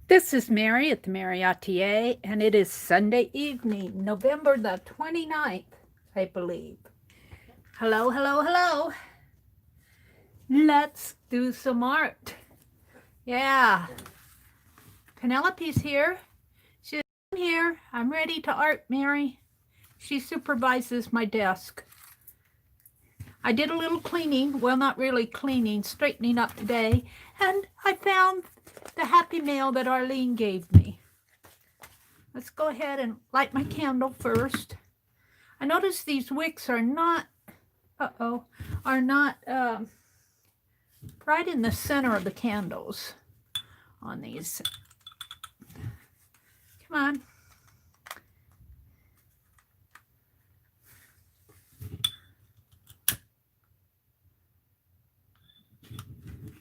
This is Mary at the.meri.atelier, and it is Sunday evening, November the 29th, I believe. Hello, hello, hello. Let's do some art. Yeah. Penelope's here. She's here. I'm ready to art, Mary. She supervises my desk. I did a little cleaning, well, not really cleaning, straightening up today, and I found the happy mail that Arlene gave me. Let's go ahead and light my candle first. I notice these wicks are not, are not right in the center of the candles on these. Come on.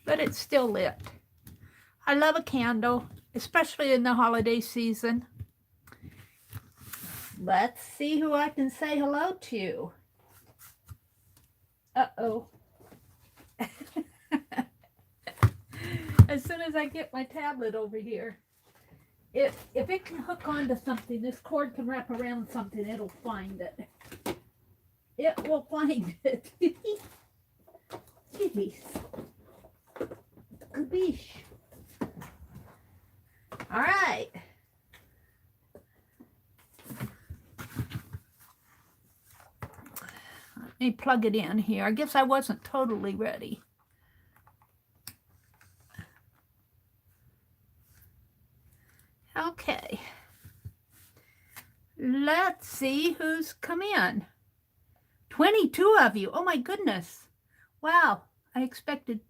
But it's still lit. I love a candle, especially in the holiday season. Let's see who I can say hello to. Uh-oh. As soon as I get my tablet over here. If it can hook onto something, this cord can wrap around something, it'll find it. It will find it. Jeez. Kabish. All right. Let me plug it in here. I guess I wasn't totally ready. Okay. Let's see who's come in. 22 of you. Oh my goodness. Wow. I expected.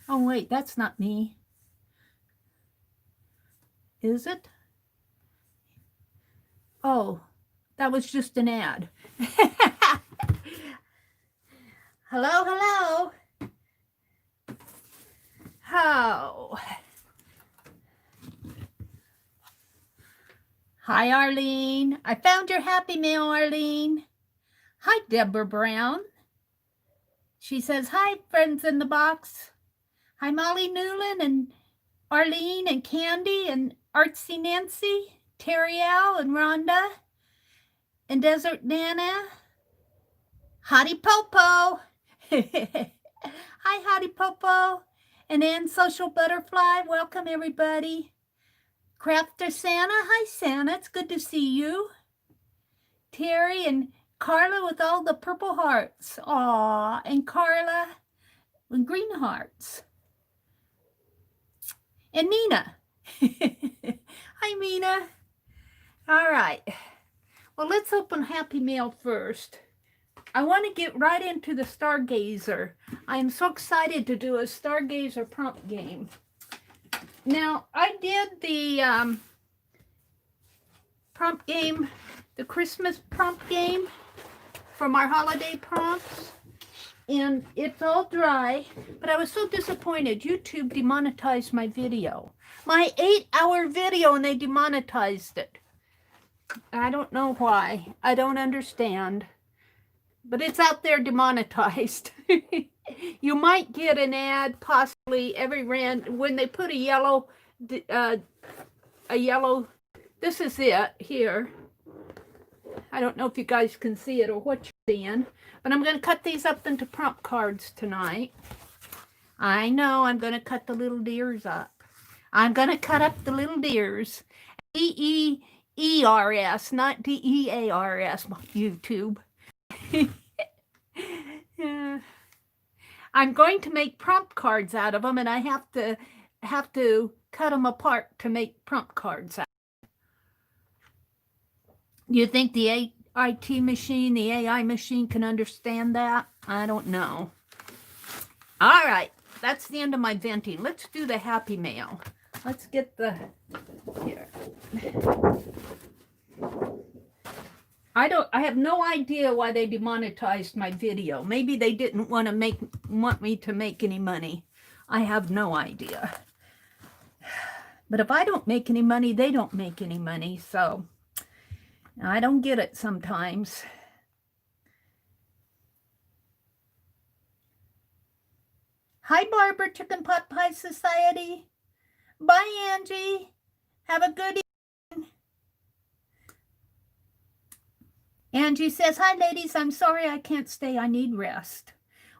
Oh wait, that's not me. Is it? Oh, that was just an ad. Hello, hello. Oh. Hi, Arlene. I found your happy mail, Arlene. Hi, Deborah Brown. She says, hi, friends in the box. Hi, Molly Newland and Arlene and Candy and Artsy Nancy, Terrielle and Rhonda and Desert Nana. Hottie Popo. Hi, Hottie Popo. And Ann Social Butterfly. Welcome, everybody. Crafter Santa. Hi, Santa. It's good to see you. Terry and Carla with all the purple hearts. Aw, and Carla with green hearts. And Mina. Hi, Mina. All right. Well, let's open Happy Mail first. I want to get right into the Stargazer. I am so excited to do a Stargazer prompt game. Now, I did the prompt game, the Christmas prompt game from our holiday prompts, and it's all dry, but I was so disappointed. YouTube demonetized my video. My 8-hour video, and they demonetized it. I don't know why. I don't understand. But it's out there demonetized. You might get an ad possibly every when they put a yellow, this is it here. I don't know if you guys can see it or what you're seeing, but I'm going to cut these up into prompt cards tonight. I know I'm going to cut the little deers up. I'm going to cut up the little deers. D-E-E-R-S, not D-E-A-R-S, YouTube. Yeah. I'm going to make prompt cards out of them, and I have to cut them apart to make prompt cards out. Do you think the AI machine can understand that? I don't know. All right, that's the end of my venting. Let's do the happy mail. Let's get the here. I have no idea why they demonetized my video. Maybe they didn't want me to make any money. I have no idea. But if I don't make any money, they don't make any money. So I don't get it sometimes. Hi, Barbara, Chicken Pot Pie Society. Bye, Angie. Have a good evening. Angie says, hi, ladies. I'm sorry I can't stay. I need rest.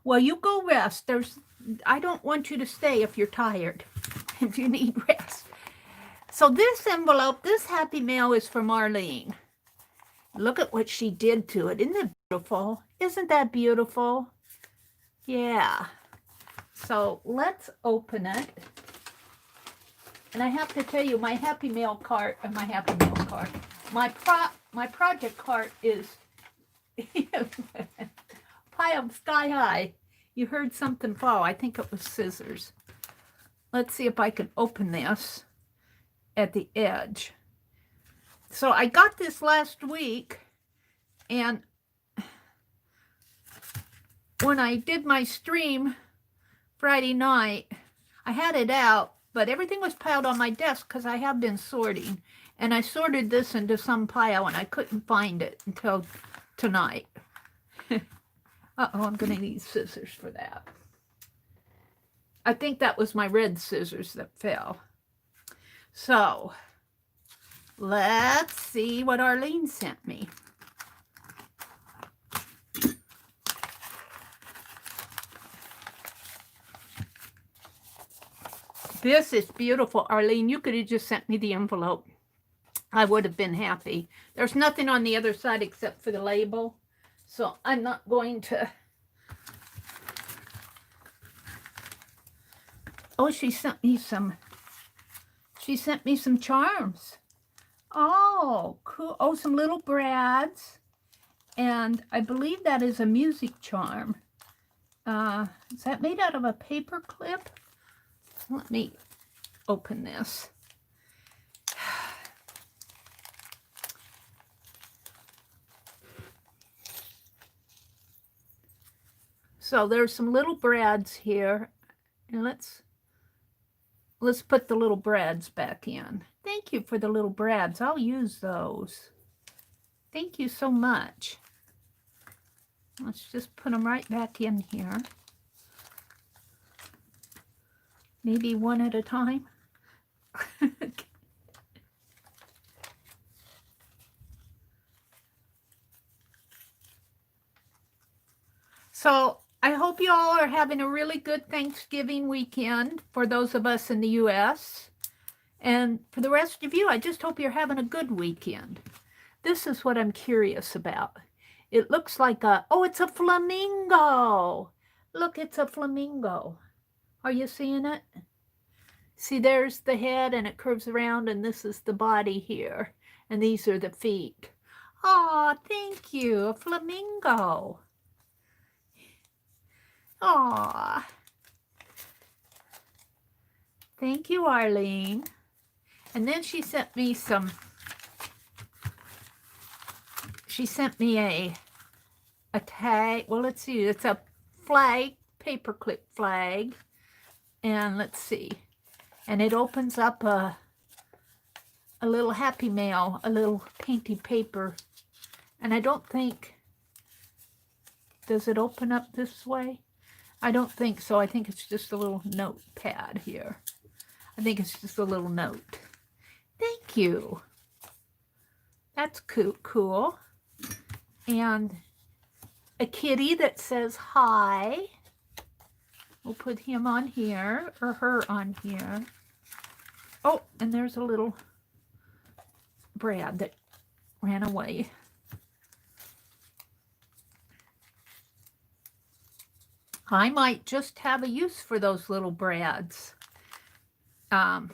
Well, you go rest. I don't want you to stay if you're tired, if you need rest. So this envelope, this Happy Mail is from Arlene. Look at what she did to it. Isn't it beautiful? Isn't that beautiful? Yeah. So let's open it. And I have to tell you, my Happy Mail cart, my project cart is piled sky high. You heard something fall. I think it was scissors. Let's see if I can open this at the edge. So I got this last week, and when I did my stream Friday night, I had it out, but everything was piled on my desk because I have been sorting. And I sorted this into some pile, and I couldn't find it until tonight. Uh-oh, I'm going to need scissors for that. I think that was my red scissors that fell. So, let's see what Arlene sent me. This is beautiful, Arlene. You could have just sent me the envelope. I would have been happy. There's nothing on the other side except for the label. So I'm not going to... Oh, she sent me some charms. Oh, cool. Oh, some little brads. And I believe that is a music charm. Is that made out of a paper clip? Let me open this. So there's some little brads here. And let's put the little brads back in. Thank you for the little brads. I'll use those. Thank you so much. Let's just put them right back in here. Maybe one at a time. So I hope you all are having a really good Thanksgiving weekend for those of us in the U.S. And for the rest of you, I just hope you're having a good weekend. This is what I'm curious about. It looks like it's a flamingo. Look, it's a flamingo. Are you seeing it? See, there's the head, and it curves around, and this is the body here. And these are the feet. Aw, thank you, a flamingo. Aw. Thank you, Arlene. And then she sent me a tag. Well, let's see. It's a flag, paperclip flag. And let's see. And it opens up a little Happy Mail, a little painted paper. And I don't think, does it open up this way? I don't think so. I think it's just a little notepad here. I think it's just a little note. Thank you. That's cool. And a kitty that says hi. We'll put him on here, or her on here. Oh, and there's a little Brad that ran away. I might just have a use for those little Brads. And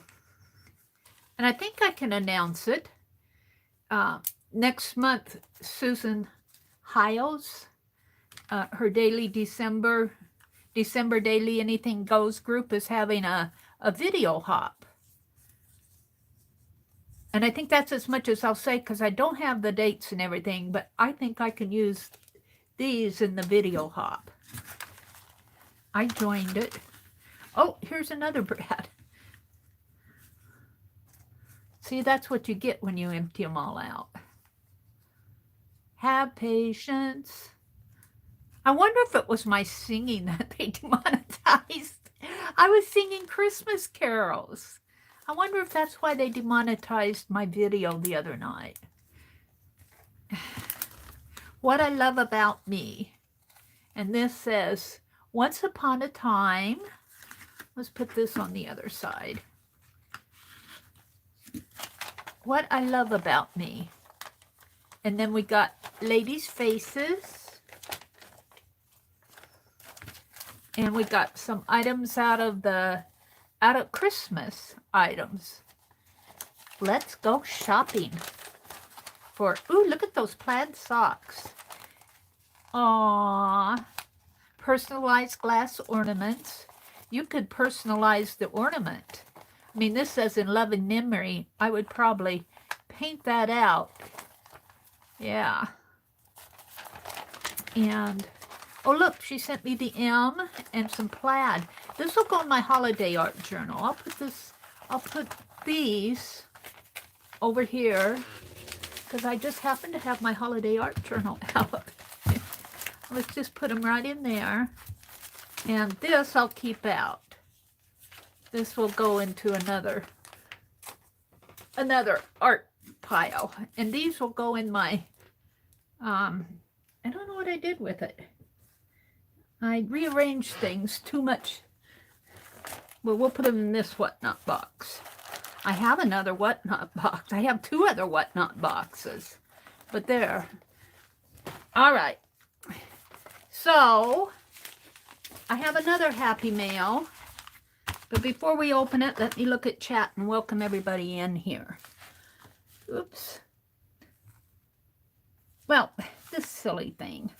I think I can announce it. Next month, Susan Hiles, her daily December Daily Anything Goes group is having a video hop. And I think that's as much as I'll say because I don't have the dates and everything, but I think I can use these in the video hop. I joined it. Oh, here's another Brad. See, that's what you get when you empty them all out. Have patience. I wonder if it was my singing that they demonetized. I was singing Christmas carols. I wonder if that's why they demonetized my video the other night. What I love about me. And this says, once upon a time. Let's put this on the other side. What I love about me. And then we got ladies' faces. And we got some items out of Christmas items. Let's go shopping for, ooh, look at those plaid socks. Aww. Personalized glass ornaments. You could personalize the ornament. I mean, this says in love and memory. I would probably paint that out. Yeah. And, oh look, she sent me the M and some plaid. This will go in my holiday art journal. I'll put these over here because I just happen to have my holiday art journal out. Let's just put them right in there. And this I'll keep out. This will go into another art pile. And these will go in my, I don't know what I did with it. I rearranged things too much. Well, we'll put them in this whatnot box. I have another whatnot box. I have 2 other whatnot boxes. But there. All right. So, I have another happy mail. But before we open it, let me look at chat and welcome everybody in here. Oops. Well, this silly thing.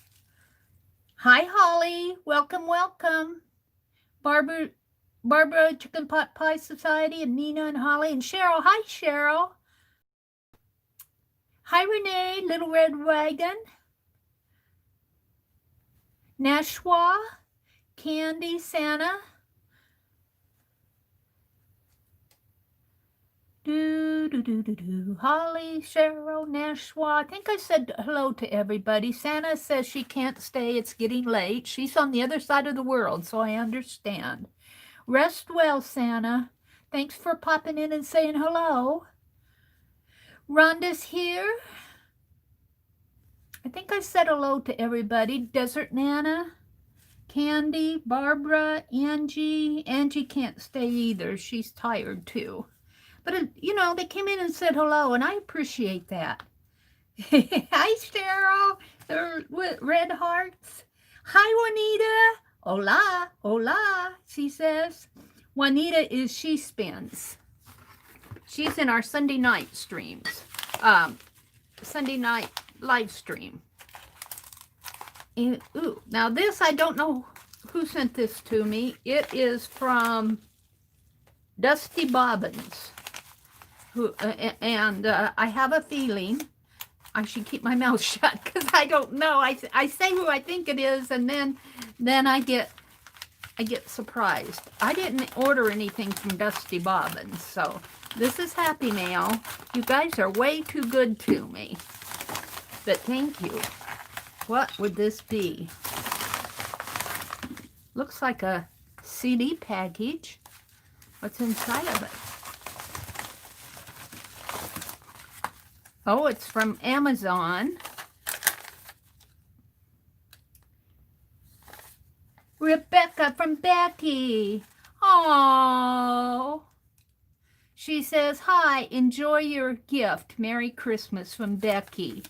Hi, Holly. Welcome, welcome. Barbara, Chicken Pot Pie Society, and Nina and Holly and Cheryl. Hi, Cheryl. Hi, Renee, Little Red Wagon. Nashua, Candy, Santa. Holly, Cheryl, Nashua. I think I said hello to everybody. Santa says she can't stay. It's getting late. She's on the other side of the world, so I understand. Rest well, Santa. Thanks for popping in and saying hello. Rhonda's here. I think I said hello to everybody. Desert Nana, Candy, Barbara, Angie. Angie can't stay either. She's tired too. But, you know, they came in and said hello, and I appreciate that. Hi, Cheryl. They're red hearts. Hi, Juanita. Hola, hola, she says. Juanita is She Spins. She's in our Sunday night streams. Sunday night live stream. And, ooh, now this, I don't know who sent this to me. It is from Dusty Bobbins. I have a feeling I should keep my mouth shut because I don't know. I say who I think it is, and then I get surprised. I didn't order anything from Dusty Bobbins, so this is happy mail. You guys are way too good to me. But thank you. What would this be? Looks like a CD package. What's inside of it? Oh, it's from Amazon. Rebecca from Becky. Oh. She says, hi, enjoy your gift. Merry Christmas from Becky.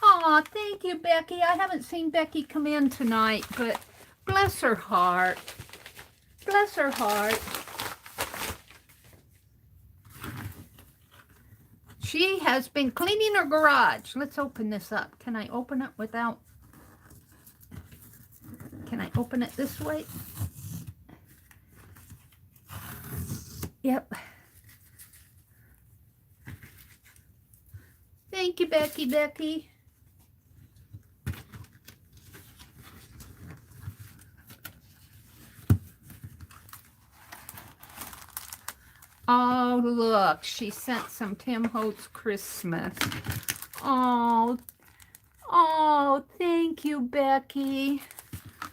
Oh, thank you, Becky. I haven't seen Becky come in tonight, but bless her heart. Bless her heart. She has been cleaning her garage. Let's open this up. Can I open it without... Can I open it this way? Yep. Thank you, Becky. Oh, look, she sent some Tim Holtz Christmas. Oh, thank you, Becky.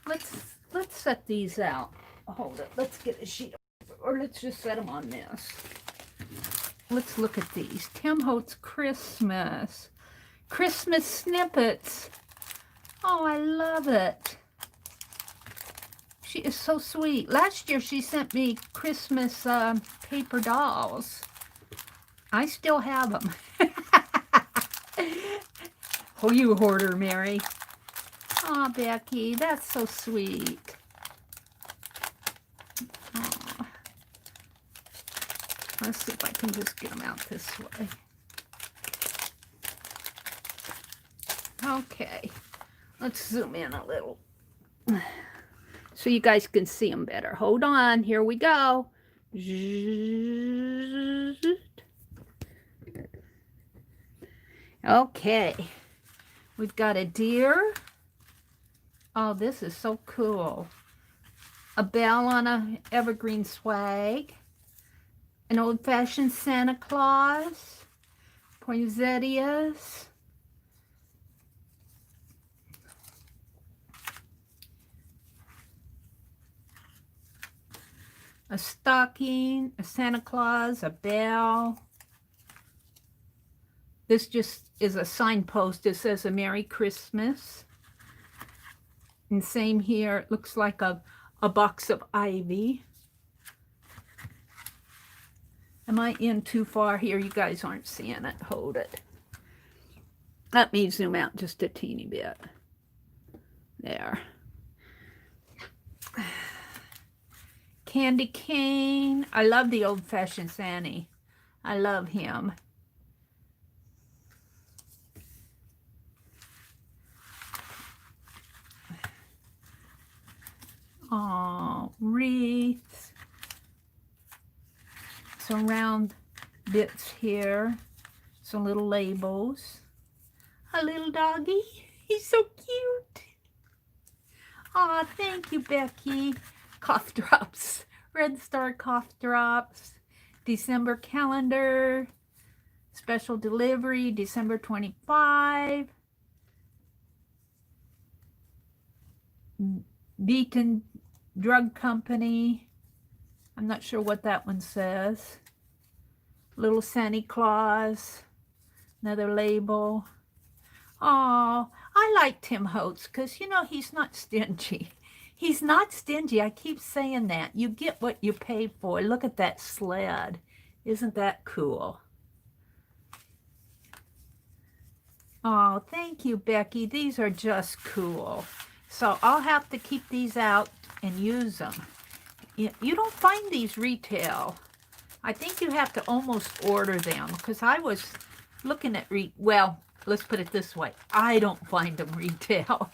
Let's set these out. Hold it. Let's get a sheet, or let's just set them on this. Let's look at these. Tim Holtz Christmas. Christmas snippets. Oh, I love it. She is so sweet. Last year she sent me Christmas paper dolls. I still have them. Oh, you hoarder, Mary. Oh, Becky, that's so sweet. Oh. Let's see if I can just get them out this way. Okay, let's zoom in a little so you guys can see them better. Hold on, here we go. Okay, we've got a deer. Oh, this is so cool. A bell on a evergreen swag. An old-fashioned Santa Claus. Poinsettias. A stocking, a Santa Claus, a bell. This just is a signpost. It says a Merry Christmas. And same here, it looks like a box of ivy. Am I in too far here? You guys aren't seeing it. Hold it. Let me zoom out just a teeny bit. There. Candy cane. I love the old-fashioned Santa. I love him. Oh, wreaths. Some round bits here. Some little labels. A little doggy. He's so cute. Oh, thank you, Becky. Cough drops. Red Star cough drops. December calendar. Special delivery, December 25. Beacon Drug Company. I'm not sure what that one says. Little Santa Claus. Another label. Oh, I like Tim Holtz because, you know, he's not stingy. He's not stingy. I keep saying that. You get what you pay for. Look at that sled. Isn't that cool? Oh, thank you, Becky. These are just cool. So I'll have to keep these out and use them. You don't find these retail. I think you have to almost order them because I was looking at well, let's put it this way. I don't find them retail.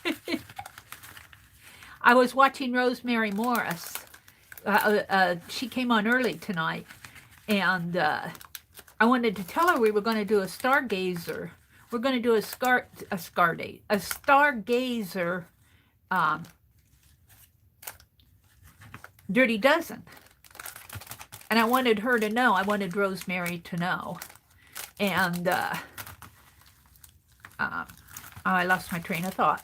I was watching Rosemary Morris. She came on early tonight, and I wanted to tell her we were going to do a Stargazer. We're going to do a Stargazer Dirty Dozen. And I wanted her to know. I wanted Rosemary to know. And I lost my train of thought.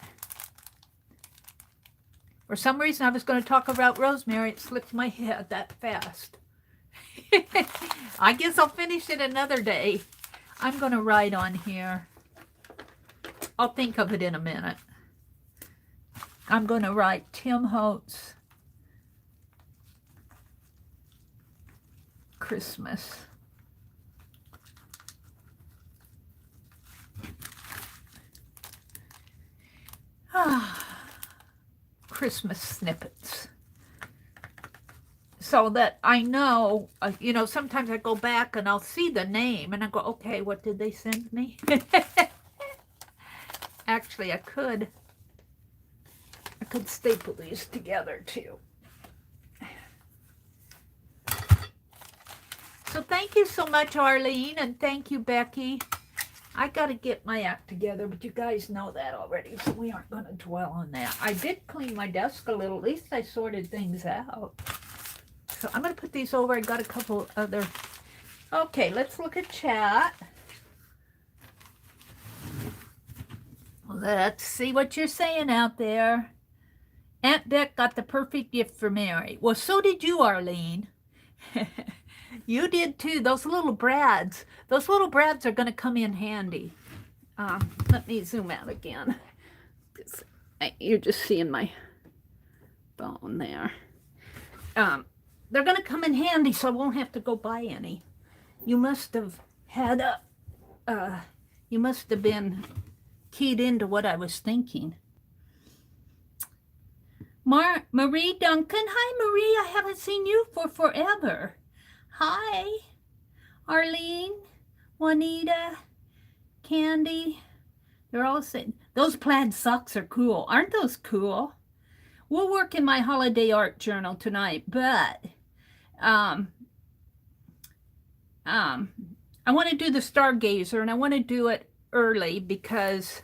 For some reason, I was going to talk about Rosemary. It slipped my head that fast. I guess I'll finish it another day. I'm going to write on here. I'll think of it in a minute. I'm going to write Tim Holtz Christmas. Christmas snippets. So that I know, you know, sometimes I go back and I'll see the name and I go, okay, what did they send me? Actually, I could staple these together too. So thank you so much, Arlene, and thank you, Becky. I got to get my act together, but you guys know that already, so we aren't going to dwell on that. I did clean my desk a little. At least I sorted things out. So I'm going to put these over. I got a couple other. Okay, let's look at chat. Let's see what you're saying out there. Aunt Beck got the perfect gift for Mary. Well, so did you, Arlene. You did too. Those little brads. Those little brads are going to come in handy. Let me zoom out again. You're just seeing my bone there. They're going to come in handy, so I won't have to go buy any. You must have had you must have been keyed into what I was thinking. Marie Duncan. Hi, Marie. I haven't seen you for forever. Hi, Arlene, Juanita, Candy. They're all saying, those plaid socks are cool. Aren't those cool? We'll work in my holiday art journal tonight, but I want to do the Stargazer, and I want to do it early because,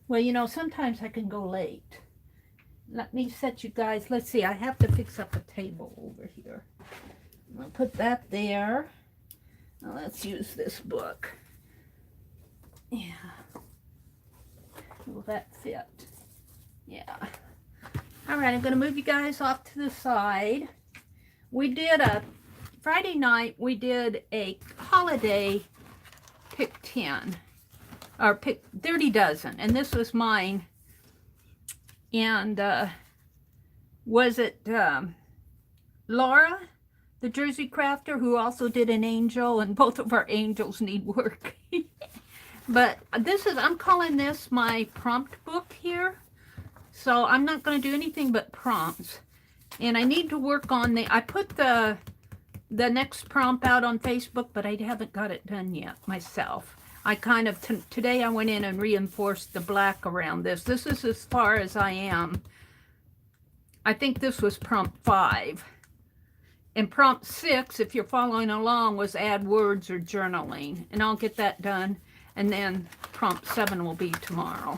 well, you know, sometimes I can go late. Let me set you guys, let's see, I have to fix up a table over here. I'll put that there. Now let's use this book. Yeah. Will that fit? Yeah. All right, I'm going to move you guys off to the side. We did Friday night, we did a holiday pick 10, or pick 30 dozen, and this was mine. And was it Laura, the Jersey Crafter, who also did an angel, and both of our angels need work. But this is, I'm calling this my prompt book here. So I'm not going to do anything but prompts. And I need to work on I put the next prompt out on Facebook, but I haven't got it done yet myself. I kind of, today I went in and reinforced the black around this. This is as far as I am. I think this was prompt 5. And prompt 6, if you're following along, was add words or journaling. And I'll get that done. And then prompt 7 will be tomorrow.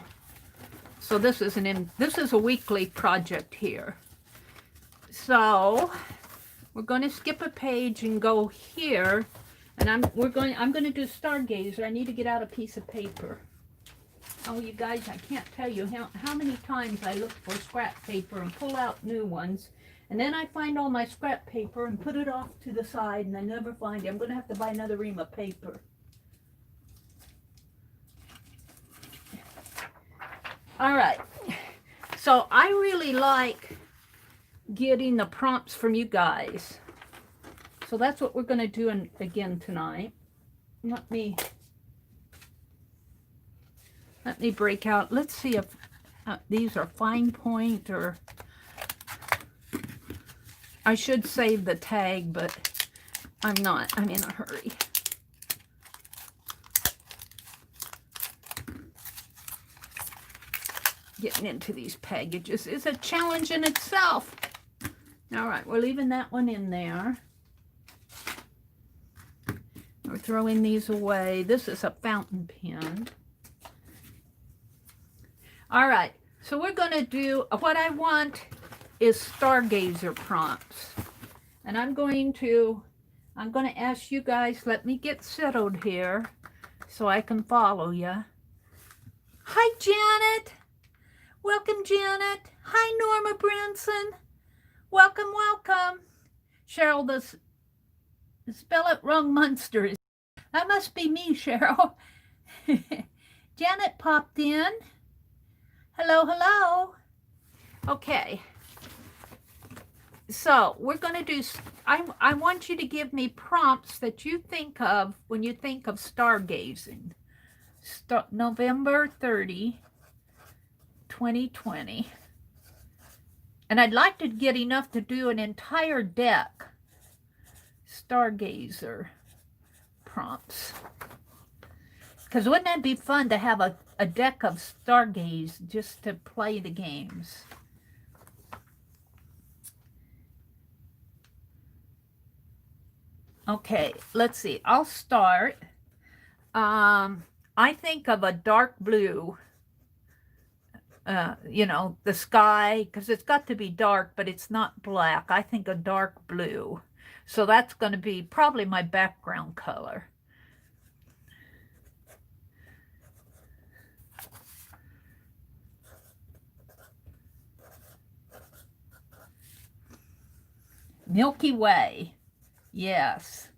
So this is a weekly project here. So we're going to skip a page and go here. And I'm going to do Stargazer. I need to get out a piece of paper. Oh, you guys, I can't tell you how many times I look for scrap paper and pull out new ones. And then I find all my scrap paper and put it off to the side, and I never find it. I'm going to have to buy another ream of paper. All right. So I really like getting the prompts from you guys. So that's what we're going to do again tonight. Let me break out. Let's see if these are fine point, or I should save the tag, but I'm not. I'm in a hurry. Getting into these packages is a challenge in itself. All right, we're leaving that one in there. We're throwing these away. This is a fountain pen. All right, so we're going to do, what I want is Stargazer prompts. And I'm going to ask you guys, let me get settled here so I can follow you. Hi, Janet. Welcome, Janet. Hi, Norma Branson. Welcome, welcome. Cheryl, the spell it wrong Munster. That must be me, Cheryl. Janet popped in. Hello, hello. Okay. So we're going to do, I want you to give me prompts that you think of when you think of stargazing. November 30, 2020. And I'd like to get enough to do an entire deck. Stargazer prompts. Because wouldn't that be fun to have a deck of Stargaze just to play the games? Okay, let's see. I'll start. I think of a dark blue, you know, the sky, because it's got to be dark, but it's not black. I think a dark blue. So that's going to be probably my background color. Milky Way. Yes.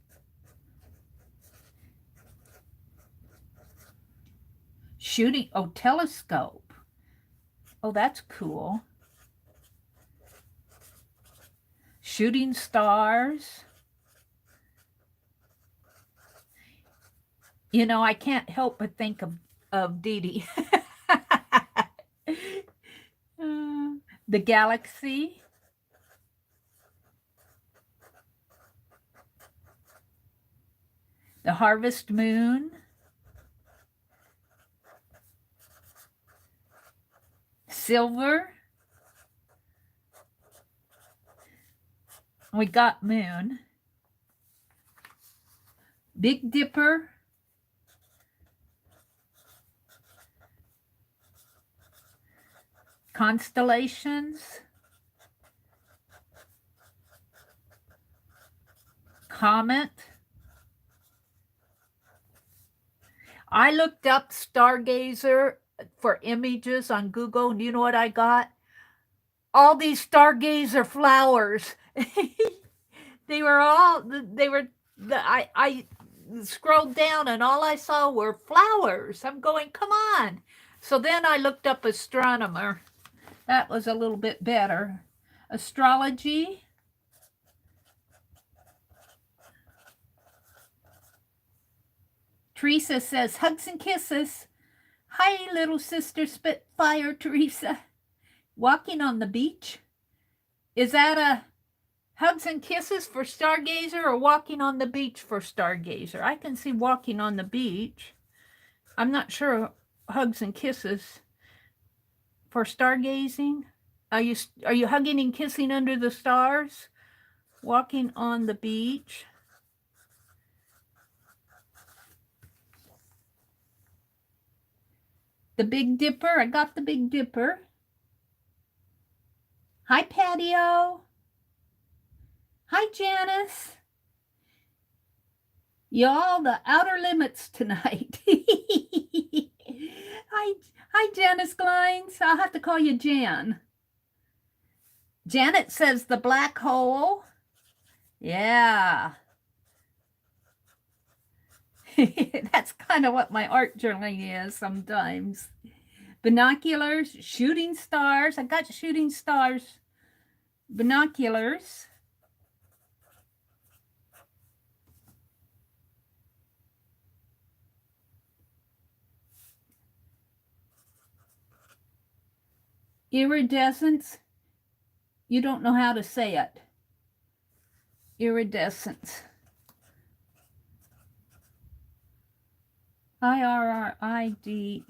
Shooting, oh, telescope. Oh, that's cool. Shooting stars. You know, I can't help but think of Dee Dee. The galaxy. The harvest moon. Silver. We got moon. Big Dipper. Constellations. Comet. I looked up Stargazer for images on Google, and you know what I got? All these Stargazer flowers. I scrolled down and all I saw were flowers. I'm going, come on. So then I looked up astronomer. That was a little bit better. Astrology. Teresa says, hugs and kisses. Hi, little sister Spitfire, Teresa. Walking on the beach. Is that a hugs and kisses for Stargazer or walking on the beach for Stargazer? I can see walking on the beach. I'm not sure hugs and kisses for stargazing. Are you hugging and kissing under the stars? Walking on the beach. The Big Dipper. I got the Big Dipper. Hi, Patio. Hi, Janice. Y'all, the outer limits tonight. Hi, Janice Glines. I'll have to call you Jan. Janet says the black hole. Yeah. That's kind of what my art journaling is sometimes. Binoculars, shooting stars. I got shooting stars. Binoculars. Iridescence. You don't know how to say it. Iridescence. IRRIDE.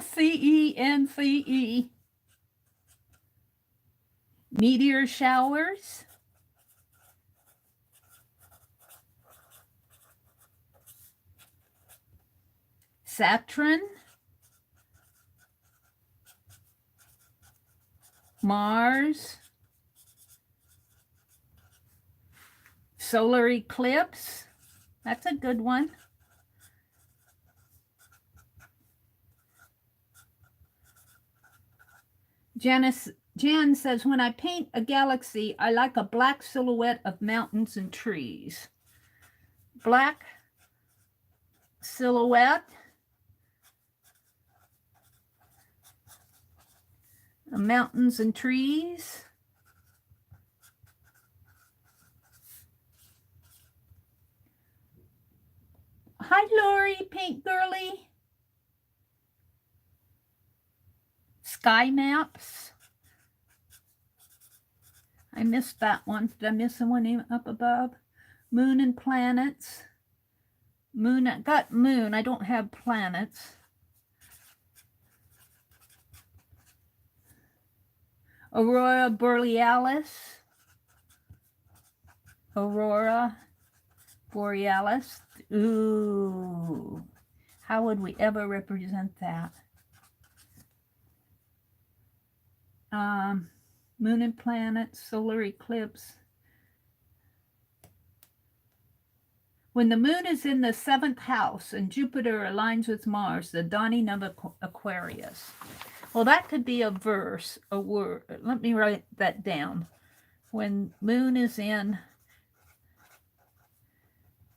SCENCE. Meteor showers. Saturn. Mars. Solar eclipse. That's a good one. Jan says, when I paint a galaxy, I like a black silhouette of mountains and trees. Black silhouette. Mountains and trees. Hi, Lori, Paint Girly. Sky maps. I missed that one. Did I miss the one up above? Moon and planets. Moon, I got moon. I don't have planets. Aurora Borealis. Aurora Borealis. Ooh. How would we ever represent that? Moon and planets, solar eclipse. When the moon is in the 7th house and Jupiter aligns with Mars, the dawning of Aquarius. Well, that could be a verse, a word. Let me write that down. When moon is in,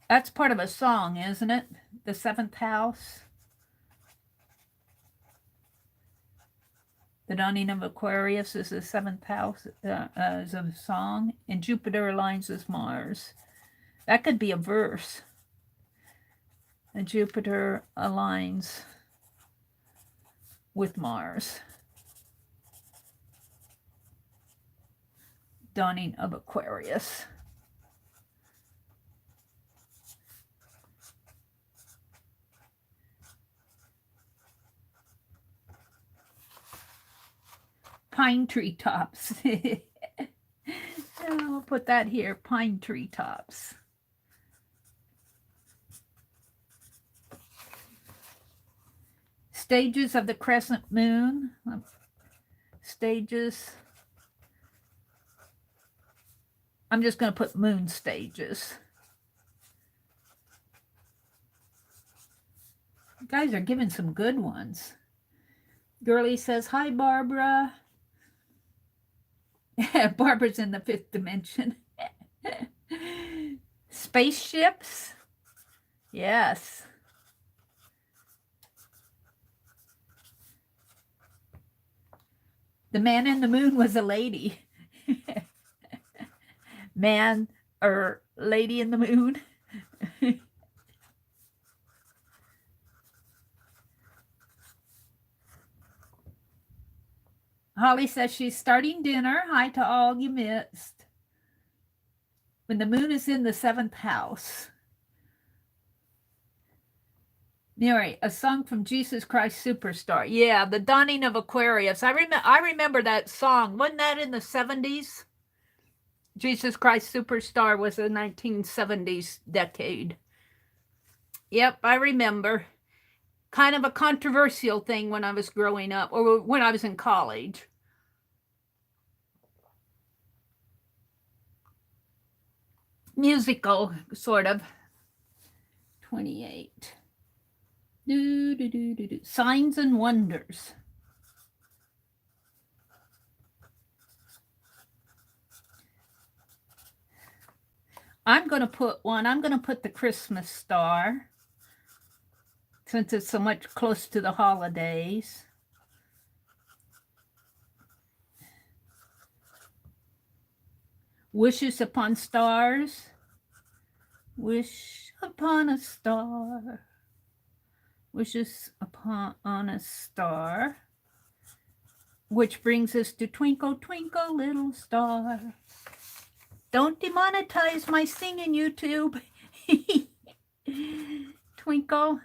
that's part of a song, isn't it? The seventh house. The dawning of Aquarius is the seventh house, is a song, and Jupiter aligns with Mars. That could be a verse. And Jupiter aligns with Mars. Dawning of Aquarius. Pine tree tops. I'll put that here, pine tree tops. Stages of the crescent moon. Stages. I'm just going to put moon stages. You guys are giving some good ones. Girlie says, hi, Barbara. Barbara's in the fifth dimension. Spaceships. Yes. The man in the moon was a lady. Man or lady in the moon. Holly says she's starting dinner. Hi to all you missed. When the moon is in the seventh house. Mary, a song from Jesus Christ Superstar. Yeah, the dawning of Aquarius. I remember that song. Wasn't that in the 70s? Jesus Christ Superstar was a 1970s decade. Yep, I remember. Kind of a controversial thing when I was growing up, or when I was in college. Musical, sort of. 28. Signs and wonders. I'm going to put one. I'm going to put the Christmas star, since it's so much close to the holidays. Wishes upon stars. Wish upon a star. Wishes upon a star. Which brings us to Twinkle, Twinkle, Little Star. Don't demonetize my singing, YouTube. Twinkle,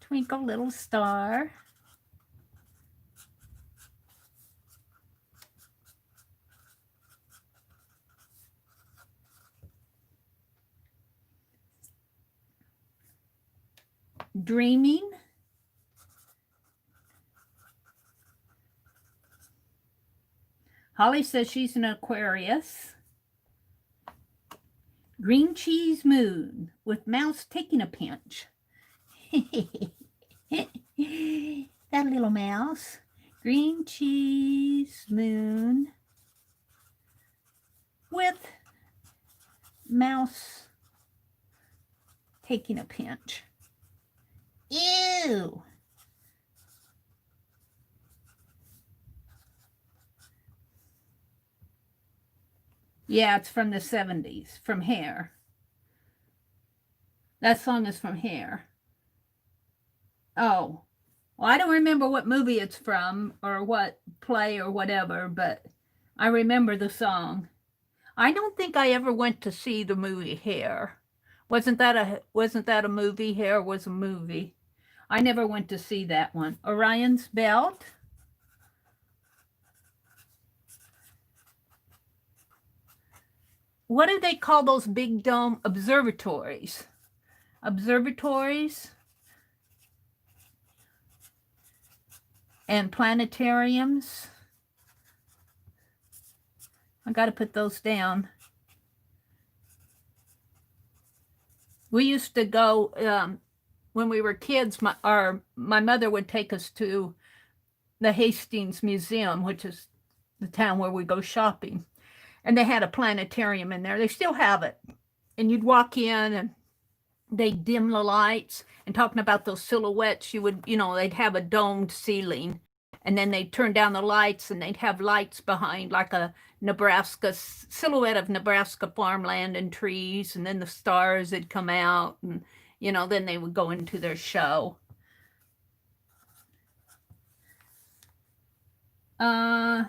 Twinkle, Little Star. Dreaming. Holly says she's an Aquarius. Green cheese moon with mouse taking a pinch. That little mouse. Green cheese moon with mouse taking a pinch. Ew. Yeah, it's from the 70s, from Hair. That song is from Hair. Oh, well, I don't remember what movie it's from or what play or whatever, but I remember the song. I don't think I ever went to see the movie Hair. Wasn't that a movie? Hair was a movie. I never went to see that one. Orion's Belt. What do they call those big dome observatories? Observatories and planetariums. I got to put those down. We used to go when we were kids. My mother would take us to the Hastings Museum, which is the town where we go shopping. And they had a planetarium in there. They still have it. And you'd walk in and they'd dim the lights. And talking about those silhouettes, you would, they'd have a domed ceiling. And then they'd turn down the lights and they'd have lights behind, like a Nebraska silhouette of Nebraska farmland and trees. And then the stars would come out. And, then they would go into their show. Hi,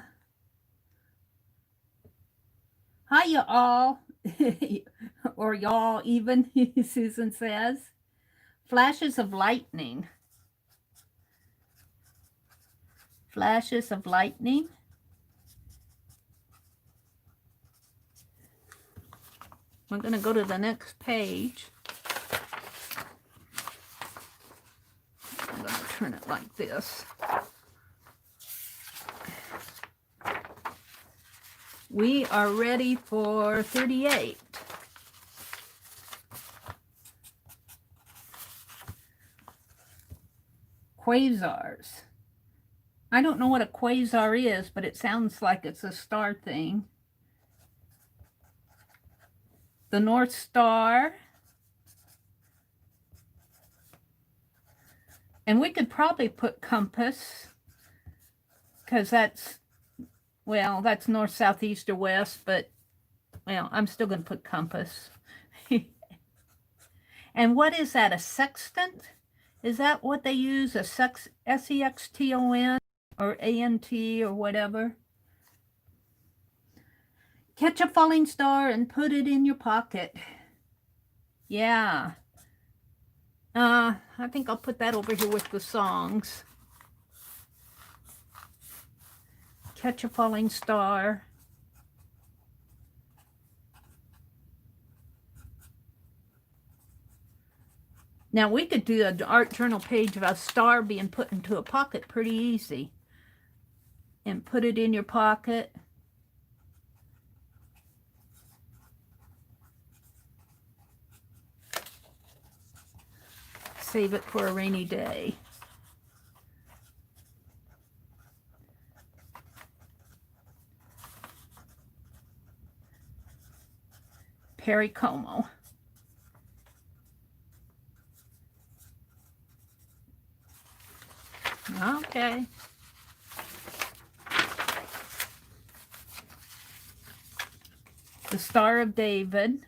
you all, or y'all even, Susan says. Flashes of lightning. Flashes of lightning. We're going to go to the next page. I'm going to turn it like this. We are ready for 38. Quasars. I don't know what a quasar is, but it sounds like it's a star thing. The North Star. And we could probably put compass, because that's north, south, east, or west, but, I'm still going to put compass. And what is that, a sextant? Is that what they use, a S-E-X-T-O-N or A-N-T or whatever? Catch a falling star and put it in your pocket. Yeah. I think I'll put that over here with the songs. Catch a falling star. Now we could do an art journal page of a star being put into a pocket pretty easy. And put it in your pocket. Save it for a rainy day. Perry Como. Okay. The Star of David.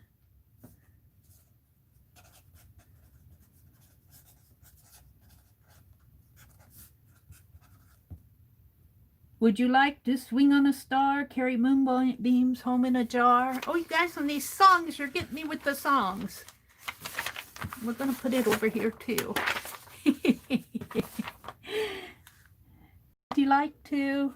Would you like to swing on a star, carry moonbeams home in a jar? Oh, you guys, on these songs, you're getting me with the songs. We're going to put it over here, too. Would you like to?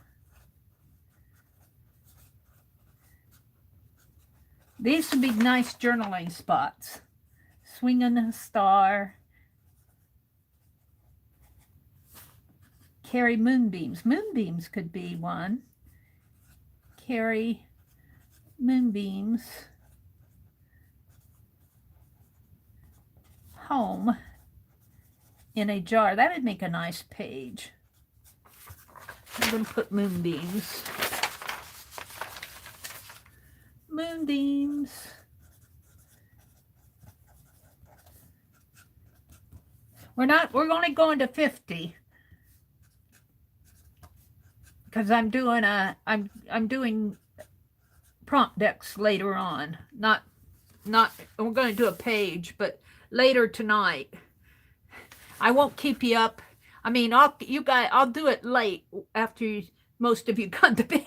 These would be nice journaling spots. Swing on a star. Carry moonbeams. Moonbeams could be one. Carry moonbeams home in a jar. That would make a nice page. I'm going to put moonbeams. Moonbeams. We're only going to 50. Because I'm doing prompt decks later on. Not we're going to do a page, but later tonight. I won't keep you up. I mean, I'll do it late after most of you gone to bed.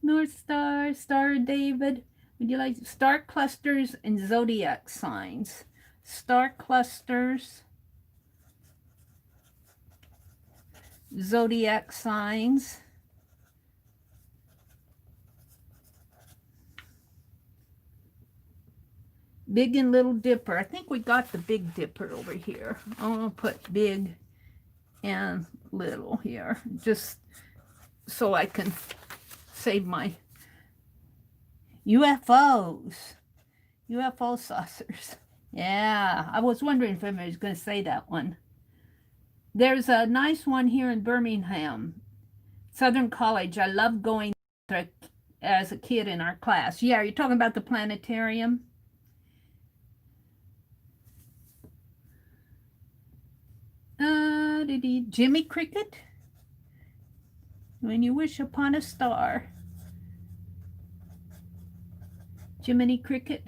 North Star, Star of David. Would you like star clusters and zodiac signs? Star clusters. Zodiac signs. Big and Little Dipper. I think we got the Big Dipper over here. I'm going to put Big and Little here, just so I can save my UFOs. UFO saucers. Yeah, I was wondering if I was going to say that one. There's a nice one here in Birmingham, Southern College. I love going there as a kid in our class. Yeah, you're talking about the planetarium? Jimmy Cricket? When you wish upon a star. Jiminy Cricket.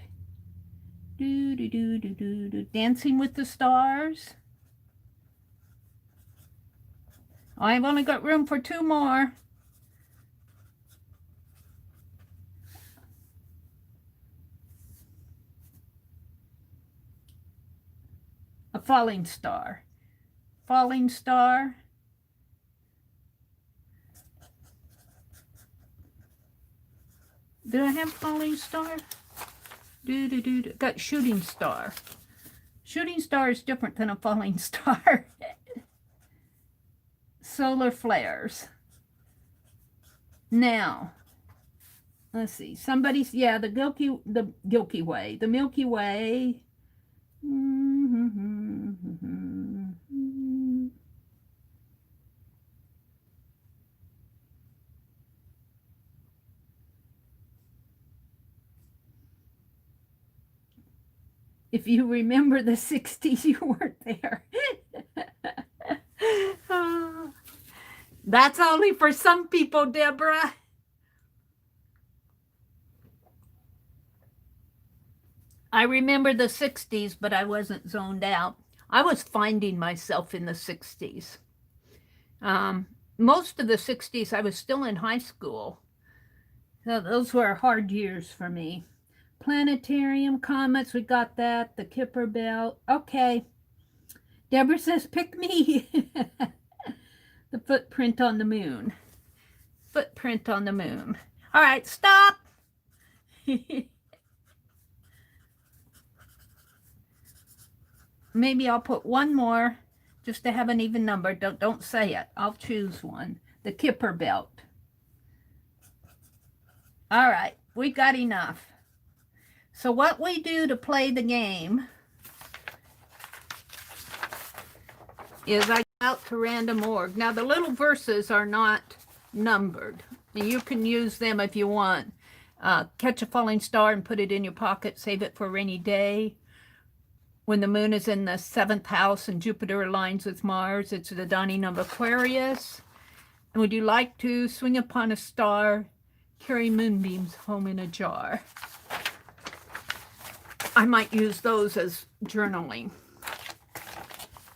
Dancing with the Stars. I've only got room for 2 more. A falling star. Falling star. Did I have falling star? Got shooting star. Shooting star is different than a falling star. Solar flares. Now, let's see. Somebody's, yeah, the Milky Way. The Milky Way. If you remember the 60s, you weren't there. That's only for some people, Deborah. I remember the 60s, but I wasn't zoned out. I was finding myself in the 60s. Most of the 60s, I was still in high school. So those were hard years for me. Planetarium, comets, we got that. The Kuiper Belt. Okay. Deborah says, pick me. The footprint on the moon. Footprint on the moon. All right, stop. Maybe I'll put one more just to have an even number. Don't say it. I'll choose one. The Kuiper Belt. All right, we got enough. So what we do to play the game is I go out to random.org. Now the little verses are not numbered. You can use them if you want. Catch a falling star and put it in your pocket. Save it for a rainy day. When the moon is in the 7th house and Jupiter aligns with Mars, it's the dawning of Aquarius. And would you like to swing upon a star, carry moonbeams home in a jar? I might use those as journaling.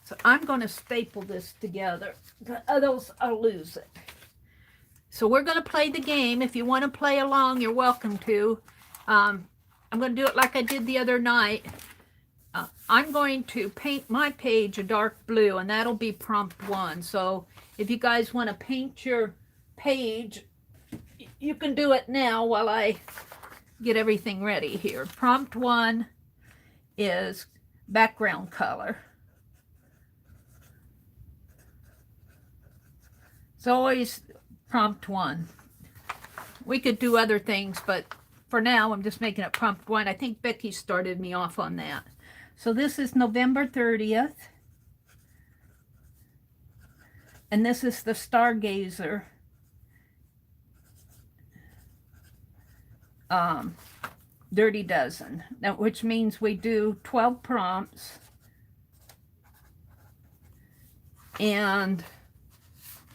So I'm going to staple this together. Else I'll lose it. So we're going to play the game. If you want to play along, you're welcome to. I'm going to do it like I did the other night. I'm going to paint my page a dark blue, and that'll be prompt 1. So if you guys want to paint your page, you can do it now while I get everything ready here. Prompt 1 is background color. It's always prompt 1. We could do other things, but for now I'm just making it prompt 1. I think Becky started me off on that. So this is November 30th. And this is the Stargazer. Dirty Dozen. Now, which means we do 12 prompts. And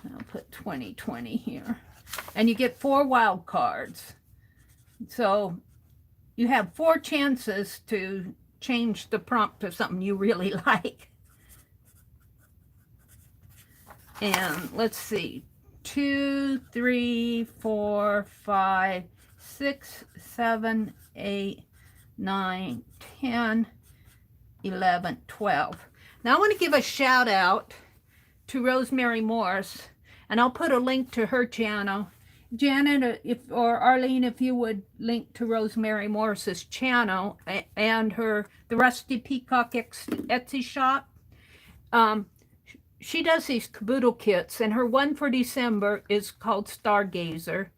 I'll put 2020 here. And you get 4 wild cards. So you have 4 chances to change the prompt to something you really like. And let's see. 2, 3, 4, 5, 6, 7, 8, 9, 10, 11, 12. Now I want to give a shout out to Rosemary Morse, and I'll put a link to her channel. Janet, or Arlene, if you would link to Rosemary Morse's channel and the Rusty Peacock Etsy shop. She does these caboodle kits, and her one for December is called Stargazer.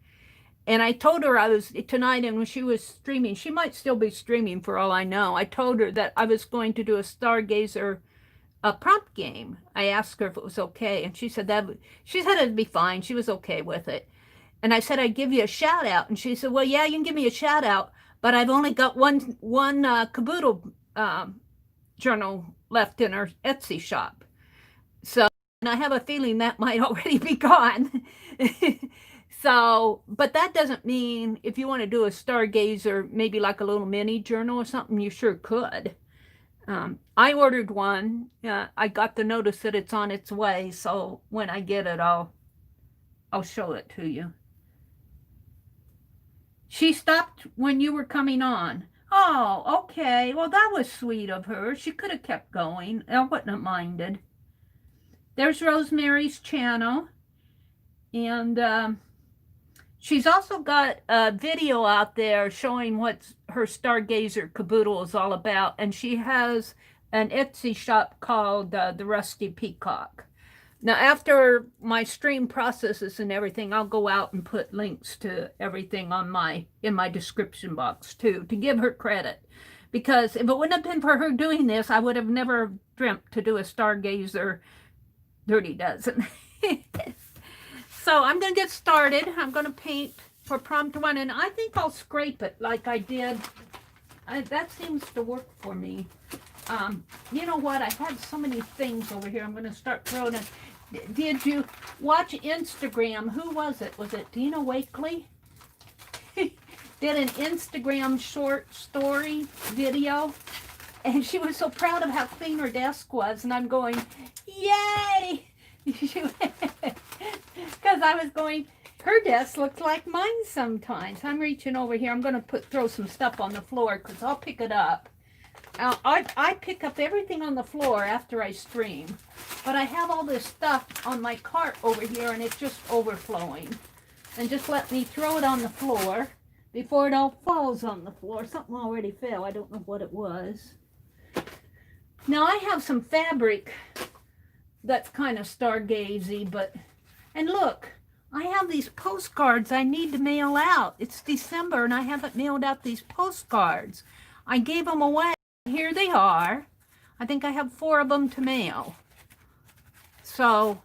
And I told her I was tonight, and when she was streaming, she might still be streaming for all I know. I told her that I was going to do a Stargazer a prompt game. I asked her if it was okay, and she said it'd be fine. She was okay with it. And I said I'd give you a shout out, and she said, "Well, yeah, you can give me a shout out, but I've only got one caboodle journal left in her Etsy shop. So, and I have a feeling that might already be gone." So, but that doesn't mean if you want to do a Stargazer, maybe like a little mini journal or something, you sure could. I ordered one. I got the notice that it's on its way, so when I get it, I'll show it to you. She stopped when you were coming on. Oh, okay. Well, that was sweet of her. She could have kept going. I wouldn't have minded. There's Rosemary's channel. And she's also got a video out there showing what her Stargazer caboodle is all about. And she has an Etsy shop called the Rusty Peacock. Now, after my stream processes and everything, I'll go out and put links to everything in my description box too, to give her credit. Because if it wouldn't have been for her doing this, I would have never dreamt to do a Stargazer Dirty Dozen. So I'm going to get started. I'm going to paint for prompt 1, and I think I'll scrape it like I did. That seems to work for me. You know what? I had so many things over here. I'm going to start throwing it. Did you watch Instagram? Who was it? Was it Dina Wakely? Did an Instagram short story video. And she was so proud of how clean her desk was. And I'm going, yay! Because I was going, her desk looks like mine sometimes. I'm reaching over here. I'm going to throw some stuff on the floor because I'll pick it up. I pick up everything on the floor after I stream, but I have all this stuff on my cart over here and it's just overflowing. And just let me throw it on the floor before it all falls on the floor. Something already fell. I don't know what it was. Now I have some fabric that's kind of stargazy, and look, I have these postcards I need to mail out. It's December and I haven't mailed out these postcards. I gave them away. Here they are. I think I have 4 of them to mail. So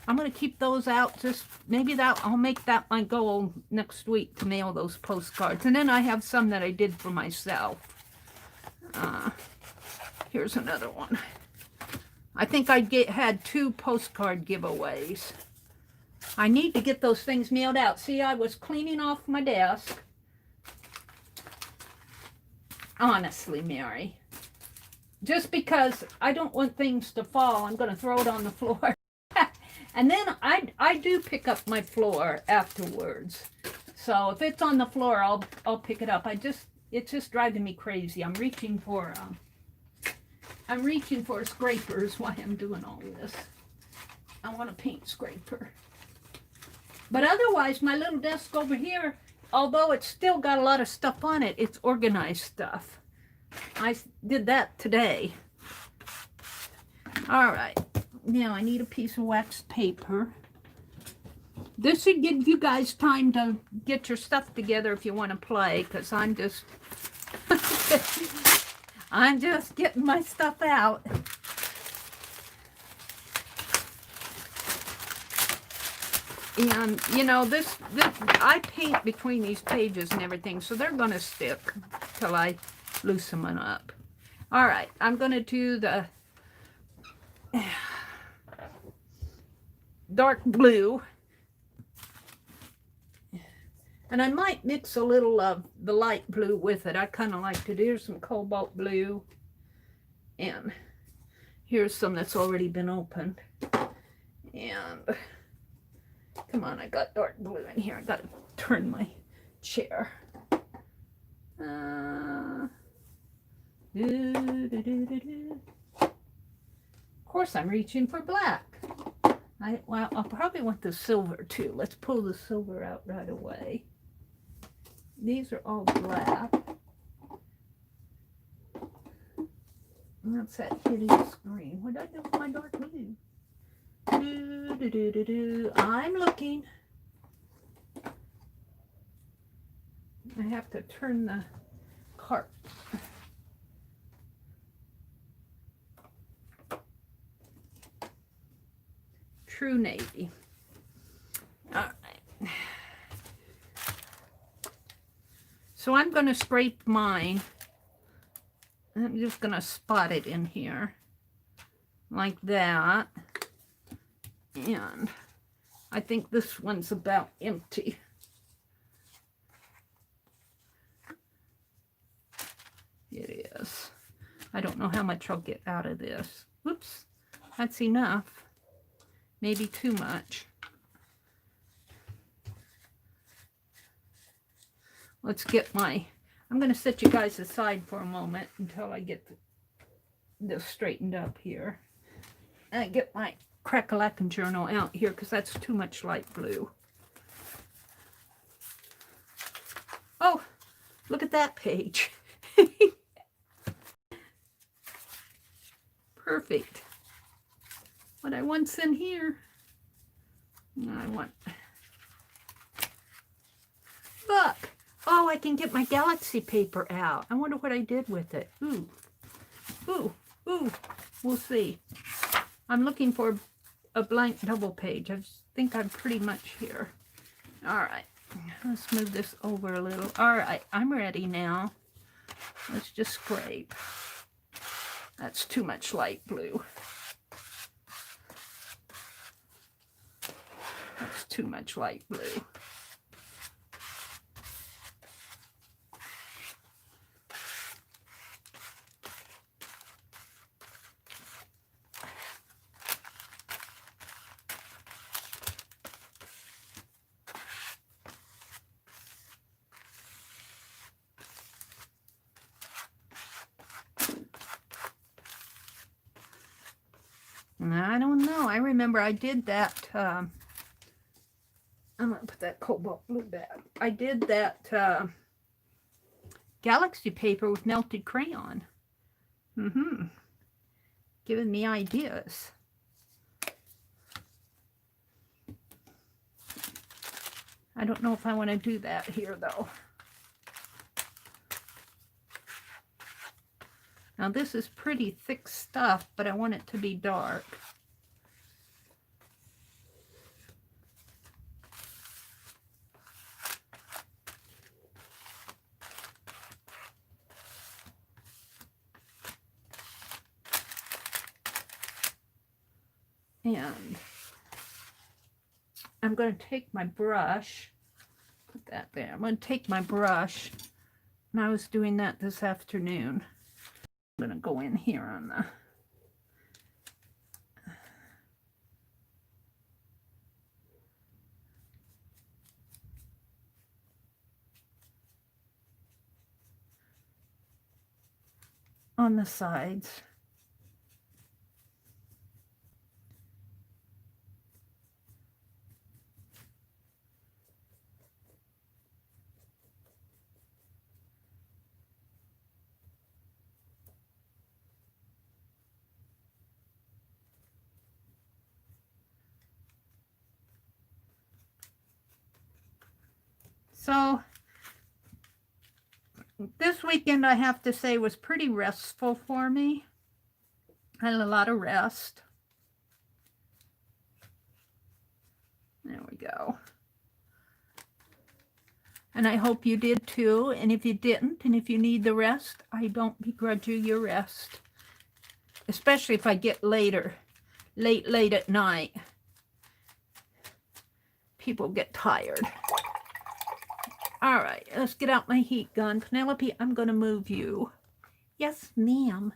I'm going to keep those out. Just maybe I'll make that my goal next week to mail those postcards. And then I have some that I did for myself. Here's another one. I think I had 2 postcard giveaways. I need to get those things mailed out. See, I was cleaning off my desk. Honestly, Mary. Just because I don't want things to fall, I'm going to throw it on the floor. And then I do pick up my floor afterwards. So if it's on the floor, I'll pick it up. It's just driving me crazy. I'm reaching for scrapers while I'm doing all this. I want a paint scraper. But otherwise, my little desk over here, although it's still got a lot of stuff on it, it's organized stuff. I did that today. All right. Now I need a piece of waxed paper. This should give you guys time to get your stuff together if you want to play, because I'm just I'm just getting my stuff out. And you know, this I paint between these pages and everything, so they're gonna stick till I loosen them up. All right, I'm gonna do the dark blue, and I might mix a little of the light blue with it. I kind of like to do some cobalt blue, and here's some that's already been opened. And come on, I got dark blue in here. I gotta turn my chair. Of course, I'm reaching for black. Well, I'll probably want the silver too. Let's pull the silver out right away. These are all black. And that's that hideous green. What did I do with my dark blue? I'm looking. I have to turn the cart. true navy. All right. So I'm going to scrape mine. I'm just going to spot it in here like that. And I think this one's about empty. It is. I don't know how much I'll get out of this. Whoops, that's enough. Maybe too much. Let's get my, I'm going to set you guys aside for a moment until I get this straightened up here. And I get my crack-a-lackin' journal out here because that's too much light blue. Oh, look at that page. Perfect. What I want's in here. I want. Look. Oh, I can get my galaxy paper out. I wonder what I did with it. Ooh. Ooh. Ooh. We'll see. I'm looking for a blank double page. I think I'm pretty much here. All right. Let's move this over a little. All right. I'm ready now. Let's just scrape. That's too much light blue. That's too much light blue. I don't know. I remember I did that. I'm going to put that cobalt blue back. I did that galaxy paper with melted crayon. Giving me ideas. I don't know if I want to do that here, though. Now this is pretty thick stuff, but I want it to be dark. And I'm going to take my brush, put that there. I'm going to take my brush, and I was doing that this afternoon. I'm going to go in here on the sides. So this weekend, I have to say, was pretty restful for me. I had a lot of rest. There we go. And I hope you did too. And if you didn't, and if you need the rest, I don't begrudge you your rest. Especially if I get late at night. People get tired. All right, let's get out my heat gun. Penelope, I'm going to move you. Yes, ma'am.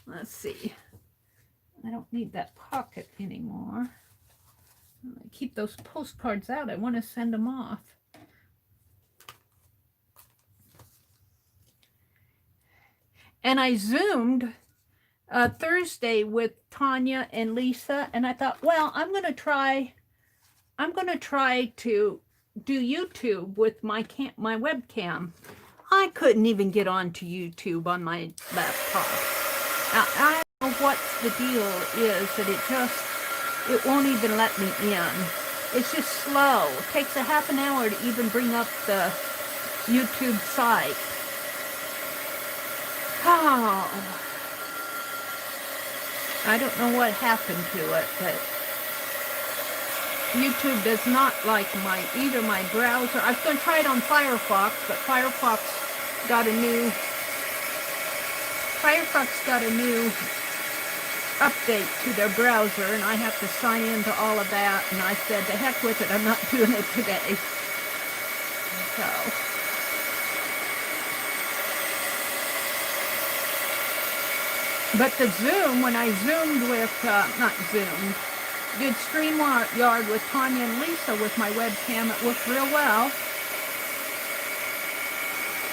Let's see. I don't need that pocket anymore. I keep those postcards out. I want to send them off. And I Zoomed Thursday with Tanya and Lisa, and I thought, well, I'm going to try to do YouTube with my webcam. I couldn't even get onto YouTube on my laptop. Now, I don't know what the deal is that it won't even let me in. It's just slow. It takes a half an hour to even bring up the YouTube site. Oh. I don't know what happened to it, but YouTube does not like either my browser. I was going to try it on Firefox, but Firefox got a new update to their browser, and I have to sign into all of that, and I said, the heck with it, I'm not doing it today. So, but the Zoom, when I zoomed with, not zoomed, did StreamYard with Tanya and Lisa with my webcam, it worked real well.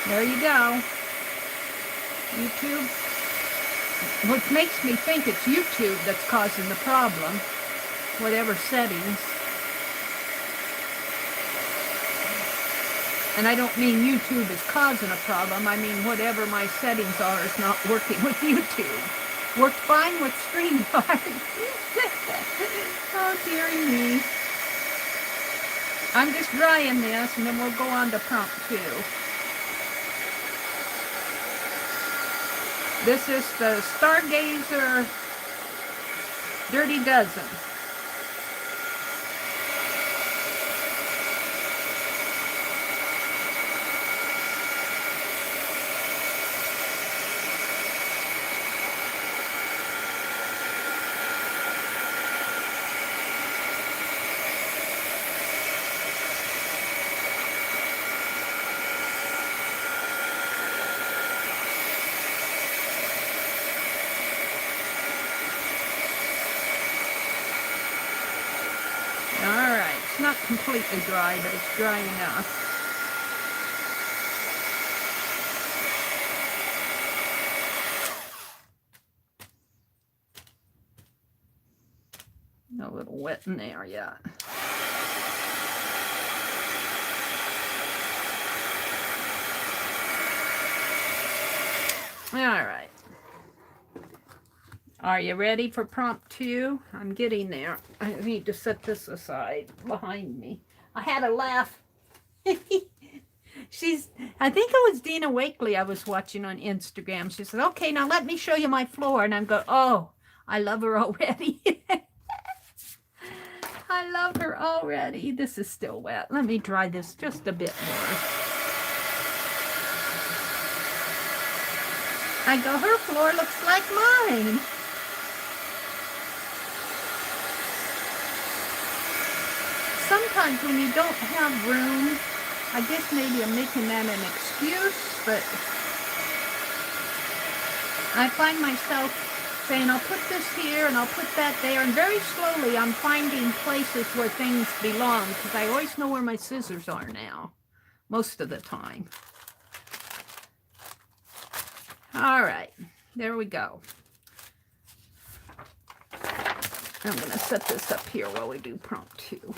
There you go. YouTube. What makes me think it's YouTube that's causing the problem. Whatever settings. And I don't mean YouTube is causing a problem. I mean whatever my settings are is not working with YouTube. Worked fine with StreamYard. Oh, dearie me. I'm just drying this, and then we'll go on to prompt 2. This is the Stargazer Dirty Dozen. Not completely dry, but it's dry enough. A little wet in there yet. All right. Are you ready for prompt 2? I'm getting there. I need to set this aside behind me. I had a laugh. I think it was Dina Wakely I was watching on Instagram. She said, okay, now let me show you my floor. And I'm going, oh, I love her already. I love her already. This is still wet. Let me dry this just a bit more. I go, her floor looks like mine. Sometimes when you don't have room, I guess maybe I'm making that an excuse, but I find myself saying, I'll put this here and I'll put that there, and very slowly I'm finding places where things belong, because I always know where my scissors are now, most of the time. All right, there we go. I'm going to set this up here while we do prompt 2.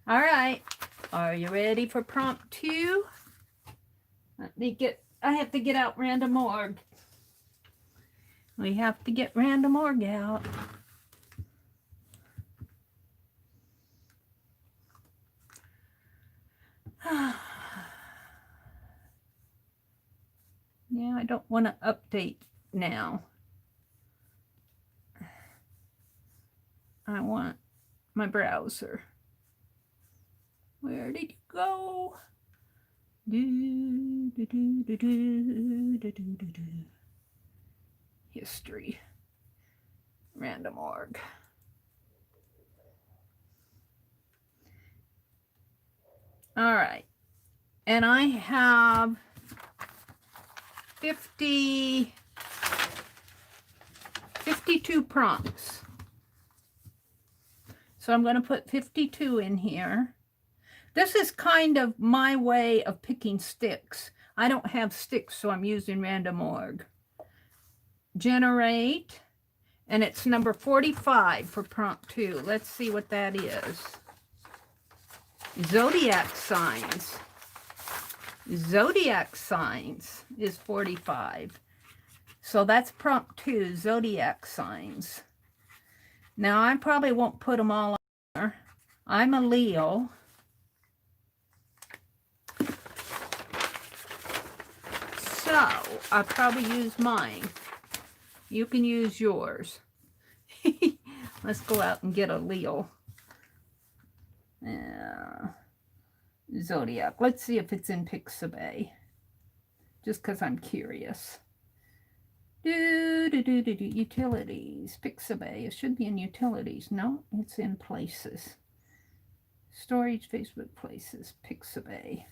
All right, are you ready for prompt 2? I have to get out random org. We have to get random org out. Yeah, I don't want to update now. I want my browser. Where did you go? History. Random org. All right. And I have 52 prompts. So I'm going to put 52 in here. This is kind of my way of picking sticks. I don't have sticks, so I'm using random org. Generate, and it's number 45 for prompt 2. Let's see what that is. Zodiac signs. Zodiac signs is 45. So that's prompt 2, zodiac signs. Now, I probably won't put them all on there. I'm a Leo. So, I'll probably use mine. You can use yours. Let's go out and get a Leo. Zodiac. Let's see if it's in Pixabay. Just because I'm curious. Utilities. Pixabay. It should be in utilities. No, it's in places. Storage, Facebook places. Pixabay.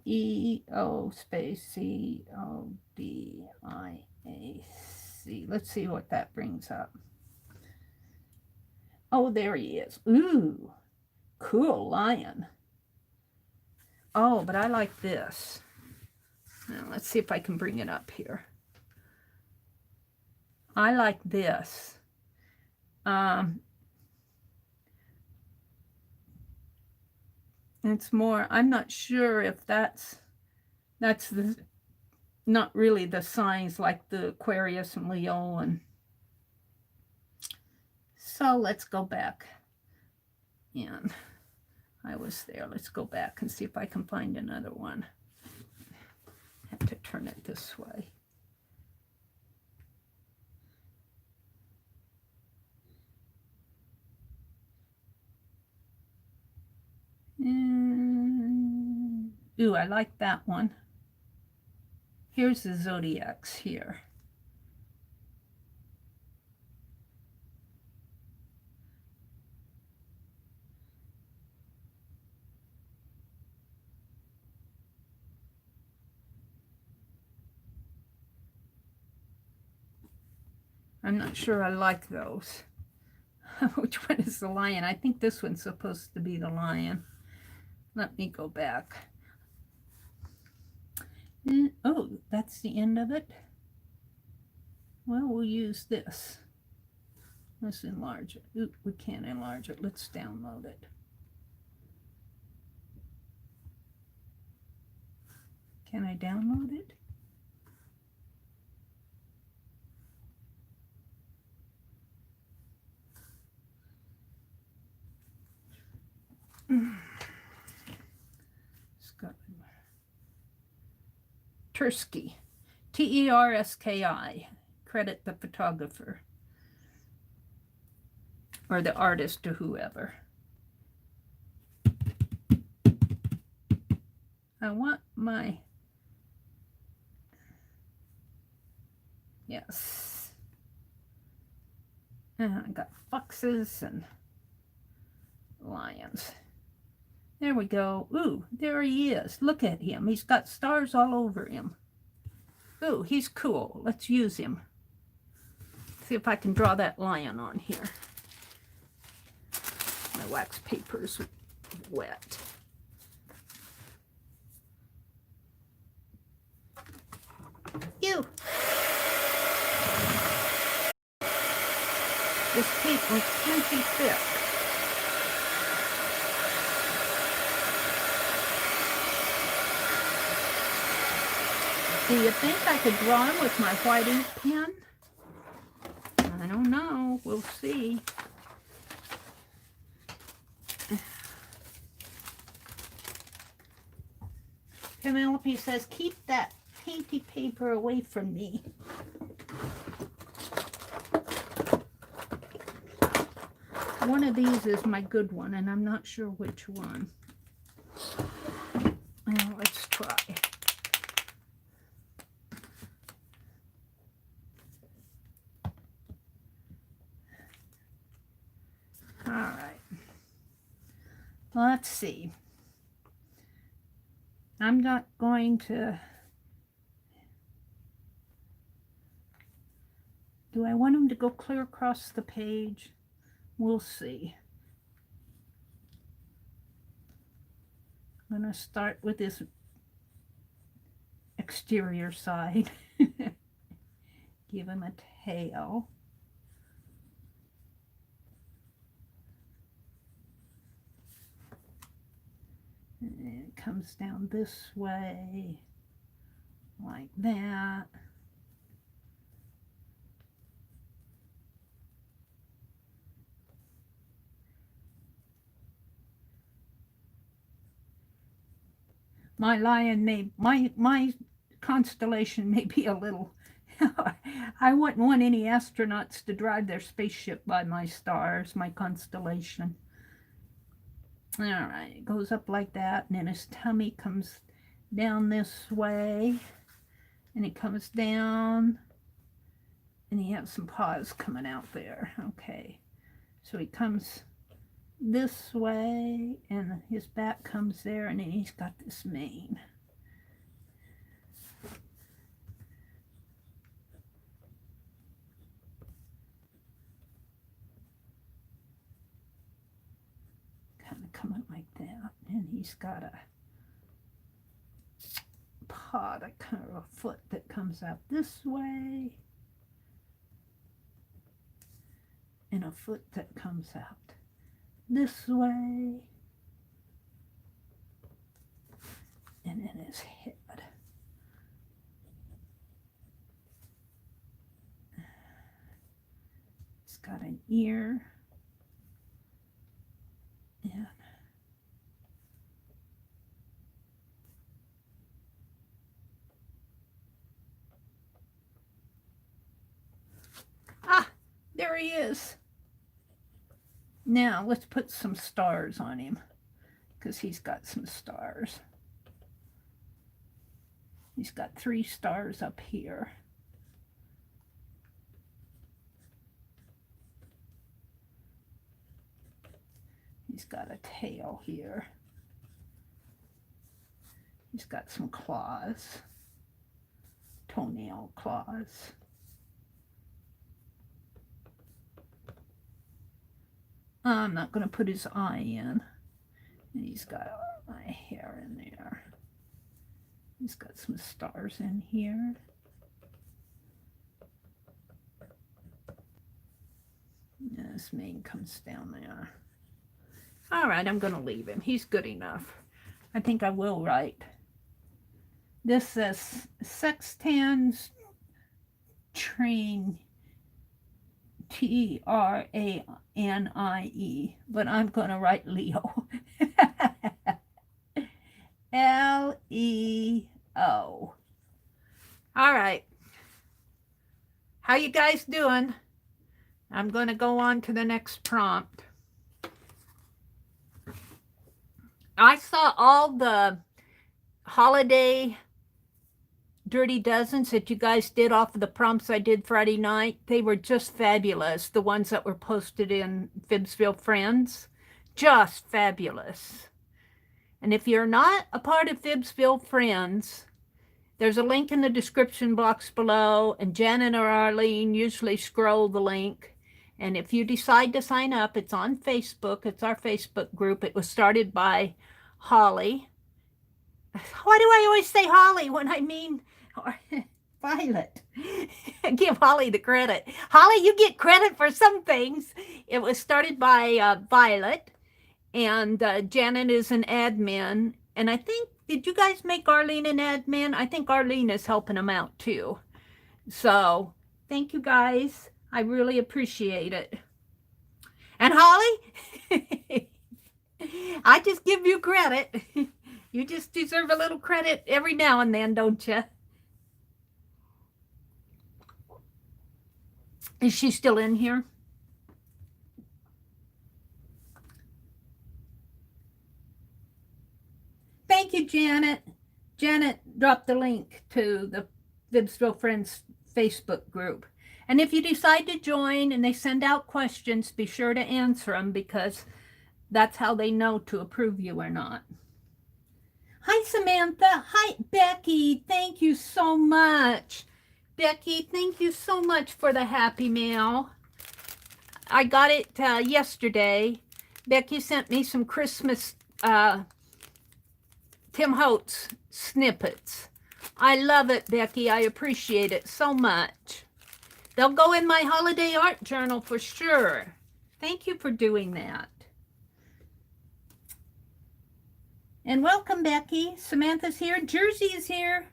Leo space CODIAC. Let's see what that brings up. Oh, there he is. Ooh, cool lion. Oh, but I like this. Now, let's see if I can bring it up here. I like this. It's more, I'm not sure if that's the, not really the signs like the Aquarius and Leo. And so let's go back. And I was there. Let's go back and see if I can find another one. I have to turn it this way. Ooh, I like that one. Here's the zodiacs here. I'm not sure I like those. Which one is the lion? I think this one's supposed to be the lion. Let me go back. Oh, that's the end of it. Well, we'll use this. Let's enlarge it. Oop, we can't enlarge it. Let's download it. Can I download it? Terski. Terski. Credit the photographer. Or the artist or whoever. I want my... Yes. I got foxes and lions. There we go. Ooh, there he is. Look at him. He's got stars all over him. Ooh, he's cool. Let's use him. See if I can draw that lion on here. My wax paper's wet. Ew. This tape was plenty thick. Do you think I could draw him with my white ink pen? I don't know. We'll see. Penelope says, keep that painty paper away from me. One of these is my good one, and I'm not sure which one. Well, let's try. All right. Let's see. I'm not going to... Do I want him to go clear across the page? We'll see. I'm going to start with this exterior side. Give him a tail. And it comes down this way, like that. My lion may, my constellation may be a little, I wouldn't want any astronauts to drive their spaceship by my stars, my constellation. All right, it goes up like that, and then his tummy comes down this way, and it comes down, and he has some paws coming out there. Okay, so he comes this way, and his back comes there, and then he's got this mane. Kind of coming like that, and he's got a paw, that kind of a foot that comes out this way, and a foot that comes out this way, and then his head. It's got an ear, and there he is. Now let's put some stars on him, because he's got some stars. He's got 3 stars up here. He's got a tail here. He's got some claws, toenail claws. I'm not going to put his eye in. And he's got my hair in there. He's got some stars in here. And his mane comes down there. All right, I'm going to leave him. He's good enough. I think I will write. This says Sextans Train, Tranie, but I'm going to write Leo. Leo. All right. How you guys doing? I'm going to go on to the next prompt. I saw all the holiday Dirty Dozens that you guys did off of the prompts I did Friday night. They were just fabulous. The ones that were posted in Fibsville Friends. Just fabulous. And if you're not a part of Fibsville Friends, there's a link in the description box below, and Janet or Arlene usually scroll the link. And if you decide to sign up, it's on Facebook. It's our Facebook group. It was started by Holly. Why do I always say Holly when I mean Violet? Give Holly the credit. Holly, you get credit for some things. It was started by Violet, and Janet is an admin. And I think, did you guys make Arlene an admin? I think Arlene is helping them out too. So thank you guys. I really appreciate it. And Holly, I just give you credit. You just deserve a little credit every now and then, don't you? Is she still in here? Thank you, Janet. Janet dropped the link to the Fibsville Friends Facebook group. And if you decide to join and they send out questions, be sure to answer them, because that's how they know to approve you or not. Hi, Samantha. Hi, Becky. Thank you so much. Becky, thank you so much for the Happy Mail. I got it yesterday. Becky sent me some Christmas Tim Holtz snippets. I love it, Becky. I appreciate it so much. They'll go in my holiday art journal for sure. Thank you for doing that. And welcome, Becky. Samantha's here. Jersey is here.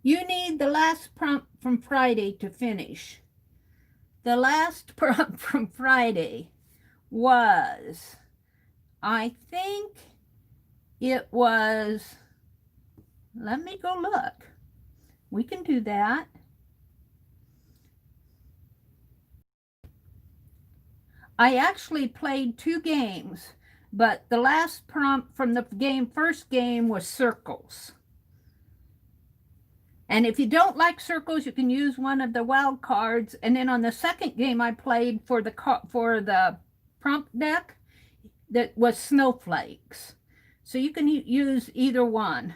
You need the last prompt from Friday to finish. The last prompt from Friday was, I think it was Let me go look. We can do that. I actually played 2 games, but the last prompt from the first game was circles. And if you don't like circles, you can use one of the wild cards. And then on the second game I played for the prompt deck, that was snowflakes. So you can use either one.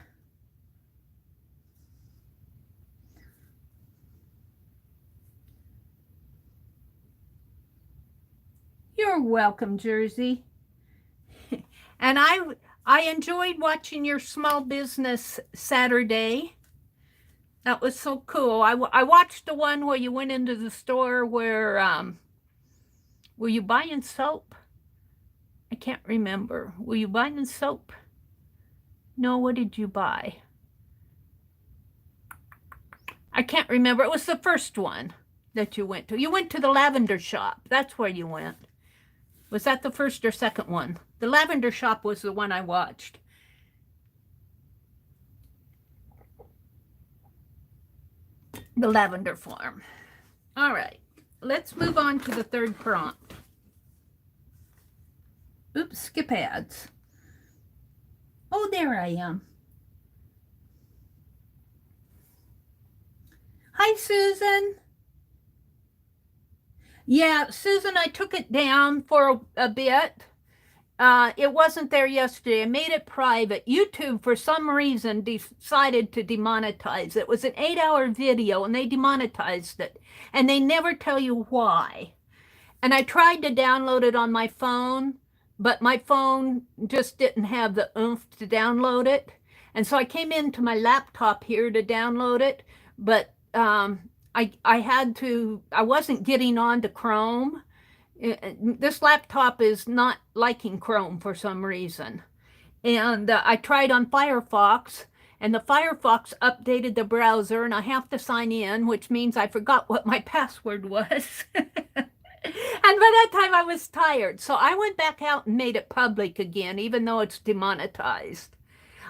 You're welcome, Jersey. And I enjoyed watching your small business Saturday. That was so cool. I watched the one where you went into the store where were you buying soap? I can't remember. Were you buying soap? No, what did you buy? I can't remember. It was the first one that you went to. You went to the lavender shop. That's where you went. Was that the first or second one? The lavender shop was the one I watched. The lavender farm. All right, let's move on to the third prompt. Oops, skip ads. Oh, there I am. Hi, Susan. Yeah, Susan, I took it down for a bit. It wasn't there yesterday. I made it private. YouTube, for some reason, decided to demonetize it. It was an 8-hour video, and they demonetized it. And they never tell you why. And I tried to download it on my phone, but my phone just didn't have the oomph to download it. And so I came into my laptop here to download it, but I wasn't getting onto Chrome. This laptop is not liking Chrome for some reason. And I tried on Firefox, and the Firefox updated the browser, and I have to sign in, which means I forgot what my password was. And by that time I was tired. So I went back out and made it public again, even though it's demonetized.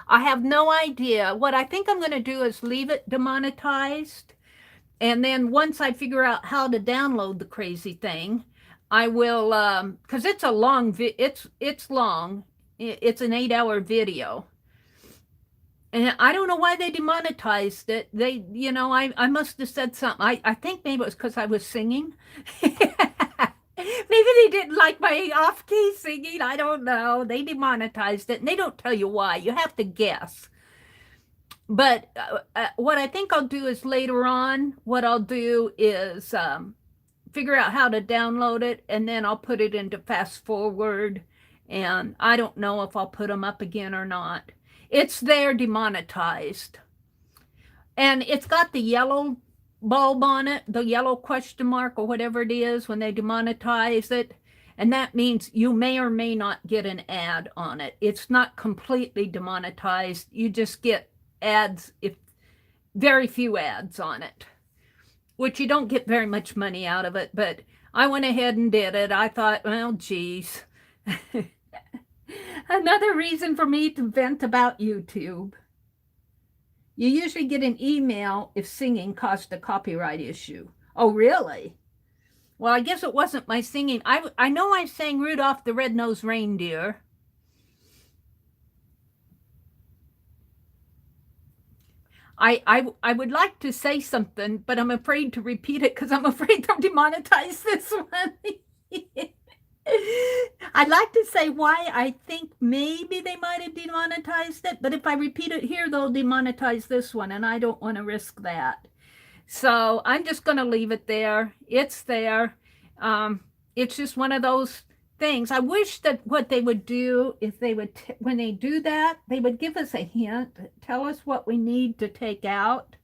I have no idea. What I think I'm going to do is leave it demonetized. And then once I figure out how to download the crazy thing, I will, because it's a long, it's long. It's an 8-hour video. And I don't know why they demonetized it. They, you know, I must have said something. I think maybe it was because I was singing. Maybe they didn't like my off-key singing. I don't know. They demonetized it, and they don't tell you why. You have to guess. But what I think I'll do is later on, what I'll do is figure out how to download it, and then I'll put it into fast forward. And I don't know if I'll put them up again or not. It's there demonetized. And it's got the yellow bulb on it, the yellow question mark or whatever it is when they demonetize it. And that means you may or may not get an ad on it. It's not completely demonetized. You just get ads, if very few ads on it, which you don't get very much money out of it. But I went ahead and did it. I thought, well, geez. Another reason for me to vent about YouTube. You usually get an email if singing caused a copyright issue. Oh, really? Well, I guess it wasn't my singing. I know I sang Rudolph the Red-Nosed Reindeer. I would like to say something, but I'm afraid to repeat it because I'm afraid they'll demonetize this one. I'd like to say why I think maybe they might have demonetized it, but if I repeat it here, they'll demonetize this one, and I don't want to risk that. So I'm just going to leave it there. It's there. It's just one of those things. I wish that what they would do, if they would, when they do that, they would give us a hint, tell us what we need to take out.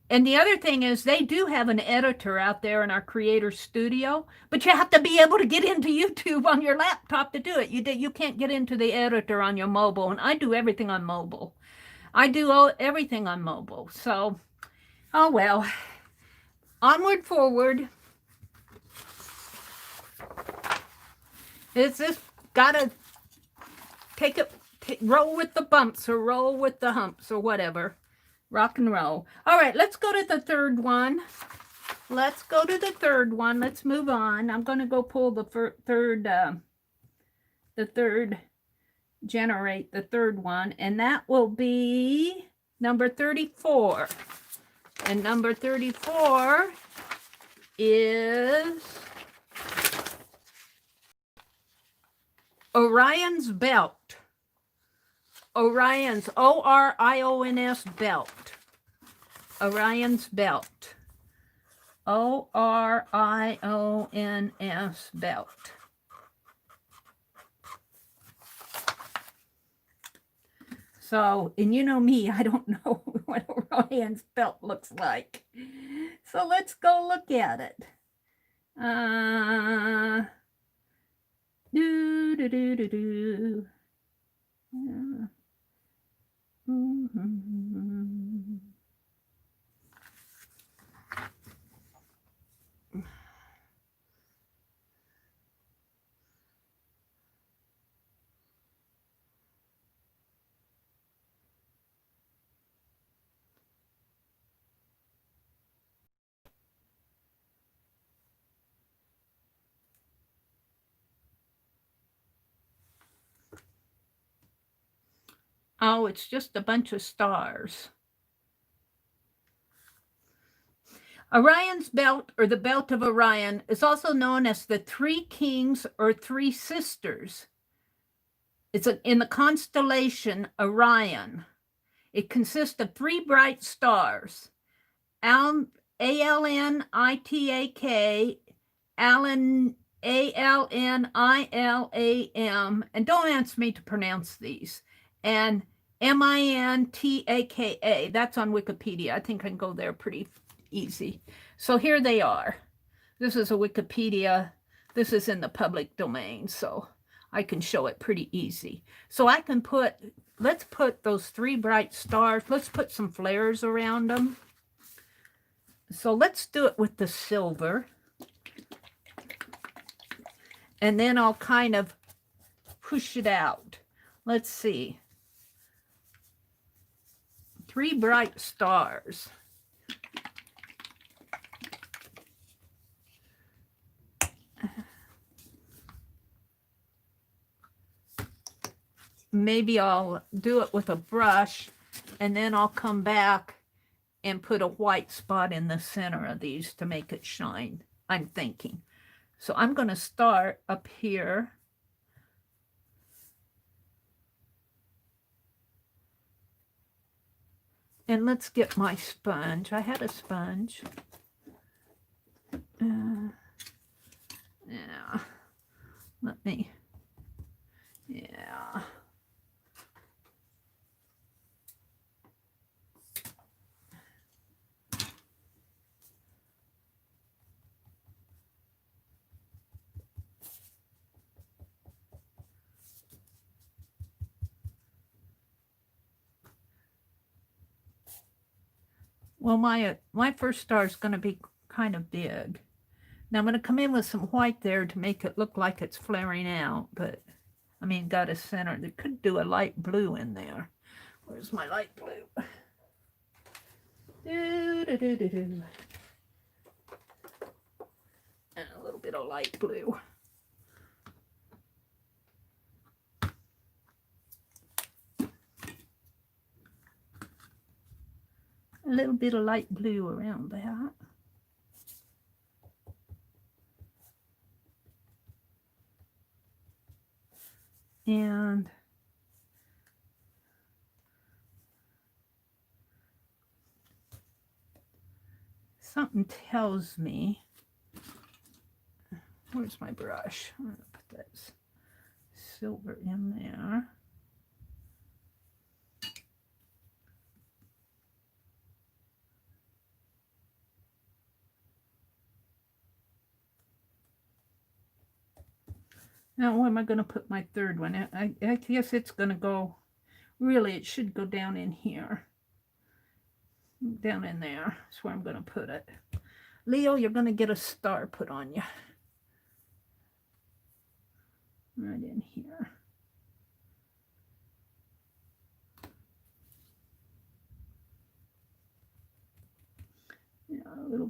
And the other thing is they do have an editor out there in our creator studio, but you have to be able to get into YouTube on your laptop to do it. You can't get into the editor on your mobile, and I do everything on mobile. I do everything on mobile. So, oh well. Onward, forward. It's just gotta take roll with the bumps or roll with the humps or whatever. Rock and roll. All right, let's go to the third one. Let's go to the third one. Let's move on. I'm going to go pull the third, generate the third one, and that will be number 34. And number 34 is Orion's belt. Orion's, O-R-I-O-N-S belt. Orion's belt. O-R-I-O-N-S belt. So, and you know me, I don't know what Orion's belt looks like. So let's go look at it. Oh, it's just a bunch of stars. Orion's belt, or the belt of Orion, is also known as the Three Kings or Three Sisters. It's in the constellation Orion. It consists of three bright stars, A-L-N-I-T-A-K, A-L-N-I-L-A-M, and don't ask me to pronounce these, and M-I-N-T-A-K-A. That's on Wikipedia. I think I can go there pretty easy. So here they are. This is a Wikipedia. This is in the public domain, so I can show it pretty easy. So I can put, let's put those three bright stars, let's put some flares around them. So let's do it with the silver. And then I'll kind of push it out. Let's see. Three bright stars. Maybe I'll do it with a brush, and then I'll come back and put a white spot in the center of these to make it shine, I'm thinking. So I'm going to start up here. And let's get my sponge. I had a sponge. Yeah. Let me. Yeah. Well, my first star is going to be kind of big. Now I'm going to come in with some white there to make it look like it's flaring out, but I mean, got a center. They could do a light blue in there. Where's my light blue? And a little bit of light blue. A little bit of light blue around that. And something tells me, where's my brush? I'm going to put this silver in there. Now, where am I going to put my third one? I guess it's going to go, really, it should go down in here. Down in there. That's where I'm going to put it. Leo, you're going to get a star put on you. Right in here.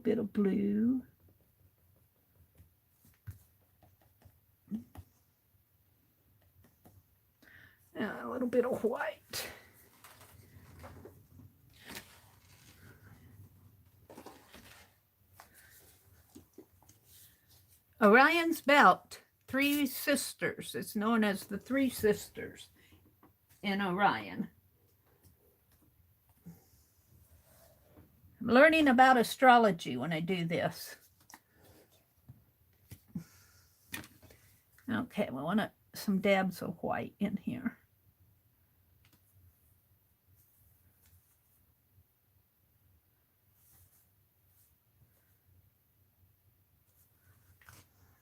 bit of blue. And a little bit of white. Orion's Belt, Three Sisters. It's known as the Three Sisters in Orion. I'm learning about astrology when I do this. Okay, we want some dabs of white in here.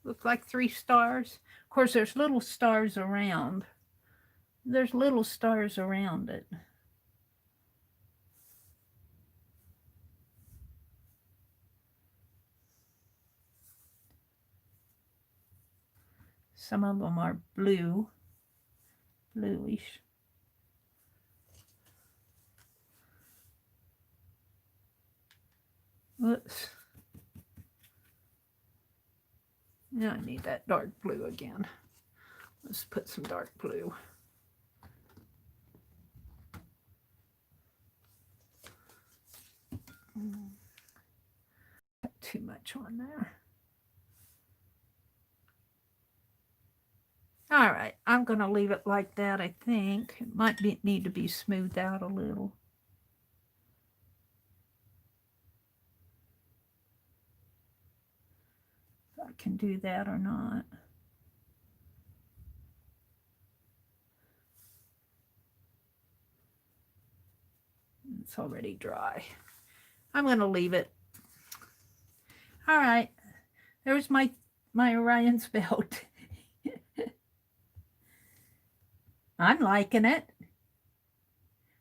Look like 3 stars. Of course, there's little stars around. There's little stars around it. Some of them are blue, bluish. Whoops. Now I need that dark blue again. Let's put some dark blue. Got too much on there. All right, I'm going to leave it like that, I think. It might need to be smoothed out a little. If I can do that or not. It's already dry. I'm going to leave it. All right, there's my Orion's Belt. I'm liking it.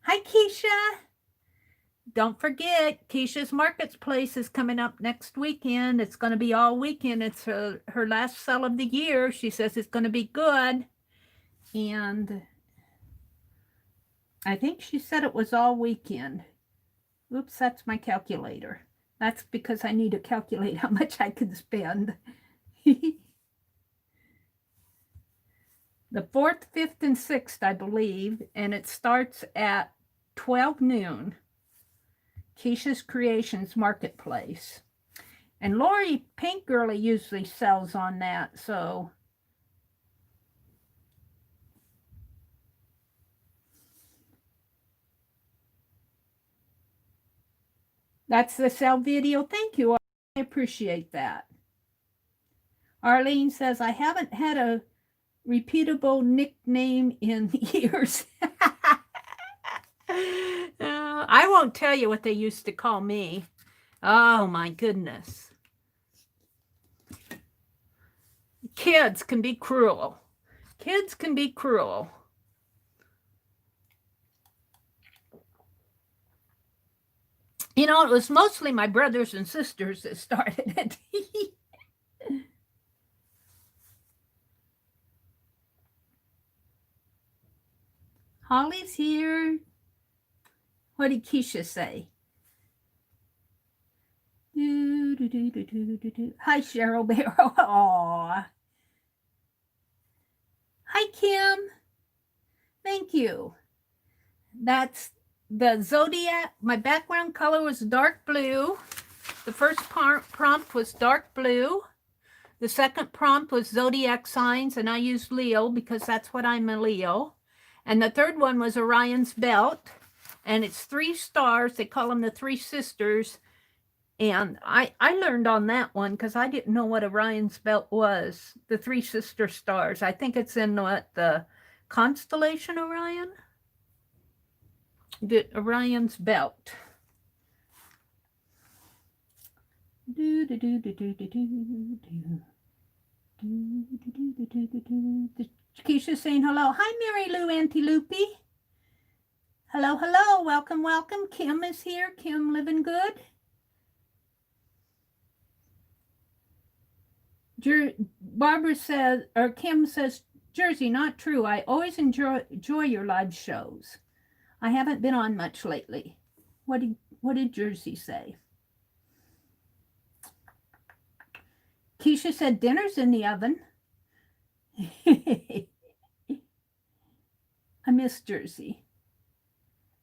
Hi, Keisha. Don't forget, Keisha's Marketplace is coming up next weekend. It's going to be all weekend. It's her last sale of the year. She says it's going to be good. And I think she said it was all weekend. Oops, that's my calculator. That's because I need to calculate how much I can spend. The 4th, 5th, and 6th, I believe, and it starts at 12 noon. Keisha's Creations Marketplace. And Lori Pink Girly usually sells on that, so. That's the sale video. Thank you. I appreciate that. Arlene says, I haven't had a repeatable nickname in years. I won't tell you what they used to call me. Oh my goodness. Kids can be cruel. Kids can be cruel. You know, it was mostly my brothers and sisters that started it. Holly's here. What did Keisha say? Hi, Cheryl Barrow. Aww. Hi, Kim. Thank you. That's the zodiac. My background color was dark blue. The first prompt was dark blue. The second prompt was zodiac signs, and I used Leo because that's what I'm, a Leo. And the third one was Orion's Belt, and it's 3 stars. They call them the 3 sisters. And I learned on that one because I didn't know what Orion's Belt was, the 3 sister stars. I think it's in what, the constellation Orion? The Orion's Belt. Keisha's saying hello. Hi, Mary Lou Antiloopy. Hello, hello. Welcome, welcome. Kim is here. Kim living good. Barbara says, or Kim says, Jersey, not true. I always enjoy your live shows. I haven't been on much lately. What did Jersey say? Keisha said dinner's in the oven. I miss Jersey.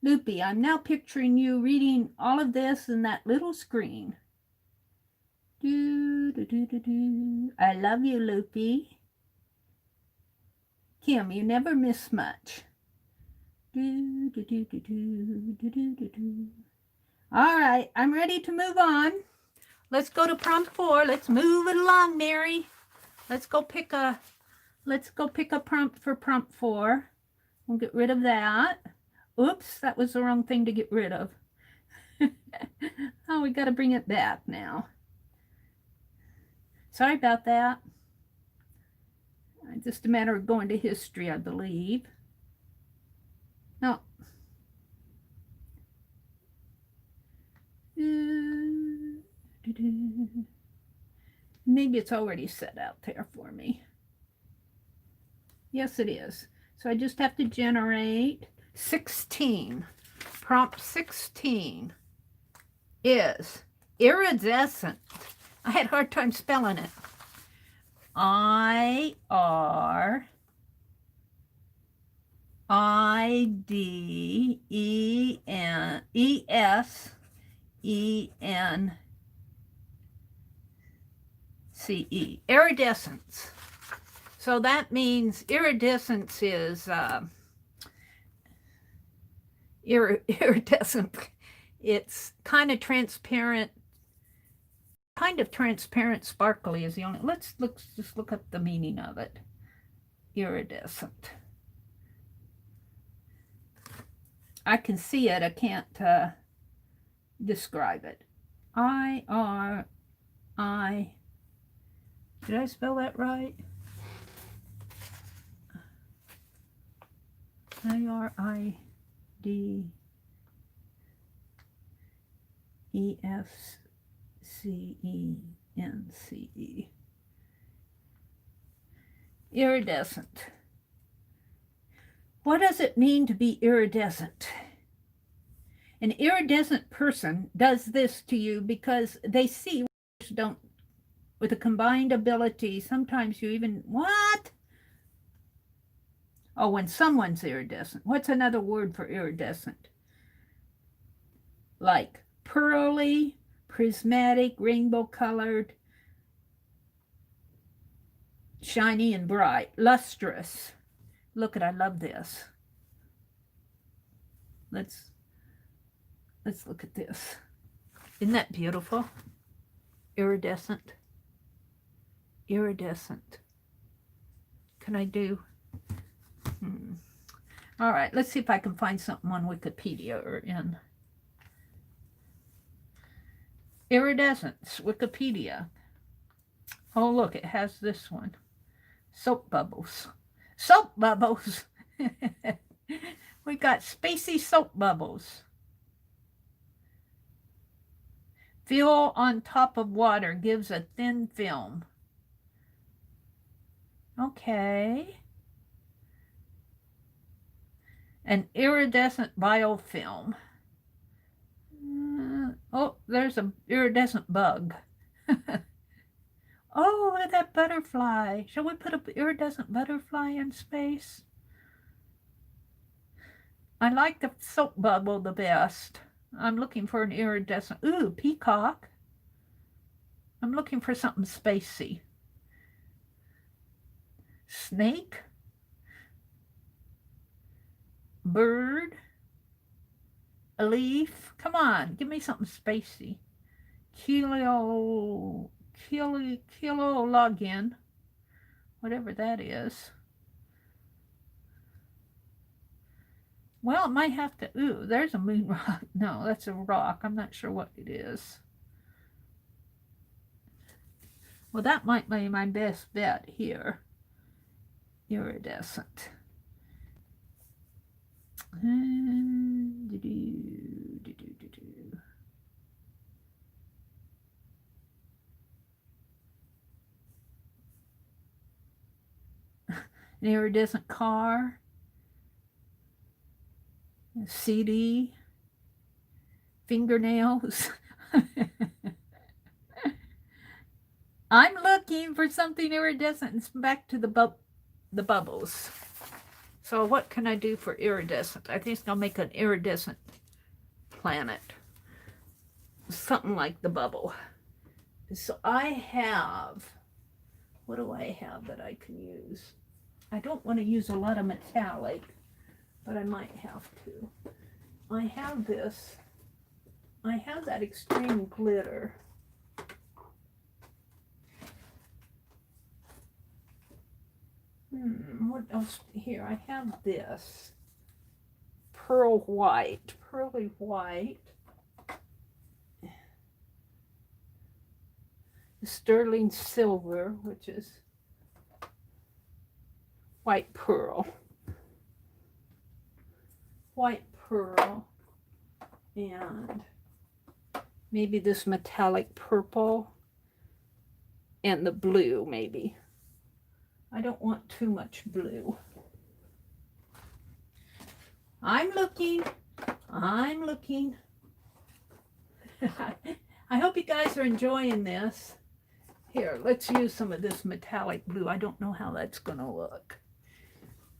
Loopy, I'm now picturing you reading all of this in that little screen. Do, do, do, do, do. I love you, Loopy. Kim, you never miss much. Do, do, do, do, do, do, do, do, do. All right, I'm ready to move on. Let's go to prompt 4. Let's move it along, Mary. Let's go pick a prompt for prompt 4. We'll get rid of that. Oops, that was the wrong thing to get rid of. Oh, we got to bring it back now. Sorry about that. Just a matter of going to history, I believe. No. Maybe it's already set out there for me. Yes, it is. So I just have to generate 16. Prompt 16 is iridescent. I had a hard time spelling it. IRIDENESCE. Iridescence. So that means iridescence is iridescent. It's kind of transparent, sparkly is the only. Let's just look up the meaning of it. Iridescent. I can see it. I can't describe it. I. Did I spell that right? IRIDESCE. Iridescent. What does it mean to be iridescent? An iridescent person does this to you because they see others don't. With a combined ability, sometimes you even, what? Oh, when someone's iridescent. What's another word for iridescent? Like pearly, prismatic, rainbow colored, shiny and bright, lustrous. Look at, I love this. Let's look at this. Isn't that beautiful? Iridescent. Iridescent. Can I do? All right, let's see if I can find something on Wikipedia or in iridescence, Wikipedia. Oh, look, it has this one. Soap bubbles. Soap bubbles. We got spacey soap bubbles. Fuel on top of water gives a thin film. Okay. An iridescent biofilm. Oh, there's an iridescent bug. Oh, look at that butterfly. Shall we put an iridescent butterfly in space? I like the soap bubble the best. I'm looking for an iridescent. Ooh, peacock. I'm looking for something spacey. Snake. Bird. A leaf. Come on, give me something spacey. Kilologin. Whatever that is. Well, it might have to, ooh, there's a moon rock. No, that's a rock. I'm not sure what it is. Well, that might be my best bet here. Iridescent. An iridescent car. CD. Fingernails. I'm looking for something iridescent. It's back to the bubbles. So what can I do for iridescent? I think I'll make an iridescent planet. Something like the bubble. So I have, what do I have that I can use? I don't want to use a lot of metallic, but I might have to. I have this. I have that extreme glitter. What else? Here, I have this. Pearl white. Pearly white. Sterling silver, which is white pearl. White pearl. And maybe this metallic purple. And the blue, maybe. I don't want too much blue. I'm looking. I'm looking. I hope you guys are enjoying this. Here, let's use some of this metallic blue. I don't know how that's going to look.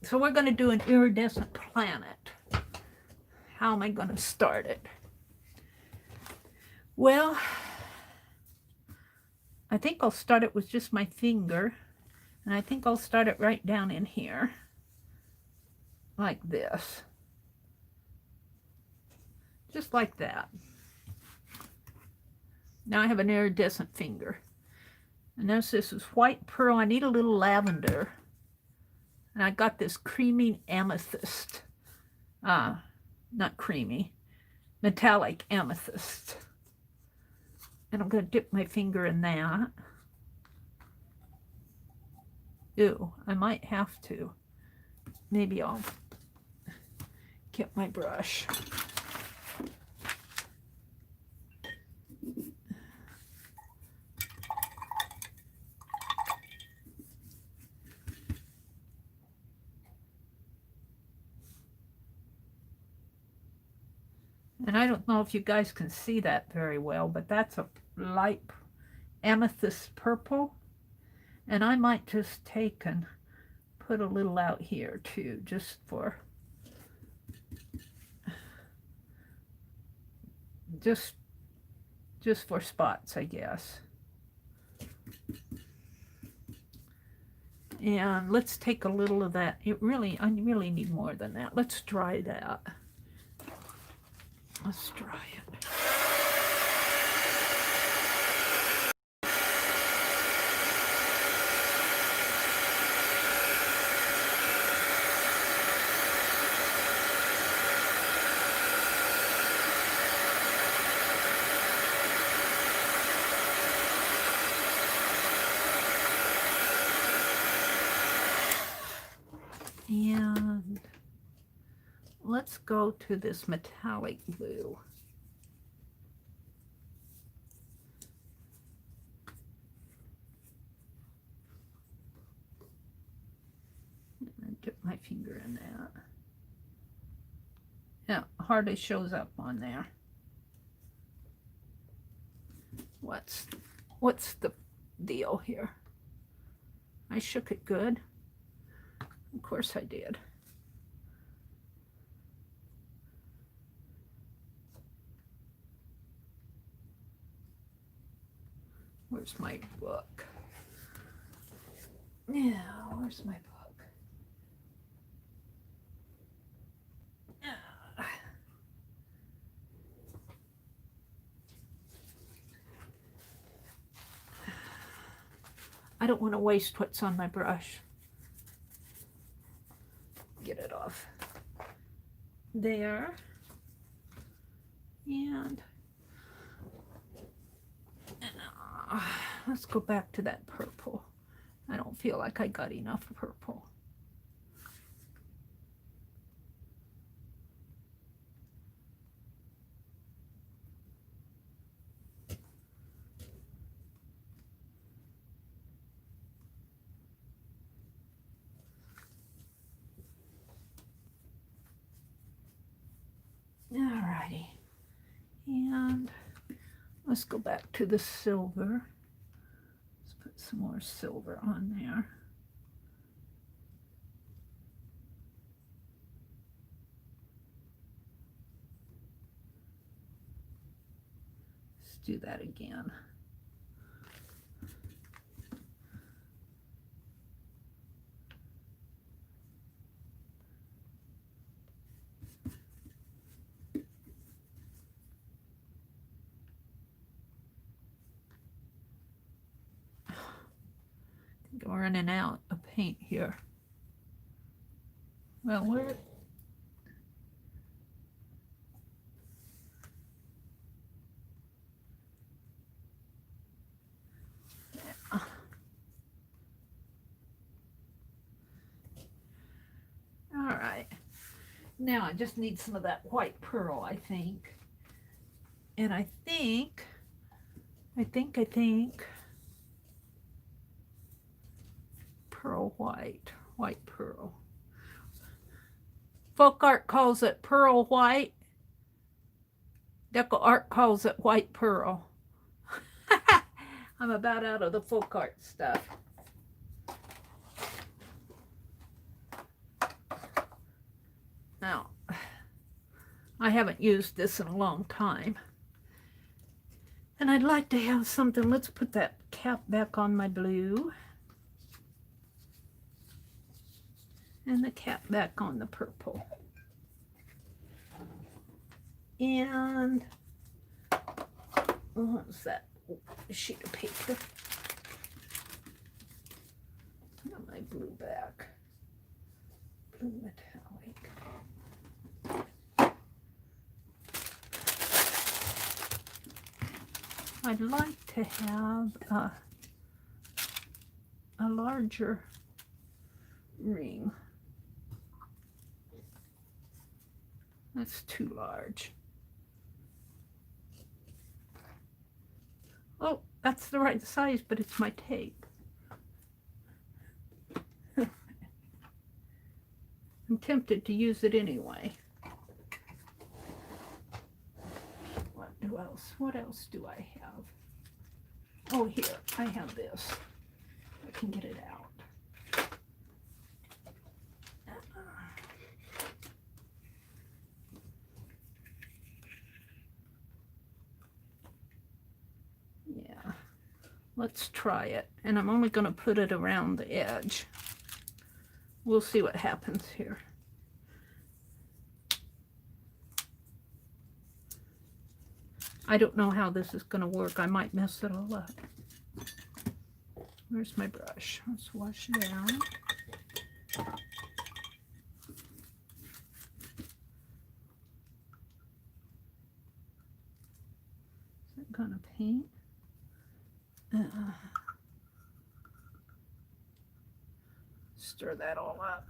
So we're going to do an iridescent planet. How am I going to start it? Well, I think I'll start it with just my finger. And I think I'll start it right down in here. Like this. Just like that. Now I have an iridescent finger. And notice this is white pearl. I need a little lavender. And I got this creamy amethyst. Not creamy. Metallic amethyst. And I'm going to dip my finger in that. Ew, I might have to. Maybe I'll get my brush. And I don't know if you guys can see that very well, but that's a light amethyst purple. And I might just take and put a little out here too, just for spots, I guess. And let's take a little of that. I really need more than that. Let's try that. Let's try it. And let's go to this metallic blue. And dip my finger in that. Yeah, hardly shows up on there. What's the deal here? I shook it good. Of course I did. Where's my book? Yeah, where's my book? I don't want to waste what's on my brush. Get it off. There. And let's go back to that purple. I don't feel like I got enough purple. Alrighty. And let's go back to the silver. Let's put Put some more silver on there. Let's do that again. I'm running out of paint here. Well, where? Yeah. All right. Now I just need some of that white pearl, I think. And I think pearl white pearl. Folk art calls it pearl white. Deco art calls it white pearl. I'm about out of the folk art stuff. Now, I haven't used this in a long time. And I'd like to have something. Let's put that cap back on my blue. And the cap back on the purple. And what's that? Oh, a sheet of paper. Put my blue back. Blue metallic. I'd like to have a larger ring. That's too large. Oh, that's the right size, but it's my tape. I'm tempted to use it anyway. What else do I have? Oh, here, I have this. I can get it out. Yeah, let's try it. And I'm only going to put it around the edge. We'll see what happens here. I don't know how this is going to work. I might mess it all up. Where's my brush? Let's wash it out. Is it going to paint? Stir that all up.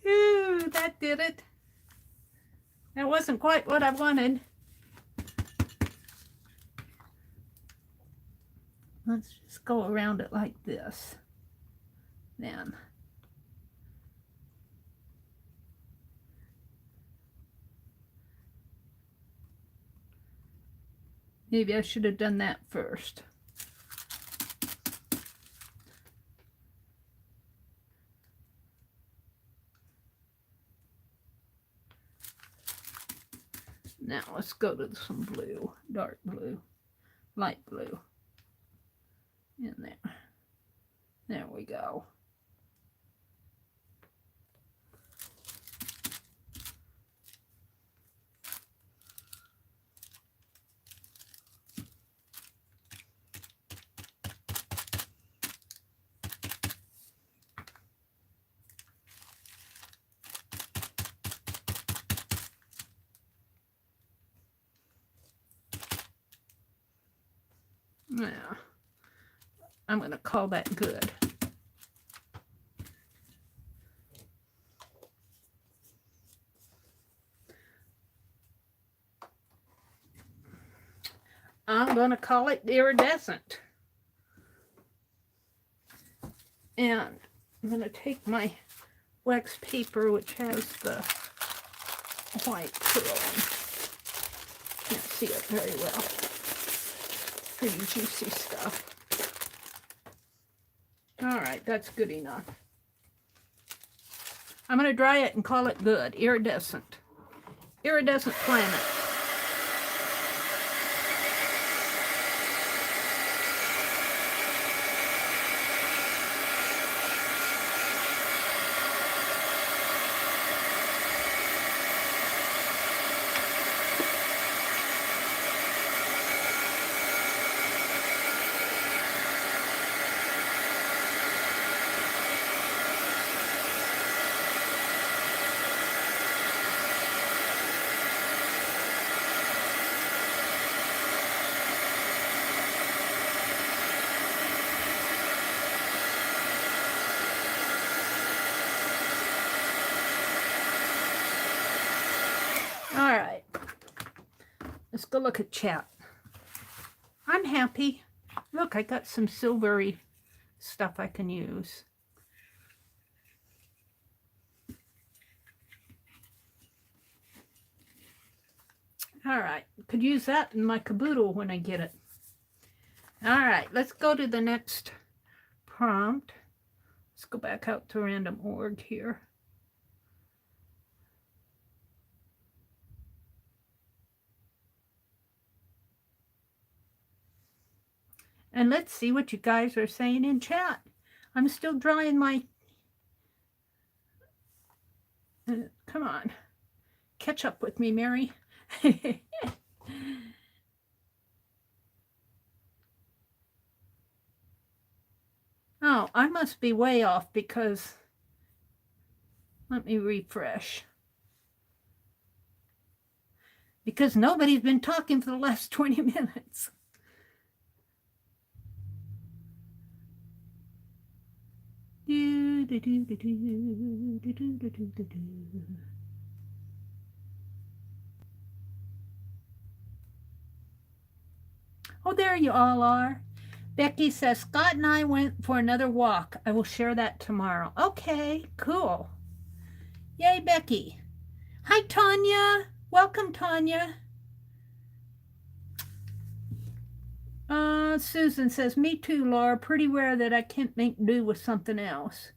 Ooh, that did it. That wasn't quite what I wanted. Let's just go around it like this. Then. Maybe I should have done that first. Now let's go to some blue, dark blue, light blue. In there. There we go. Yeah. I'm going to call that good. I'm going to call it iridescent. And I'm going to take my wax paper, which has the white pearl. Can't see it very well. Pretty juicy stuff. All right, that's good enough. I'm going to dry it and call it good. Iridescent. Iridescent planet. All right, let's go look at chat. I'm happy. Look, I got some silvery stuff I can use. All right, could use that in my caboodle when I get it. All right, let's go to the next prompt. Let's go back out to random org here. And let's see what you guys are saying in chat. I'm still drawing my... come on. Catch up with me, Mary. Oh, I must be way off because... let me refresh. Because nobody's been talking for the last 20 minutes. Oh, there you all are. Becky says, Scott and I went for another walk. I will share that tomorrow. Okay, cool. Yay, Becky. Hi, Tanya. Welcome, Tanya. Susan says, me too, Laura. Pretty rare that I can't make do with something else.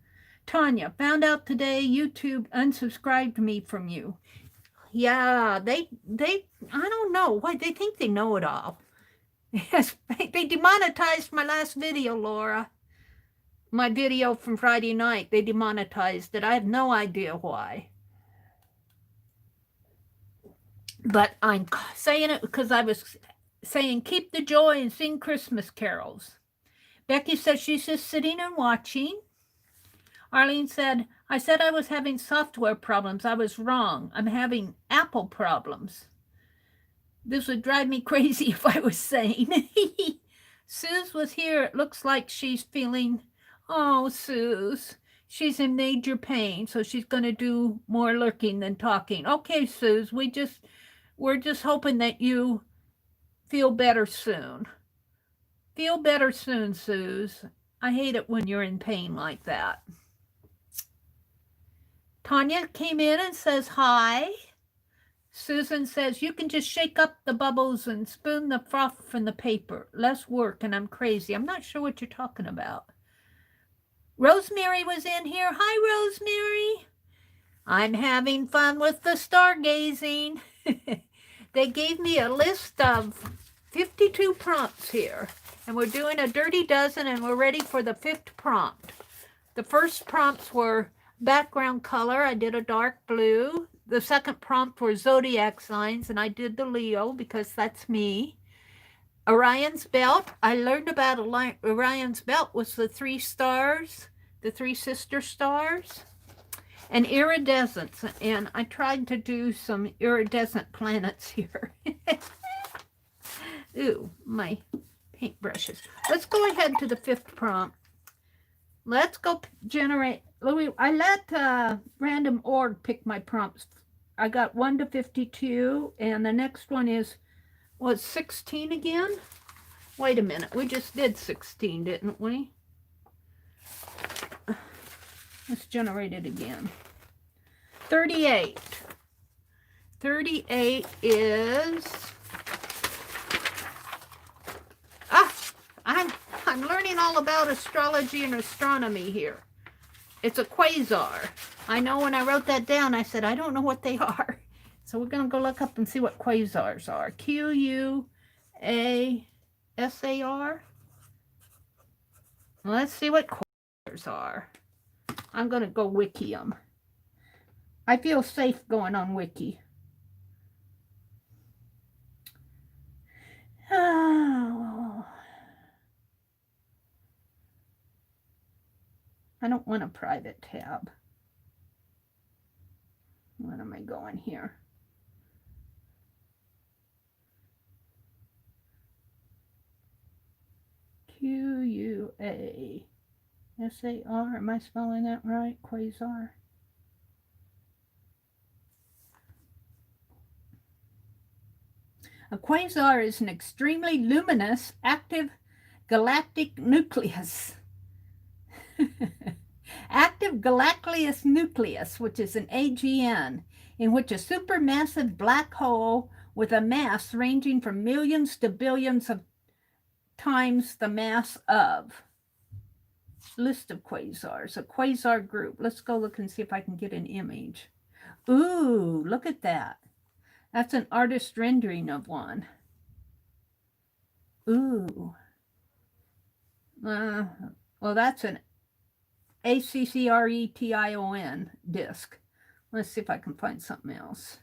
Tanya, found out today YouTube unsubscribed me from you. Yeah, they I don't know. Why they think they know it all. Yes, they demonetized my last video, Laura. My video from Friday night, they demonetized it. I have no idea why. But I'm saying it because I was saying keep the joy and sing Christmas carols. Becky says she's just sitting and watching. Arlene said, I said I was having software problems. I was wrong. I'm having Apple problems. This would drive me crazy if I was sane. Suze was here. It looks like she's feeling, oh, Suze, she's in major pain, so she's going to do more lurking than talking. Okay, Suze, we're just hoping that you feel better soon. Feel better soon, Suze. I hate it when you're in pain like that. Tanya came in and says hi. Susan says, you can just shake up the bubbles and spoon the froth from the paper. Less work and I'm crazy. I'm not sure what you're talking about. Rosemary was in here. Hi, Rosemary. I'm having fun with the stargazing. They gave me a list of 52 prompts here. And we're doing a dirty dozen and we're ready for the 5th prompt. The first prompts were background color. I did a dark blue. The second prompt were zodiac signs, and I did the Leo because that's me. Orion's belt. I learned about Orion's belt was the 3 stars, the 3 sister stars, and iridescence. And I tried to do some iridescent planets here. Ooh, my paintbrushes. Let's go ahead to the 5th prompt. Let's go generate. I let random org pick my prompts. I got 1 to 52, and the next one is, was 16 again? Wait a minute, we just did 16, didn't we? Let's generate it again. 38. 38 is... I'm learning all about astrology and astronomy here. It's a quasar. I know when I wrote that down, I said, I don't know what they are. So we're going to go look up and see what quasars are. Q-U-A-S-A-R. Let's see what quasars are. I'm going to go wiki them. I feel safe going on wiki. Oh. I don't want a private tab. What am I going here? Q-U-A-S-A-R. Am I spelling that right? Quasar. A quasar is an extremely luminous, active galactic nucleus. Active galactic nucleus, which is an AGN, in which a supermassive black hole with a mass ranging from millions to billions of times the mass of. List of quasars, a quasar group. Let's go look and see if I can get an image. Ooh, look at that. That's an artist rendering of one. Ooh. Well, that's an ACCRETION disc. Let's see if I can find something else.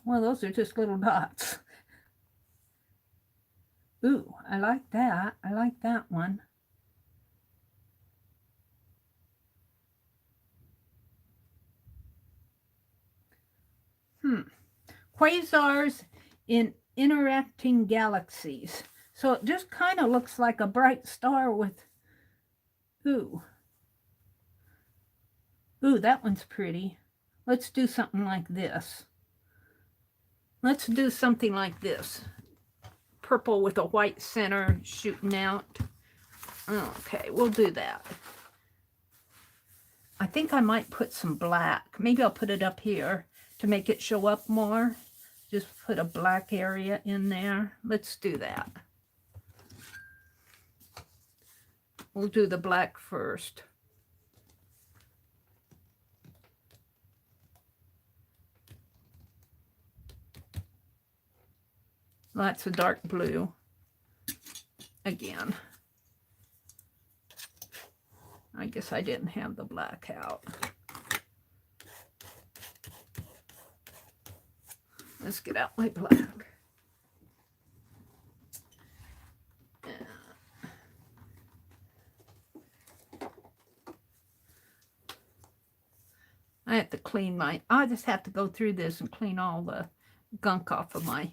Well, those are just little dots. Ooh, I like that. I like that one. Quasars in interacting galaxies. So it just kind of looks like a bright star with, ooh, that one's pretty. Let's do something like this. Let's do something like this. Purple with a white center shooting out. Okay, we'll do that. I think I might put some black. Maybe I'll put it up here to make it show up more. Just put a black area in there. Let's do that. We'll do the black first. Lots of dark blue. Again. I guess I didn't have the black out. Let's get out my black. I have to clean my, I just have to go through this and clean all the gunk off of my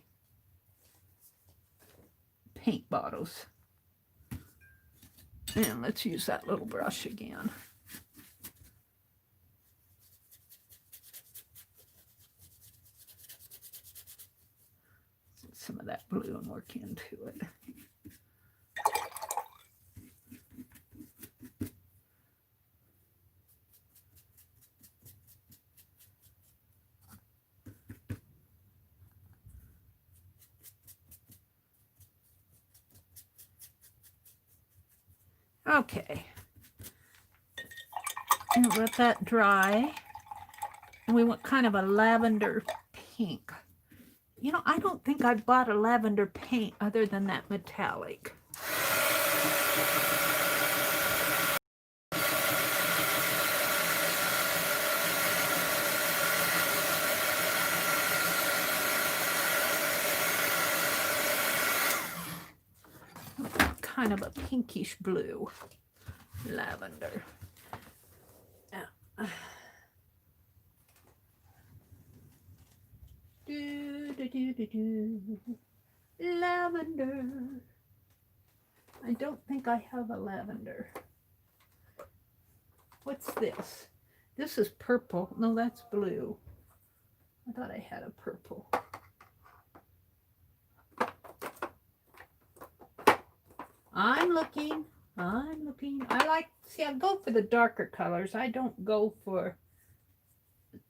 paint bottles. And let's use that little brush again. Some of that blue and work into it. Okay. And let that dry. And we want kind of a lavender pink. You know, I don't think I've bought a lavender paint other than that metallic. Kind of a pinkish blue lavender. Lavender. I don't think I have a lavender. What's this? This is purple. No, that's blue. I thought I had a purple. I'm looking. I like, see, I go for the darker colors. I don't go for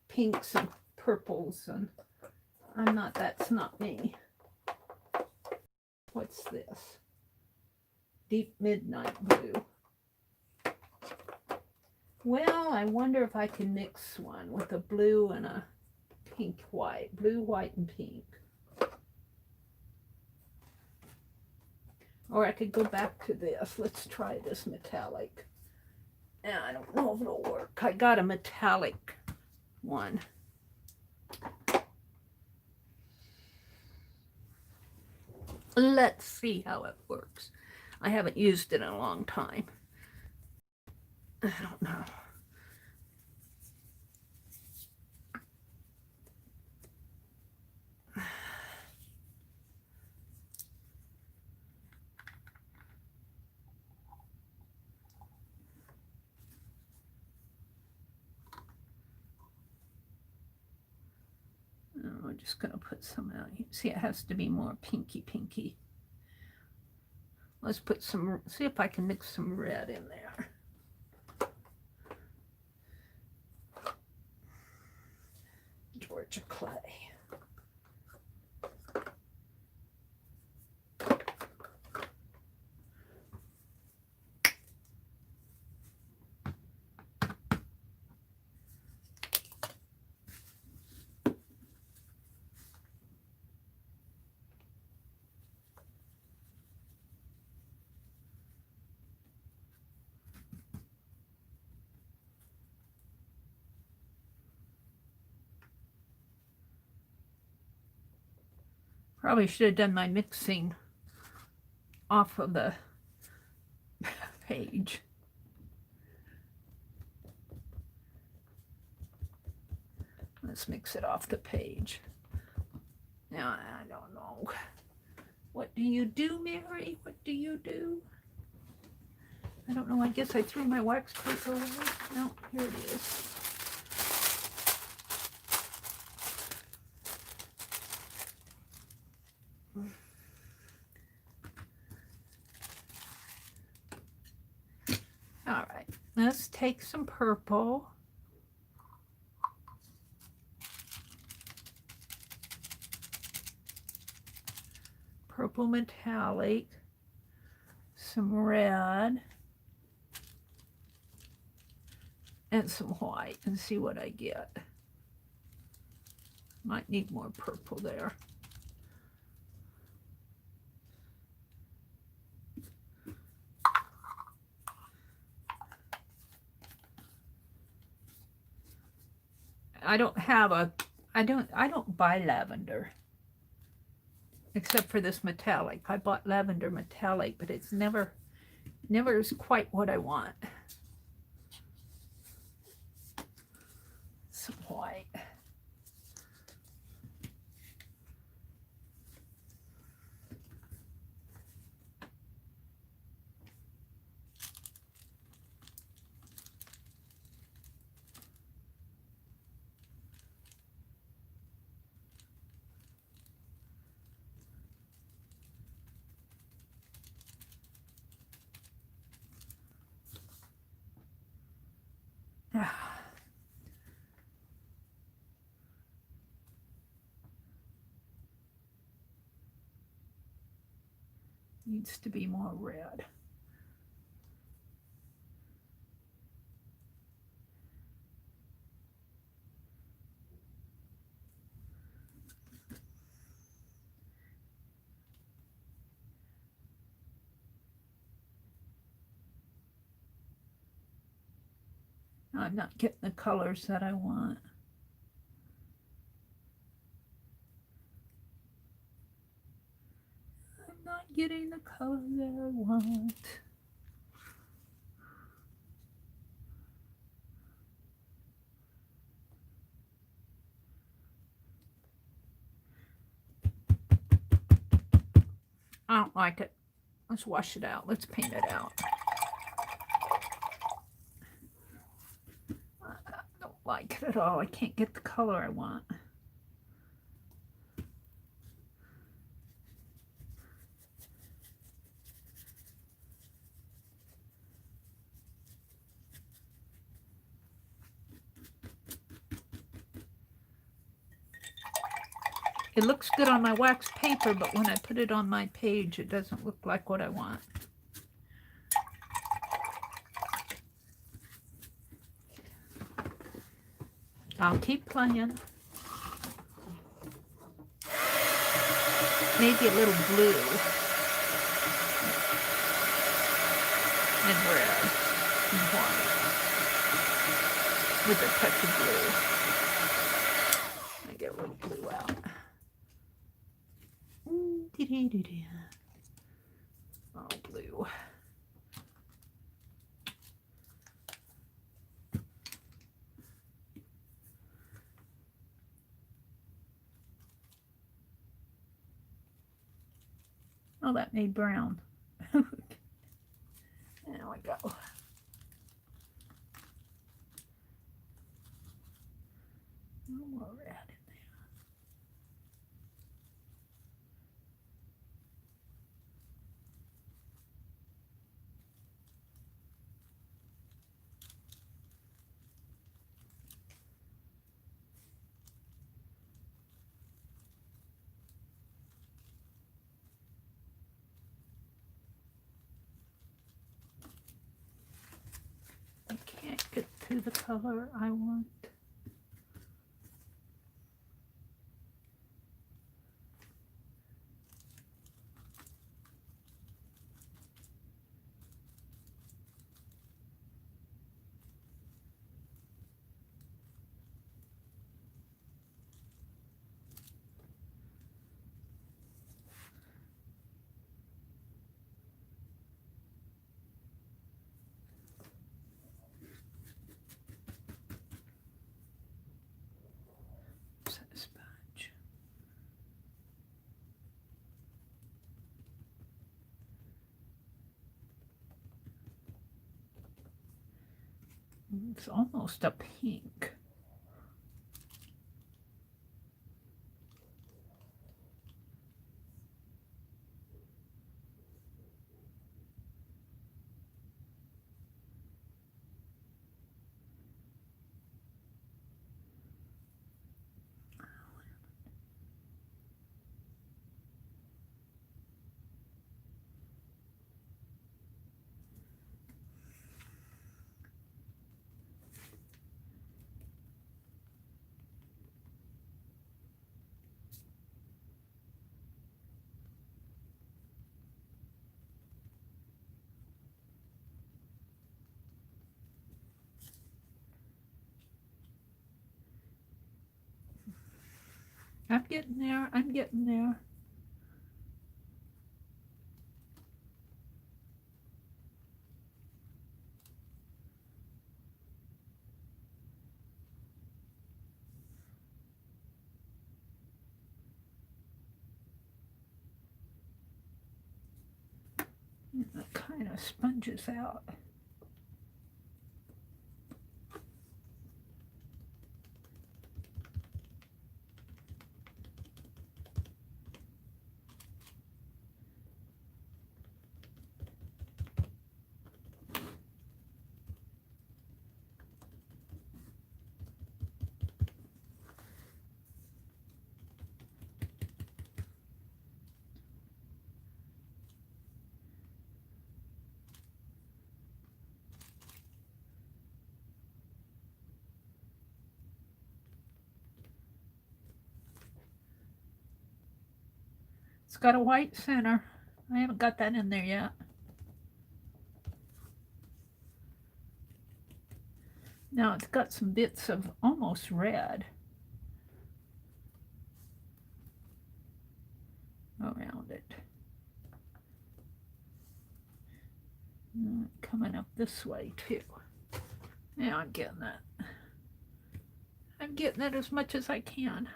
pinks and purples, and that's not me. What's this? Deep midnight blue. Well, I wonder if I can mix one with a blue and a pink white. Blue, white, and pink. Or I could go back to this. Let's try this metallic. I don't know if it'll work. I got a metallic one. Let's see how it works. I haven't used it in a long time. I don't know. I'm just going to put some out here. See, it has to be more pinky. Let's put some, see if I can mix some red in there. Georgia clay. Probably should have done my mixing off of the page. Let's mix it off the page. Now, I don't know. What do you do, Mary? What do you do? I don't know. I guess I threw my wax paper away. No, here it is. All right, let's take some purple. Purple metallic, some red, and some white, and see what I get. Might need more purple there. I don't buy lavender. Except for this metallic. I bought lavender metallic, but it's never is quite what I want. Some white. Needs to be more red. I'm not getting the colors that I want. I'm not getting the color that I want. I don't like it. Let's wash it out. Let's paint it out. I don't like it at all. I can't get the color I want. It looks good on my wax paper, but when I put it on my page, it doesn't look like what I want. I'll keep playing. Maybe a little blue and red and white with a touch of blue. I get a little blue out. Oh, blue. Oh, that made brown. There we go. No more red in there. I can't get to the color I want. Sponge. It's almost a pink. I'm getting there. I'm getting there. It kind of sponges out. It's got a white center. I haven't got that in there yet. Now it's got some bits of almost red around it. Coming up this way too. Yeah, I'm getting that. I'm getting it as much as I can.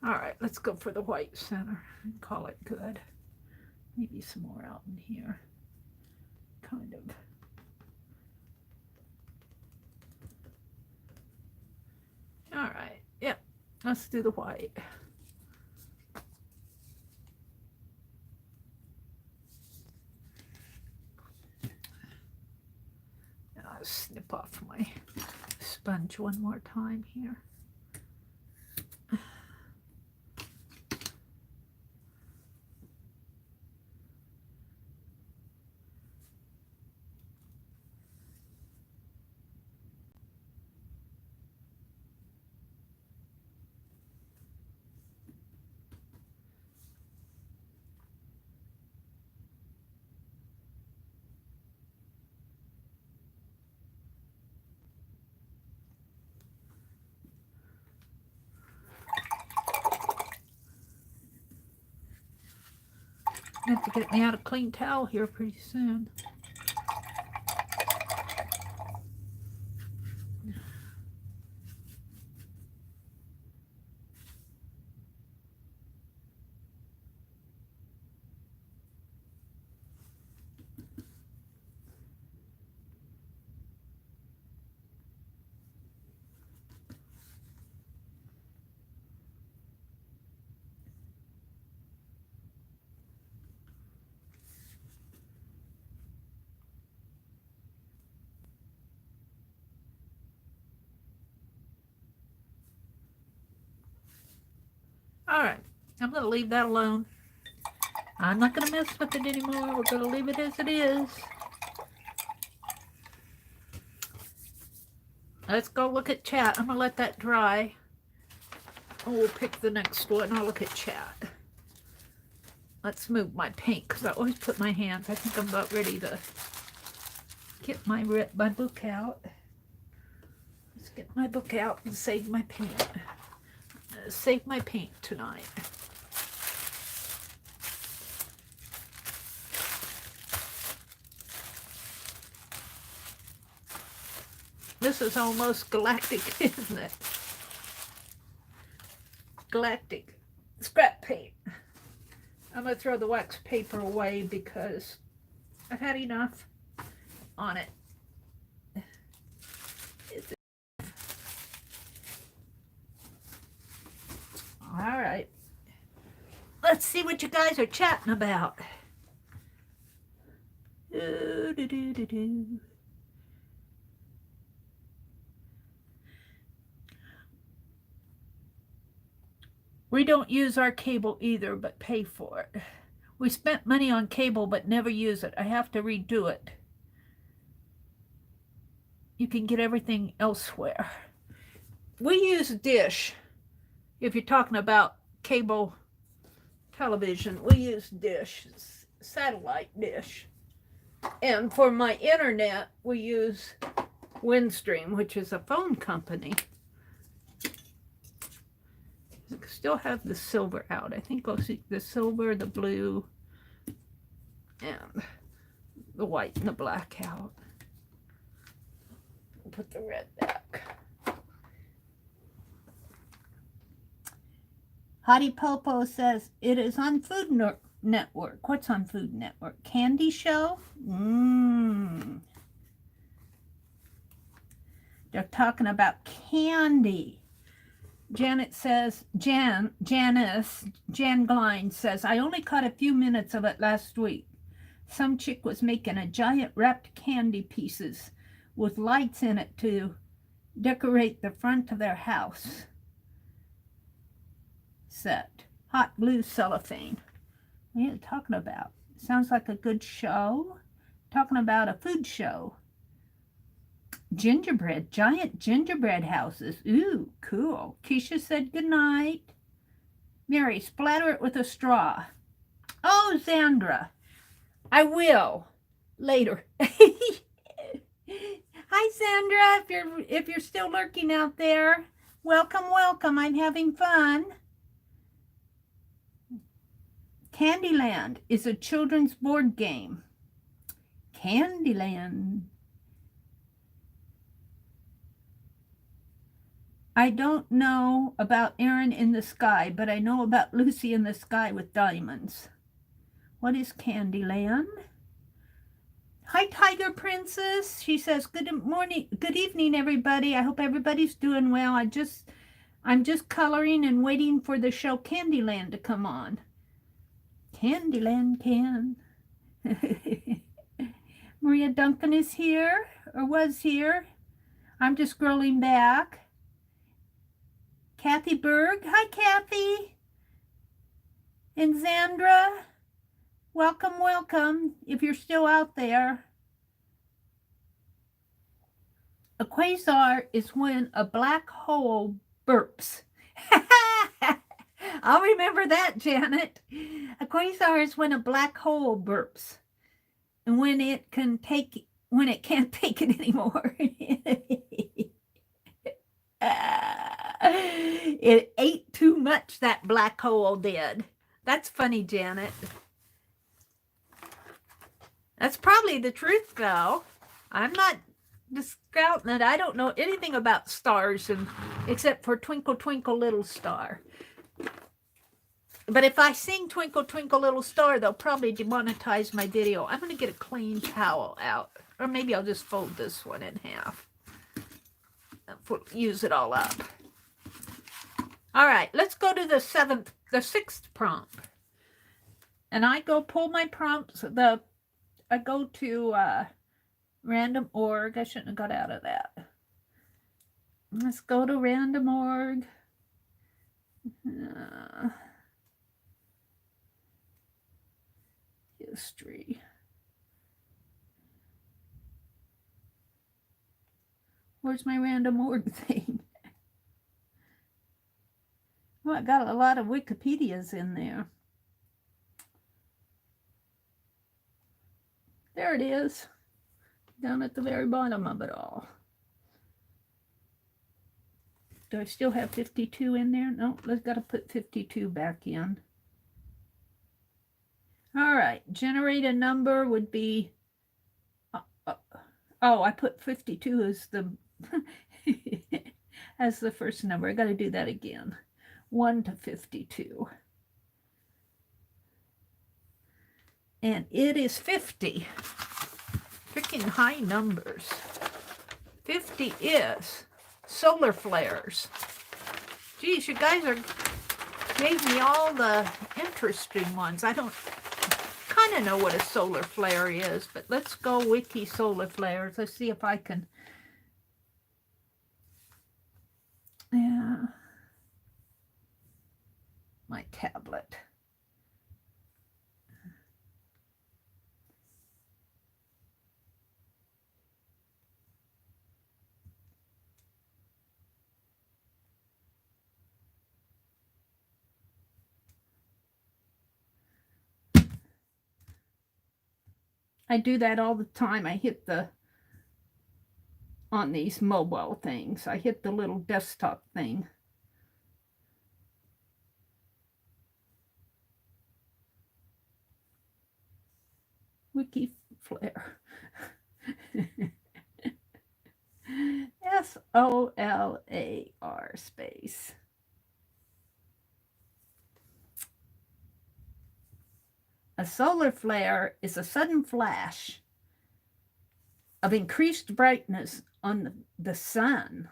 All right, let's go for the white center and call it good. Maybe some more out in here. Kind of. All right, yep, let's do the white. I'll snip off my sponge one more time here. I have to get me out a clean towel here pretty soon. All right, I'm going to leave that alone. I'm not going to mess with it anymore. We're going to leave it as it is. Let's go look at chat. I'm going to let that dry. And we'll pick the next one. I'll look at chat. Let's move my paint because I always put my hands. I think I'm about ready to get my book out. Let's get my book out and save my paint. Save my paint tonight. This is almost galactic, isn't it? Galactic scrap paint. I'm going to throw the wax paper away because I've had enough on it. All right. Let's see what you guys are chatting about. We don't use our cable either, but pay for it. We spent money on cable, but never use it. I have to redo it. You can get everything elsewhere. We use Dish. If you're talking about cable television, we use Dish, satellite Dish. And for my internet, we use Windstream, which is a phone company. I still have the silver out. I think I'll see the silver, the blue, and the white and the black out. I'll put the red back. Hottie Popo says, it is on Food Network. What's on Food Network? Candy Show? They're talking about candy. Janet says, Jan Gline says, I only caught a few minutes of it last week. Some chick was making a giant wrapped candy pieces with lights in it to decorate the front of their house set. Hot glue cellophane. What are you talking about? Sounds like a good show. Talking about a food show. Gingerbread, giant gingerbread houses. Ooh, cool. Keisha said good night. Mary, splatter it with a straw. Oh, Zandra, I will later. Hi, Sandra. If you're still lurking out there, welcome, welcome. I'm having fun. Candyland is a children's board game. Candyland. I don't know about Aaron in the sky, but I know about Lucy in the sky with diamonds. What is Candyland? Hi, Tiger Princess. She says, good morning, good evening, everybody. I hope everybody's doing well. I'm just coloring and waiting for the show Candyland to come on. Candyland can. Maria Duncan is here, or was here. I'm just scrolling back. Kathy Berg. Hi, Kathy. And Zandra. Welcome, welcome, if you're still out there. A quasar is when a black hole burps. I'll remember that, Janet. A quasar is when a black hole burps, and when it can't take it anymore. It ate too much, that black hole did. That's funny, Janet. That's probably the truth, though. I'm not discounting it. I don't know anything about stars, except for Twinkle, Twinkle, Little Star. But if I sing Twinkle, Twinkle, Little Star, they'll probably demonetize my video. I'm going to get a clean towel out. Or maybe I'll just fold this one in half. Use it all up. All right, let's go to the sixth prompt. And I go pull my prompts. I go to random org. I shouldn't have got out of that. Let's go to random org. History. Where's my random org thing? Well, I got a lot of Wikipedias in there. There it is, down at the very bottom of it all. Do I still have 52 in there? No, let's got to put 52 back in. All right, generate a number would be, oh, I put 52 as the, as the first number. I got to do that again. 1 to 52. And it is 50. Freaking high numbers. 50 is solar flares. Geez, you guys gave me all the interesting ones. I don't kind of know what a solar flare is, but let's go wiki solar flares. Let's see if I can. Yeah. My tablet. I do that all the time. I hit on these mobile things. I hit the little desktop thing. Wiki flare. SOLAR space. A solar flare is a sudden flash of increased brightness on the sun,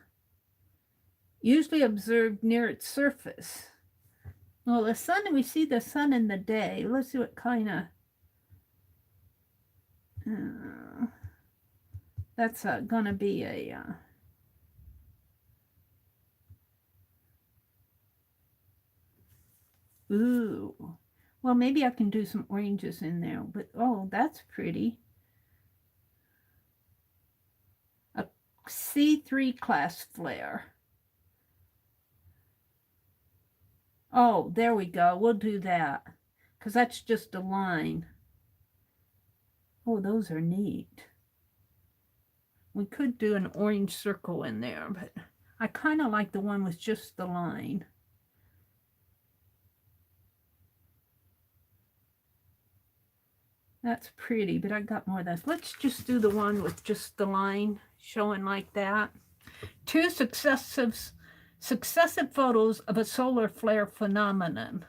usually observed near its surface. Well, the sun, we see the sun in the day. Let's see what kind of... that's going to be a... ooh. Well, maybe I can do some oranges in there, but oh, that's pretty. A C3 class flare. Oh, there we go. We'll do that because that's just a line. Oh, those are neat. We could do an orange circle in there, but I kind of like the one with just the line. That's pretty, but I got more of that. Let's just do the one with just the line showing like that. Two successive Successive photos of a solar flare phenomenon.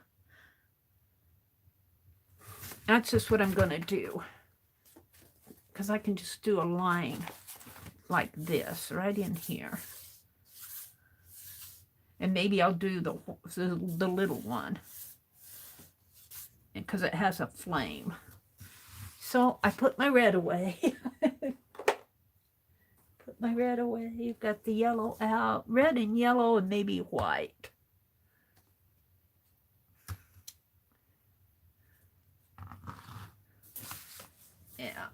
That's just what I'm going to do. Because I can just do a line like this right in here. And maybe I'll do the little one. Because it has a flame. So I put my red away. Put my red away. You've got the yellow out. Red and yellow and maybe white. Yeah.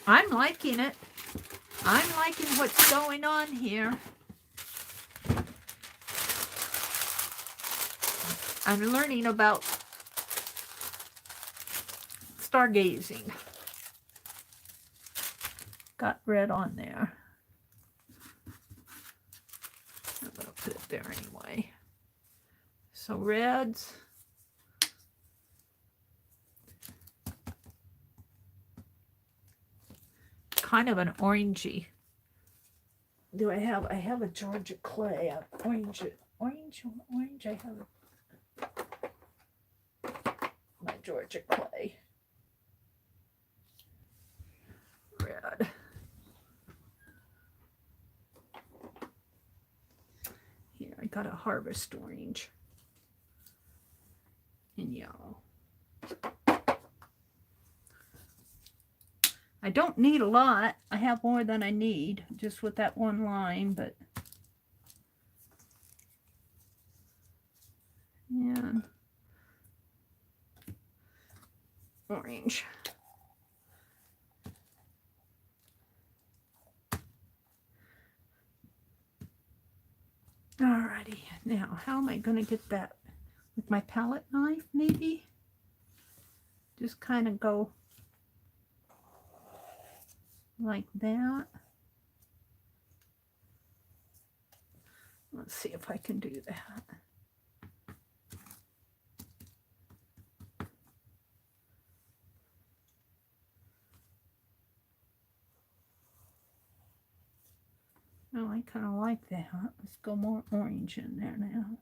I'm liking it. I'm liking what's going on here. I'm learning about stargazing. Got red on there. I'm going to put it there anyway. So reds. Kind of an orangey. Do I have a Georgia clay, orange, I have my Georgia clay. Red. Here, I got a harvest orange and yellow. I don't need a lot. I have more than I need, just with that one line, but and orange. Alrighty, now how am I going to get that? With my palette knife, maybe? Just kind of go like that. Let's see if I can do that. Oh, I kind of like that. Let's go more orange in there now.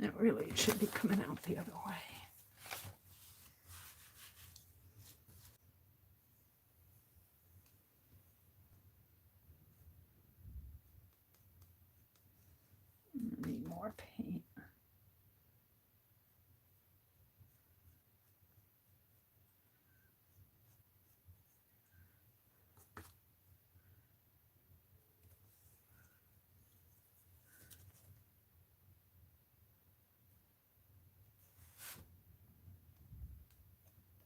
It really should be coming out the other way. Need more paint.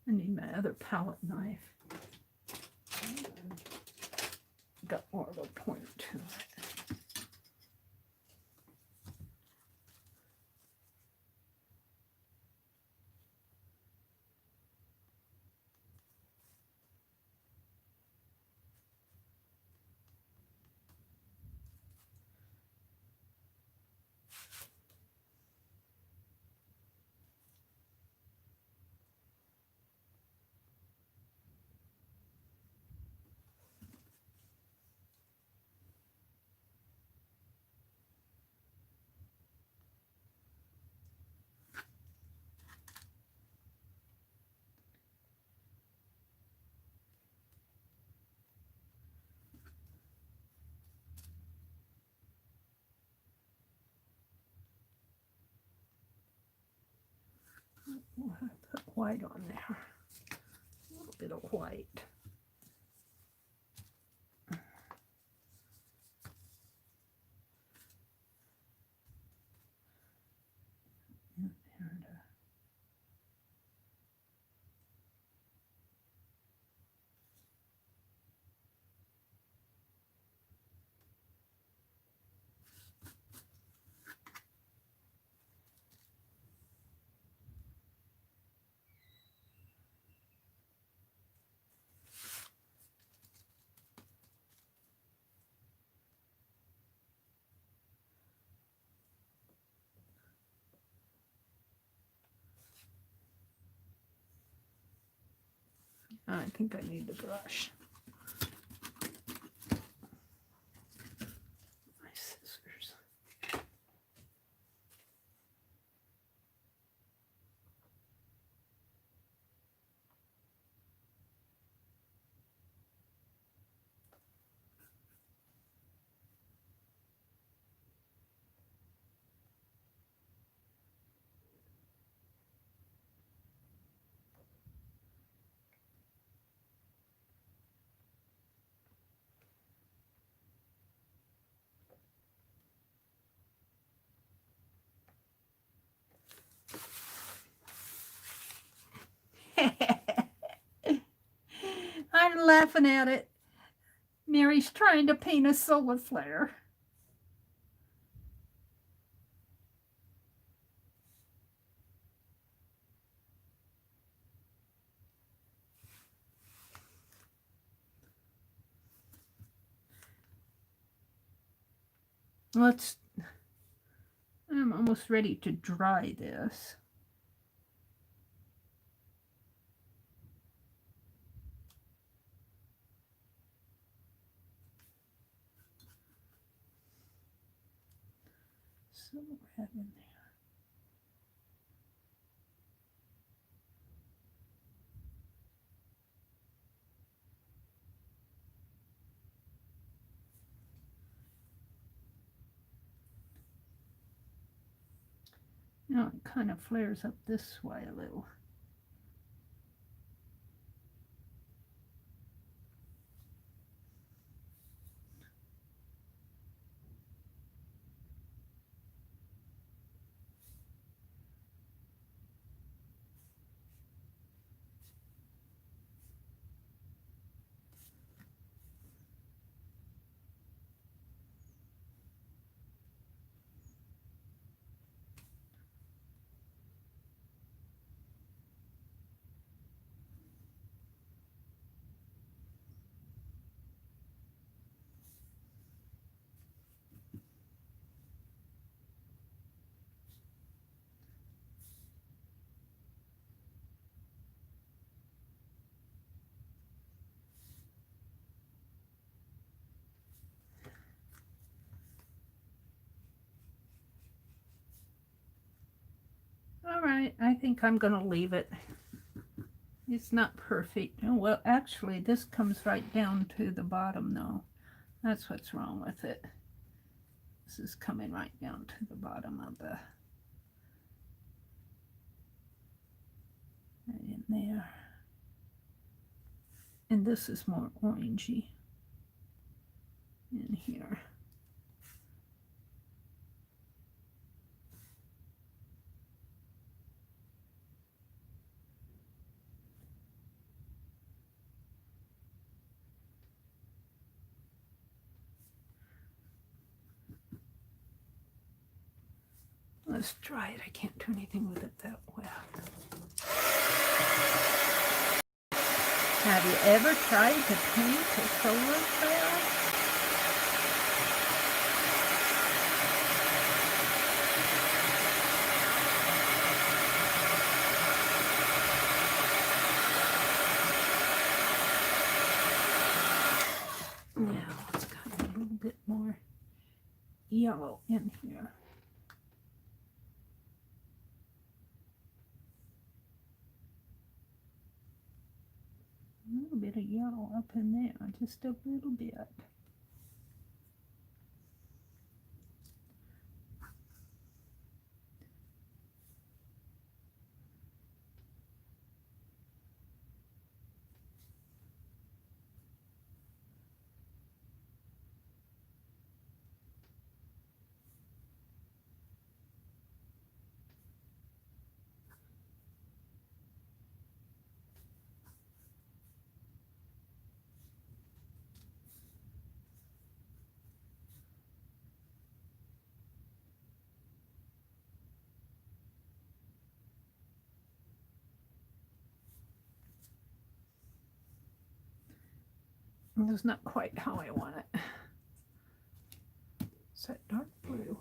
I need my other palette knife. Got more of a point to it. We'll have to put white on there. A little bit of white. I think I need the brush. My scissors. I'm laughing at it. Mary's trying to paint a solar flare. I'm almost ready to dry this. Some red in there. Now it kind of flares up this way a little. All right, I think I'm going to leave it. It's not perfect. Oh, well, actually, this comes right down to the bottom, though. That's what's wrong with it. This is coming right down to the bottom of the... right in there. And this is more orangey in here. Let's try it. I can't do anything with it that wet. Have you ever tried to paint a solar flare? Now it's got a little bit more yellow in here. A little bit of yellow up in there, just a little bit. It's not quite how I want it. It's that dark blue.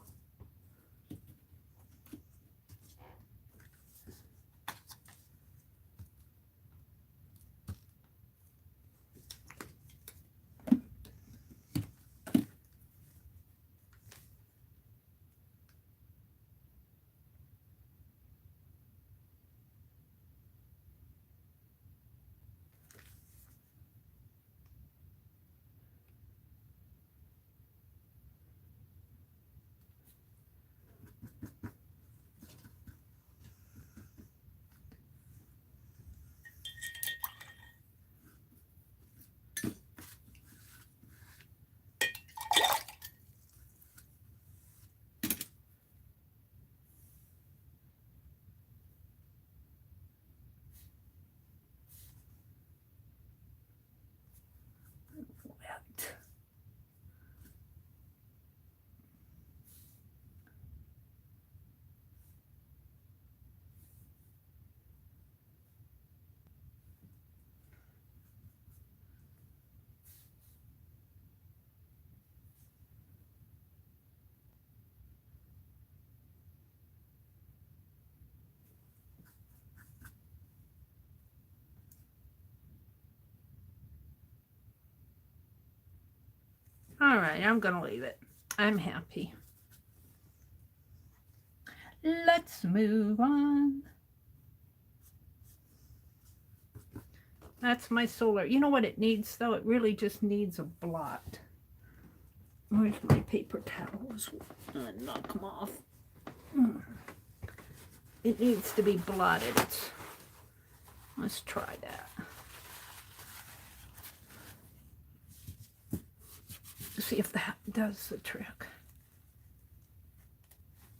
All right, I'm going to leave it. I'm happy. Let's move on. That's my solar. You know what it needs, though? It really just needs a blot. Where's my paper towels? Knock them off. It needs to be blotted. Let's try that. See if that does the trick.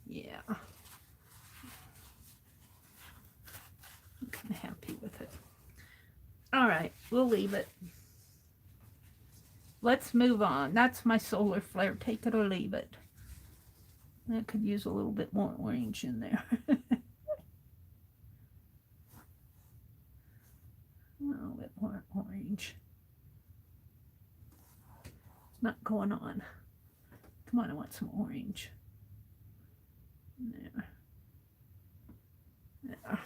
Yeah. I'm happy with it. All right, we'll leave it. Let's move on. That's my solar flare. Take it or leave it. I could use a little bit more orange in there. A little bit more orange. Not going on. Come on, I want some orange. There. There.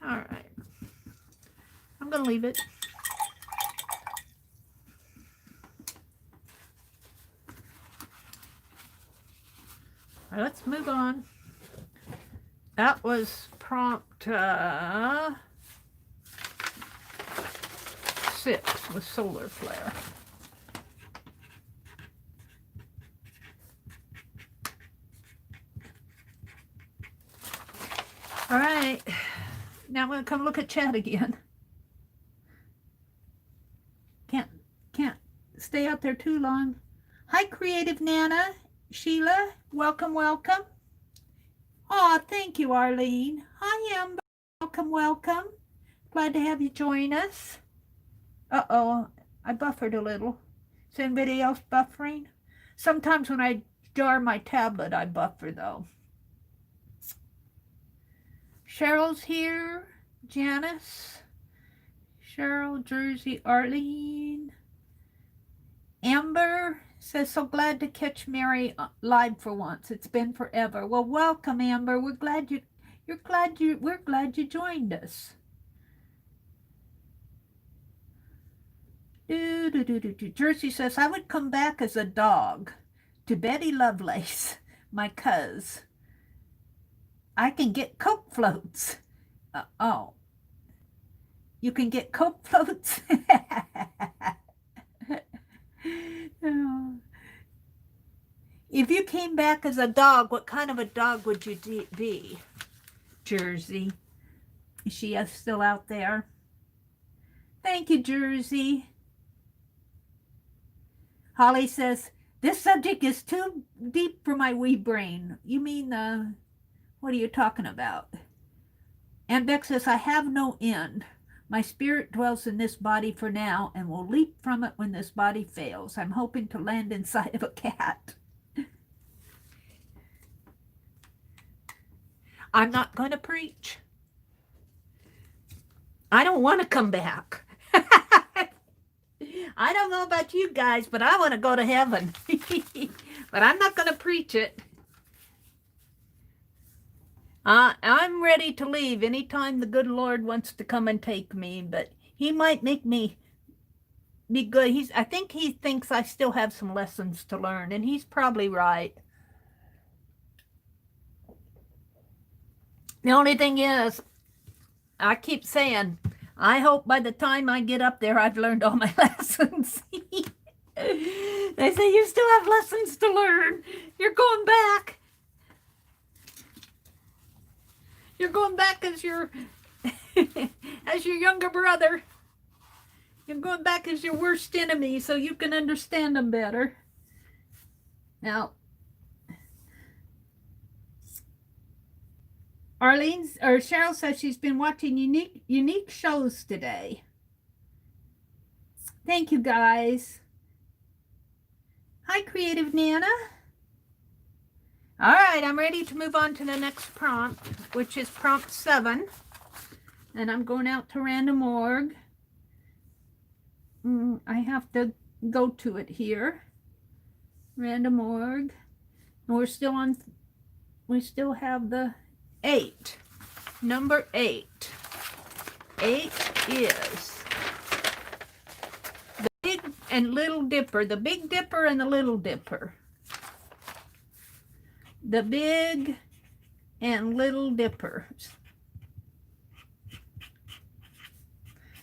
All right. I'm going to leave it. All right, let's move on. That was prompt 6 with solar flare. All right, now I'm going to come look at chat again. Can't stay out there too long. Hi, Creative Nana. Sheila, welcome, welcome. Aw, thank you, Arlene. Hi, Amber. Welcome, welcome. Glad to have you join us. Uh-oh, I buffered a little. Is anybody else buffering? Sometimes when I jar my tablet, I buffer, though. Cheryl's here. Janice. Cheryl, Jersey, Arlene. Amber says, so glad to catch Mary live for once. It's been forever. Well, welcome, Amber. We're glad you joined us. Jersey says, I would come back as a dog to Betty Lovelace, my cuz. I can get Coke floats. Oh. You can get Coke floats? If you came back as a dog, what kind of a dog would you be? Jersey. Is she still out there? Thank you, Jersey. Holly says, this subject is too deep for my wee brain. You mean, what are you talking about? And Beck says, I have no end. My spirit dwells in this body for now and will leap from it when this body fails. I'm hoping to land inside of a cat. I'm not going to preach. I don't want to come back. I don't know about you guys, but I want to go to heaven. But I'm not going to preach it. I'm ready to leave anytime the good Lord wants to come and take me, but he might make me be good. I think he thinks I still have some lessons to learn, and he's probably right. The only thing is, I keep saying, I hope by the time I get up there, I've learned all my lessons. They say, you still have lessons to learn. You're going back. You're going back as your younger brother. You're going back as your worst enemy so you can understand them better. Now, Cheryl says she's been watching unique shows today. Thank you, guys. Hi, Creative Nana. All right, I'm ready to move on to the next prompt, which is prompt 7. And I'm going out to Random Org. I have to go to it here. Random Org. And we still have the 8. Number 8. 8 is the Big and Little Dipper. The Big Dipper and the Little Dipper. The Big and Little Dippers.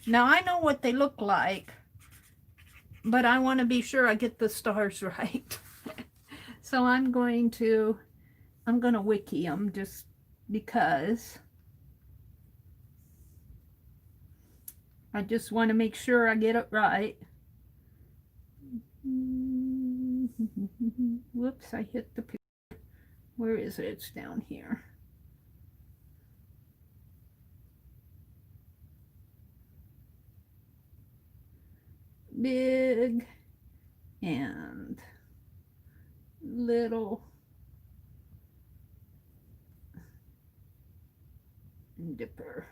Now I know what they look like, but I want to be sure I get the stars right. So I'm going to wiki them just because I just want to make sure I get it right. Whoops, I hit the picture. Where is it? It's down here. Big and Little Dipper.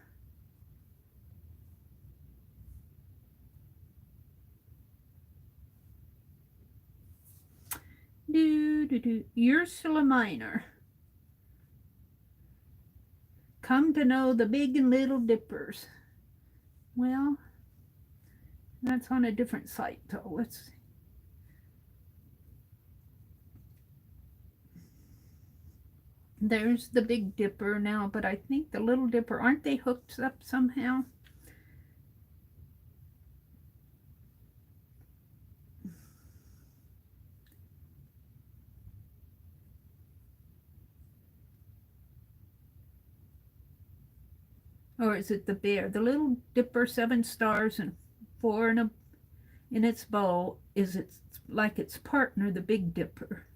Ursula Minor. Come to know the Big and Little Dippers. Well, that's on a different site, so let's see. There's the Big Dipper now, but I think the Little Dipper, aren't they hooked up somehow? Or is it the bear? The Little Dipper, 7 stars and 4 in its bowl, is it's like its partner, the Big Dipper.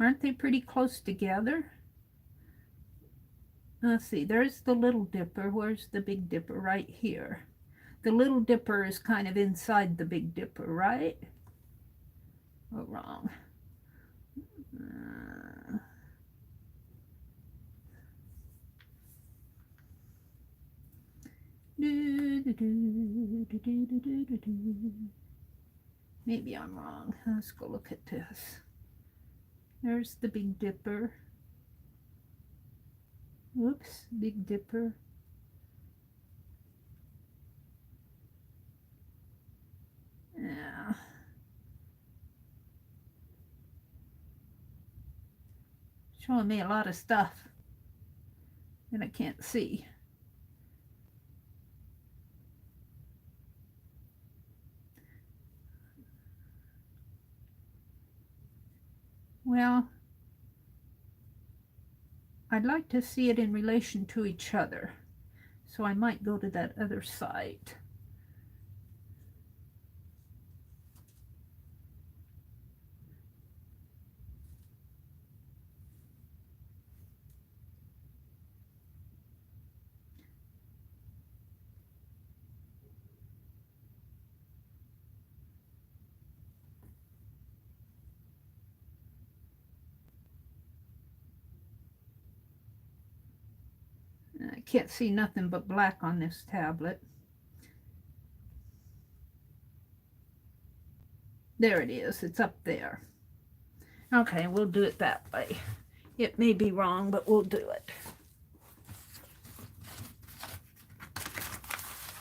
Aren't they pretty close together? Let's see, there's the Little Dipper. Where's the Big Dipper? Right here. The Little Dipper is kind of inside the Big Dipper, right? Or wrong? Maybe I'm wrong. Let's go look at this. There's the Big Dipper. Whoops, Big Dipper. Yeah. Showing me a lot of stuff that I can't see. Well, I'd like to see it in relation to each other, so I might go to that other site. I can't see nothing but black on this tablet. There it is. It's up there. Okay, we'll do it that way. It may be wrong, but we'll do it.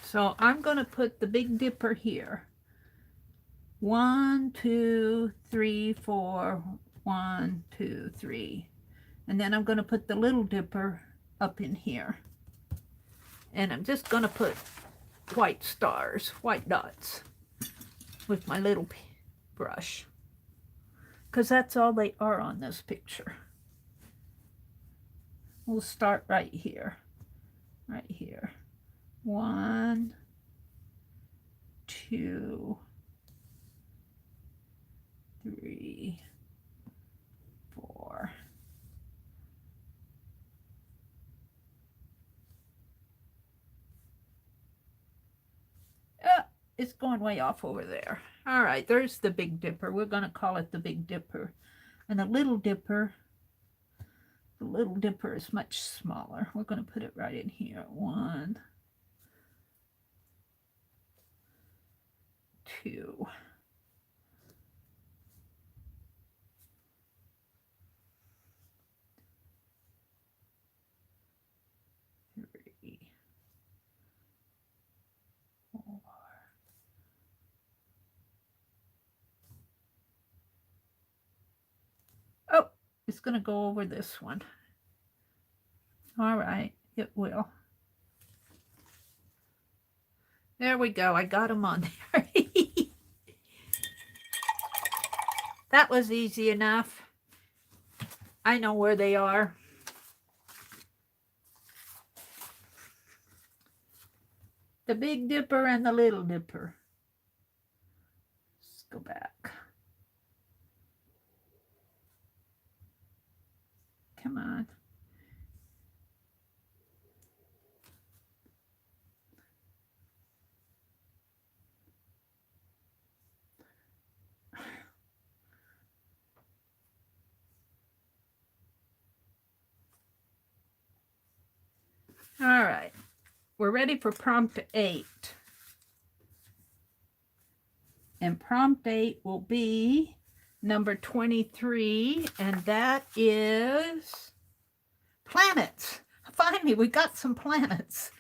So I'm going to put the Big Dipper here. 1, 2, 3, 4. 1, 2, 3. And then I'm going to put the Little Dipper up in here. And I'm just going to put white stars, white dots, with my little brush. Because that's all they are on this picture. We'll start right here. Right here. 1, 2, 3, 4. It's going way off over there. All right, there's the Big Dipper. We're going to call it the Big Dipper. And the Little Dipper is much smaller. We're going to put it right in here. 1, 2. Oh, it's going to go over this one. All right, it will. There we go. I got them on there. That was easy enough. I know where they are. The Big Dipper and the Little Dipper. Let's go back. Come on. All right. We're ready for prompt 8. And prompt 8 will be number 23, and that is planets. Finally, we got some planets.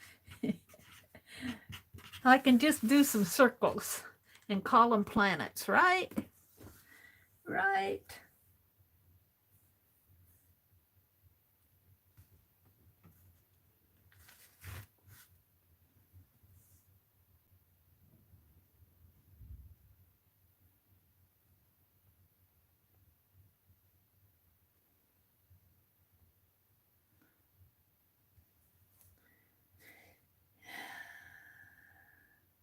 I can just do some circles and call them planets, right? Right.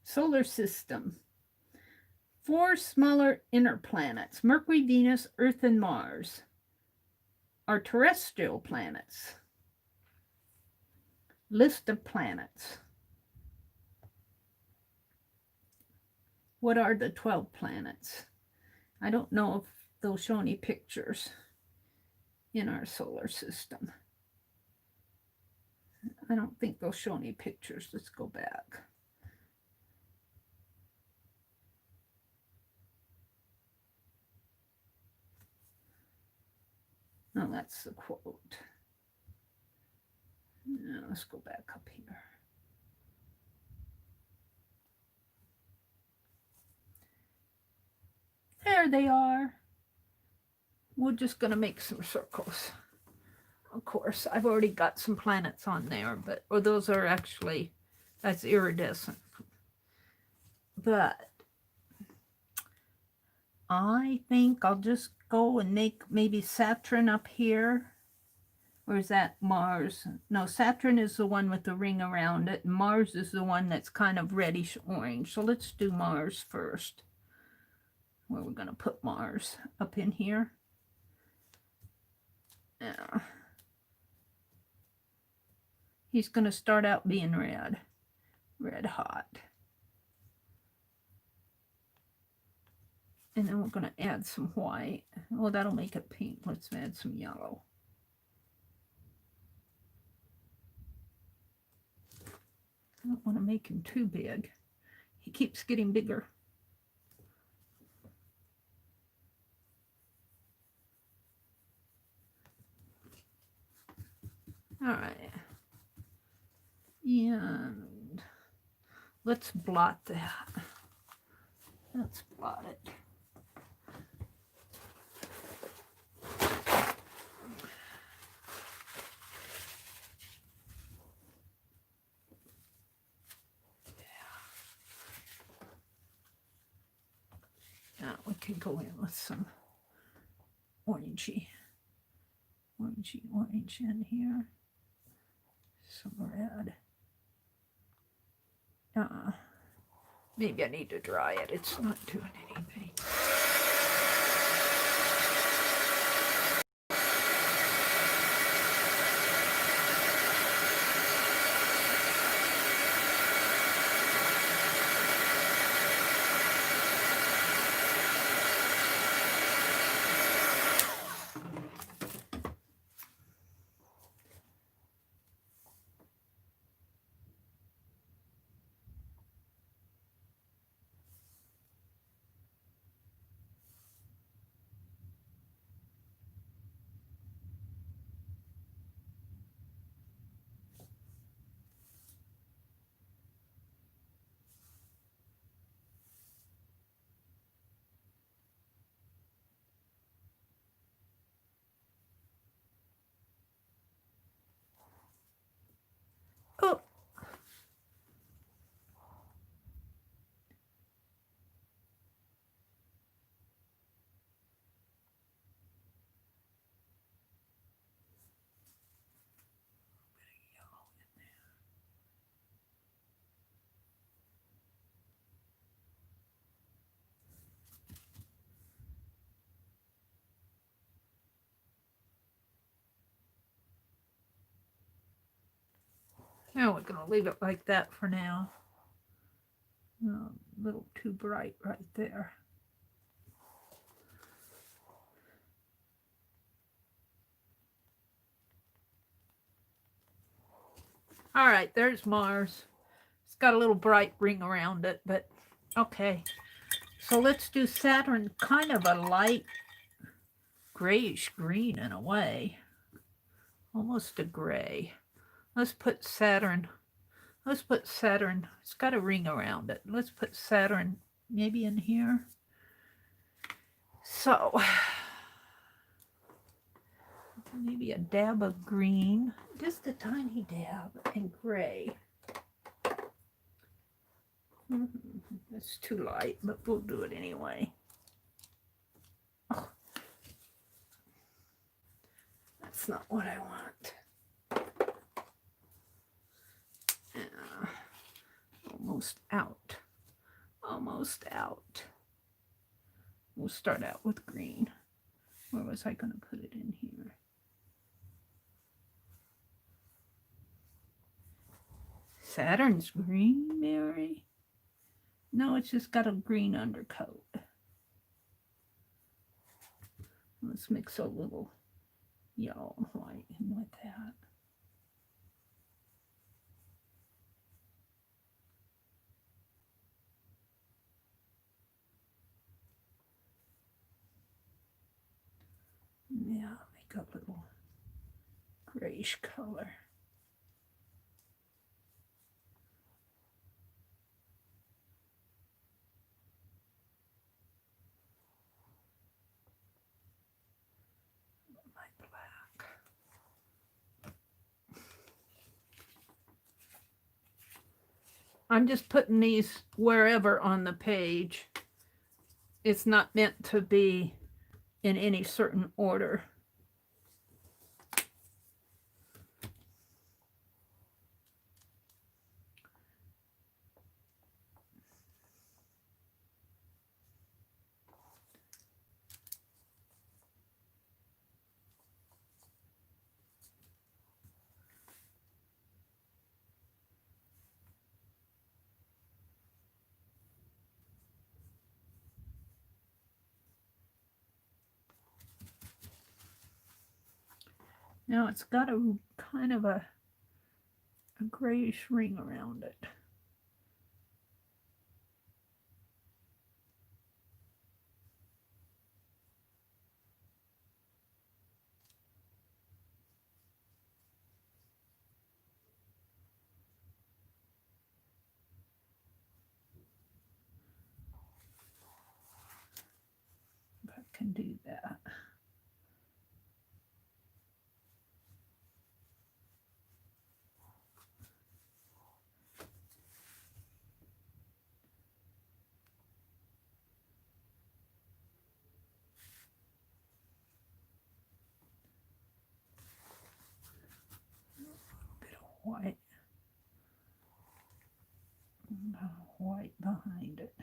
Solar system. 4 smaller inner planets, Mercury, Venus, Earth, and Mars, are terrestrial planets. List of planets. What are the 12 planets? I don't know if they'll show any pictures in our solar system. I don't think they'll show any pictures. Let's go back. No, that's the quote. Now, let's go back up here. There they are. We're just going to make some circles. Of course, I've already got some planets on there, but or those are actually, that's iridescent. But I think I'll just go and make maybe Saturn up here. Or is that Mars? No, Saturn is the one with the ring around it. And Mars is the one that's kind of reddish orange. So let's do Mars first. Where we're going to put Mars up in here. Yeah. He's going to start out being red. Red hot. And then we're going to add some white. Oh, that'll make it pink. Let's add some yellow. I don't want to make him too big. He keeps getting bigger. All right. And let's blot that. Let's blot it. Now we can go in with some orangey orange in here. Some red. Maybe I need to dry it. It's not doing anything. Now we're going to leave it like that for now. A little too bright right there. All right, there's Mars. It's got a little bright ring around it, but okay. So let's do Saturn, kind of a light grayish green in a way. Almost a gray. Let's put Saturn. Let's put Saturn. It's got a ring around it. Let's put Saturn maybe in here. So maybe a dab of green, just a tiny dab, and gray. It's too light, but we'll do it anyway. Oh, that's not what I want. Almost out. Almost out. We'll start out with green. Where was I going to put it in here? Saturn's green, Mary? No, it's just got a green undercoat. Let's mix a little yellow and white in with that. Yeah, make a little grayish color. My black. I'm just putting these wherever on the page. It's not meant to be in any certain order. Now it's got a kind of a grayish ring around it. If I can do that. White, white behind it.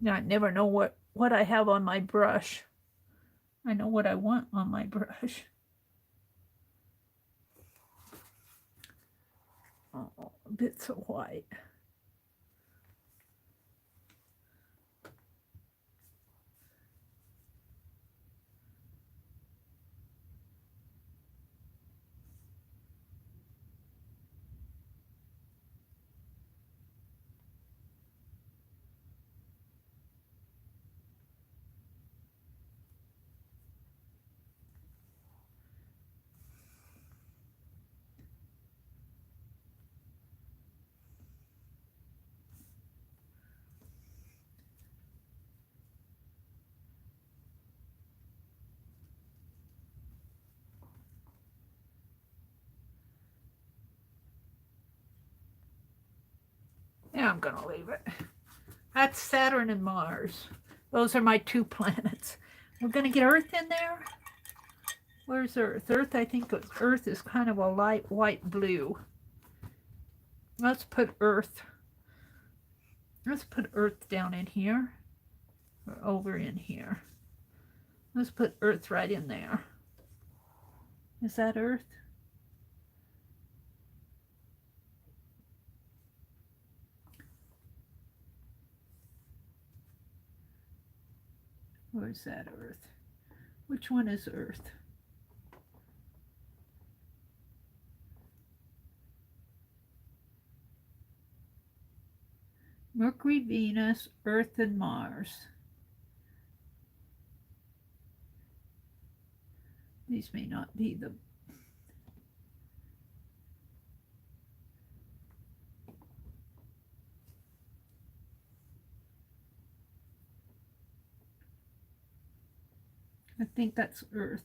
Now I never know what I have on my brush. I know what I want on my brush. Oh, bits of white. Yeah, I'm going to leave it. That's Saturn and Mars. Those are my 2 planets. We're going to get Earth in there. Where's Earth? Earth, I think Earth is kind of a light white blue. Let's put Earth. Let's put Earth down in here. Or over in here. Let's put Earth right in there. Is that Earth? Or is that Earth? Which one is Earth? Mercury, Venus, Earth, and Mars. These may not be the... I think that's Earth.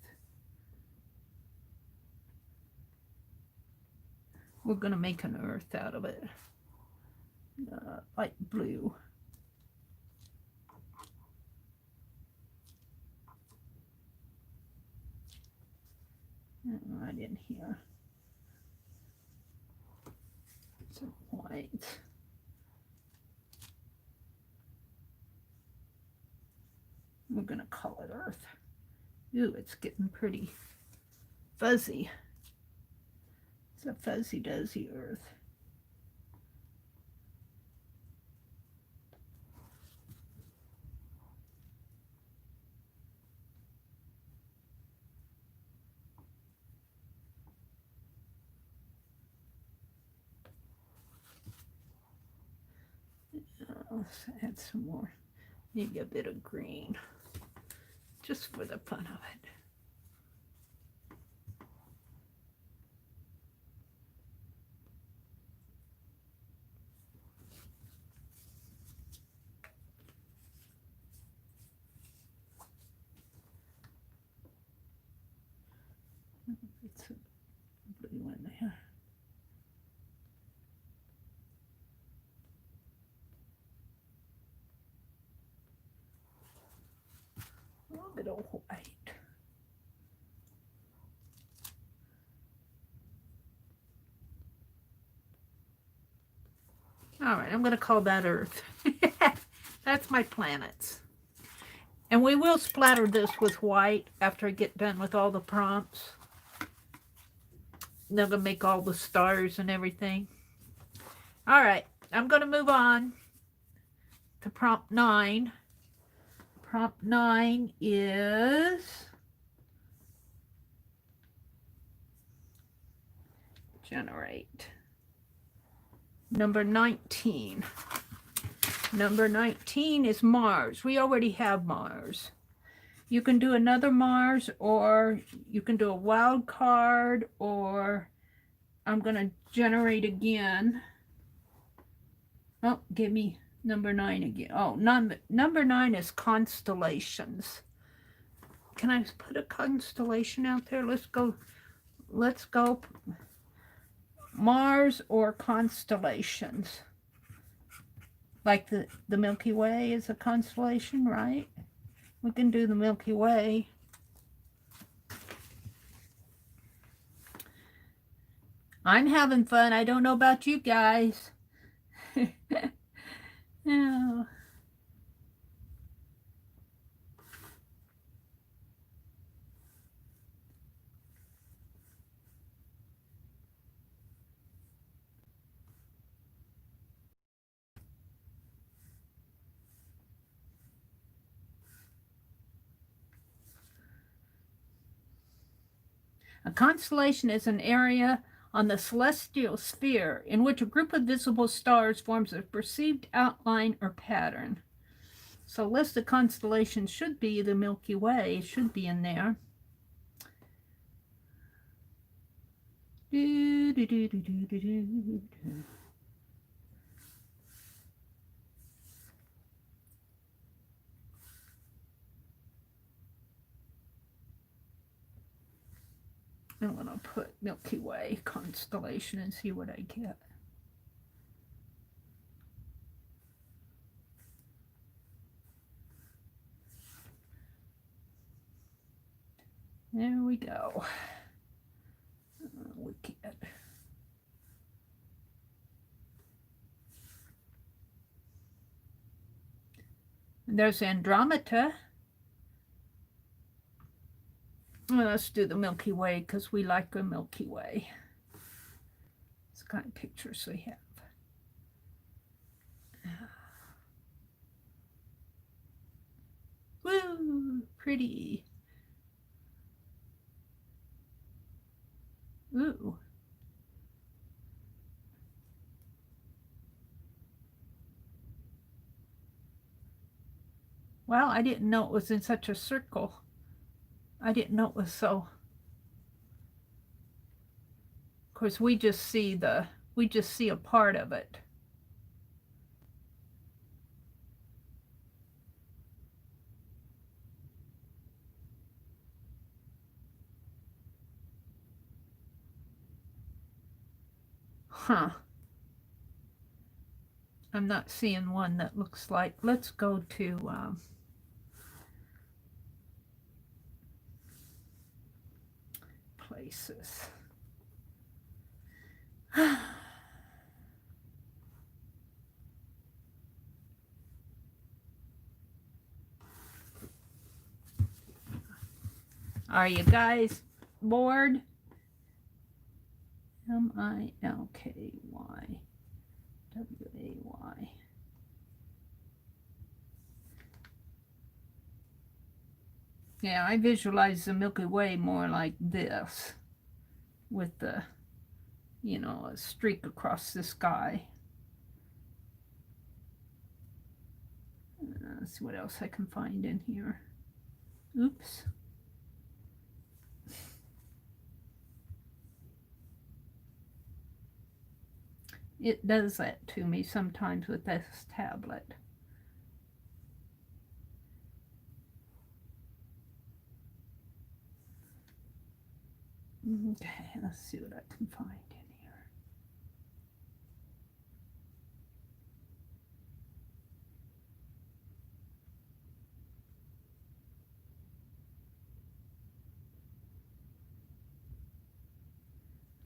We're going to make an Earth out of it. Light blue. Right in here. Some white. We're going to call it Earth. Ooh, it's getting pretty fuzzy. It's a fuzzy-duzzy Earth. Let's add some more, maybe a bit of green, just for the fun of it. It's a blue one there. A little bit of white. All right, I'm going to call that Earth. That's my planets. And we will splatter this with white after I get done with all the prompts. They're going to make all the stars and everything. All right, I'm going to move on to prompt 9. Prompt 9 is generate. Number 19. Number 19 is Mars. We already have Mars. You can do another Mars, or you can do a wild card, or I'm going to generate again. Oh, give me number 9 again. Oh, number 9 is constellations. Can I put a constellation out there? Let's go Mars or constellations. Like the Milky Way is a constellation, right? We can do the Milky Way. I'm having fun. I don't know about you guys. No. A constellation is an area on the celestial sphere in which a group of visible stars forms a perceived outline or pattern. So list of constellations should be the Milky Way, should be in there. I'm going to put Milky Way constellation and see what I get. There we go. Wicked. And there's Andromeda. Well, let's do the Milky Way because we like the Milky Way. It's the kind of pictures we have. Woo, pretty. Ooh. Wow, I didn't know it was in such a circle. I didn't know it was so. Of course, we just see a part of it. Huh. I'm not seeing one that looks like. Let's go to places. Are you guys bored? M-I-L-K-Y-W-A-Y. Yeah, I visualize the Milky Way more like this, with the, you know, a streak across the sky. Let's see what else I can find in here. Oops. It does that to me sometimes with this tablet. Okay, let's see what I can find in here.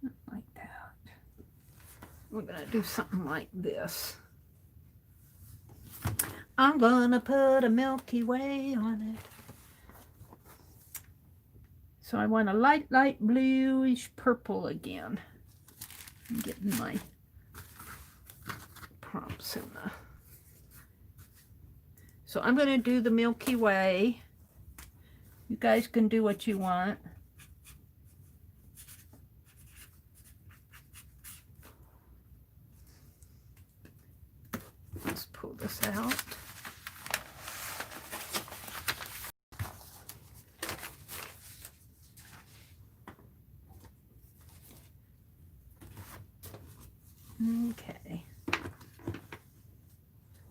Not like that. We're gonna do something like this. I'm gonna put a Milky Way on it. So I want a light bluish purple again. I'm getting my prompts in the... So I'm gonna do the Milky Way. You guys can do what you want. Let's pull this out. Okay.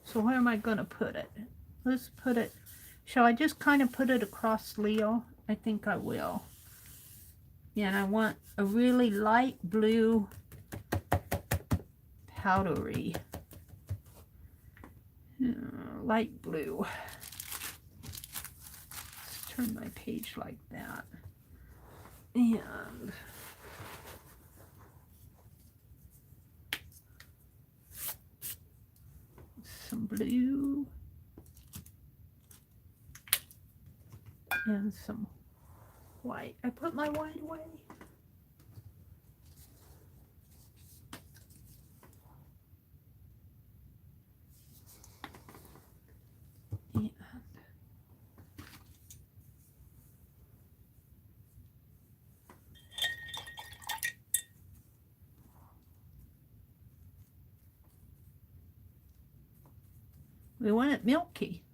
So where am I going to put it? Let's put it... Shall I just kind of put it across Leo? I think I will. Yeah, and I want a really light blue powdery. Light blue. Let's turn my page like that. And some blue. And some white. I put my white away. And we want it milky.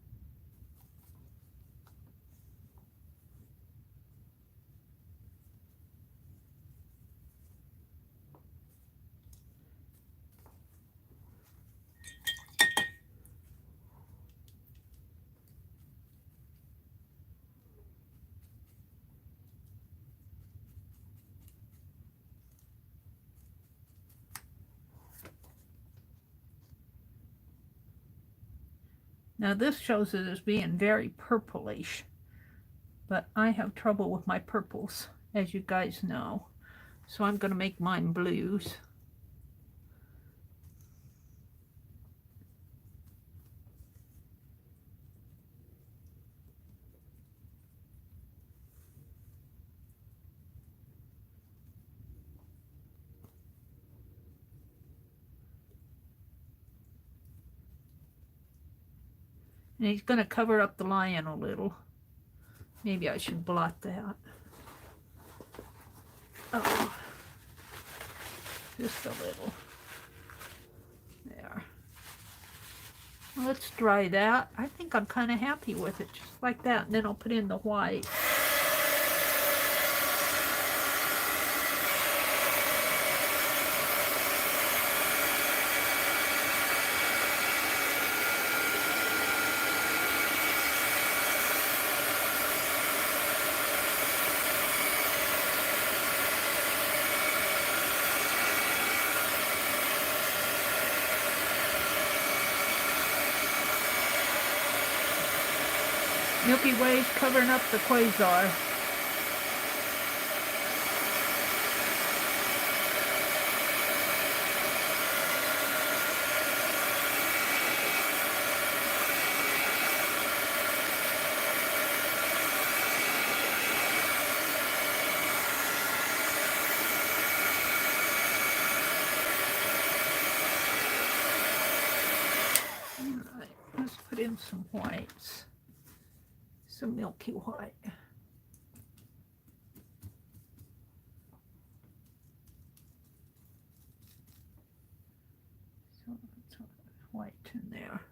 Now this shows it as being very purplish. but I have trouble with my purples, as you guys know. So I'm going to make mine blues. And he's going to cover up the lion a little. Maybe I should blot that. Oh, just a little. There. Well, let's dry that. I think I'm kind of happy with it, just like that. And then I'll put in the white. Milky Way's covering up the quasar. All right, let's put in some whites. Some milky white. So let's put white in there.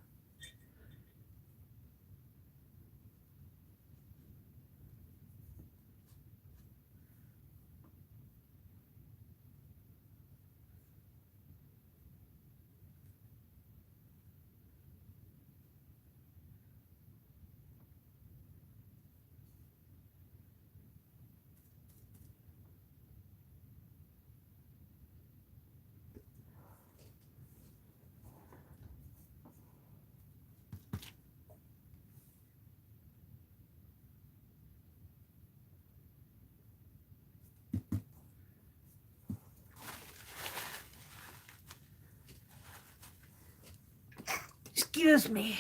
Excuse me.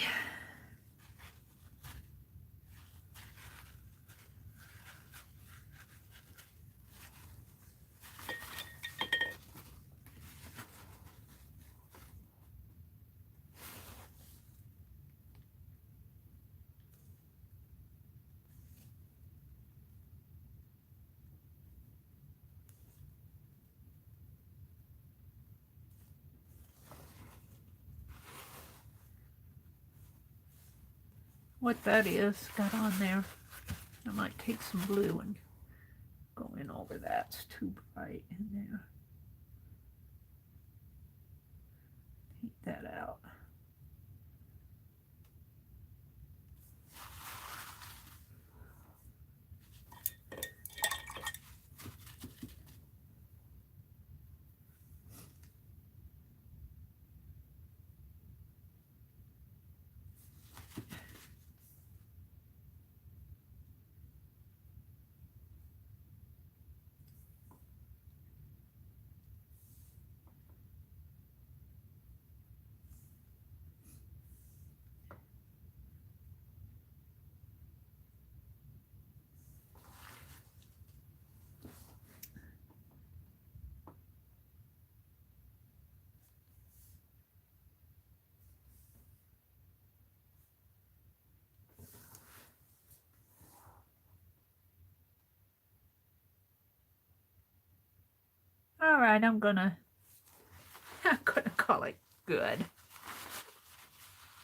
What that is got on there. I might take some blue and go in over that. It's too bright in there. Take that out. All right, I'm gonna call it good.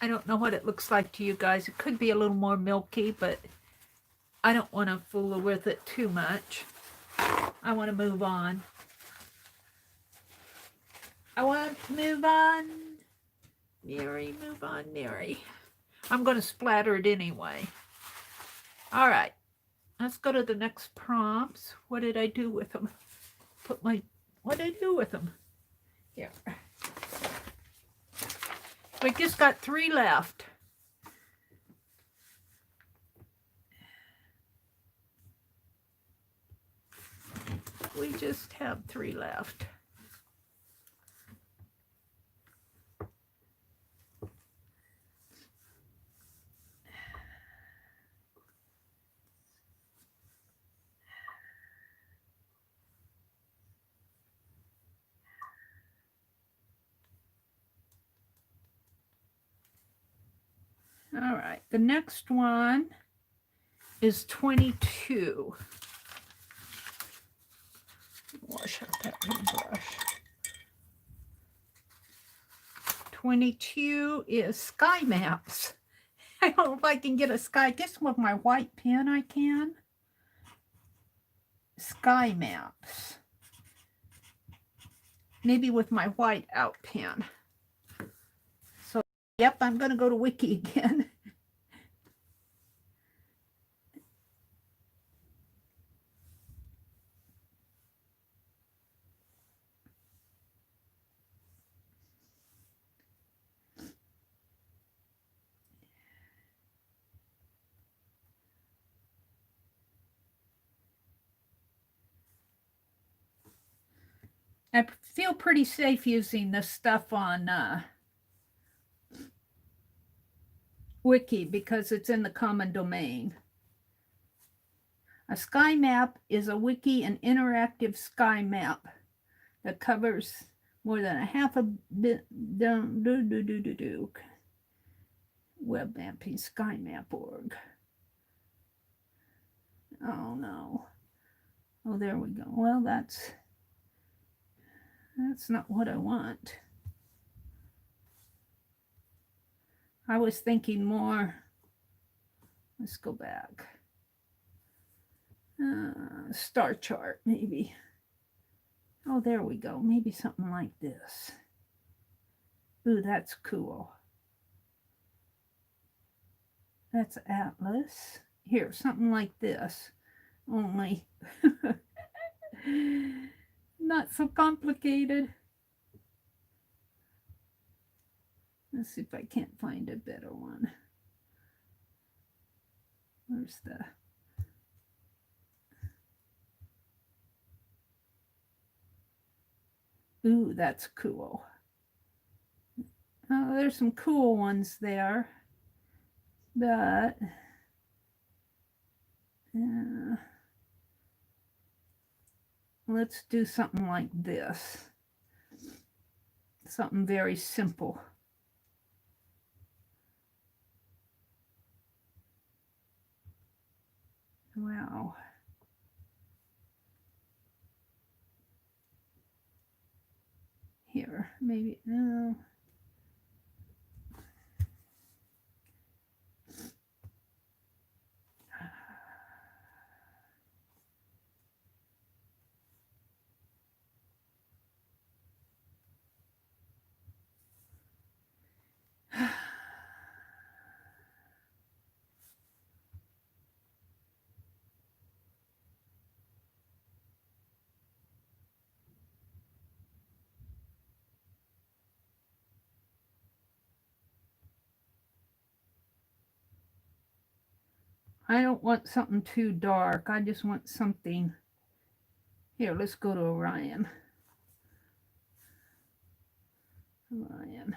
I don't know what it looks like to you guys. It could be a little more milky, but I don't want to fool with it too much. I want to move on. I want to move on. Meri, move on, Meri. I'm going to splatter it anyway. All right, let's go to the next prompts. What did I do with them? What did I do with them? Here. We just got 3 left. We just have 3 left. All right, the next one is 22. Wash out that little brush. 22 is sky maps. I don't know if I can get a sky. I guess with my white pen I can. Sky maps. Maybe with my white out pen. So, yep, I'm going to go to Wiki again. I feel pretty safe using this stuff on Wiki because it's in the common domain. A sky map is a wiki, an interactive sky map that covers more than a half a web mapping sky map org. Oh no. Oh, there we go. Well, that's not what I want. I was thinking more. Let's go back. Star chart, maybe. Oh, there we go. Maybe something like this. Ooh, that's cool. That's Atlas. Here, something like this. Only not so complicated. Let's see if I can't find a better one. Where's the... Ooh, that's cool. Oh, there's some cool ones there. But... let's do something like this. Something very simple. Wow. Here, maybe, no. I don't want something too dark. I just want something. Here, let's go to Orion. Orion.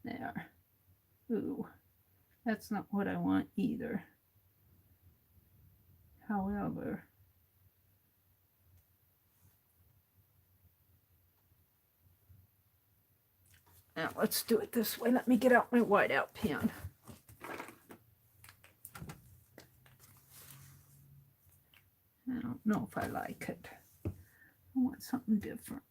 There. Ooh, that's not what I want either. However, now let's do it this way. Let me get out my whiteout pen. I don't know if I like it. I want something different.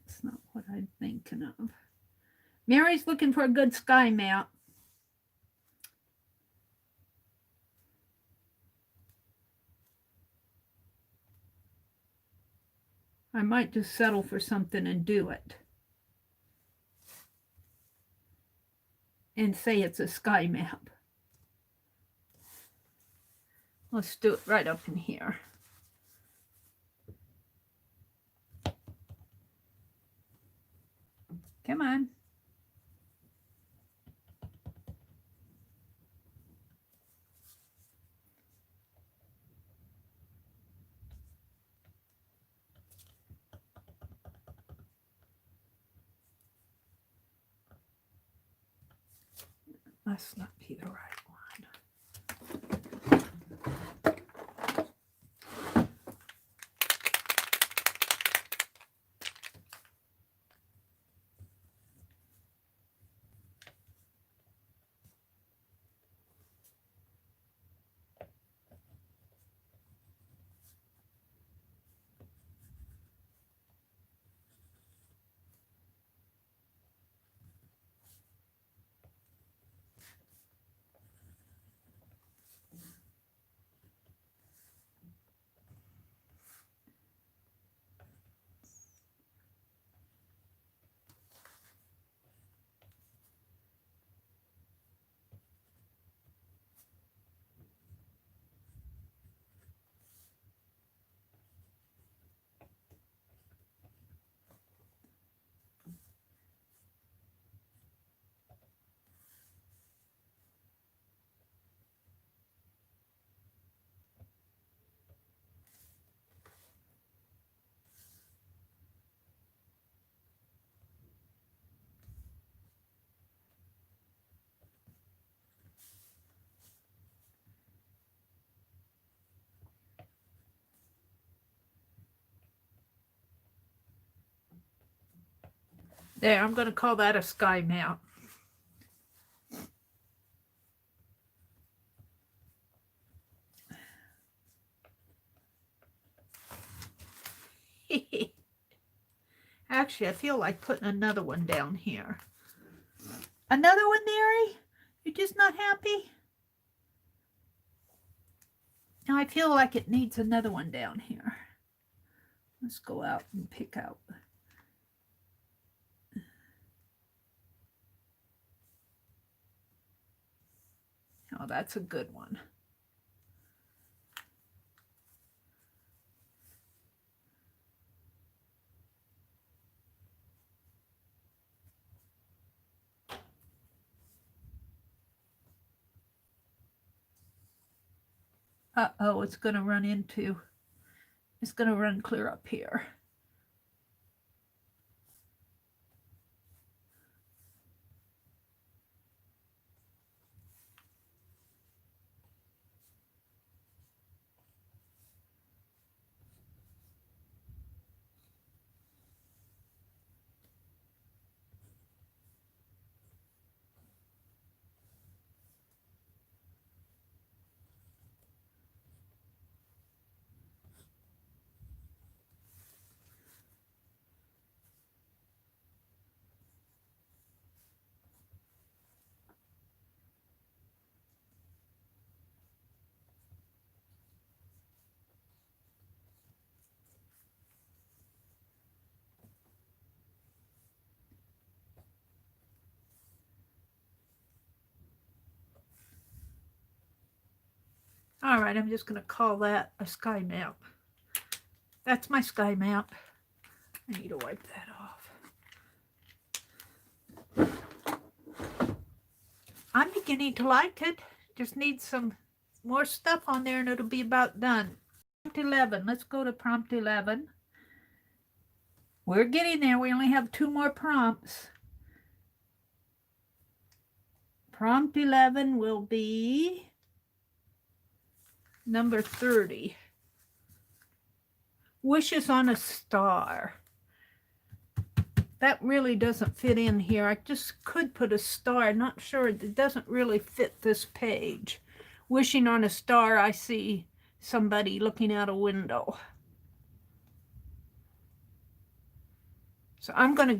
It's not what I'm thinking of. Mary's looking for a good sky map. I might just settle for something and do it. And say it's a sky map. Let's do it right up in here. Come on. Must not be the right one. There, I'm going to call that a sky map. Actually, I feel like putting another one down here. Another one, Mary? You're just not happy? Now I feel like it needs another one down here. Let's go out and pick out. Oh, that's a good one. Uh-oh, it's going to run clear up here. All right, I'm just going to call that a sky map. That's my sky map. I need to wipe that off. I'm beginning to like it. Just need some more stuff on there and it'll be about done. Prompt 11. Let's go to prompt 11. We're getting there. We only have 2 more prompts. Prompt 11 will be number 30. Wishes on a star. That really doesn't fit in here. I just could put a star. Not sure. It doesn't really fit this page. Wishing on a star, I see somebody looking out a window. So I'm going to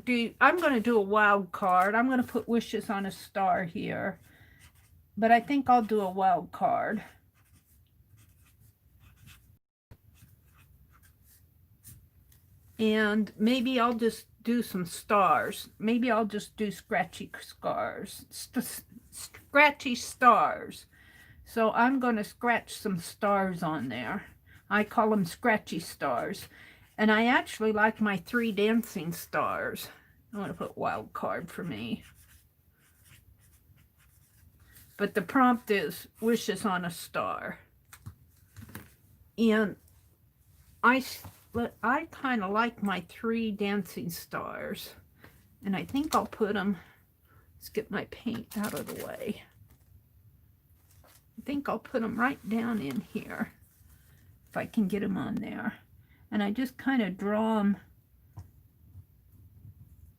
do a wild card. I'm going to put wishes on a star here. But I think I'll do a wild card. And maybe I'll just do some stars. Maybe I'll just do scratchy stars. Scratchy stars. So I'm going to scratch some stars on there. I call them scratchy stars. And I actually like my 3 dancing stars. I want to put wild card for me. But the prompt is wishes on a star. And I kind of like my 3 dancing stars. And I think I'll put them, let's get my paint out of the way. I think I'll put them right down in here, if I can get them on there. And I just kind of draw them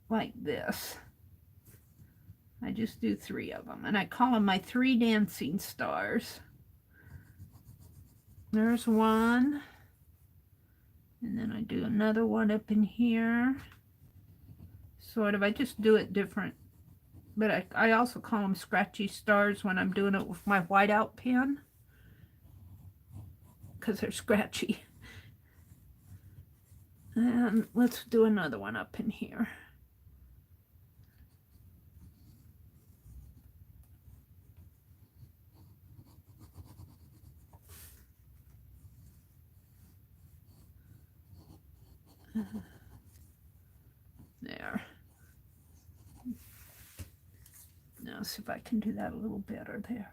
like this. I just do 3 of them, and I call them my 3 dancing stars. There's one, and then I do another one up in here. Sort of, I just do it different. But I also call them scratchy stars when I'm doing it with my whiteout pen, because they're scratchy. And let's do another one up in here. There. Now see if I can do that a little better there.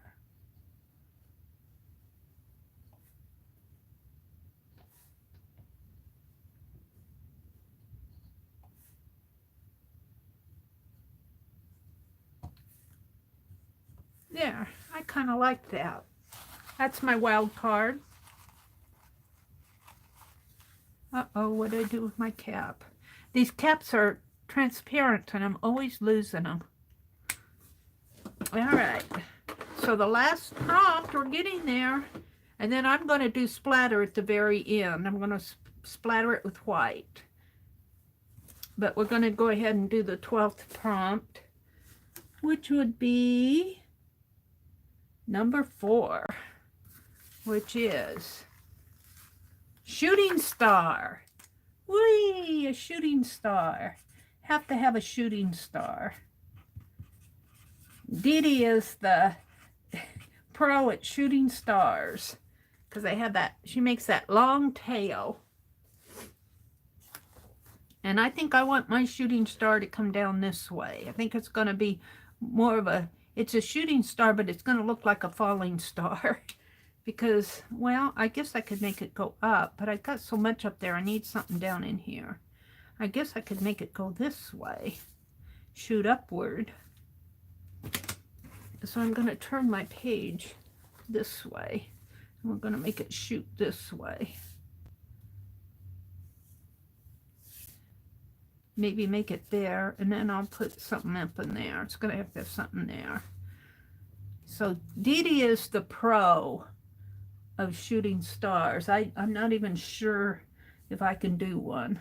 There, I kind of like that. That's my wild card. Uh-oh, what did I do with my cap? These caps are transparent and I'm always losing them. All right, so the last prompt, we're getting there. And then I'm going to do splatter at the very end. I'm going to splatter it with white. But we're going to go ahead and do the 12th prompt, which would be number 4, which is shooting star. Whee, a shooting star. Have to have a shooting star. Dee Dee is the pro at shooting stars, because they have that, she makes that long tail. And I think I want my shooting star to come down this way. I think it's going to be more of a, it's a shooting star, but it's going to look like a falling star. Because, well, I guess I could make it go up, but I've got so much up there, I need something down in here. I guess I could make it go this way, shoot upward. So I'm going to turn my page this way. And we're going to make it shoot this way. Maybe make it there, and then I'll put something up in there. It's going to have something there. So Dee Dee is the pro of shooting stars. I'm not even sure if I can do one.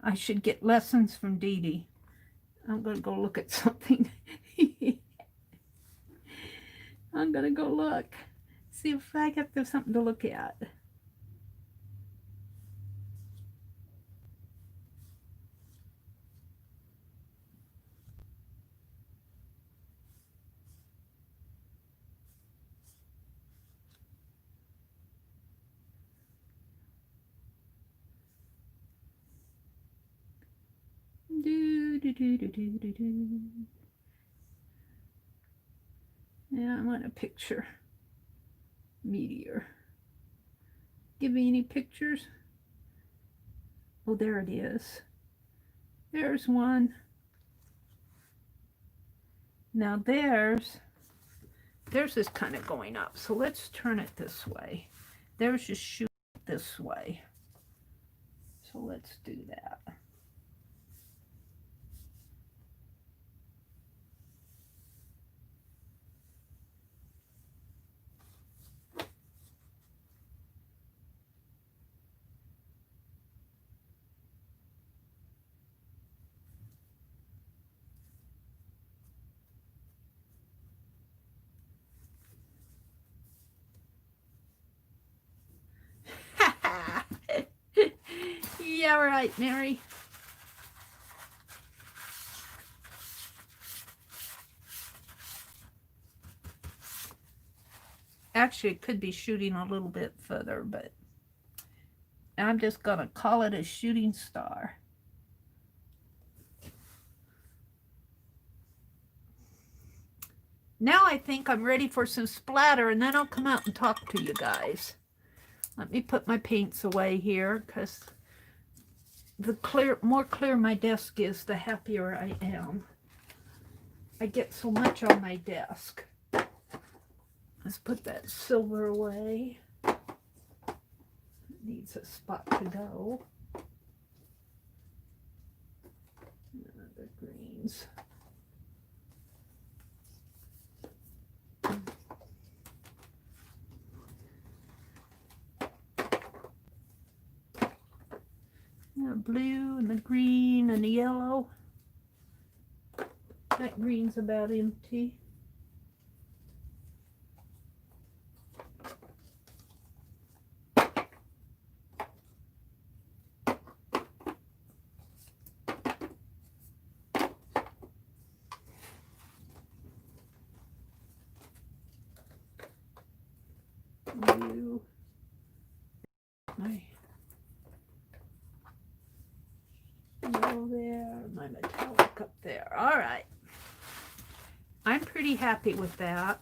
I should get lessons from Dee Dee. I'm going to go look at something. I'm going to go look. See if I get there's something to look at. Yeah, I want a picture. Meteor. Give me any pictures. Oh, there it is. There's one. Now there's this kind of going up. So let's turn it this way. There's just shoot this way. So let's do that. all right, Mary. Actually, it could be shooting a little bit further, but I'm just going to call it a shooting star. Now I think I'm ready for some splatter, and then I'll come out and talk to you guys. Let me put my paints away here, because the more clear my desk is, the happier I am. I get so much on my desk. Let's put that silver away. It needs a spot to go. The greens. The blue and the green and the yellow. That green's about empty. Blue. My yellow there, my metallic up there. All right. I'm pretty happy with that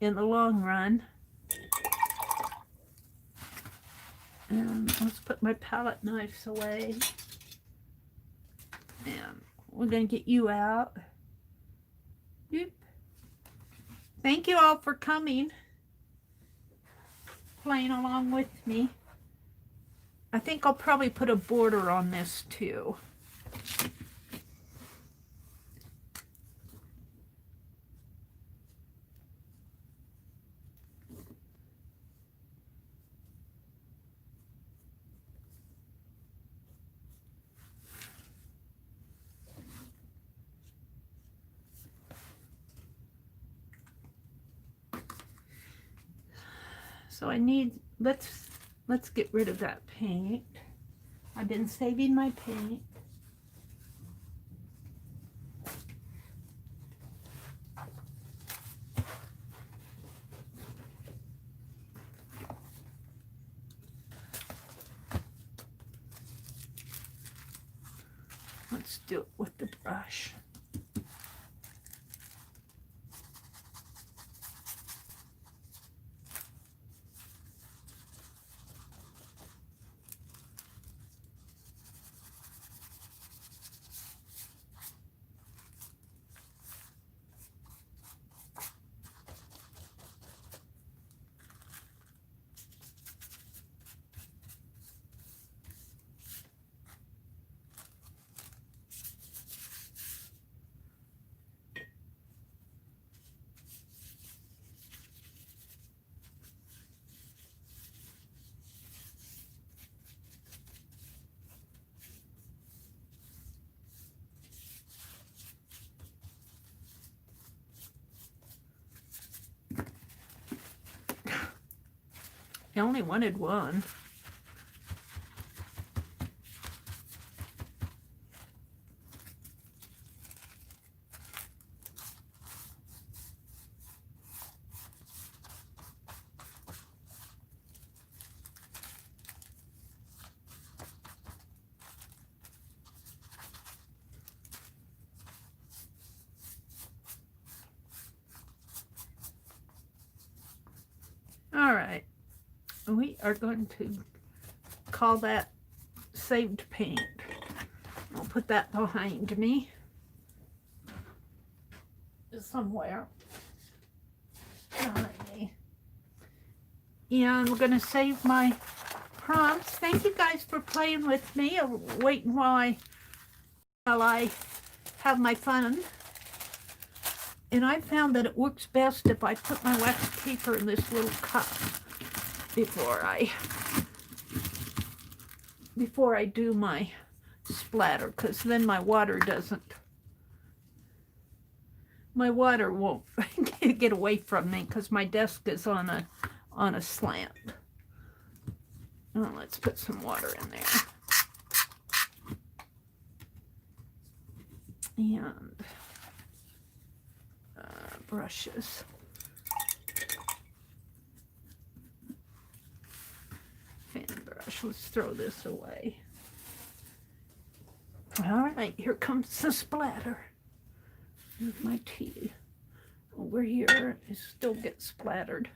in the long run. And let's put my palette knives away. And we're going to get you out. Doop. Thank you all for coming, playing along with me. I think I'll probably put a border on this too. So I need, let's get rid of that paint. I've been saving my paint. Let's do it with the brush. I only wanted one. All right. We are going to call that saved paint. I'll put that behind me somewhere behind me. And we're going to save my prompts. Thank you guys for playing with me. I'm waiting while I have my fun. And I found that it works best if I put my wax paper in this little cup before I do my splatter, because then my water won't get away from me, because my desk is on a slant. Oh, let's put some water in there. And brushes. Fan brush. Let's throw this away. All right, here comes the splatter. Here's my tea. Over here, it still gets splattered.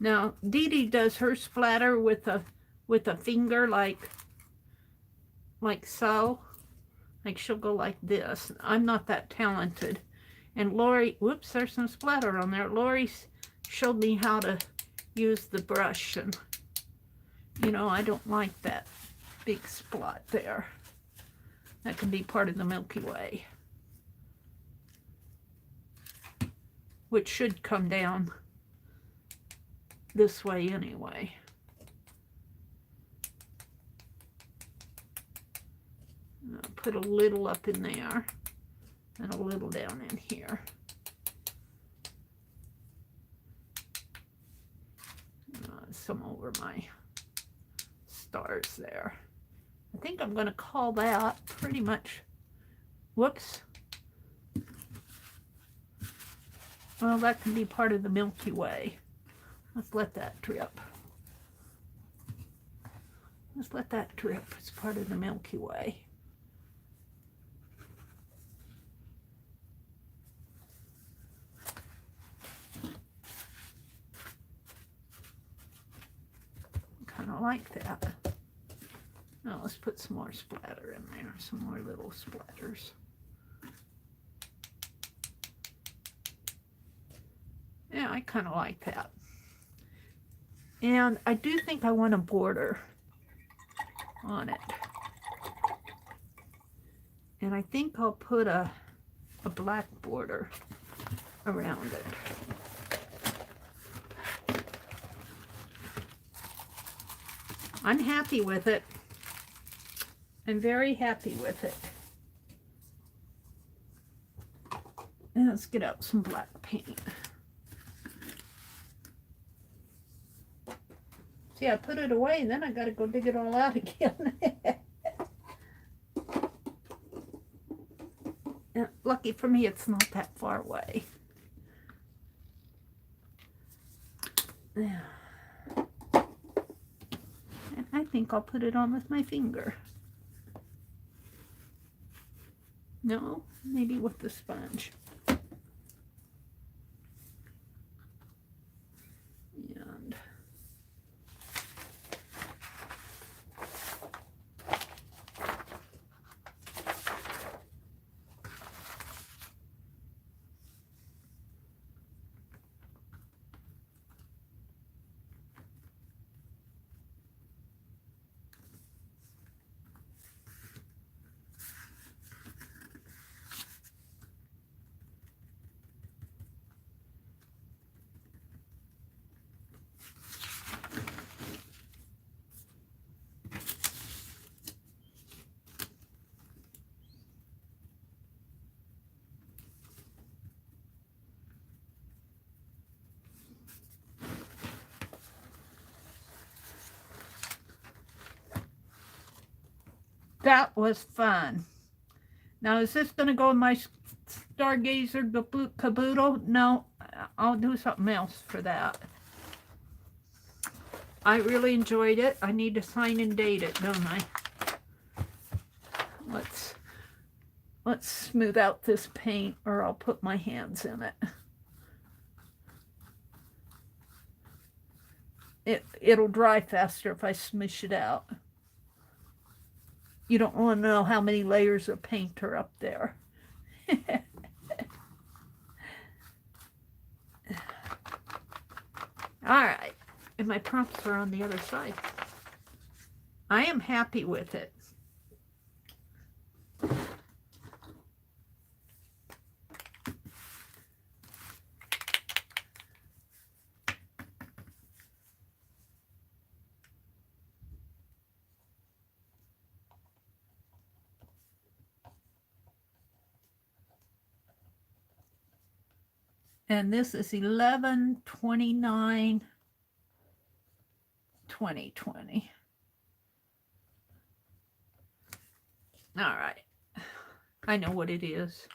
Now, Dee Dee does her splatter with a finger like so. Like she'll go like this. I'm not that talented. And Lori, whoops, there's some splatter on there. Lori showed me how to use the brush, and you know, I don't like that big spot there. That can be part of the Milky Way, which should come down this way anyway. I'll put a little up in there and a little down in here. Some over my stars there. I think I'm going to call that pretty much, whoops. Well, that can be part of the Milky Way. Let's let that drip. Let's let that drip. It's part of the Milky Way. Kind of like that. Now let's put some more splatter in there, some more little splatters. Yeah, I kind of like that. And I do think I want a border on it. And I think I'll put a black border around it. I'm happy with it. I'm very happy with it. And let's get out some black paint. See, I put it away and then I gotta go dig it all out again. Lucky for me, it's not that far away. And I think I'll put it on with my finger. No, maybe with the sponge. And that was fun. Now, is this going to go in my Stargazer caboodle? No, I'll do something else for that. I really enjoyed it. I need to sign and date it, don't I? Let's smooth out this paint or I'll put my hands in it. It'll dry faster if I smush it out. You don't want to know how many layers of paint are up there. All right. And my prompts are on the other side. I am happy with it. And this is 11/29/2020. All right. I know what it is.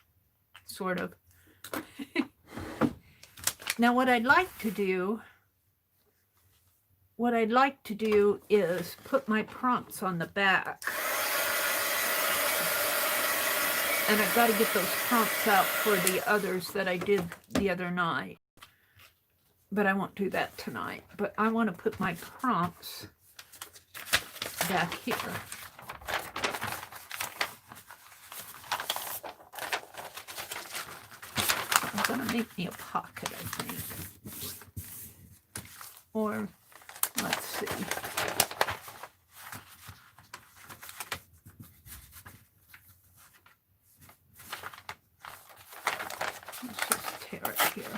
Sort of. Now what I'd like to do is put my prompts on the back. And I've got to get those prompts out for the others that I did the other night. But I won't do that tonight. But I want to put my prompts back here. I'm going to make me a pocket, I think. Or, let's see. Let's just tear it here.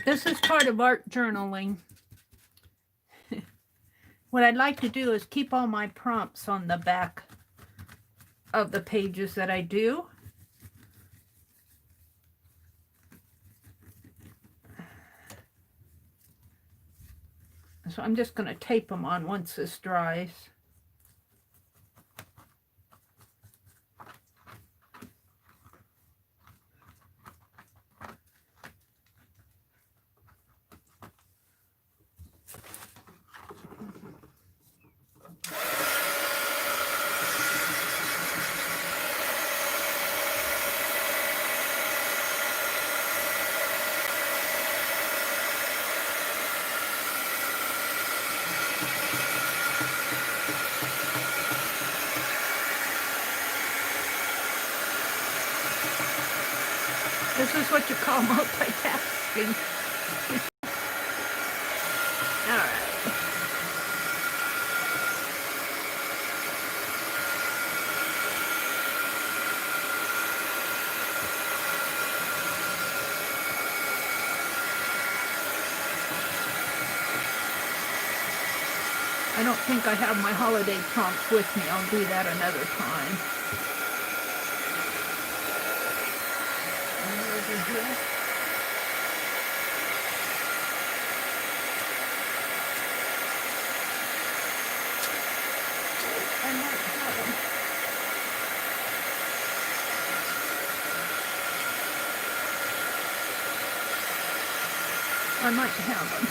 This is part of art journaling. What I'd like to do is keep all my prompts on the back of the pages that I do. So I'm just going to tape them on once this dries. This is what you call multitasking. All right. I don't think I have my holiday prompts with me. I'll do that another time. Here. I might have them. I might have them.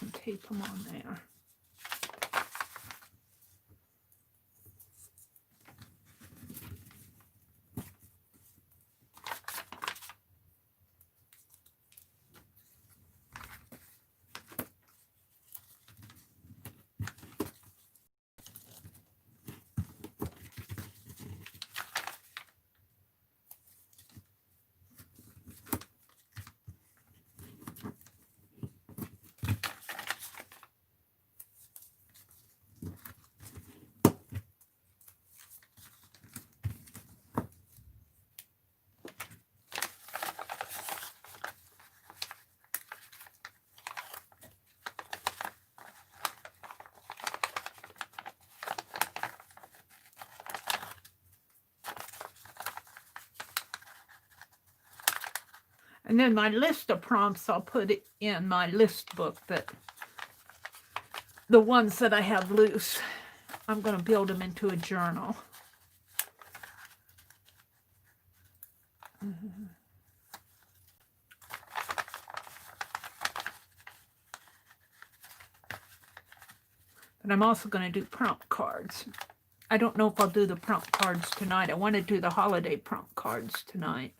And tape them on there. And then my list of prompts, I'll put it in my list book, that the ones that I have loose, I'm going to build them into a journal. But I'm also going to do prompt cards. I don't know if I'll do the prompt cards tonight. I want to do the holiday prompt cards tonight.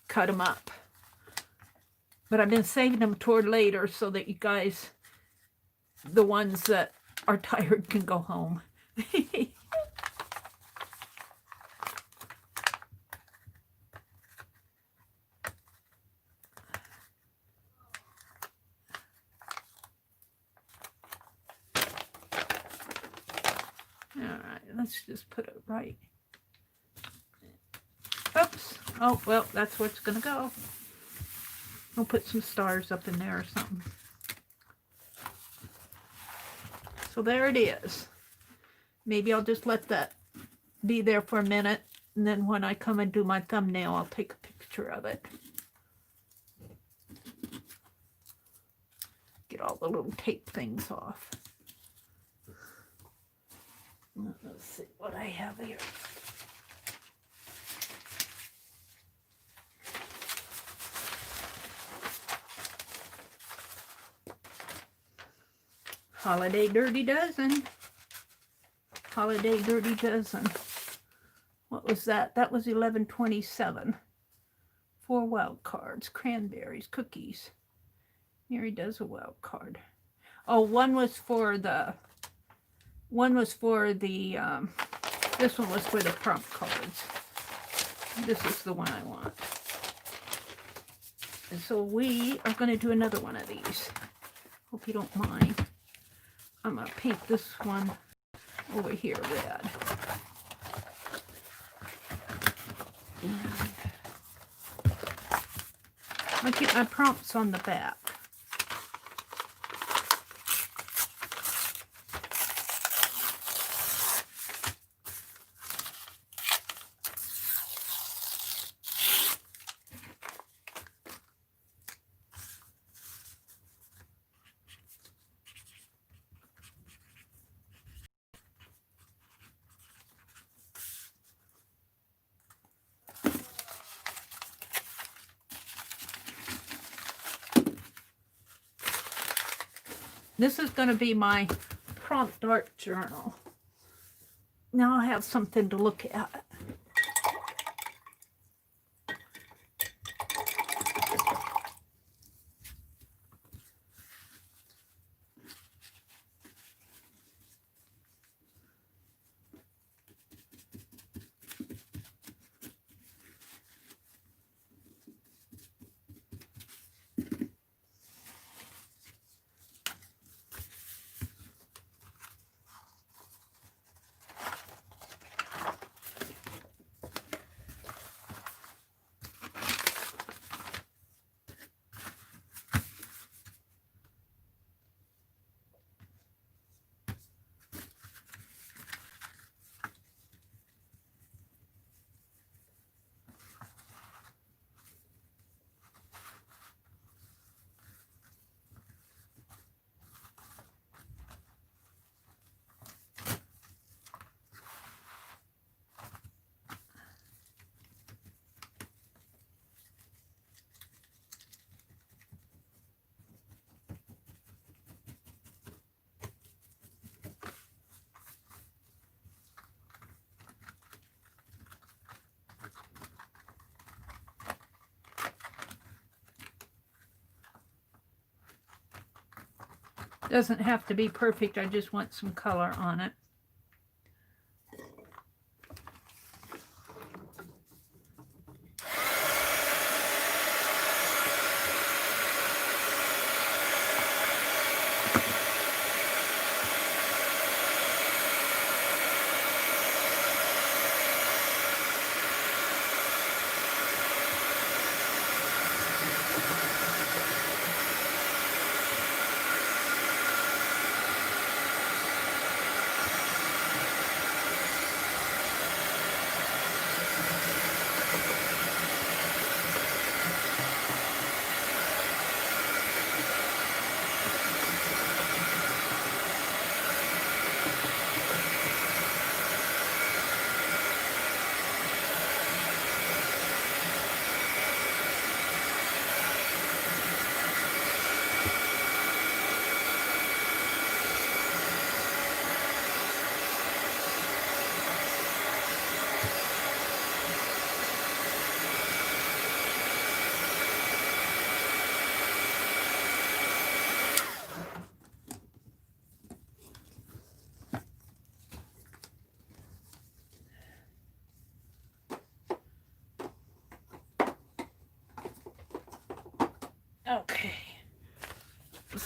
Cut them up. But I've been saving them toward later so that you guys, the ones that are tired, can go home. Alright, let's just put it right. Oops. Oh, well, that's where it's going to go. I'll put some stars up in there or something. So there it is. Maybe I'll just let that be there for a minute, and then when I come and do my thumbnail, I'll take a picture of it. Get all the little tape things off. Let's see what I have here. Holiday Dirty Dozen. Holiday Dirty Dozen. What was that? That was 11/27. 4 wild cards, cranberries, cookies. Mary does a wild card. Oh, one was for the, this one was for the prompt cards. This is the one I want. And so we are going to do another one of these. Hope you don't mind. I'm going to paint this one over here red. I'll keep my prompts on the back. This is going to be my prompt art journal. Now I have something to look at. Doesn't have to be perfect, I just want some color on it.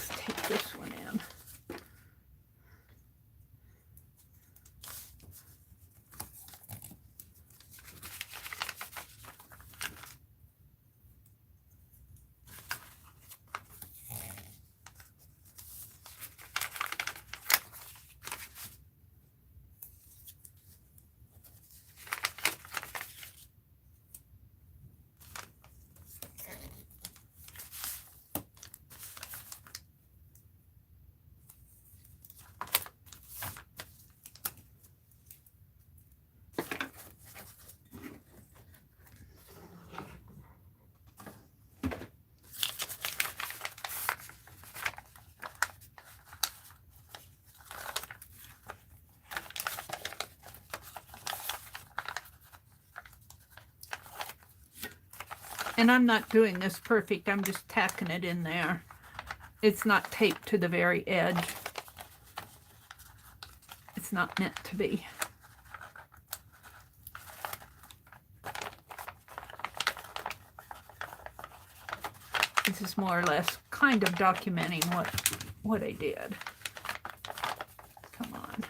Let's take this one in. And I'm not doing this perfect. I'm just tacking it in there. It's not taped to the very edge. It's not meant to be. This is more or less kind of documenting what I did. Come on.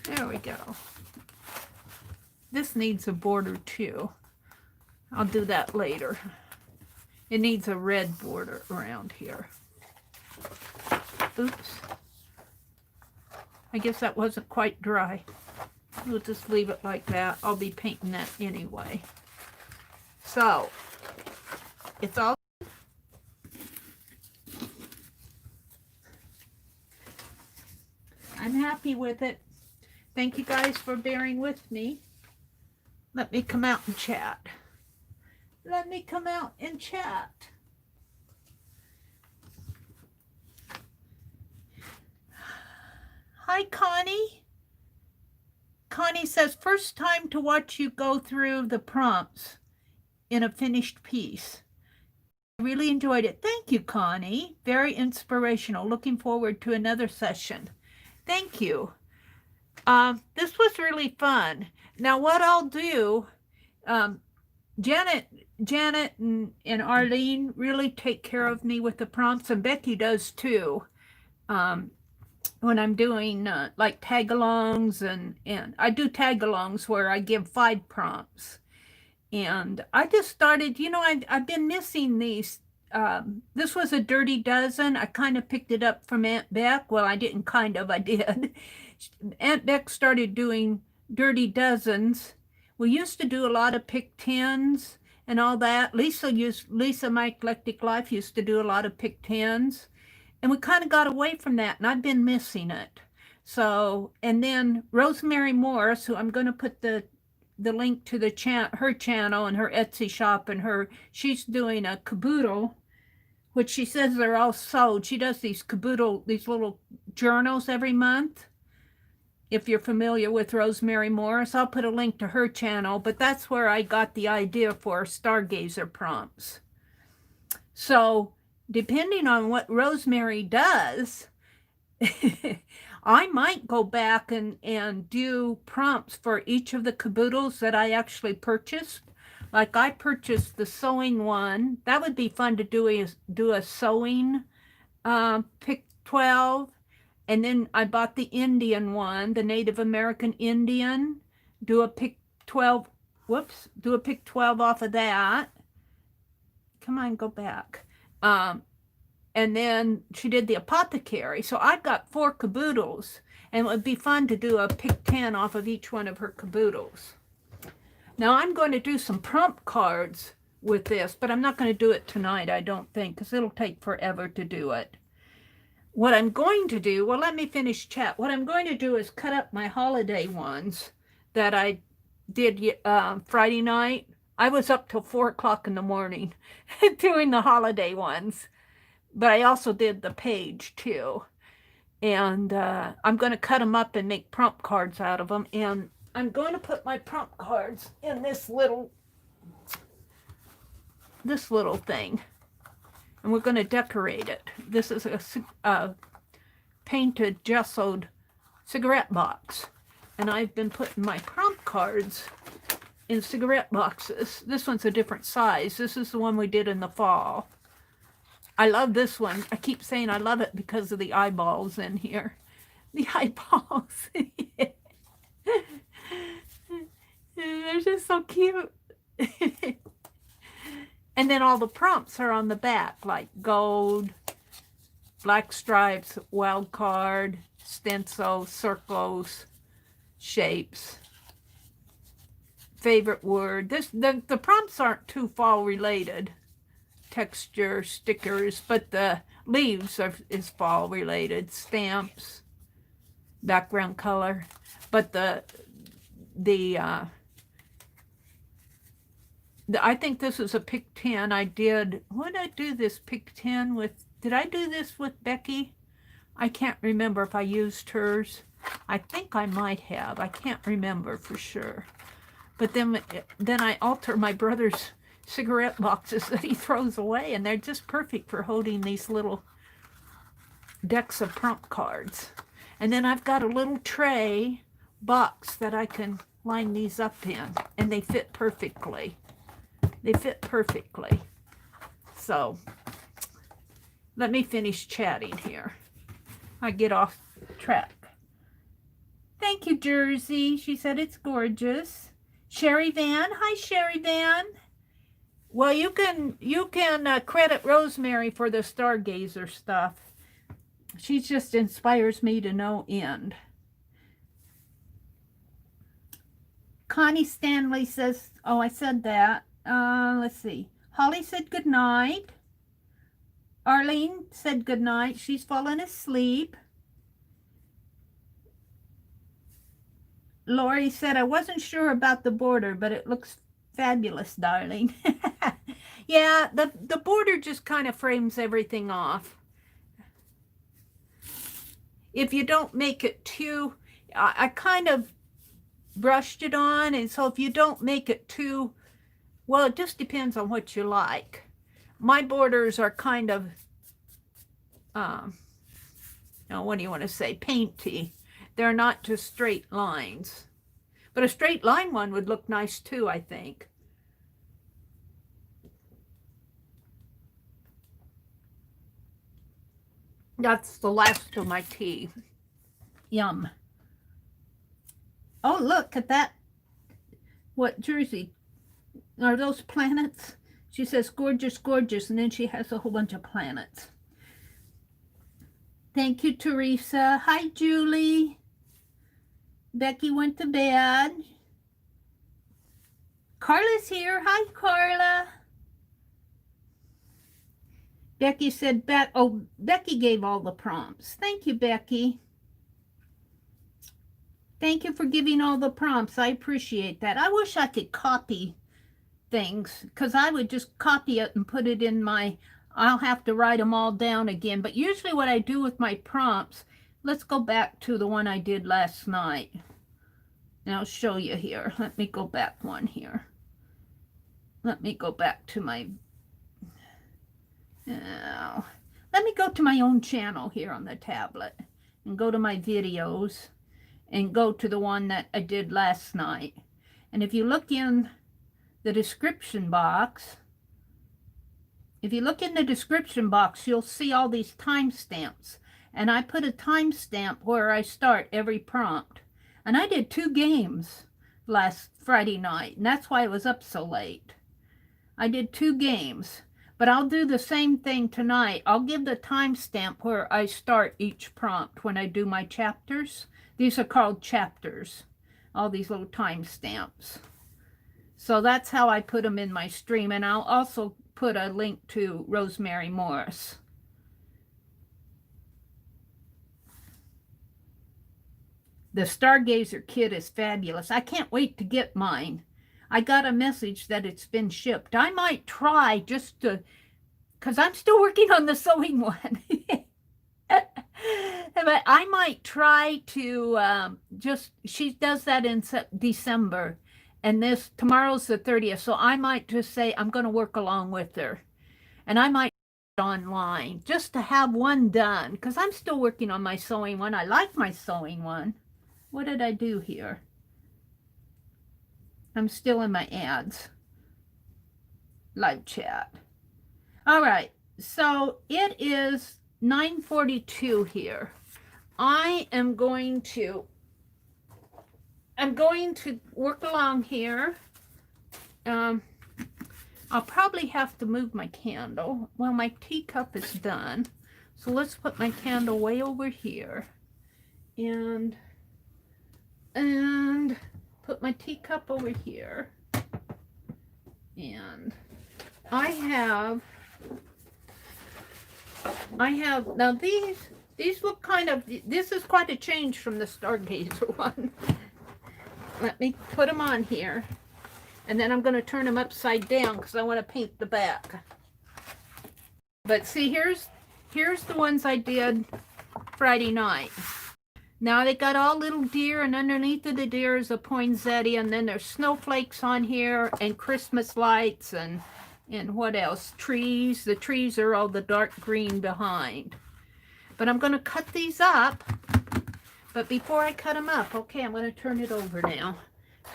There we go. This needs a border too. I'll do that later. It needs a red border around here. Oops. I guess that wasn't quite dry. We'll just leave it like that. I'll be painting that anyway. So, it's all. I'm happy with it. Thank you guys for bearing with me. Let me come out and chat. Let me come out and chat. Hi, Connie. Connie says, first time to watch you go through the prompts in a finished piece. I really enjoyed it. Thank you, Connie. Very inspirational. Looking forward to another session. Thank you. This was really fun. Now, what I'll do, Janet and Arlene really take care of me with the prompts, and Becky does too. When I'm doing like tag-alongs, and I do tag-alongs where I give 5 prompts. And I just started, you know, I've been missing these. This was a Dirty Dozen. I kind of picked it up from Aunt Beck. Well, I didn't kind of, I did. Aunt Beck started doing Dirty Dozens. We used to do a lot of pick 10s and all that. Lisa, My Eclectic Life, used to do a lot of pick 10s. And we kind of got away from that, and I've been missing it. So, and then Rosemary Morris, who I'm going to put the link to the her channel and her Etsy shop, and she's doing a caboodle, which she says they're all sold. She does these little journals every month. If you're familiar with Rosemary Morris, I'll put a link to her channel, but that's where I got the idea for Stargazer prompts. So depending on what Rosemary does, I might go back and do prompts for each of the caboodles that I actually purchased. Like I purchased the sewing one. That would be fun to do a sewing pick 12. And then I bought the Indian one, the Native American Indian. Do a pick 12. Whoops. Do a pick 12 off of that. Come on, go back. And then she did the apothecary. So I've got 4 caboodles, and it would be fun to do a pick 10 off of each one of her caboodles. Now I'm going to do some prompt cards with this, but I'm not going to do it tonight, I don't think, because it'll take forever to do it. What I'm going to do, well, let me finish chat. What I'm going to do is cut up my holiday ones that I did Friday night. I was up till 4 o'clock in the morning doing the holiday ones. But I also did the page too. And I'm going to cut them up and make prompt cards out of them. And I'm going to put my prompt cards in this little thing. And we're going to decorate it. This is a painted gessoed cigarette box. And I've been putting my prompt cards in cigarette boxes. This one's a different size. This is the one we did in the fall. I love this one. I keep saying I love it because of the eyeballs in here. The eyeballs. They're just so cute. And then all the prompts are on the back, like gold, black stripes, wild card, stencil, circles, shapes, favorite word. The prompts aren't too fall related. Texture, stickers, but the leaves is fall related. Stamps, background color, but I think this is a pick 10. What did I do this pick 10 with? Did I do this with Becky? I can't remember if I used hers. I think I might have. I can't remember for sure. But then I alter my brother's cigarette boxes that he throws away, and they're just perfect for holding these little decks of prompt cards. And then I've got a little tray box that I can line these up in, and they fit perfectly. They fit perfectly. So let me finish chatting here. I get off track. Thank you, Jersey. She said it's gorgeous. Sherry Van. Hi, Sherry Van. Well, you can credit Rosemary for the Stargazer stuff. She just inspires me to no end. Connie Stanley says, oh, I said that. Let's see. Holly said good night. Arlene said good night. She's fallen asleep. Lori said, I wasn't sure about the border, but it looks fabulous, darling. Yeah, the border just kind of frames everything off. If you don't make it too, I kind of brushed it on, and so if you don't make it too, well, it just depends on what you like. My borders are kind of, what do you want to say, painty. They're not just straight lines. But a straight line one would look nice too, I think. That's the last of my tea. Yum. Oh, look at that. What, Jersey? Are those planets? She says, gorgeous, gorgeous, and then she has a whole bunch of planets. Thank you, Teresa. Hi, Julie. Becky went to bed. Carla's here. Hi, Carla. Becky said, Becky gave all the prompts. Thank you, Becky. Thank you for giving all the prompts. I appreciate that. I wish I could copy things, because I would just copy it and put it in I'll have to write them all down again. But usually what I do with my prompts, let's go back to the one I did last night. And I'll show you here. Let me go back one here. Let me go back to my... let me go to my own channel here on the tablet and go to my videos and go to the one that I did last night. And if you look in the description box, you'll see all these timestamps. And I put a timestamp where I start every prompt. And I did 2 games last Friday night, and that's why I was up so late. I did 2 games, but I'll do the same thing tonight. I'll give the timestamp where I start each prompt when I do my chapters. These are called chapters, all these little timestamps. So that's how I put them in my stream, and I'll also put a link to Rosemary Morris. The Stargazer kit is fabulous. I can't wait to get mine. I got a message that it's been shipped. I might try just to, because I'm still working on the sewing one. But I might try to she does that in December. And tomorrow's the 30th. So I might just say I'm going to work along with her. And I might online just to have one done, because I'm still working on my sewing one. I like my sewing one. What did I do here? I'm still in my ads. Live chat. All right, so it is 9:42 here. I'm going to work along here. I'll probably have to move my candle. Well, my teacup is done. So let's put my candle way over here. And put my teacup over here. And I have now these look kind of, this is quite a change from the Stargazer one. Let me put them on here. And then I'm going to turn them upside down because I want to paint the back. But see, here's the ones I did Friday night. Now they got all little deer, and underneath of the deer is a poinsettia, and then there's snowflakes on here, and Christmas lights, and what else? Trees. The trees are all the dark green behind. But I'm going to cut these up. But before I cut them up, okay, I'm going to turn it over now.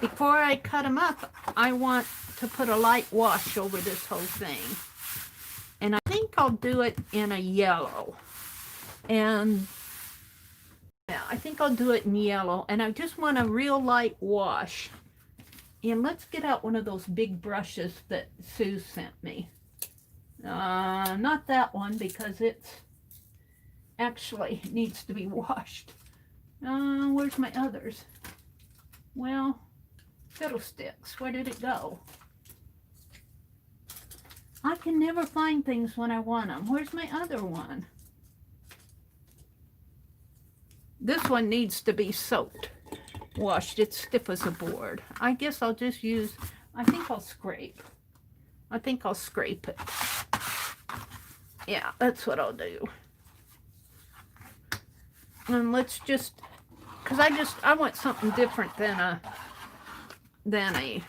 Before I cut them up, I want to put a light wash over this whole thing. And I think I'll do it in a yellow. And yeah, I think I'll do it in yellow. And I just want a real light wash. And let's get out one of those big brushes that Sue sent me. Not that one, because it actually needs to be washed. Where's my others? Well, fiddlesticks, where did it go? I can never find things when I want them. Where's my other one? This one needs to be soaked, washed. It's stiff as a board. I guess I'll just use, I think I'll scrape. I think I'll scrape it. Yeah, that's what I'll do. And let's just, because I want something different than a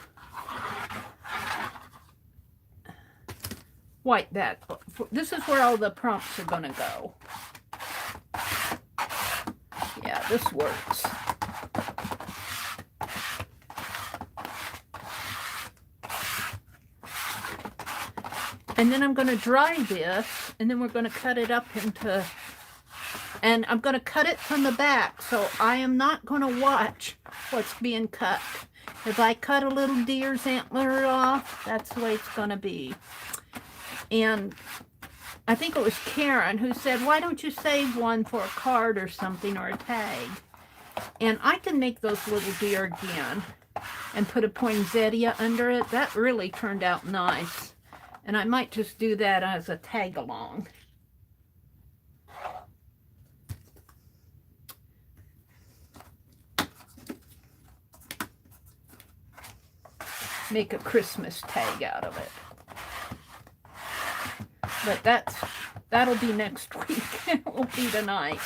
white back. This is where all the prompts are going to go. Yeah, this works. And then I'm going to dry this, and then we're going to cut it up into, and I'm going to cut it from the back, so I am not going to watch what's being cut. If I cut a little deer's antler off, that's the way it's going to be. And I think it was Karen who said, why don't you save one for a card or something, or a tag? And I can make those little deer again and put a poinsettia under it. That really turned out nice. And I might just do that as a tag along. Make a Christmas tag out of it. But that'll be next week. It won't be tonight.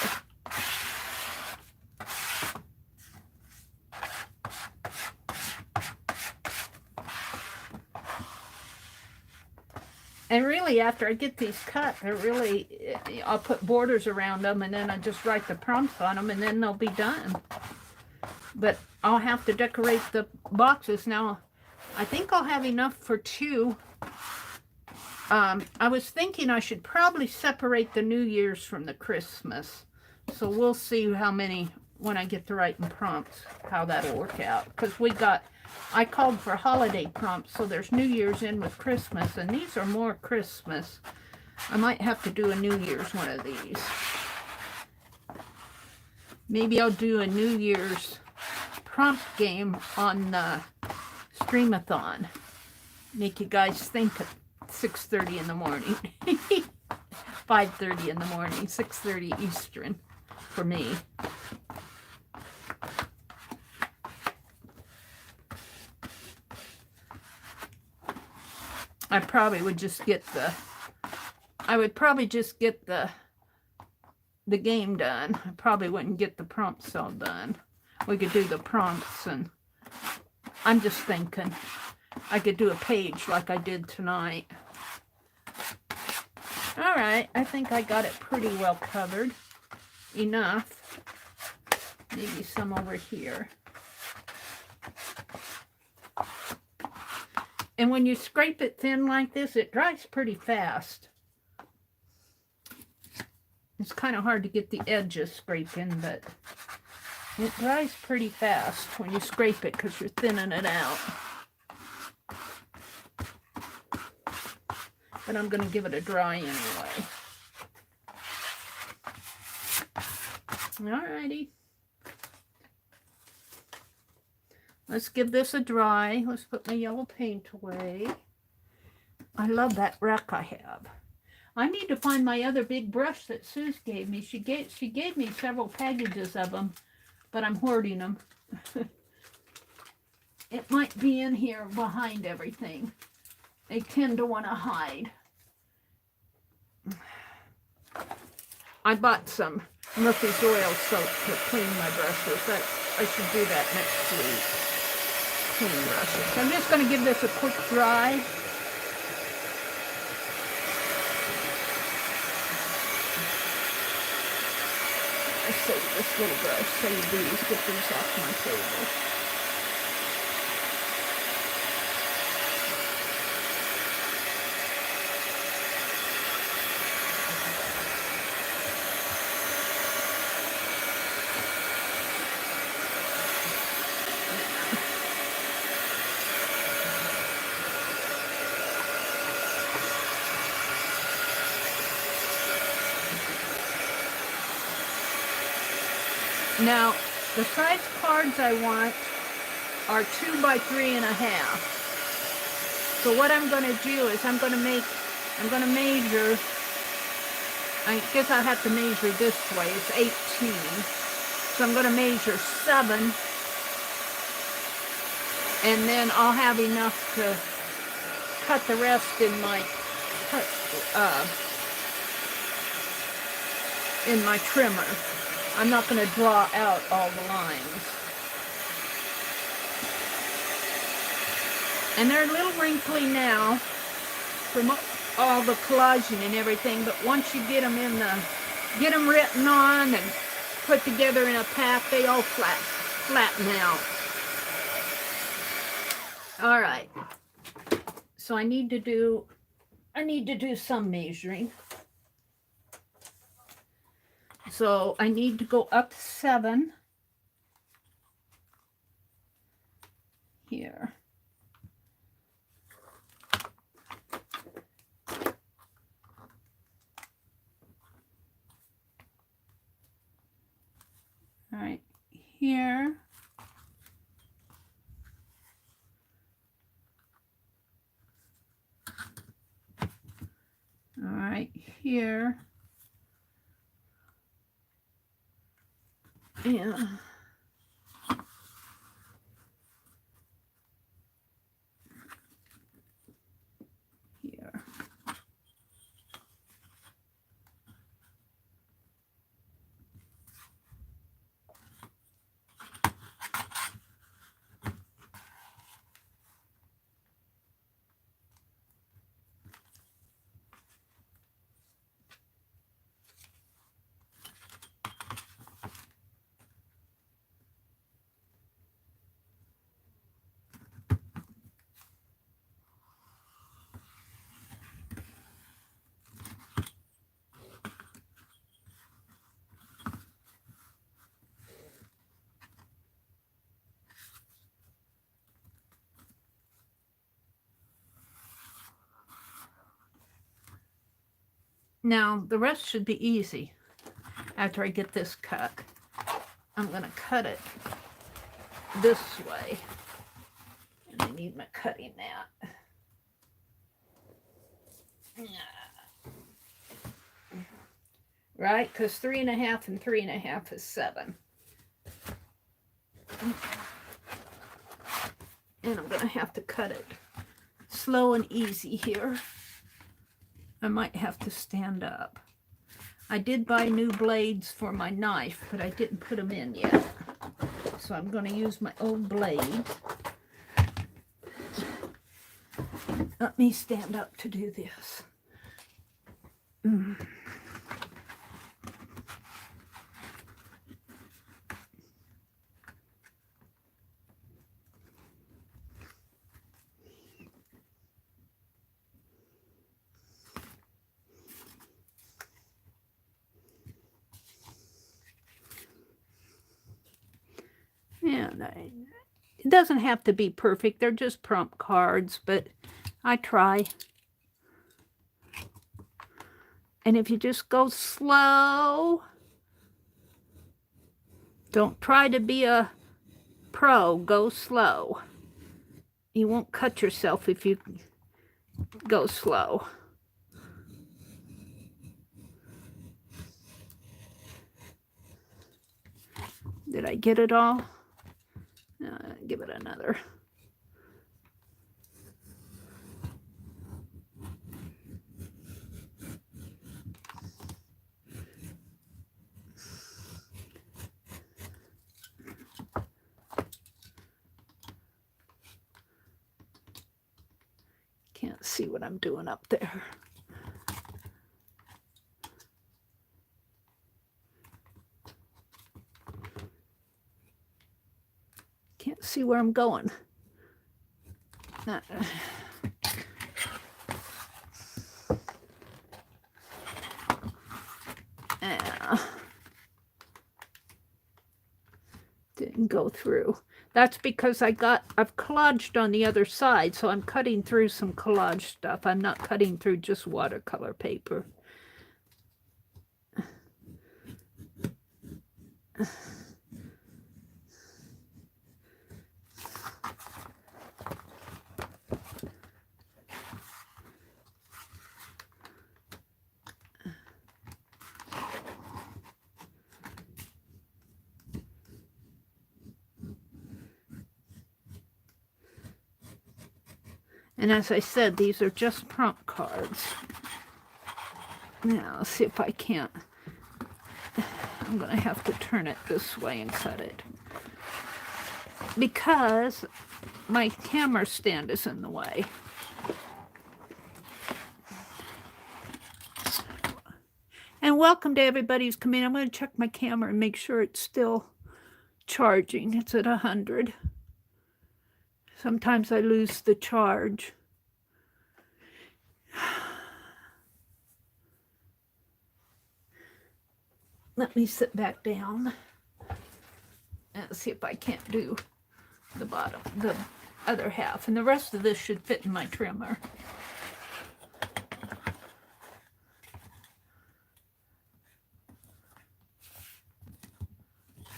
And really, after I get these cut, I'll put borders around them, and then I just write the prompts on them, and then they'll be done. But I'll have to decorate the boxes now. I think I'll have enough for 2. I was thinking I should probably separate the New Year's from the Christmas. So we'll see how many, when I get to writing prompts, how that'll work out. Because I called for holiday prompts, so there's New Year's in with Christmas, and these are more Christmas. I might have to do a New Year's one of these. Maybe I'll do a New Year's prompt game on the Streamathon. Make you guys think at 6:30 in the morning. 5:30 in the morning, 6:30 Eastern for me. I probably would just get the game done. I probably wouldn't get the prompts all done. We could do the prompts, and I'm just thinking I could do a page like I did tonight. All right, I think I got it pretty well covered. Enough. Maybe some over here. And when you scrape it thin like this, it dries pretty fast. It's kind of hard to get the edges scraped in, but it dries pretty fast when you scrape it because you're thinning it out. But I'm going to give it a dry anyway. Alrighty. Let's give this a dry. Let's put my yellow paint away. I love that wreck I have. I need to find my other big brush that Suze gave me. She gave me several packages of them, but I'm hoarding them. It might be in here behind everything. They tend to want to hide. I bought some Murphy's Oil soap to clean my brushes. I should do that next week. Clean brushes. So I'm just going to give this a quick dry. I save this little brush. Save these. Get these off my table. Now, the size cards I want are 2 by 3.5. So what I'm going to do is I'm going to measure, I guess I have to measure this way, it's 18. So I'm going to measure 7, and then I'll have enough to cut the rest in my trimmer. I'm not going to draw out all the lines. And they're a little wrinkly now from all the collaging and everything, but once you get them get them written on and put together in a pack, they all flatten out. All right. So I need to do some measuring. So I need to go up 7 here. All right, here. All right, here. Yeah. Here. Now, the rest should be easy after I get this cut. I'm going to cut it this way. And I need my cutting mat. Right? Because 3.5 and 3.5 is 7. And I'm going to have to cut it slow and easy here. I might have to stand up. I did buy new blades for my knife, but I didn't put them in yet. So I'm going to use my old blade. Let me stand up to do this. And it doesn't have to be perfect. They're just prompt cards, but I try. And if you just go slow, don't try to be a pro, go slow. You won't cut yourself if you go slow. Did I get it all? Give it another. Can't see what I'm doing up there. Can't see where I'm going. Didn't go through. That's because I've collaged on the other side, so I'm cutting through some collage stuff. I'm not cutting through just watercolor paper. And as I said, these are just prompt cards. Now, let's see if I can't. I'm going to have to turn it this way and cut it. Because my camera stand is in the way. And welcome to everybody who's come in. I'm going to check my camera and make sure it's still charging. It's at 100. Sometimes I lose the charge. Let me sit back down and see if I can't do the bottom, the other half. And the rest of this should fit in my trimmer.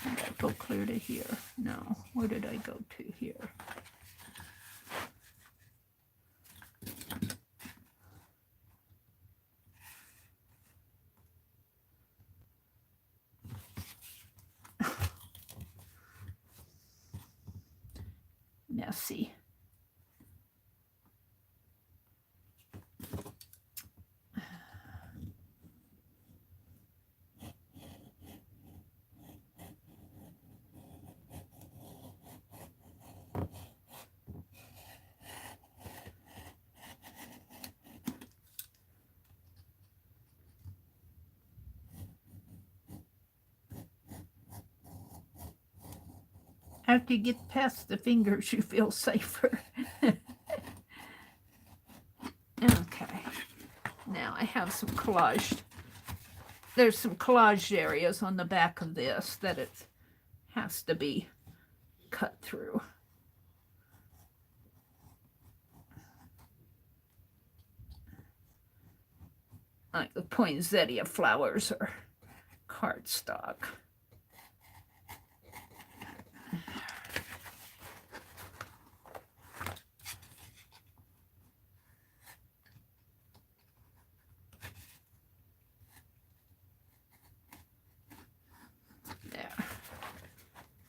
Did I go clear to here? No. Where did I go to here? Messy. After you get past the fingers, you feel safer. Okay. Now I have some collaged. There's some collaged areas on the back of this that it has to be cut through. Like the poinsettia flowers or cardstock.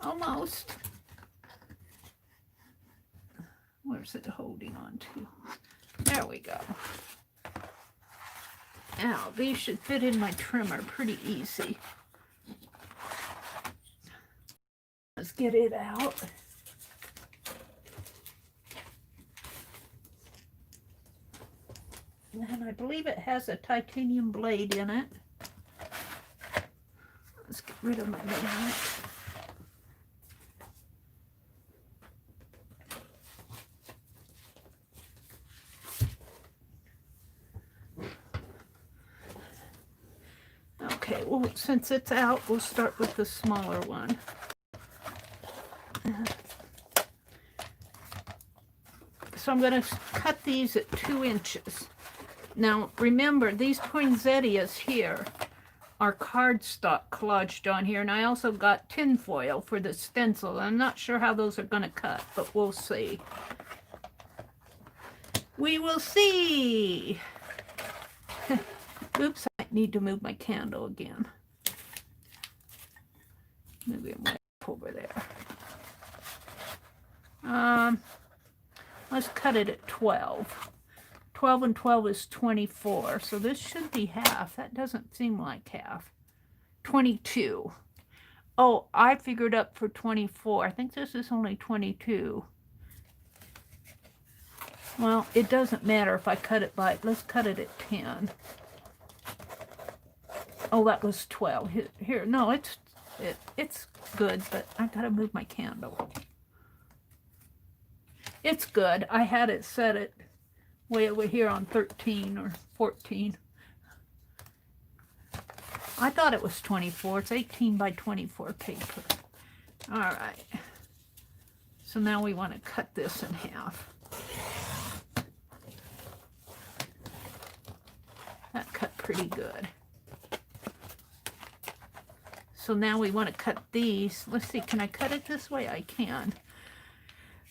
Almost. Where's it holding on to? There we go. Now, these should fit in my trimmer pretty easy. Let's get it out. And I believe it has a titanium blade in it. Let's get rid of my magnet. Okay, well, since it's out, we'll start with the smaller one. So I'm going to cut these at 2 inches. Now, remember, these poinsettias here are cardstock collaged on here, and I also got tin foil for the stencil. I'm not sure how those are going to cut, but we'll see. We will see! Oops, I need to move my candle again. Maybe I'm way up over there. Let's cut it at 12. 12 and 12 is 24, so this should be half. That doesn't seem like half. 22. Oh, I figured up for 24. I think this is only 22. Well, it doesn't matter if I cut it by, let's cut it at 10. Oh, that was 12. Here, no, it's good, but I gotta move my candle. It's good. I had it set it way over here on 13 or 14. I thought it was 24. It's 18 by 24 paper. All right. So now we want to cut this in half. That cut pretty good. So now we want to cut these. Let's see, can I cut it this way? I can.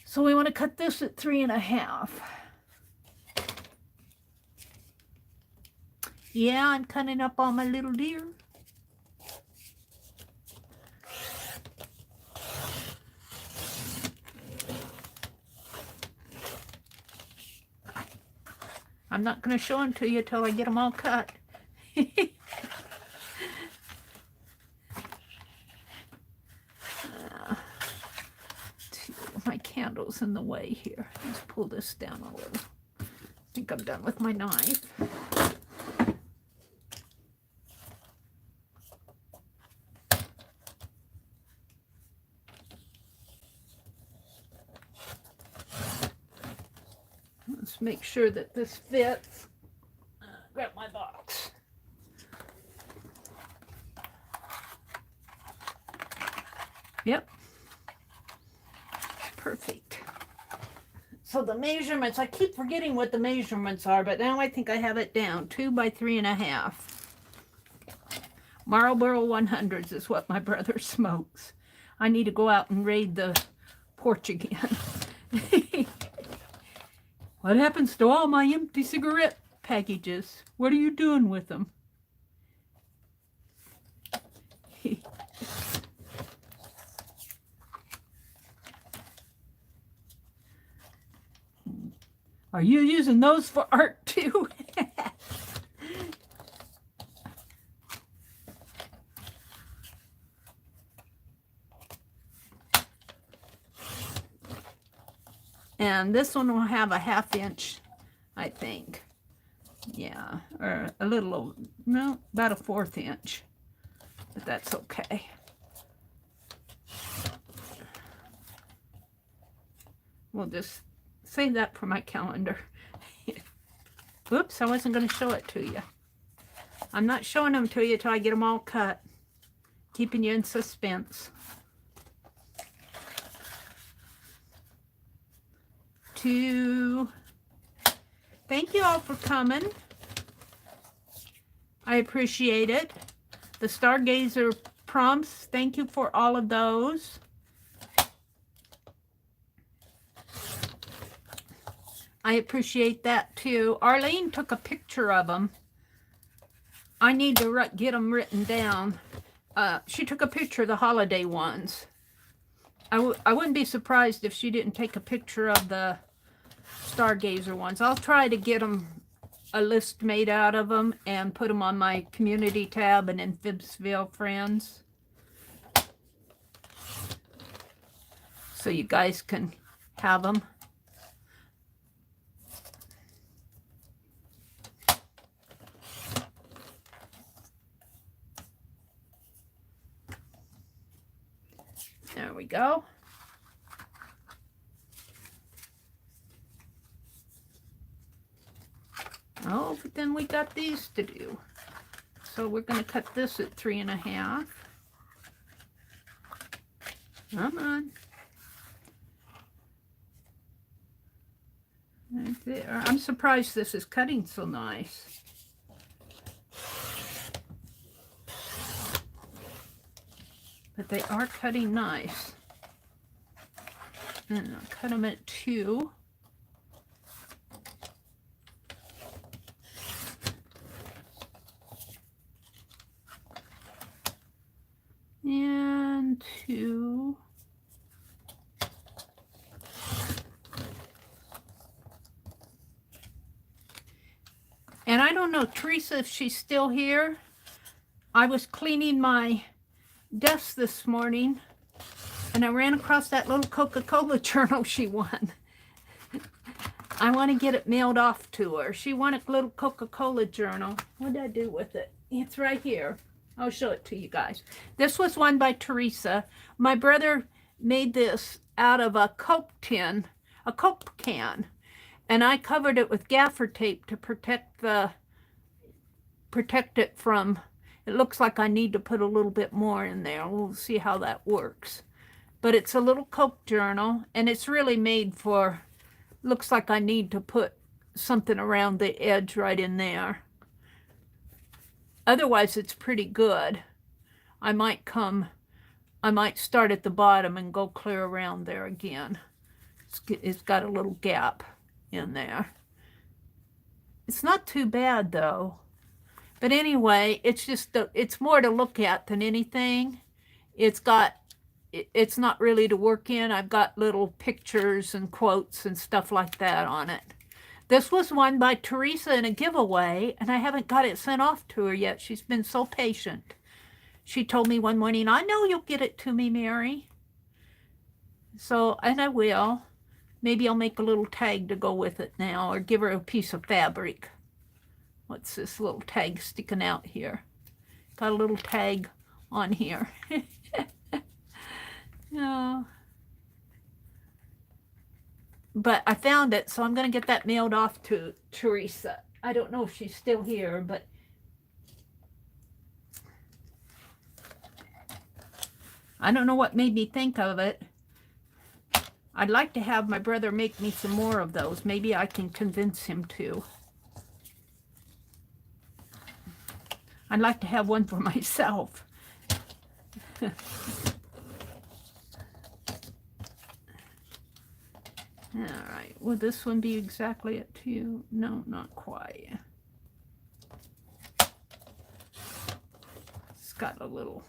So we want to cut this at 3.5. Yeah, I'm cutting up all my little deer. I'm not going to show them to you till I get them all cut. My candle's in the way here. Let's pull this down a little. I think I'm done with my knife. Let's make sure that this fits. Grab my box. Yep. Perfect. So the measurements, I keep forgetting what the measurements are, but now I think I have it down. 2 by 3.5. Marlboro 100s is what my brother smokes. I need to go out and raid the porch again. What happens to all my empty cigarette packages? What are you doing with them? Are you using those for art too? And this one will have a 1/2 inch, I think. Yeah, or a little, no, about a 1/4 inch. But that's okay. We'll just save that for my calendar. Oops, I wasn't going to show it to you. I'm not showing them to you till I get them all cut. Keeping you in suspense. Thank you all for coming. I appreciate it. The Stargazer prompts, thank you for all of those. I appreciate that too. Arlene took a picture of them. I need to get them written down. She took a picture of the holiday ones. I wouldn't be surprised if she didn't take a picture of the Stargazer ones. I'll try to get them a list made out of them and put them on my community tab and in Phibbsville Friends. So you guys can have them. go. Oh, but then we got these to do. So we're going to cut this at 3.5. Come on. Right there. I'm surprised this is cutting so nice. But they are cutting nice. And I'll cut them at 2. And 2. And I don't know, Teresa, if she's still here. I was cleaning my desk this morning, and I ran across that little Coca-Cola journal she won. I want to get it mailed off to her. She won a little Coca-Cola journal. What did I do with it? It's right here. I'll show it to you guys. This was won by Teresa. My brother made this out of a Coke tin, a Coke can, and I covered it with gaffer tape to protect it from. It looks like I need to put a little bit more in there. We'll see how that works. But it's a little Coke journal, and it's really made for, looks like I need to put something around the edge right in there. Otherwise, it's pretty good. I might start at the bottom and go clear around there again. It's got a little gap in there. It's not too bad, though. But anyway, it's more to look at than anything. It's not really to work in. I've got little pictures and quotes and stuff like that on it. This was won by Teresa in a giveaway, and I haven't got it sent off to her yet. She's been so patient. She told me one morning, I know you'll get it to me, Mary. So, and I will. Maybe I'll make a little tag to go with it now, or give her a piece of fabric. What's this little tag sticking out here? Got a little tag on here. No. But I found it, so I'm going to get that mailed off to Teresa. I don't know if she's still here, but I don't know what made me think of it. I'd like to have my brother make me some more of those. Maybe I can convince him to. I'd like to have one for myself. All right, will this one be exactly at 2? No, not quite. It's got a little.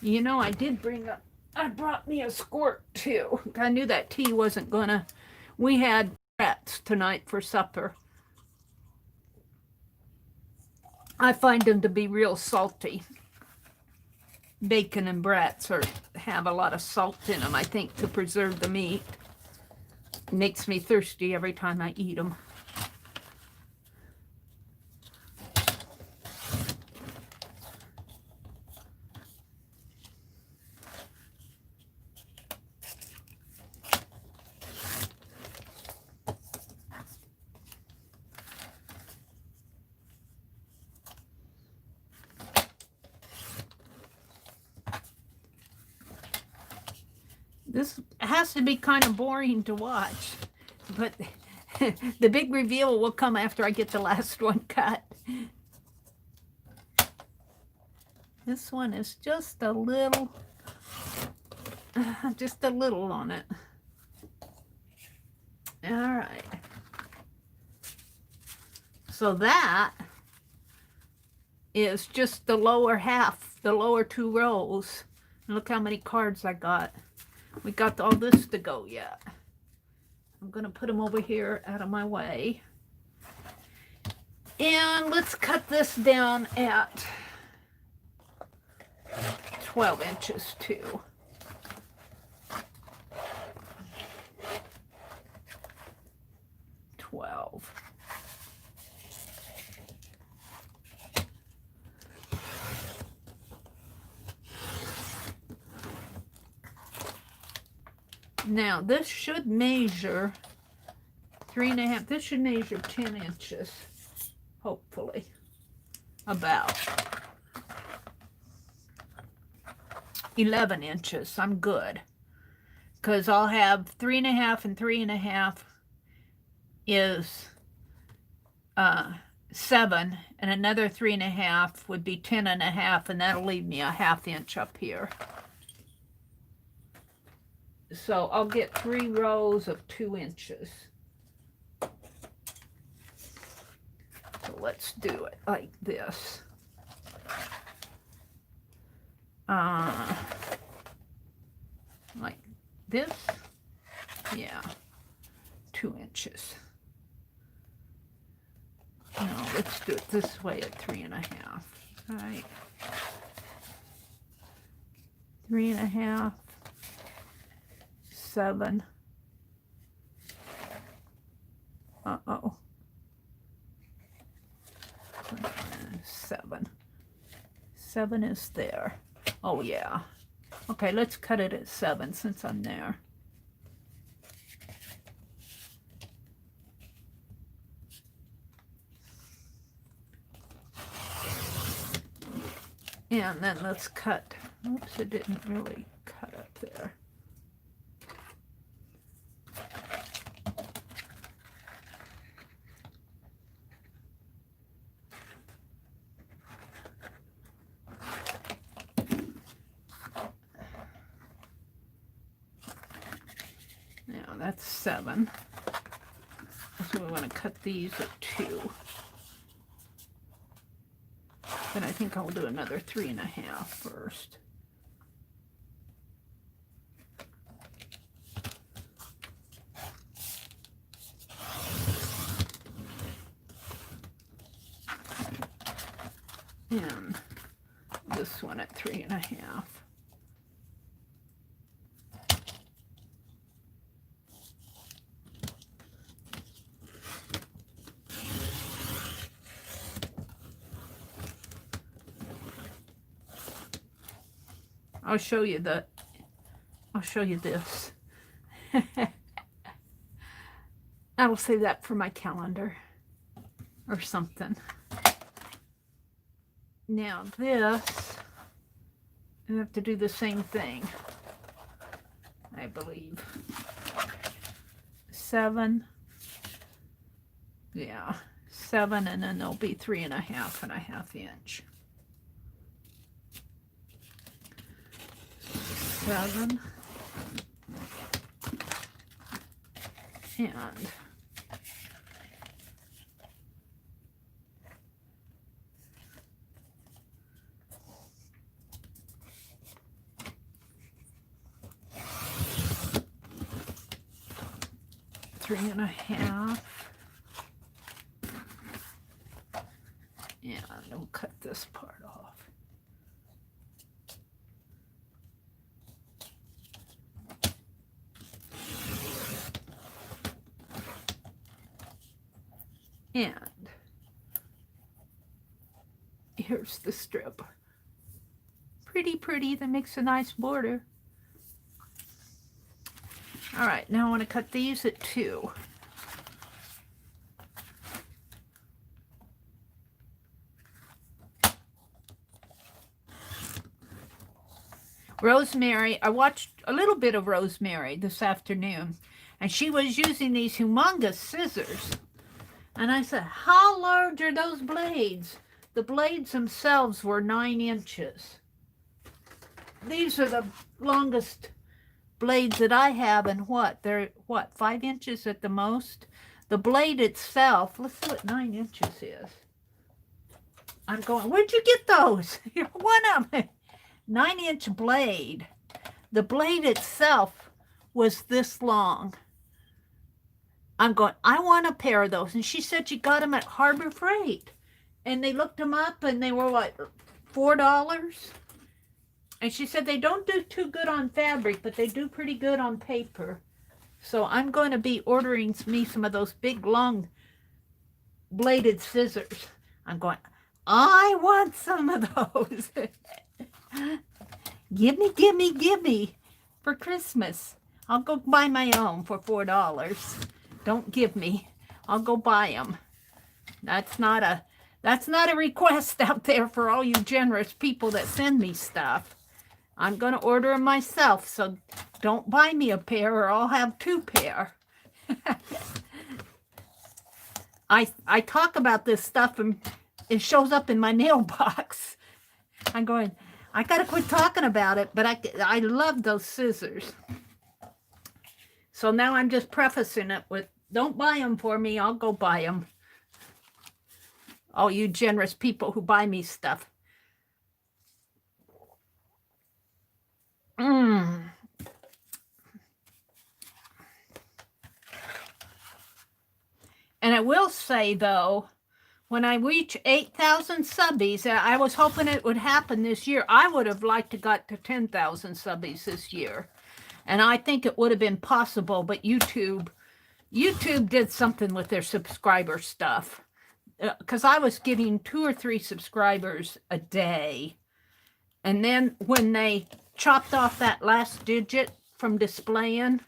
You know, I brought me a squirt too. I knew that tea wasn't gonna. We had brats tonight for supper. I find them to be real salty. Bacon and brats have a lot of salt in them, I think, to preserve the meat. It makes me thirsty every time I eat them. This has to be kind of boring to watch, but the big reveal will come after I get the last one cut. This one is just a little on it. All right. So that is just the lower half, the lower 2 rows. And look how many cards I got. We got all this to go yet. I'm going to put them over here out of my way. And let's cut this down at 12 inches too. Now this should measure 3.5. This should measure 10 inches, hopefully. About 11 inches. I'm good. Because I'll have 3.5 and 3.5 is 7, and another 3.5 would be 10.5, and that'll leave me a 1/2 inch up here. So I'll get 3 rows of 2 inches. So let's do it like this. Like this. Yeah, 2 inches. No, let's do it this way at 3.5. Right. 3.5. 7. Uh-oh. 7. 7 is there. Oh, yeah. Okay, let's cut it at 7 since I'm there. And then let's cut. Oops, it didn't really cut up there. Now that's 7. So we want to cut these at 2. Then I think I'll do another 3.5 first. And this one at 3.5. I'll show you this. I will save that for my calendar or something. Now this, I have to do the same thing, I believe. 7. Yeah, 7, and then there'll be 3.5 and a 1/2 inch. 7 and 3.5, and we'll cut this part off. And here's the strip. Pretty, pretty. That makes a nice border. All right, now I want to cut these at 2. Rosemary, I watched a little bit of Rosemary this afternoon, and she was using these humongous scissors. And I said, how large are those blades? The blades themselves were 9 inches. These are the longest blades that I have, and they're 5 inches at the most. The blade itself, let's see what 9 inches is. I'm going, where'd you get those? You're one of them. 9-inch blade. The blade itself was this long. I'm going, I want a pair of those. And she said she got them at Harbor Freight. And they looked them up and they were like $4. And she said they don't do too good on fabric, but they do pretty good on paper. So I'm going to be ordering me some of those big, long, bladed scissors. I'm going, I want some of those. Gimme, gimme, gimme for Christmas. I'll go buy my own for $4. Don't give me. I'll go buy them. That's not a request out there for all you generous people that send me stuff. I'm going to order them myself, so don't buy me a pair or I'll have 2 pair. I talk about this stuff and it shows up in my mailbox. I'm going, I got to quit talking about it, but I love those scissors. So now I'm just prefacing it with, don't buy them for me, I'll go buy them. All you generous people who buy me stuff. And I will say, though, when I reach 8,000 subbies, I was hoping it would happen this year. I would have liked to got to 10,000 subbies this year. And I think it would have been possible, but YouTube did something with their subscriber stuff. Because I was getting 2 or 3 subscribers a day. And then when they chopped off that last digit from displaying,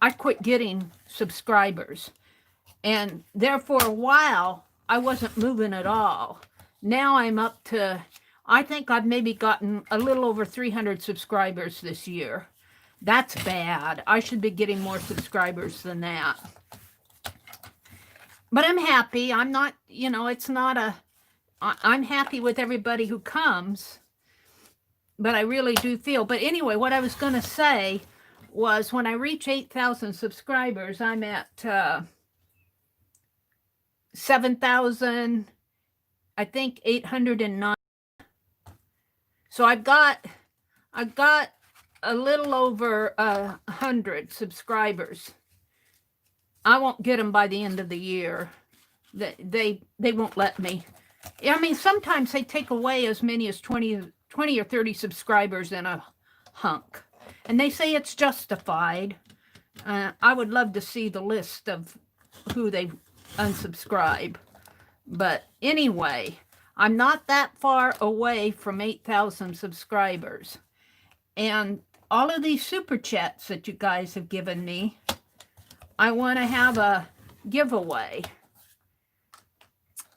I quit getting subscribers. And there for a while, I wasn't moving at all. Now I'm up to, I think I've maybe gotten a little over 300 subscribers this year. That's bad. I should be getting more subscribers than that. But I'm happy. I'm not, it's not I'm happy with everybody who comes. But I really do feel, but anyway, what I was going to say was when I reach 8,000 subscribers, I'm at 7,000, I think 809. So I've got a little over 100 subscribers. I won't get them by the end of the year. They won't let me. I mean, sometimes they take away as many as 20 or 30 subscribers in a hunk. And they say it's justified. I would love to see the list of who they unsubscribe. But anyway, I'm not that far away from 8,000 subscribers. And all of these super chats that you guys have given me, I want to have a giveaway.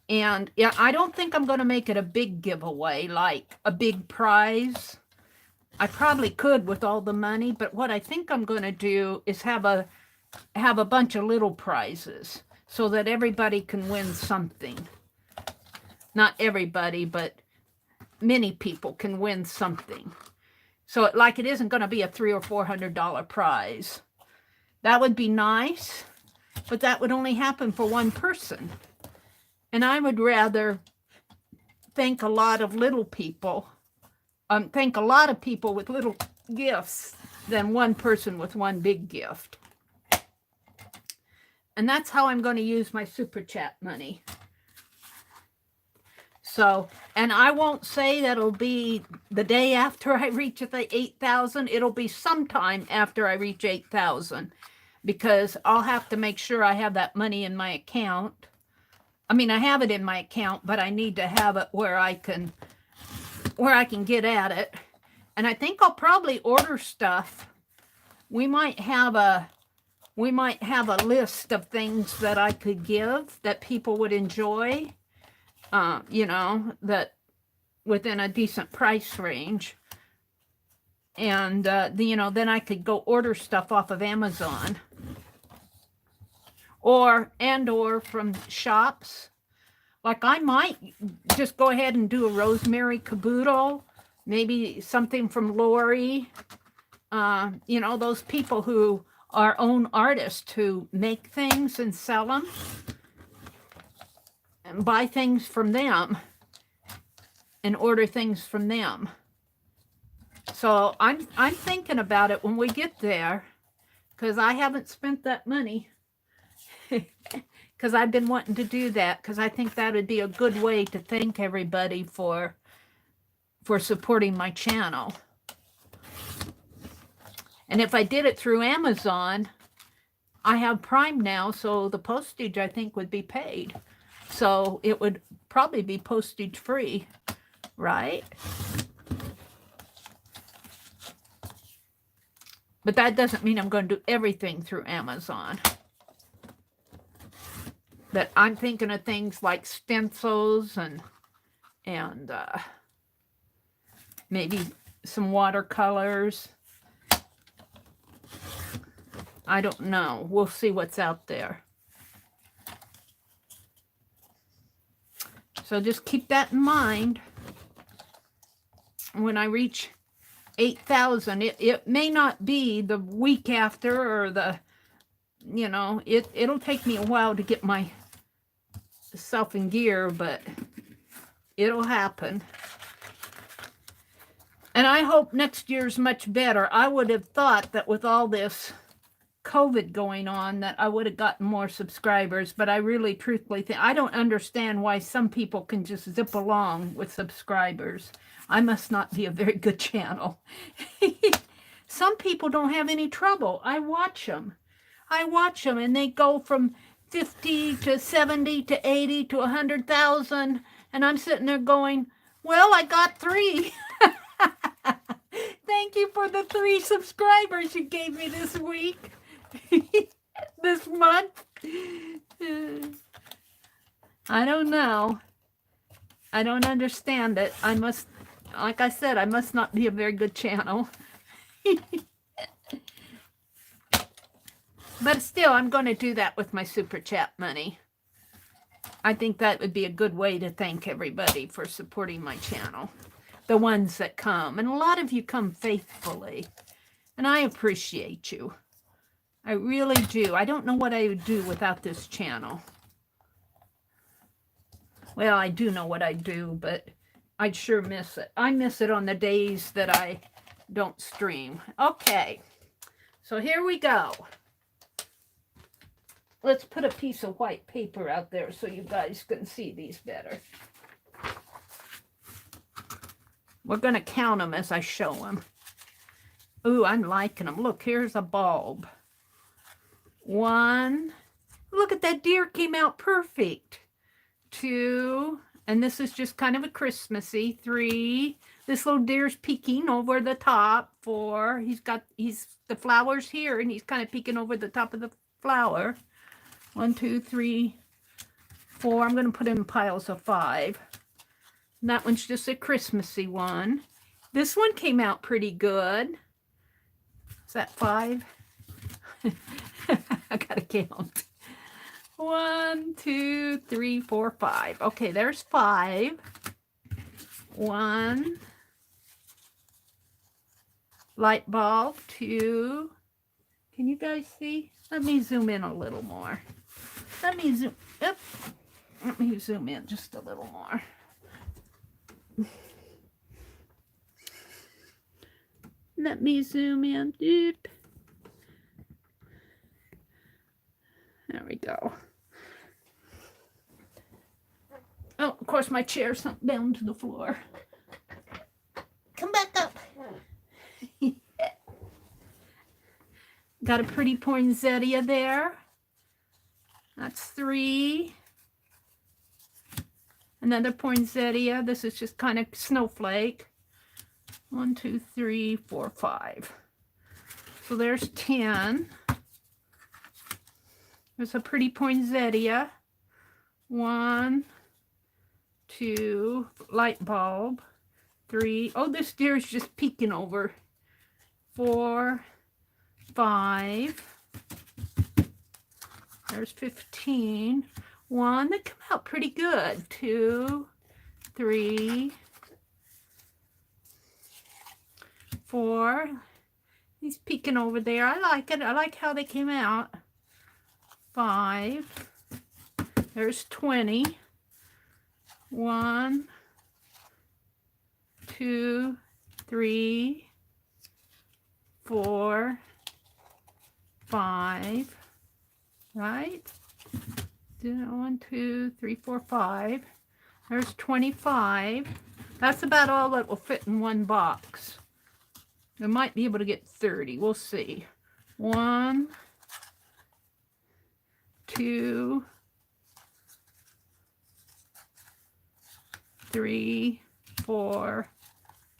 And yeah, I don't think I'm going to make it a big giveaway, like a big prize. I probably could with all the money, but what I think I'm going to do is have a bunch of little prizes so that everybody can win something. Not everybody, but many people can win something. So like it isn't going to be a $300 or $400 prize. That would be nice, but that would only happen for one person. And I would rather thank a lot of little people, thank a lot of people with little gifts than one person with one big gift. And that's how I'm going to use my super chat money. So, and I won't say that it'll be the day after I reach the 8,000. It'll be sometime after I reach 8,000 because I'll have to make sure I have that money in my account. I mean, I have it in my account, but I need to have it where I can get at it. And I think I'll probably order stuff. We might have a list of things that I could give that people would enjoy. That within a decent price range. And, then I could go order stuff off of Amazon. Or from shops. Like I might just go ahead and do a rosemary caboodle. Maybe something from Lori. Those people who are own artists who make things and sell them. And buy things from them and order things from them. So I'm thinking about it when we get there, because I haven't spent that money. Because I've been wanting to do that, because I think that would be a good way to thank everybody for supporting my channel. And if I did it through Amazon, I have Prime now, so the postage I think would be paid. So it would probably be postage free, right? But that doesn't mean I'm going to do everything through Amazon. But I'm thinking of things like stencils and maybe some watercolors. I don't know. We'll see what's out there. So just keep that in mind. When I reach 8,000, it may not be the week after or the, you know, it'll take me a while to get myself in gear, but it'll happen. And I hope next year's much better. I would have thought that with all this COVID going on that I would have gotten more subscribers, but I really truthfully think I don't understand why some people can just zip along with subscribers. I must not be a very good channel. Some people don't have any trouble. I watch them and they go from 50 to 70 to 80 to 100,000, and I'm sitting there going, well, I got 3. Thank you for the 3 subscribers you gave me this week. This month. I don't know. I don't understand it. I must, like I said, I must not be a very good channel. But still, I'm going to do that with my super chat money. I think that would be a good way to thank everybody for supporting my channel. The ones that come. And a lot of you come faithfully. And I appreciate you. I really do. I don't know what I would do without this channel. Well, I do know what I do, but I'd sure miss it. I miss it on the days that I don't stream. Okay. So here we go. Let's put a piece of white paper out there so you guys can see these better. We're going to count them as I show them. Ooh, I'm liking them. Look, here's a bulb. 1. Look at that deer, came out perfect. 2. And this is just kind of a Christmassy. 3. This little deer's peeking over the top. 4. He's the flowers here, and he's kind of peeking over the top of the flower. 1, 2, 3, 4. I'm going to put in piles of 5. And that one's just a Christmassy one. This one came out pretty good. Is that 5? I gotta count. 1, 2, 3, 4, 5. Okay, there's 5. 1. Light bulb. 2. Can you guys see? Let me zoom in a little more. Let me zoom in just a little more. Let me zoom in. Doop. There we go. Oh, of course, my chair sunk down to the floor. Come back up. Got a pretty poinsettia there. That's 3. Another poinsettia. This is just kind of snowflake. 1, 2, 3, 4, 5. So there's 10. There's a pretty poinsettia. 1, 2, light bulb. 3. Oh, this deer is just peeking over. 4, 5. There's 15. 1. They come out pretty good. 2, 3, 4. He's peeking over there. I like it. I like how they came out. 5. There's 20. 1, 2, 3, 4, 5. Right? 1, 2, 3, 4, 5. There's 25. That's about all that will fit in one box. I might be able to get 30. We'll see. 1, 2, 3, 4,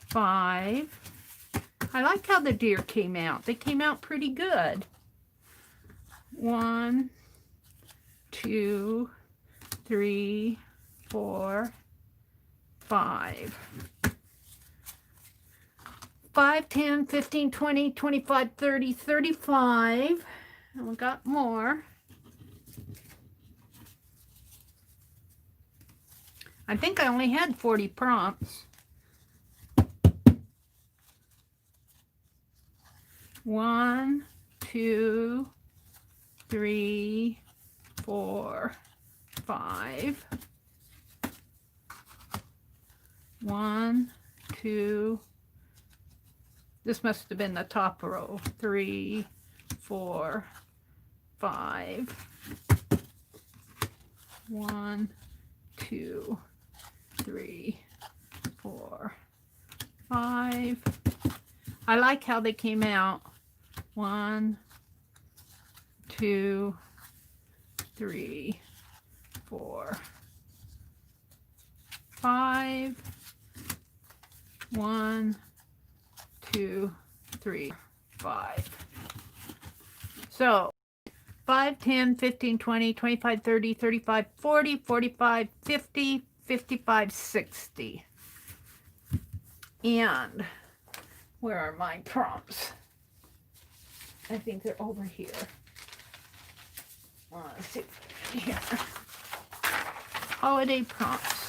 5. I like how the deer came out. They came out pretty good. 1, 2, 3, 4, 5. 5, 10, 15, 20, 25, 30, 35. And we got more. I think I only had 40 prompts. 1, 2, 3, 4, 5. 1, 2. This must have been the top row. 3, 4, 5. 1, 2, 3, 4, 5. I like how they came out. 1, 2, 3, 4, 5. 1, 2, 3, 5. So 5, 10, 15, 20, 25, 30, 35, 40, 45, 50, 55, 60. And where are my prompts? I think they're over here. Let's see. Here. Holiday prompts.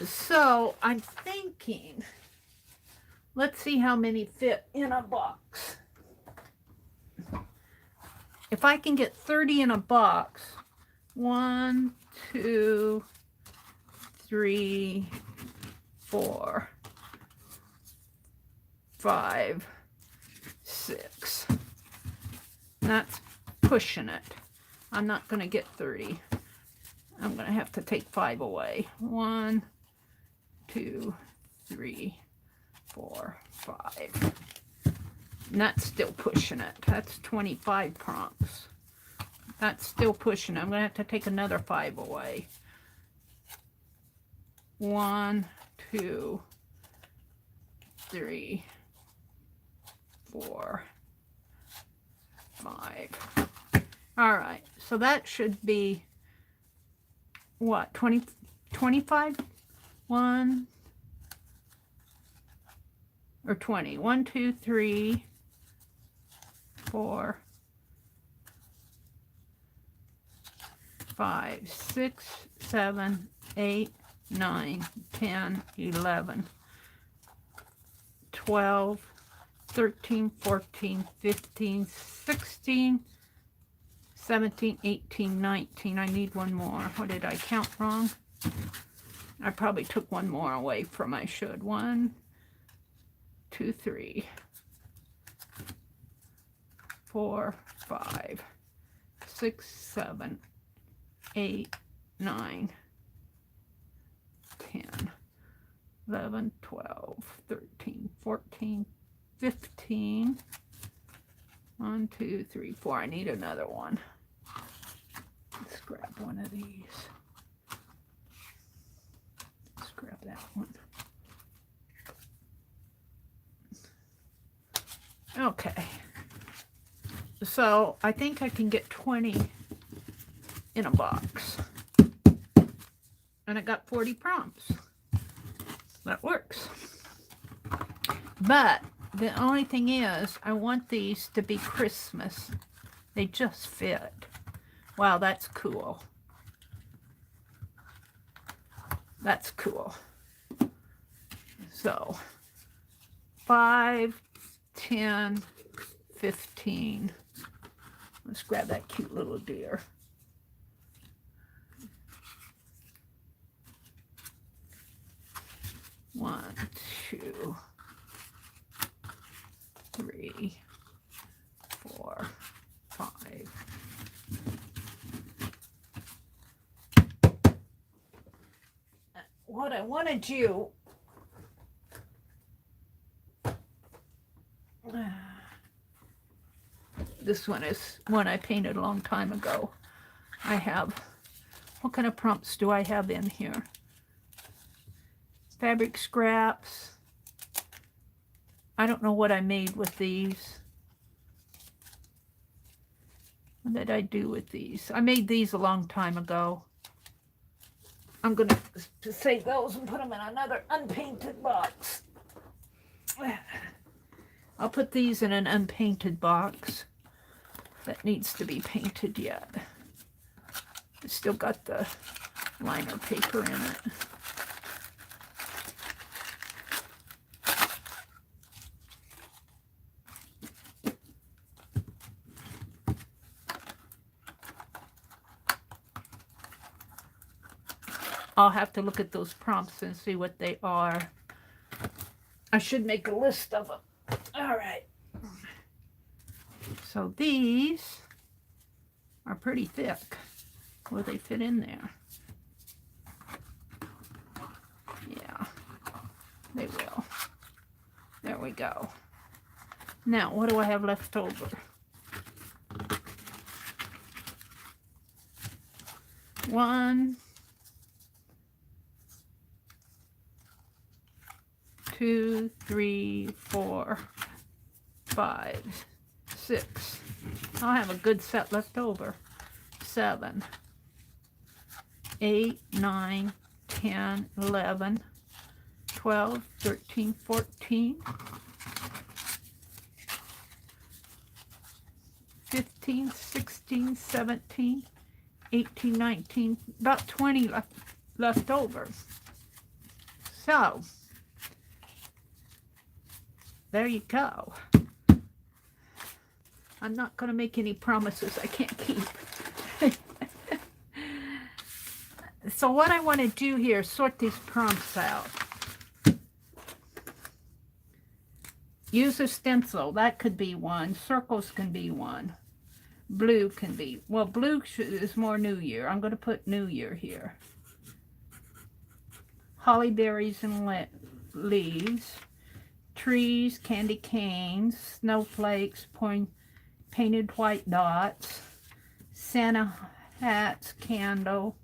So I'm thinking, let's see how many fit in a box. If I can get 30 in a box, 1, 2, 3, 4, 5, 6. That's pushing it. I'm not going to get 30. I'm going to have to take 5 away. 1, 2, 3, 4, 5. And that's still pushing it. That's 25 prompts. That's still pushing it. I'm going to have to take another 5 away. 1, 2, 3, 4, 5. All right, so that should be what, 20, 25? 1 or 20. 1, 2, 3, 4, 5, 6, 7, 8, 9, 10, 11, 12, 13, 14, 15, 16, 17, 18, 19. I need one more. What did I count wrong? I probably took one more away from I should. 1, 2, 3, 4, 5, 6, 7, 8, 9, 10, 11, 12, 13, 14, 15. 1, 2, 3, 4. I need another one. Let's grab one of these. Let's grab that one. Okay. So I think I can get 20 in a box. And I got 40 prompts. That works. But the only thing is, I want these to be Christmas. They just fit. Wow, that's cool. That's cool. So, 5, 10, 15. Let's grab that cute little deer. One, 2, 3, 4, 5. What I want to do, this one is one I painted a long time ago. I have, what kind of prompts do I have in here? Fabric scraps, I don't know what I made with these. What did I do with these? I made these a long time ago. I'm going to save those and put them in another unpainted box. I'll put these in an unpainted box that needs to be painted yet. It's still got the liner paper in it. I'll have to look at those prompts and see what they are. I should make a list of them. All right. So these are pretty thick. Will they fit in there? Yeah, they will. There we go. Now, what do I have left over? One, 2, 3, 4, 5, 6. I'll have a good set left over. 7, 8, 9, 10, 11, 12, 13, 14, 15, 16, 17, 18, 19, about 20 left over. So, there you go. I'm not going to make any promises I can't keep. So what I want to do here is sort these prompts out. Use a stencil. That could be one. Circles can be one. Blue can be. Well, blue is more New Year. I'm going to put New Year here. Holly berries and leaves. Trees, candy canes, snowflakes, painted white dots, Santa hats, candle,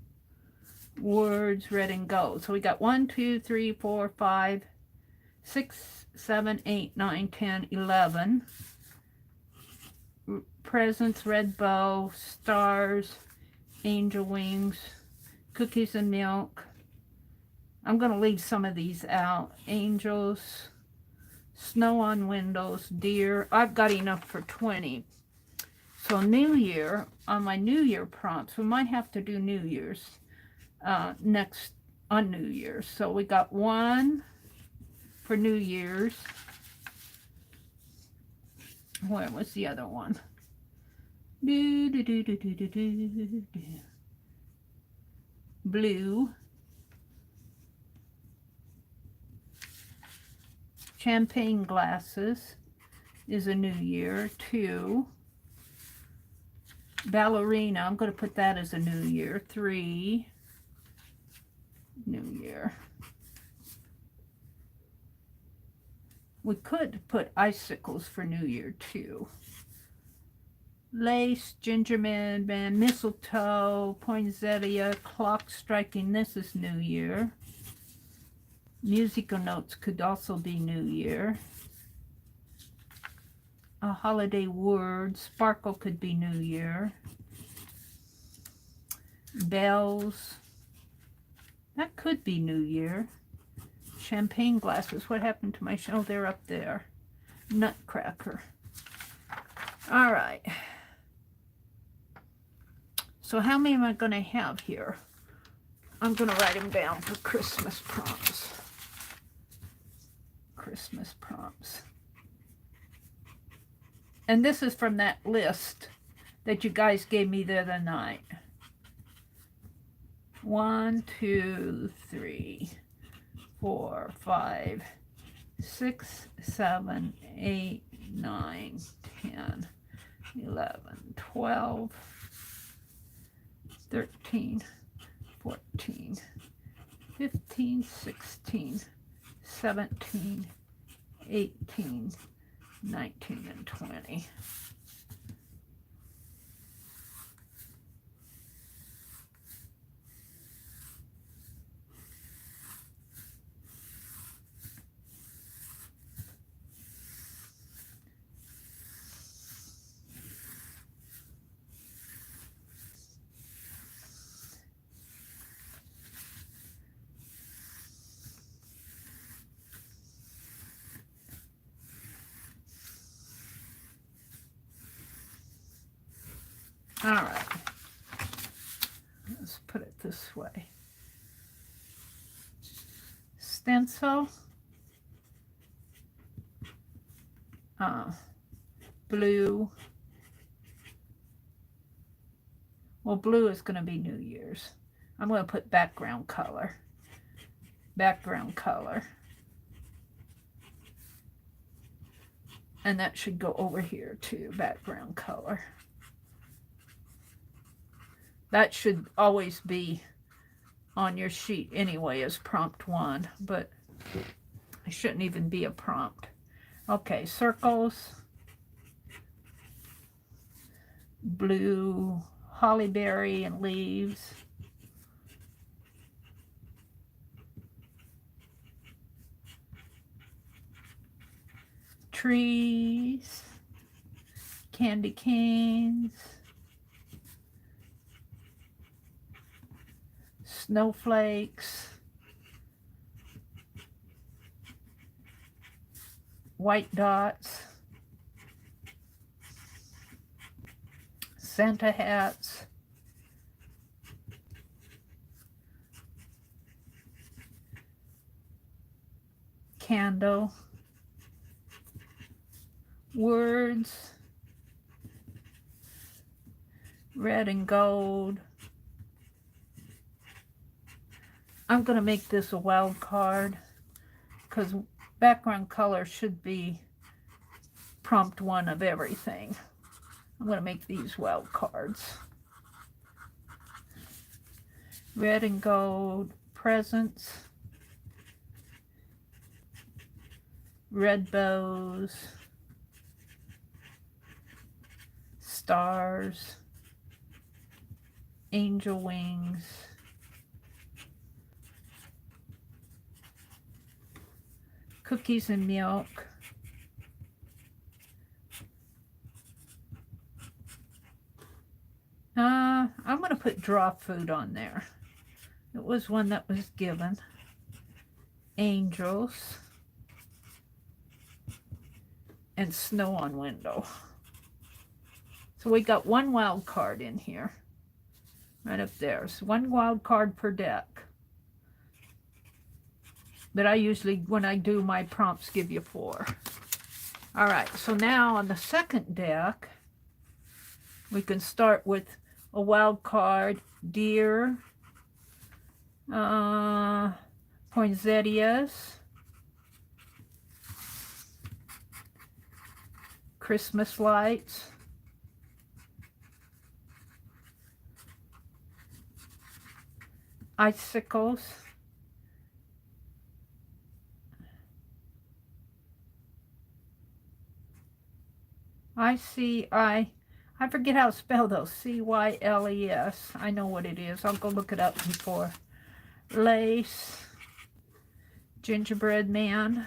words, red and gold. So we got 1, 2, 3, 4, 5, 6, 7, 8, 9, 10, 11. Presents, red bow, stars, angel wings, cookies and milk. I'm going to leave some of these out. Angels, snow on windows, deer. I've got enough for 20. So New Year, on my New Year prompts, we might have to do New Year's next on New Year's. So we got 1 for New Year's. Where was the other one? Blue. Champagne glasses is a New Year. 2. Ballerina, I'm going to put that as a New Year. 3. New Year. We could put icicles for New Year too. Lace, gingerbread man, mistletoe, poinsettia, clock striking. This is New Year. Musical notes could also be New Year. A holiday word. Sparkle could be New Year. Bells. That could be New Year. Champagne glasses. What happened to my show? Oh, they're up there. Nutcracker. All right. So how many am I going to have here? I'm going to write them down for Christmas prompts. Christmas prompts. And this is from that list that you guys gave me the other night. 1, 2, 3, 4, 5, 6, 7, 8, 9, 10, 11, 12, 13, 14, 15, 16, 17, 18, 19, and 20. All right. Let's put it this way. Stencil. Blue. Well, blue is going to be New Year's. I'm going to put background color. Background color. And that should go over here too, background color. That should always be on your sheet anyway as prompt 1, but it shouldn't even be a prompt. Okay, circles. Blue, hollyberry and leaves. Trees, candy canes, snowflakes, white dots, Santa hats, candle, words, red and gold. I'm going to make this a wild card because background color should be prompt 1 of everything. I'm going to make these wild cards. Red and gold, presents, red bows, stars, angel wings, cookies and milk, I'm going to put draw food on there. It was one that was given. Angels and snow on window. So we got one wild card in here. Right up there. So one wild card per deck. But I usually, when I do my prompts, give you 4. All right, so now on the second deck, we can start with a wild card, deer, poinsettias, Christmas lights, icicles, I forget how to spell those, C-Y-L-E-S. I know what it is. I'll go look it up before. Lace, gingerbread man,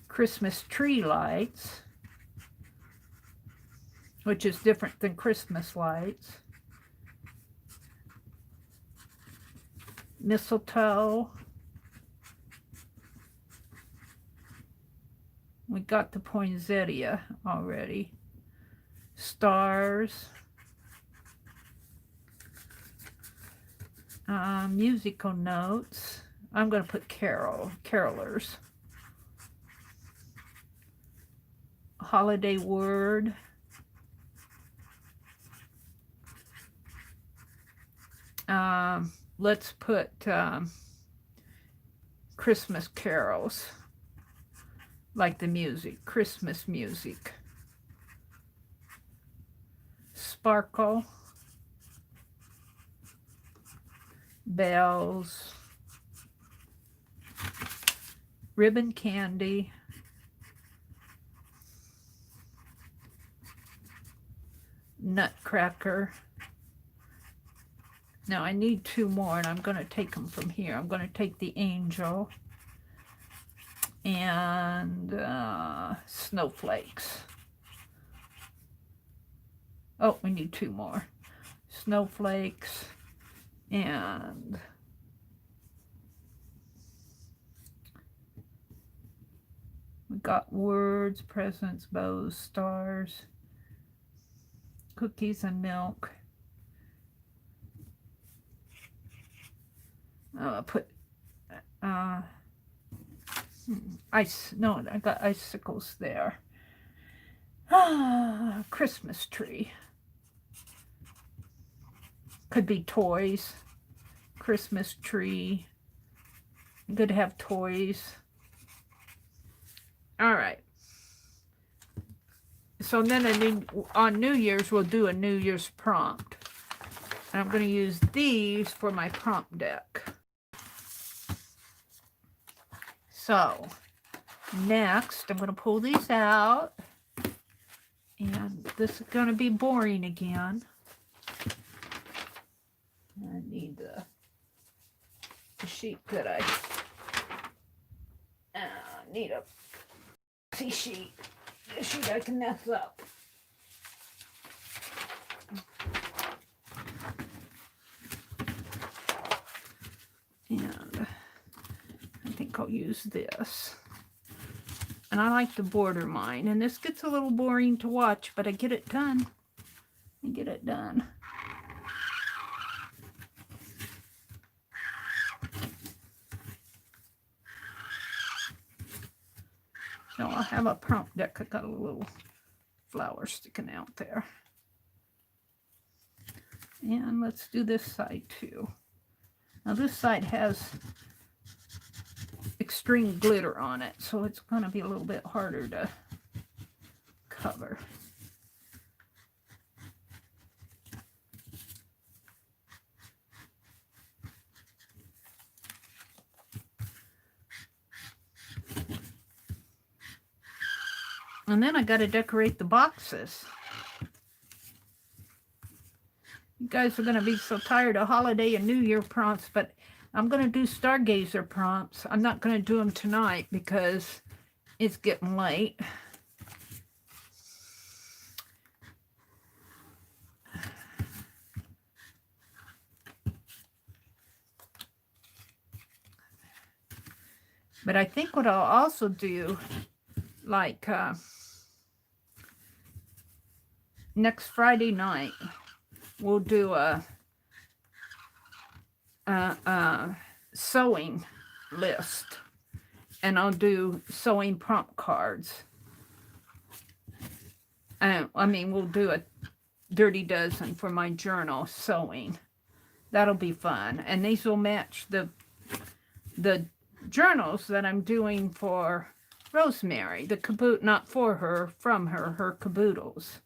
Christmas tree lights, which is different than Christmas lights, mistletoe. We got the poinsettia already. Stars. Musical notes. I'm going to put carolers. Holiday word. Let's put Christmas carols. Like the music, Christmas music. Sparkle. Bells. Ribbon candy. Nutcracker. Now I need 2 more, and I'm going to take them from here. I'm going to take the angel and snowflakes. Oh, we need 2 more. Snowflakes and We got words, presents, bows, stars, cookies and milk. I'll put ice. No, I got icicles there. Christmas tree. Could be toys. Christmas tree. Good to have toys. All right. So then on New Year's, we'll do a New Year's prompt. And I'm going to use these for my prompt deck. So next, I'm going to pull these out. And this is going to be boring again. I need the sheet that I need a sheet. A sheet I can mess up. And I think I'll use this. And I like to border mine. And this gets a little boring to watch, but I get it done. I get it done. So I'll have a prompt deck. I got a little flower sticking out there. And let's do this side too. Now this side has extreme glitter on it, so it's going to be a little bit harder to cover. And then I got to decorate the boxes. You guys are going to be so tired of holiday and New Year prompts, but I'm going to do Stargazer prompts. I'm not going to do them tonight because it's getting late. But I think what I'll also do, like next Friday night, we'll do a sewing list, and I'll do sewing prompt cards. I mean, we'll do a dirty dozen for my journal sewing. That'll be fun, and these will match the journals that I'm doing for Rosemary, the caboodle, not for her, from her caboodles.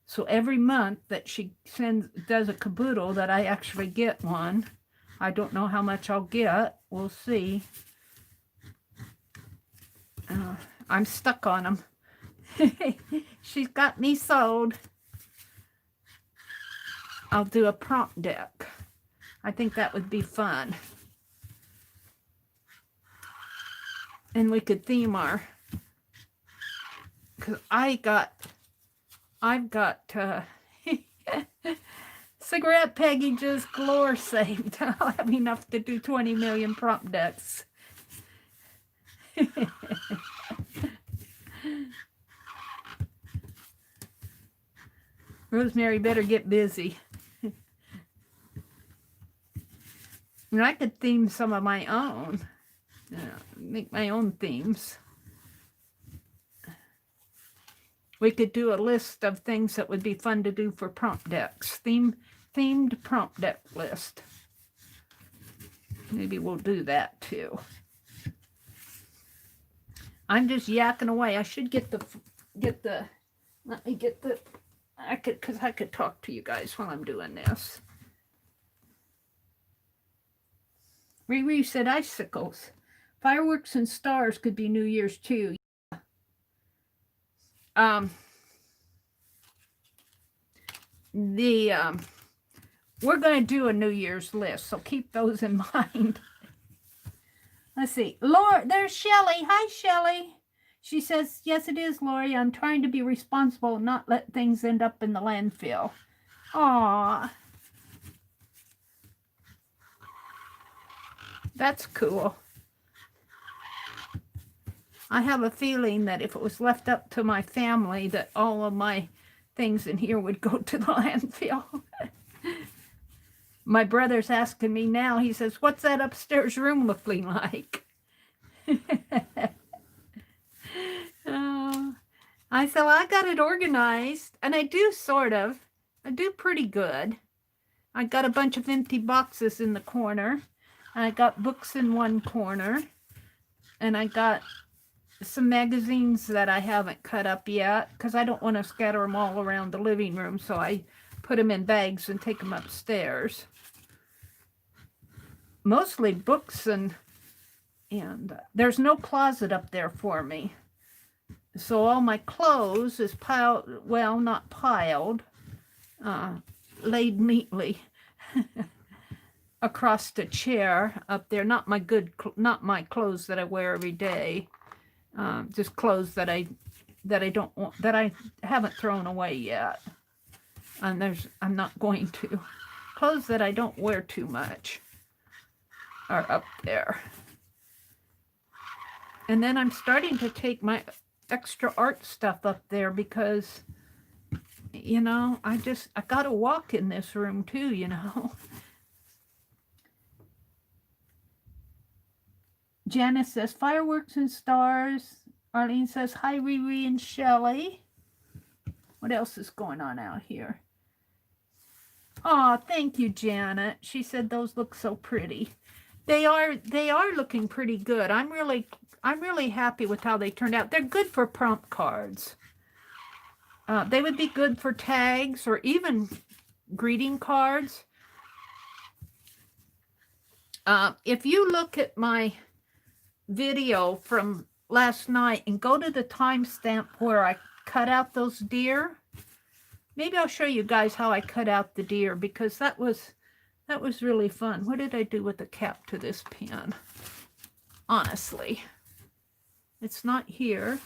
So every month that she does a caboodle that I actually get one. I don't know how much I'll get. We'll see. I'm stuck on them. She's got me sold. I'll do a prompt deck. I think that would be fun. And we could theme our, because I've got cigarette packages galore saved. I'll have enough to do 20 million prompt decks. Rosemary better get busy. And I could theme some of my own. Make my own themes. We could do a list of things that would be fun to do for prompt decks. Themed prompt deck list. Maybe we'll do that too. I'm just yakking away. I should get the let me get the, because I could talk to you guys while I'm doing this. Riri said icicles. Fireworks and stars could be New Year's too. We're going to do a New Year's list, so keep those in mind. Let's see. Laura, there's Shelley. Hi, Shelley. She says, yes, it is, Lori. I'm trying to be responsible and not let things end up in the landfill. Aw. That's cool. I have a feeling that if it was left up to my family, that all of my things in here would go to the landfill. My brother's asking me now, he says, what's that upstairs room looking like? I said, well, I got it organized, and I do sort of. I do pretty good. I got a bunch of empty boxes in the corner. I got books in one corner, and I got some magazines that I haven't cut up yet because I don't want to scatter them all around the living room, so I put them in bags and take them upstairs. Mostly books, and there's no closet up there for me. So all my clothes is piled, well, not piled, laid neatly across the chair up there. Not my clothes that I wear every day. Just clothes that I don't want, that I haven't thrown away yet. And I'm not going to. Clothes that I don't wear too much are up there. And then I'm starting to take my extra art stuff up there because, you know, I got to walk in this room too, you know. Janice says, fireworks and stars. Arlene says, hi, Riri and Shelley. What else is going on out here? Oh, thank you, Janet. She said those look so pretty. They are looking pretty good. I'm really happy with how they turned out. They're good for prompt cards. They would be good for tags or even greeting cards. If you look at my video from last night and go to the timestamp where I cut out those deer, maybe I'll show you guys how I cut out the deer, because that was really fun. What did I do with the cap to this pen? Honestly, it's not here.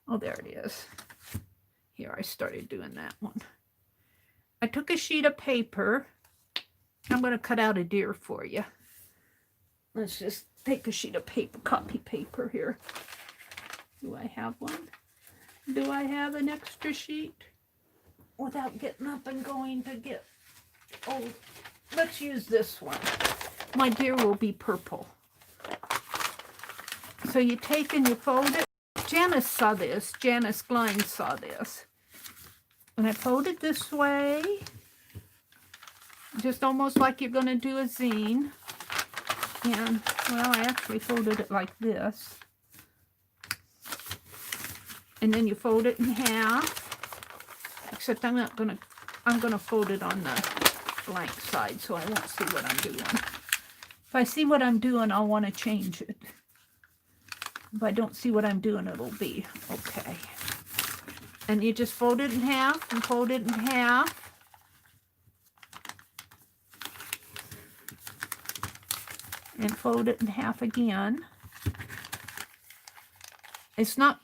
Oh, there it is. Here, I started doing that one. I took a sheet of paper. I'm going to cut out a deer for you. Let's just take a sheet of paper, copy paper here. Do I have one? Do I have an extra sheet? Without getting up and going to get... Oh, let's use this one. My deer will be purple. So you take and you fold it. Janice saw this. Janice Glein saw this. And I fold it this way. Just almost like you're going to do a zine. And, well, I actually folded it like this. And then you fold it in half. Except I'm going to fold it on the blank side so I won't see what I'm doing. If I see what I'm doing, I'll want to change it. If I don't see what I'm doing, it'll be okay. And you just fold it in half and fold it in half. And fold it in half again. It's not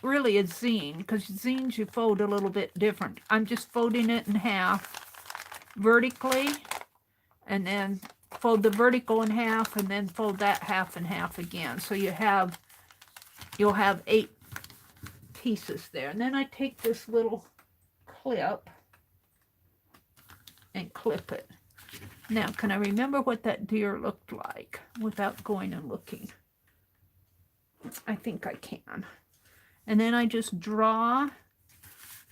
really a zine, because zines you fold a little bit different. I'm just folding it in half vertically, and then fold the vertical in half, and then fold that half in half again. So you'll have 8 pieces there. And then I take this little clip and clip it. Now, can I remember what that deer looked like without going and looking? I think I can. And then I just draw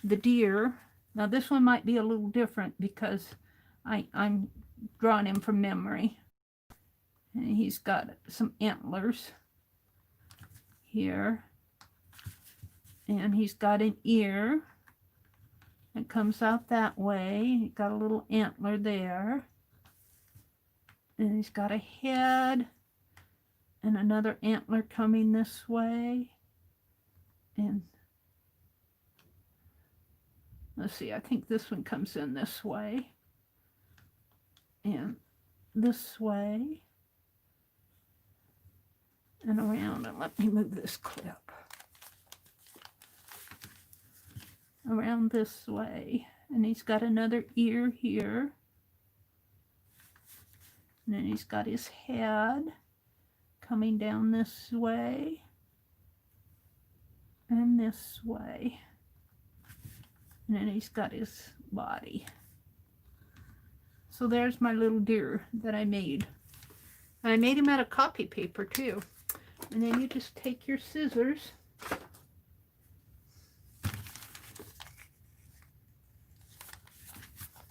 the deer. Now, this one might be a little different because I'm drawing him from memory. And he's got some antlers here. And he's got an ear that comes out that way. He's got a little antler there. And he's got a head and another antler coming this way. And let's see, I think this one comes in this way. And this way. And around. And let me move this clip. Around this way. And he's got another ear here. And then he's got his head coming down this way. and this way. And then he's got his body. So there's my little deer that I made. And I made him out of copy paper too. And then you just take your scissors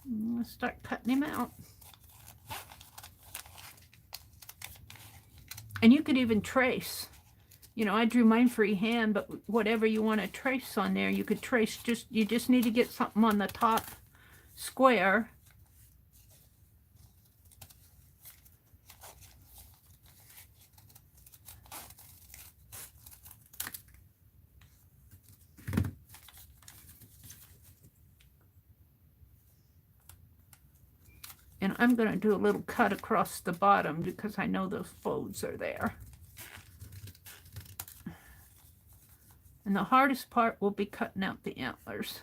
and start cutting him out. And you could even trace. You know, I drew mine freehand, but whatever you want to trace on there, you could trace. You just need to get something on the top square. And I'm going to do a little cut across the bottom because I know those folds are there. And the hardest part will be cutting out the antlers.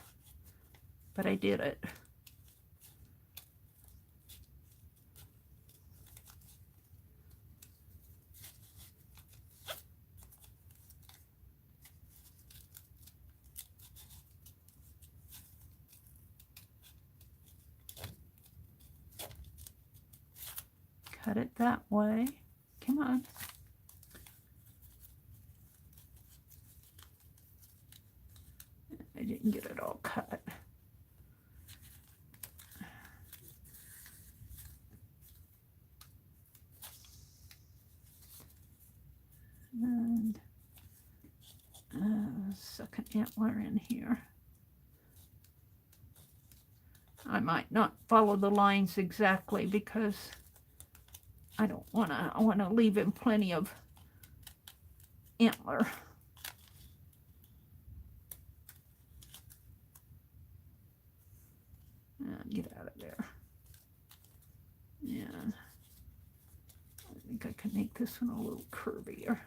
But I did it. Cut it that way. Come on. I didn't get it all cut. And second antler in here. I might not follow the lines exactly because I don't want to. I want to leave him plenty of antler. Get out of there. And I think I can make this one a little curvier.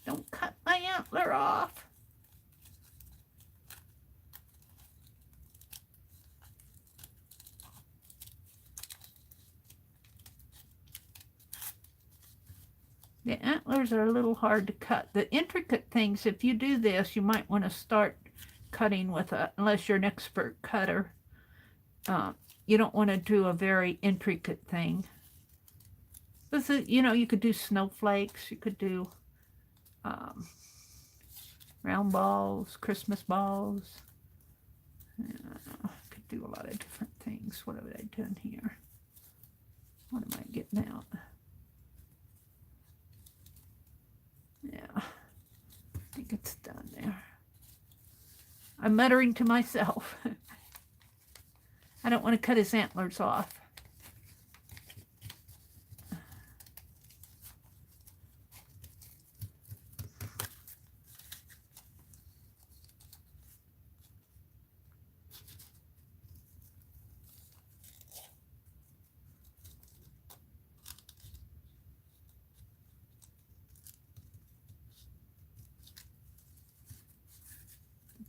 Don't cut my antler off. The antlers are a little hard to cut. The intricate things, if you do this, you might want to start cutting with unless you're an expert cutter. You don't want to do a very intricate thing. This is, you know, you could do snowflakes, you could do round balls, Christmas balls. Could do a lot of different things. What have I done here? What am I getting out? Yeah, I think it's done there. I'm muttering to myself. I don't want to cut his antlers off.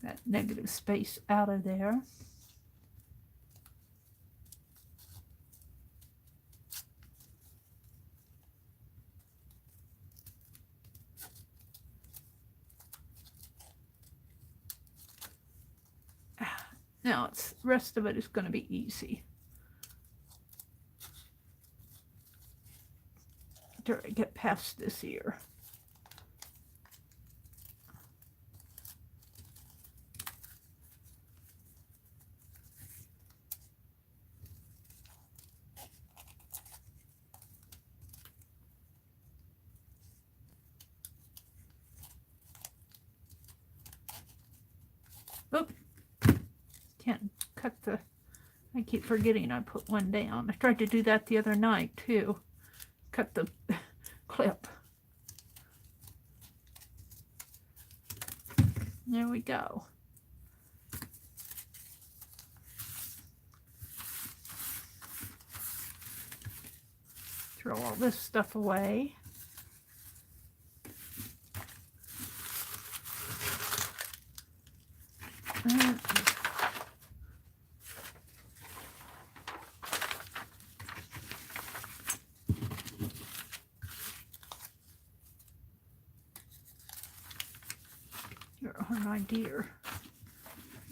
That negative space out of there. Now the rest of it is going to be easy. After I get past this ear. Oop. Can't cut the, I keep forgetting I put one down. I tried to do that the other night too. Cut the clip. There we go. Throw all this stuff away. my deer?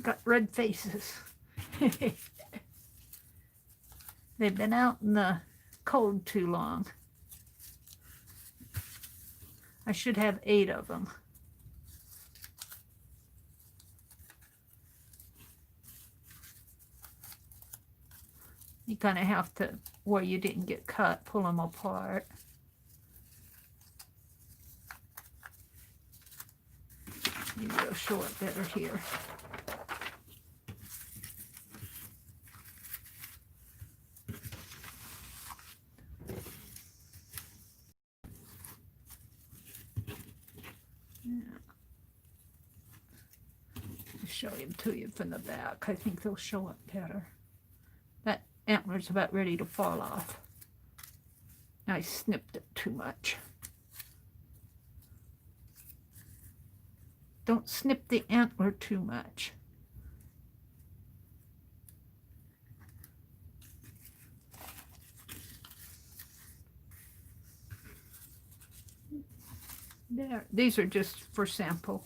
Got red faces. They've been out in the cold too long. I should have 8 of them. You kind of have to, where you didn't get cut, pull them apart. Maybe I'll show it better here. I'll show him to you from the back. I think they'll show it better. That antler's about ready to fall off. I snipped it too much. Don't snip the antler too much. There, these are just for sample.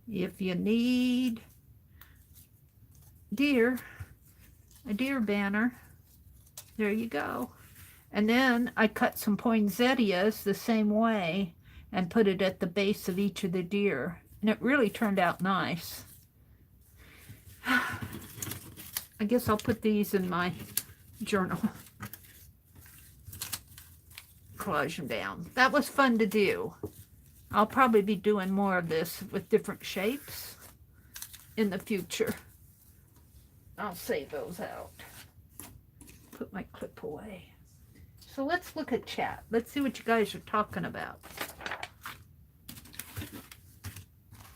If you need deer, a deer banner, there you go. And then I cut some poinsettias the same way and put it at the base of each of the deer. And it really turned out nice. I guess I'll put these in my journal. Collage them down. That was fun to do. I'll probably be doing more of this with different shapes in the future. I'll save those out. Put my clip away. So let's look at chat. Let's see what you guys are talking about.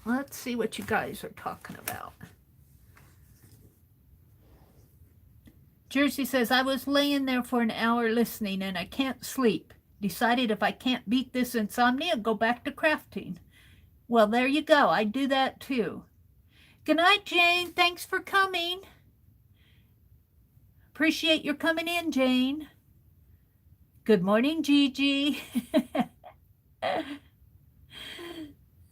Let's see what you guys are talking about. Jersey says, I was laying there for an hour listening and I can't sleep. Decided if I can't beat this insomnia, go back to crafting. Well, there you go. I do that too. Good night, Jane. Thanks for coming. Appreciate your coming in, Jane. Good morning, Gigi.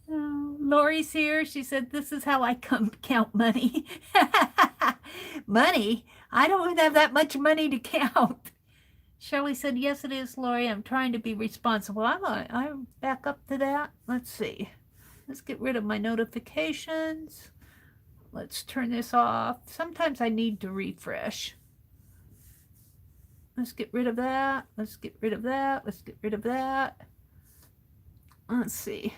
Oh, Lori's here. She said, this is how I count money. Money? I don't have that much money to count. Shelley said, yes, it is, Lori. I'm trying to be responsible. I'm back up to that. Let's see. Let's get rid of my notifications. Let's turn this off. Sometimes I need to refresh. Let's get rid of that. Let's get rid of that. Let's get rid of that. Let's see.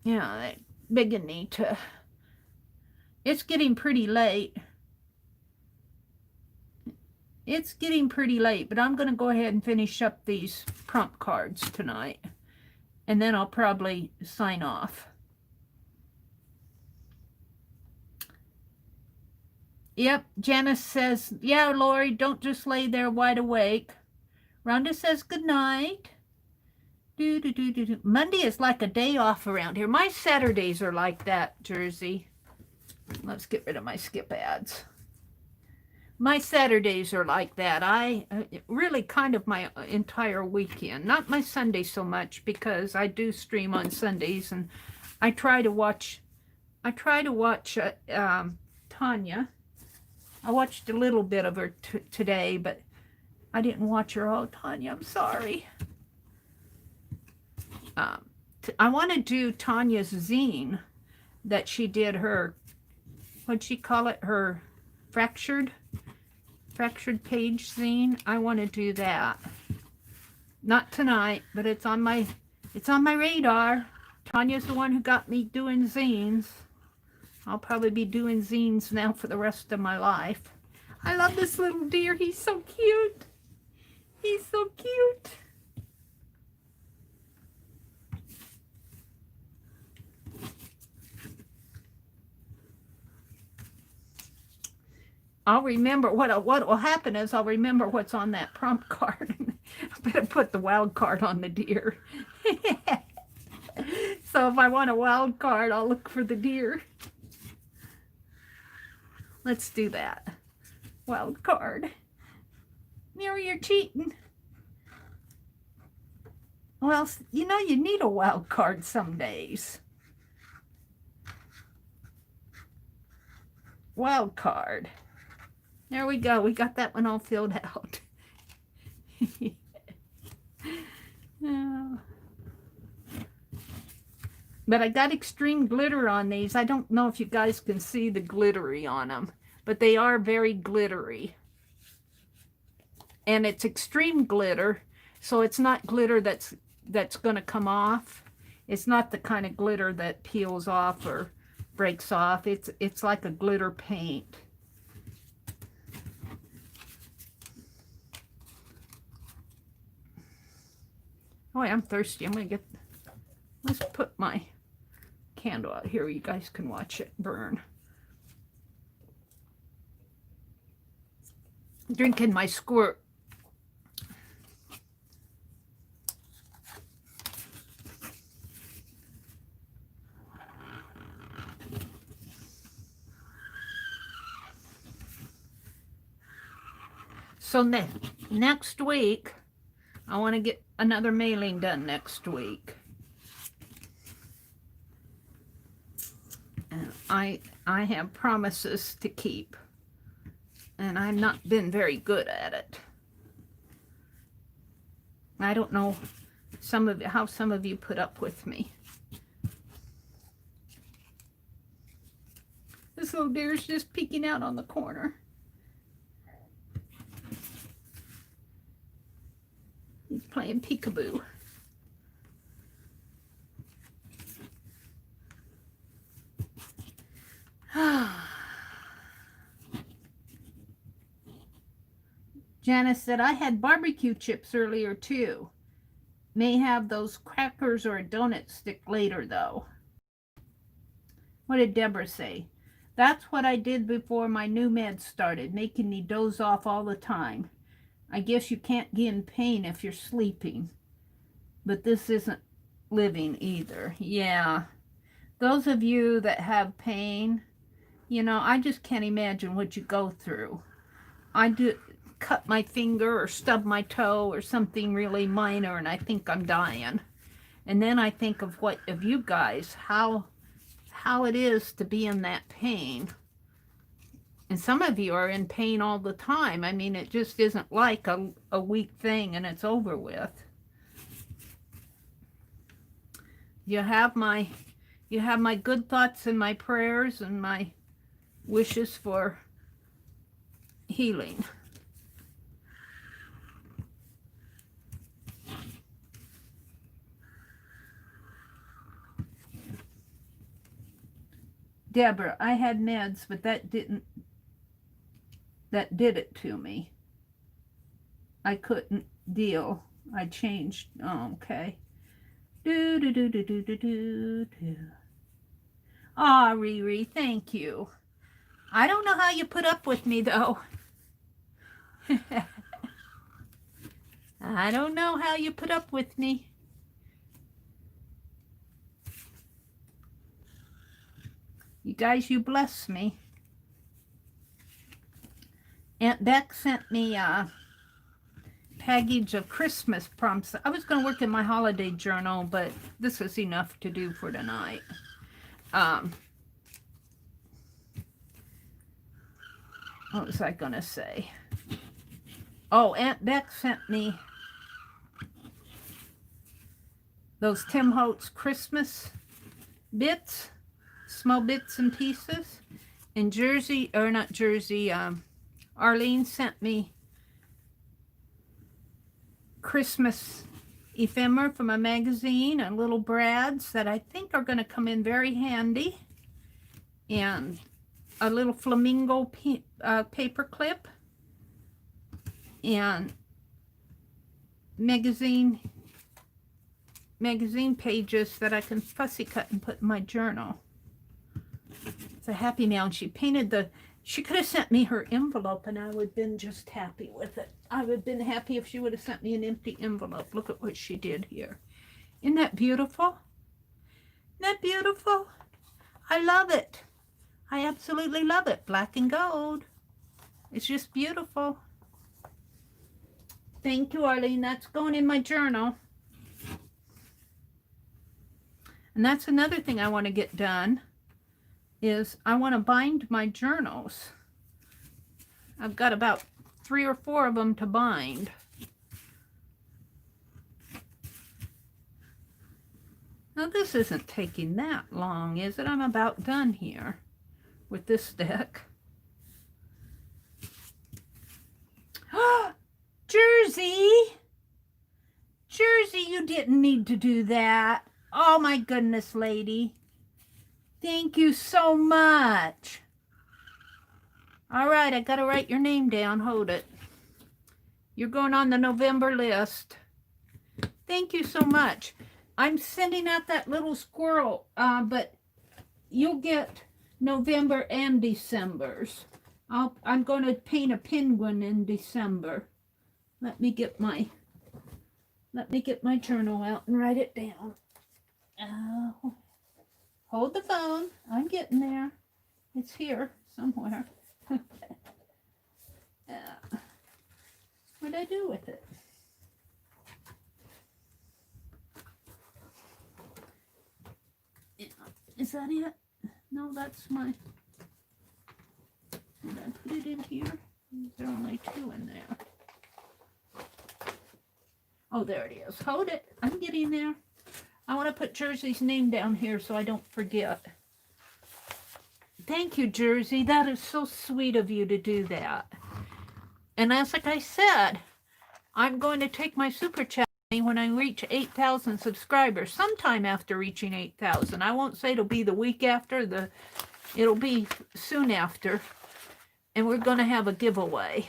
Yeah, big and neat. It's getting pretty late. It's getting pretty late, but I'm going to go ahead and finish up these prompt cards tonight. And then I'll probably sign off. Yep, Janice says, yeah, Lori, don't just lay there wide awake. Rhonda says, good night. Monday is like a day off around here. My Saturdays are like that, Jersey. Let's get rid of my skip ads. My Saturdays are like that. I really kind of my entire weekend. Not my Sunday so much because I do stream on Sundays and I try to watch Tanya. I watched a little bit of her today, but I didn't watch her all. Tanya, I'm sorry. I want to do Tanya's zine that she did her, what'd she call it? Her fractured page zine. I want to do that. Not tonight, but it's on my radar. Tanya's the one who got me doing zines. I'll probably be doing zines now for the rest of my life. I love this little deer. He's so cute. He's so cute. I'll remember what will happen is I'll remember what's on that prompt card. I better put the wild card on the deer. So if I want a wild card, I'll look for the deer. Let's do that. Wild card. Mary, you're cheating. Well, you know, you need a wild card some days. Wild card. There we go. We got that one all filled out. Oh. But I got extreme glitter on these. I don't know if you guys can see the glittery on them, but they are very glittery. And it's extreme glitter, so it's not glitter that's going to come off. It's not the kind of glitter that peels off or breaks off. It's like a glitter paint. Oh, I'm thirsty. I'm going to get, let's put my candle out here. You guys can watch it burn. Drinking my squirt. So next week, I want to get another mailing done next week. And I have promises to keep. And I've not been very good at it. I don't know how some of you put up with me. This little deer's just peeking out on the corner. He's playing peekaboo. Janice said, I had barbecue chips earlier too. May have those crackers or a donut stick later though. What did Deborah say? That's what I did before my new meds started, making me doze off all the time. I guess you can't get in pain if you're sleeping. But this isn't living either. Yeah. Those of you that have pain, you know, I just can't imagine what you go through. I do cut my finger or stub my toe or something really minor and I think I'm dying. And then I think of you guys, how it is to be in that pain. And some of you are in pain all the time. I mean, it just isn't like a weak thing and it's over with. You have my good thoughts and my prayers and my wishes for healing. Deborah, I had meds, but that did it to me. I couldn't deal. I changed. Oh, okay. Ah, Riri, thank you. I don't know how you put up with me, though. I don't know how you put up with me. You guys, you bless me. Aunt Beck sent me a package of Christmas prompts. I was going to work in my holiday journal, but this is enough to do for tonight. What was I going to say? Oh, Aunt Beck sent me those Tim Holtz Christmas bits. Small bits and pieces. And Arlene sent me Christmas ephemera from a magazine and little brads that I think are going to come in very handy. And a little flamingo paper clip. And magazine pages that I can fussy cut and put in my journal. It's a happy mail, and she painted she could have sent me her envelope and I would have been just happy with it. I would have been happy if she would have sent me an empty envelope. Look at what she did here. Isn't that beautiful? Isn't that beautiful? I love it. I absolutely love it. Black and gold. It's just beautiful. Thank you, Arlene. That's going in my journal. And that's another thing I want to get done, is I want to bind my journals. I've got about 3 or 4 of them to bind. Now this isn't taking that long, is it? I'm about done here with this deck. Jersey! Jersey, you didn't need to do that. Oh my goodness, lady. Thank you so much. All right, I gotta write your name down. Hold it. You're going on the November list. Thank you so much. I'm sending out that little squirrel, but you'll get November and December's. I'm going to paint a penguin in December. Let me get my journal out and write it down. Hold the phone. I'm getting there. It's here somewhere. What'd I do with it? Is that it? No, that's my... Did I put it in here? There are only 2 in there. Oh, there it is. Hold it. I'm getting there. I want to put Jersey's name down here so I don't forget. Thank you, Jersey. That is so sweet of you to do that. And as like I said, I'm going to take my super chat when I reach 8,000 subscribers, sometime after reaching 8,000. I won't say it'll be the week after, it'll be soon after. And we're going to have a giveaway.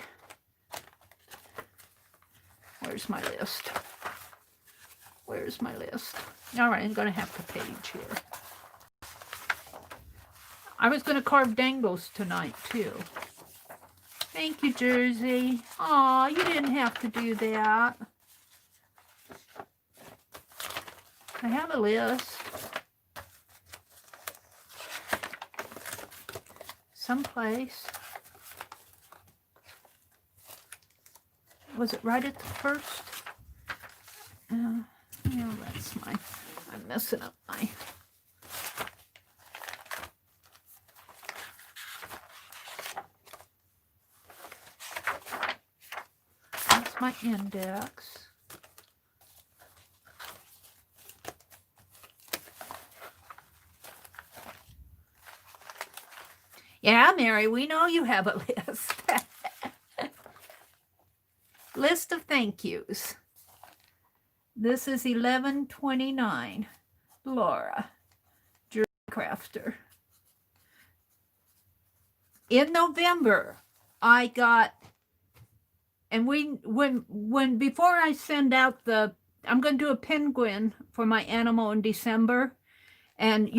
Where's my list? Where's my list? All right, I'm going to have to page here. I was going to carve dangles tonight, too. Thank you, Jersey. Aw, you didn't have to do that. I have a list. Someplace. Was it right at the first? Yeah, that's my... I'm messing up my... That's my index. Yeah, Mary, we know you have a list. List of thank yous. This is 1129. Laura, Jersey Crafter. In November, I got, and when before I send out I'm going to do a penguin for my animal in December, and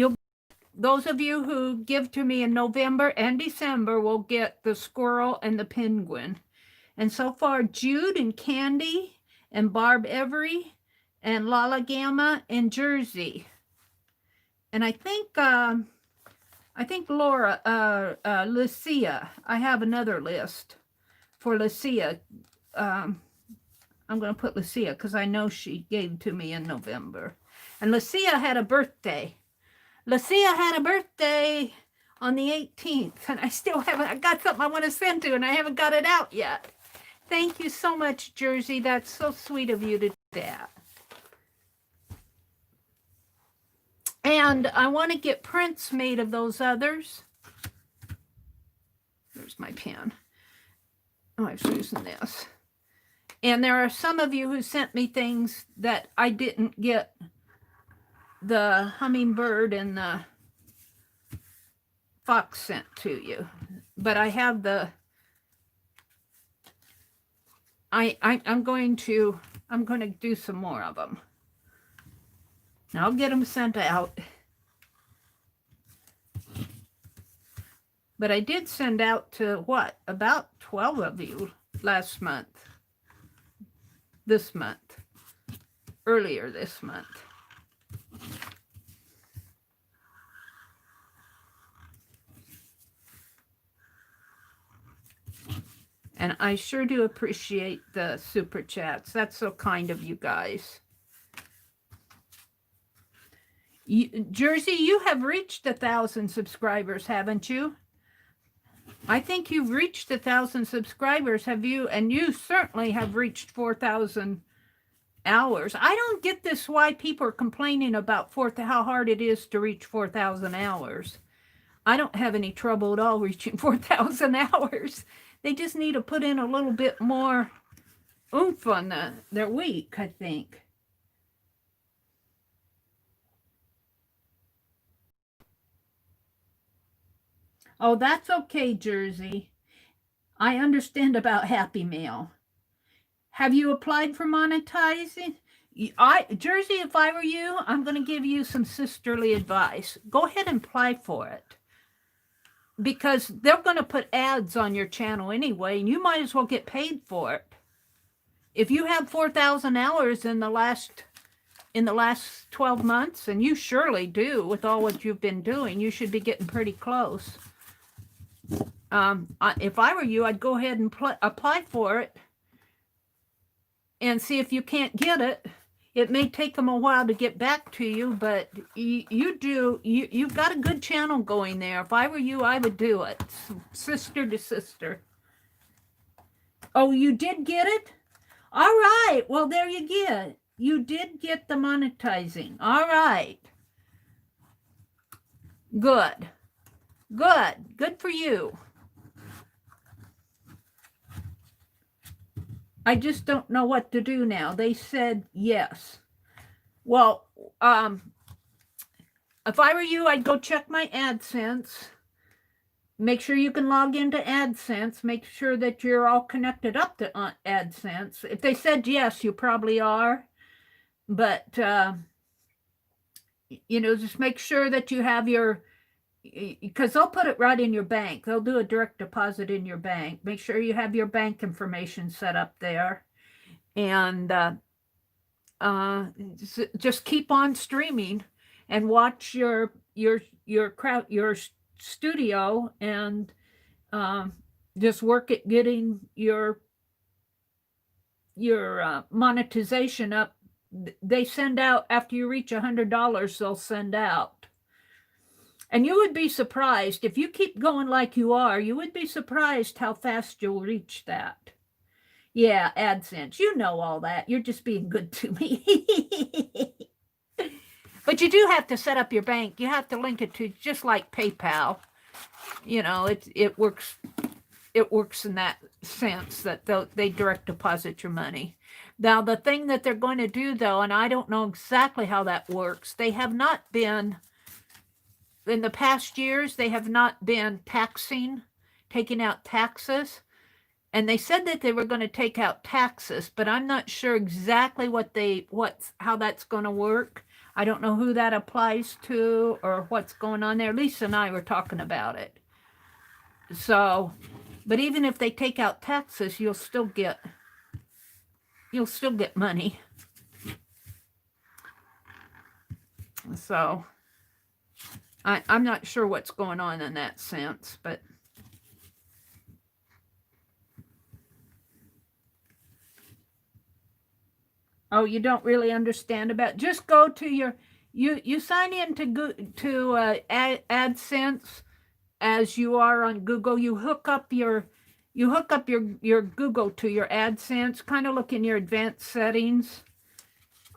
those of you who give to me in November and December will get the squirrel and the penguin. And so far, Jude and Candy and Barb Every and Lala Gamma and Jersey. And I think Laura, Lucia, I have another list for Lucia. I'm going to put Lucia because I know she gave to me in November. And Lucia had a birthday. Lucia had a birthday on the 18th, and I still haven't, I got something I want to send to, and I haven't got it out yet. Thank you so much, Jersey. That's so sweet of you to do that. And I want to get prints made of those others. There's my pen. Oh, I was using this. And there are some of you who sent me things that I didn't get the hummingbird and the fox sent to you. But I have the... I'm going to do some more of them. I'll get them sent out. But I did send out to what? About 12 of you last month. This month. Earlier this month. And I sure do appreciate the super chats. That's so kind of you guys. Jersey, you have reached 1,000 subscribers, haven't you? I think you've reached 1,000 subscribers, have you? And you certainly have reached 4,000 hours. I don't get this, why people are complaining about how hard it is to reach 4,000 hours. I don't have any trouble at all reaching 4,000 hours. They just need to put in a little bit more oomph on their week, I think. Oh, that's okay, Jersey. I understand about Happy Mail. Have you applied for monetizing? Jersey, if I were you, I'm going to give you some sisterly advice. Go ahead and apply for it. Because they're going to put ads on your channel anyway, and you might as well get paid for it. If you have 4,000 hours in the last 12 months, and you surely do with all what you've been doing, you should be getting pretty close. If I were you, I'd go ahead and apply for it and see if you can't get it. It may take them a while to get back to you, but you've got a good channel going there. If I were you, I would do it. Sister to sister. Oh, you did get it? All right. Well, there you get. You did get the monetizing. All right. Good. Good. Good for you. I just don't know what to do now. They said yes. Well, if I were you, I'd go check my AdSense. Make sure you can log into AdSense. Make sure that you're all connected up to AdSense. If they said yes, you probably are. But, just make sure that you have your, because they'll put it right in your bank. They'll do a direct deposit in your bank. Make sure you have your bank information set up there. And just keep on streaming and watch your studio, and just work at getting your monetization up. They send out, after you reach $100, they'll send out. And you would be surprised, if you keep going like you are, you would be surprised how fast you'll reach that. Yeah, AdSense, you know all that. You're just being good to me. But you do have to set up your bank. You have to link it to, just like PayPal. It works. It works in that sense that they direct deposit your money. Now, the thing that they're going to do, though, and I don't know exactly how that works, they have not been, in the past years, they have not been taking out taxes. And they said that they were going to take out taxes, but I'm not sure exactly how that's going to work. I don't know who that applies to or what's going on there. Lisa and I were talking about it. So, but even if they take out taxes, you'll still get money. So, I'm not sure what's going on in that sense, but oh, you don't really understand about. Just go to you sign in to AdSense as you are on Google. You hook up your Google to your AdSense. Kind of look in your advanced settings.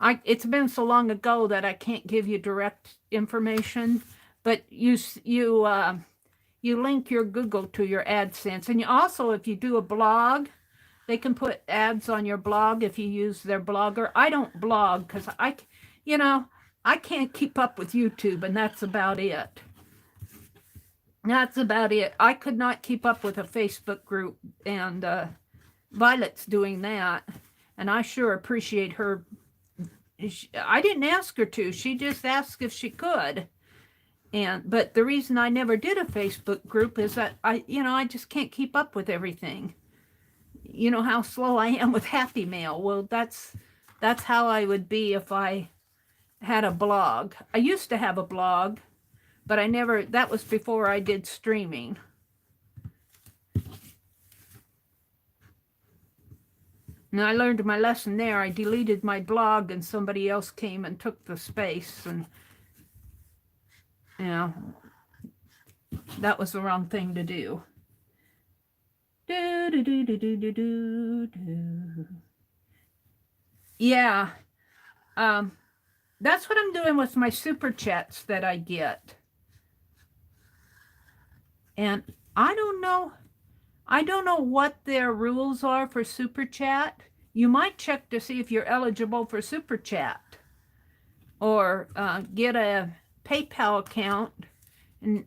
It's been so long ago that I can't give you direct information, but you link your Google to your AdSense, and you also, if you do a blog, they can put ads on your blog if you use their blogger. I don't blog because I can't keep up with YouTube, and that's about it. That's about it. I could not keep up with a Facebook group, and Violet's doing that, and I sure appreciate her. I didn't ask her to. She just asked if she could. But the reason I never did a Facebook group is that I just can't keep up with everything. You know how slow I am with Happy Mail. Well, that's how I would be if I had a blog. I used to have a blog, but that was before I did streaming. And I learned my lesson there. I deleted my blog and somebody else came and took the space. And You know, that was the wrong thing to do. Do, do, do, do, do, do, do, do. Yeah. That's what I'm doing with my super chats that I get. And I don't know what their rules are for super chat. You might check to see if you're eligible for super chat, or get a PayPal account,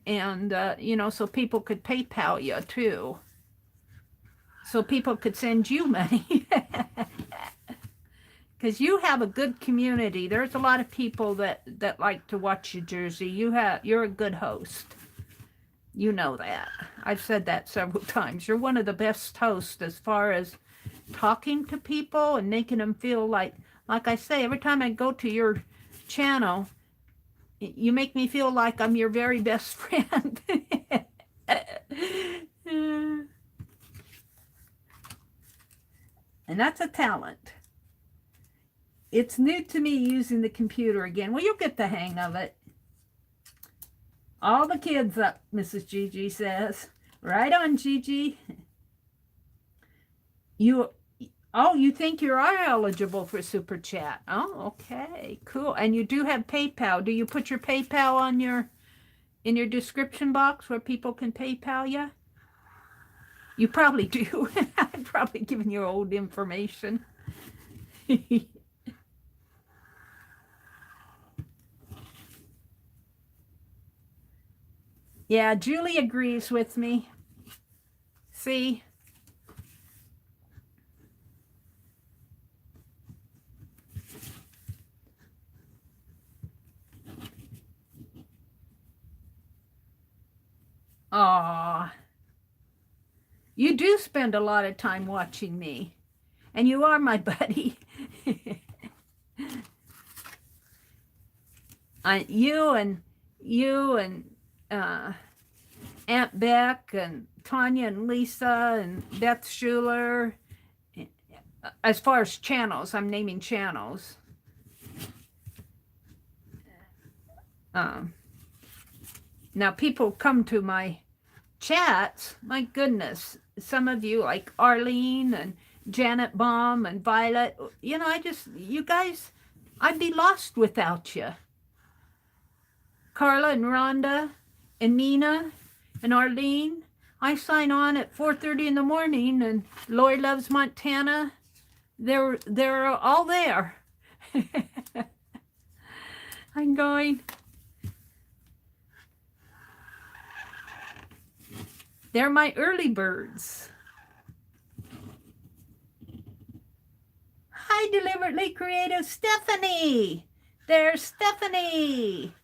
and you know, so people could PayPal you too, so people could send you money. Because you have a good community. There's a lot of people that like to watch you, Jersey. You're a good host. You know that. I've said that several times. You're one of the best hosts as far as talking to people and making them feel like I say, every time I go to your channel, you make me feel like I'm your very best friend. And that's a talent. It's new to me using the computer again. Well, you'll get the hang of it. All the kids up, Mrs. Gigi says. Right on, Gigi. You think you are eligible for super chat? Oh, okay, cool. And you do have PayPal. Do you put your PayPal on in your description box where people can PayPal you? You probably do. I'm probably giving you old information. Yeah, Julie agrees with me. See? Aw. You do spend a lot of time watching me. And you are my buddy. You and Aunt Beck and Tanya and Lisa and Beth Schuler. As far as channels, I'm naming channels. Now people come to my chats. My goodness, some of you like Arlene and Janet Baum and Violet. You know, you guys, I'd be lost without you. Carla and Rhonda and Nina and Arlene. I sign on at 4:30 in the morning, and Lori Loves Montana. They're all there. I'm going. They're my early birds. Hi, Deliberately Creative Stephanie. There's Stephanie.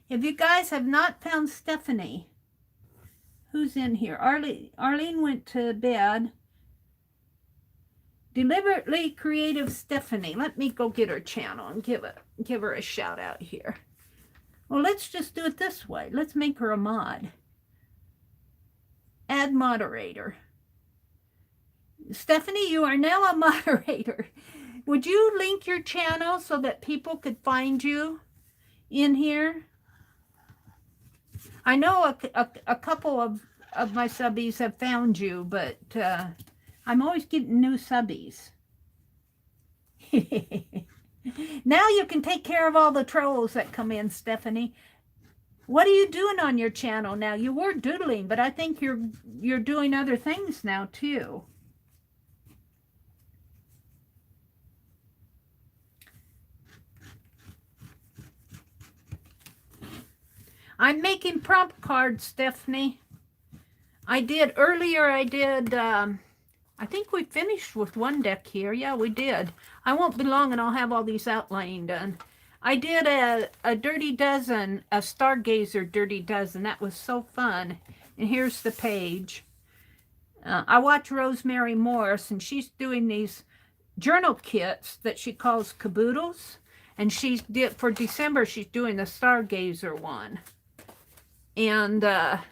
If you guys have not found Stephanie, who's in here? Arlene went to bed. Deliberately Creative Stephanie. Let me go get her channel and give her a shout out here. Well, let's just do it this way. Let's make her a mod. Add moderator. Stephanie, you are now a moderator. Would you link your channel so that people could find you in here? I know a couple of my subbies have found you, but I'm always getting new subbies. Now you can take care of all the trolls that come in, Stephanie. What are you doing on your channel now? You were doodling, but I think you're doing other things now too. I'm making prompt cards, Stephanie. I did, I think we finished with one deck here. Yeah, we did. I won't be long and I'll have all these outlining done. I did a Dirty Dozen, a Stargazer Dirty Dozen. That was so fun. And here's the page. I watch Rosemary Morris, and she's doing these journal kits that she calls caboodles. And for December, she's doing the Stargazer one. And I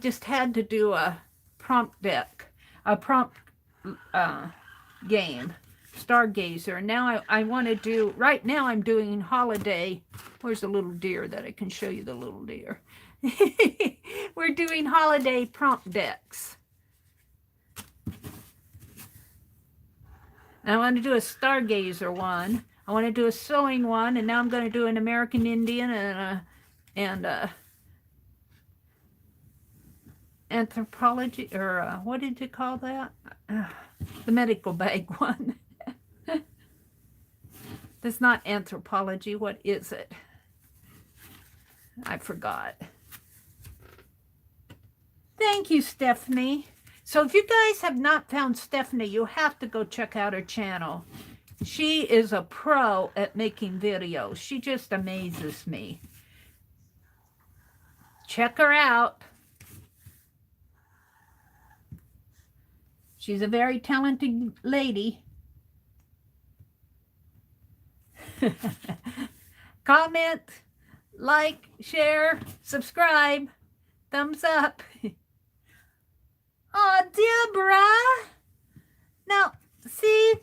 just had to do a prompt game, Stargazer. And now I want to do, right now I'm doing holiday Where's the little deer that I can show you the little deer? We're doing holiday prompt decks. I want to do a Stargazer one. I want to do a sewing one, and now I'm going to do an American Indian and anthropology, or what did you call that? The medical bag one. That's not anthropology. What is it? I forgot. Thank you, Stephanie. So if you guys have not found Stephanie, you have to go check out her channel. She is a pro at making videos. She just amazes me. Check her out. She's a very talented lady. Comment, like, share, subscribe, thumbs up. Oh, Deborah. Now, see,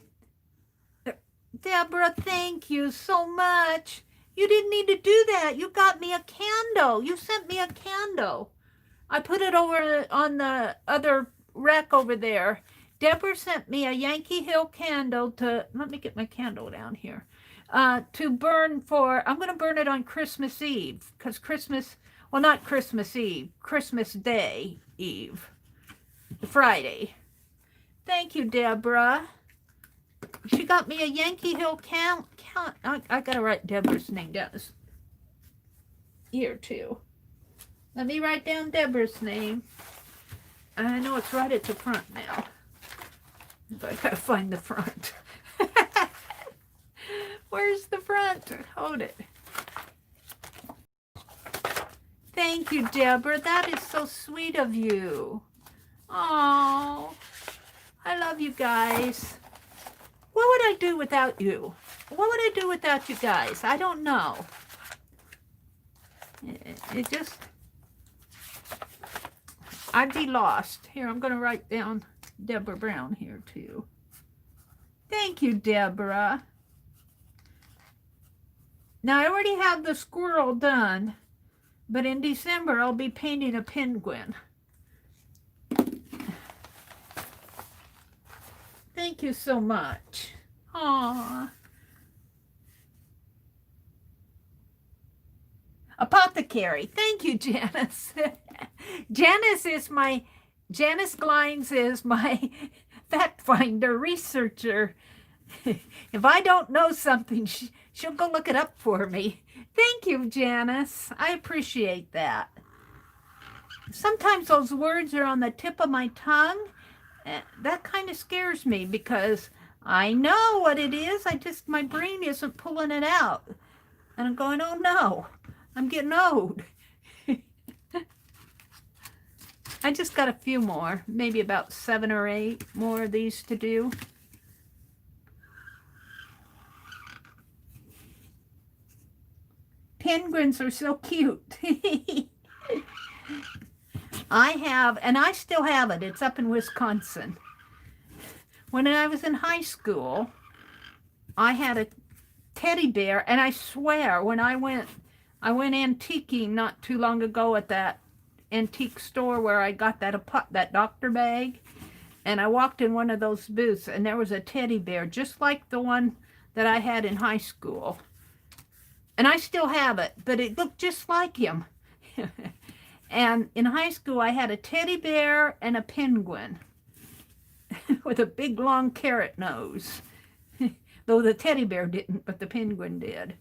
Deborah, thank you so much. You didn't need to do that. You got me a candle. You sent me a candle. I put it over on the other rack over there. Deborah sent me a Yankee Hill candle to, let me get my candle down here, to burn for, I'm going to burn it on Christmas Eve, because Christmas, well, not Christmas Eve, Christmas Day Eve, Friday. Thank you, Deborah. She got me a Yankee Hill I got to write Deborah's name down here, too. Let me write down Deborah's name. I know it's right at the front now. But I gotta find the front. Where's the front? Hold it. Thank you, Deborah. That is so sweet of you. Oh, I love you guys. What would I do without you? What would I do without you guys? I don't know. It just... I'd be lost. Here, I'm going to write down Deborah Brown here, too. Thank you, Deborah. Now, I already have the squirrel done, but in December, I'll be painting a penguin. Thank you so much. Aww. Apothecary. Thank you, Janice. Janice Glines is my fact finder, researcher. If I don't know something, she'll go look it up for me. Thank you, Janice. I appreciate that. Sometimes those words are on the tip of my tongue. That kind of scares me because I know what it is. My brain isn't pulling it out. And I'm going, oh no, I'm getting old. I just got a few more, maybe about 7 or 8 more of these to do. Penguins are so cute. I have, and I still have it. It's up in Wisconsin. When I was in high school, I had a teddy bear, and I swear, when I went antiquing not too long ago at that antique store where I got that doctor bag, and I walked in one of those booths, and there was a teddy bear just like the one that I had in high school. And I still have it, but it looked just like him. And in high school, I had a teddy bear and a penguin with a big, long carrot nose. Though the teddy bear didn't, but the penguin did.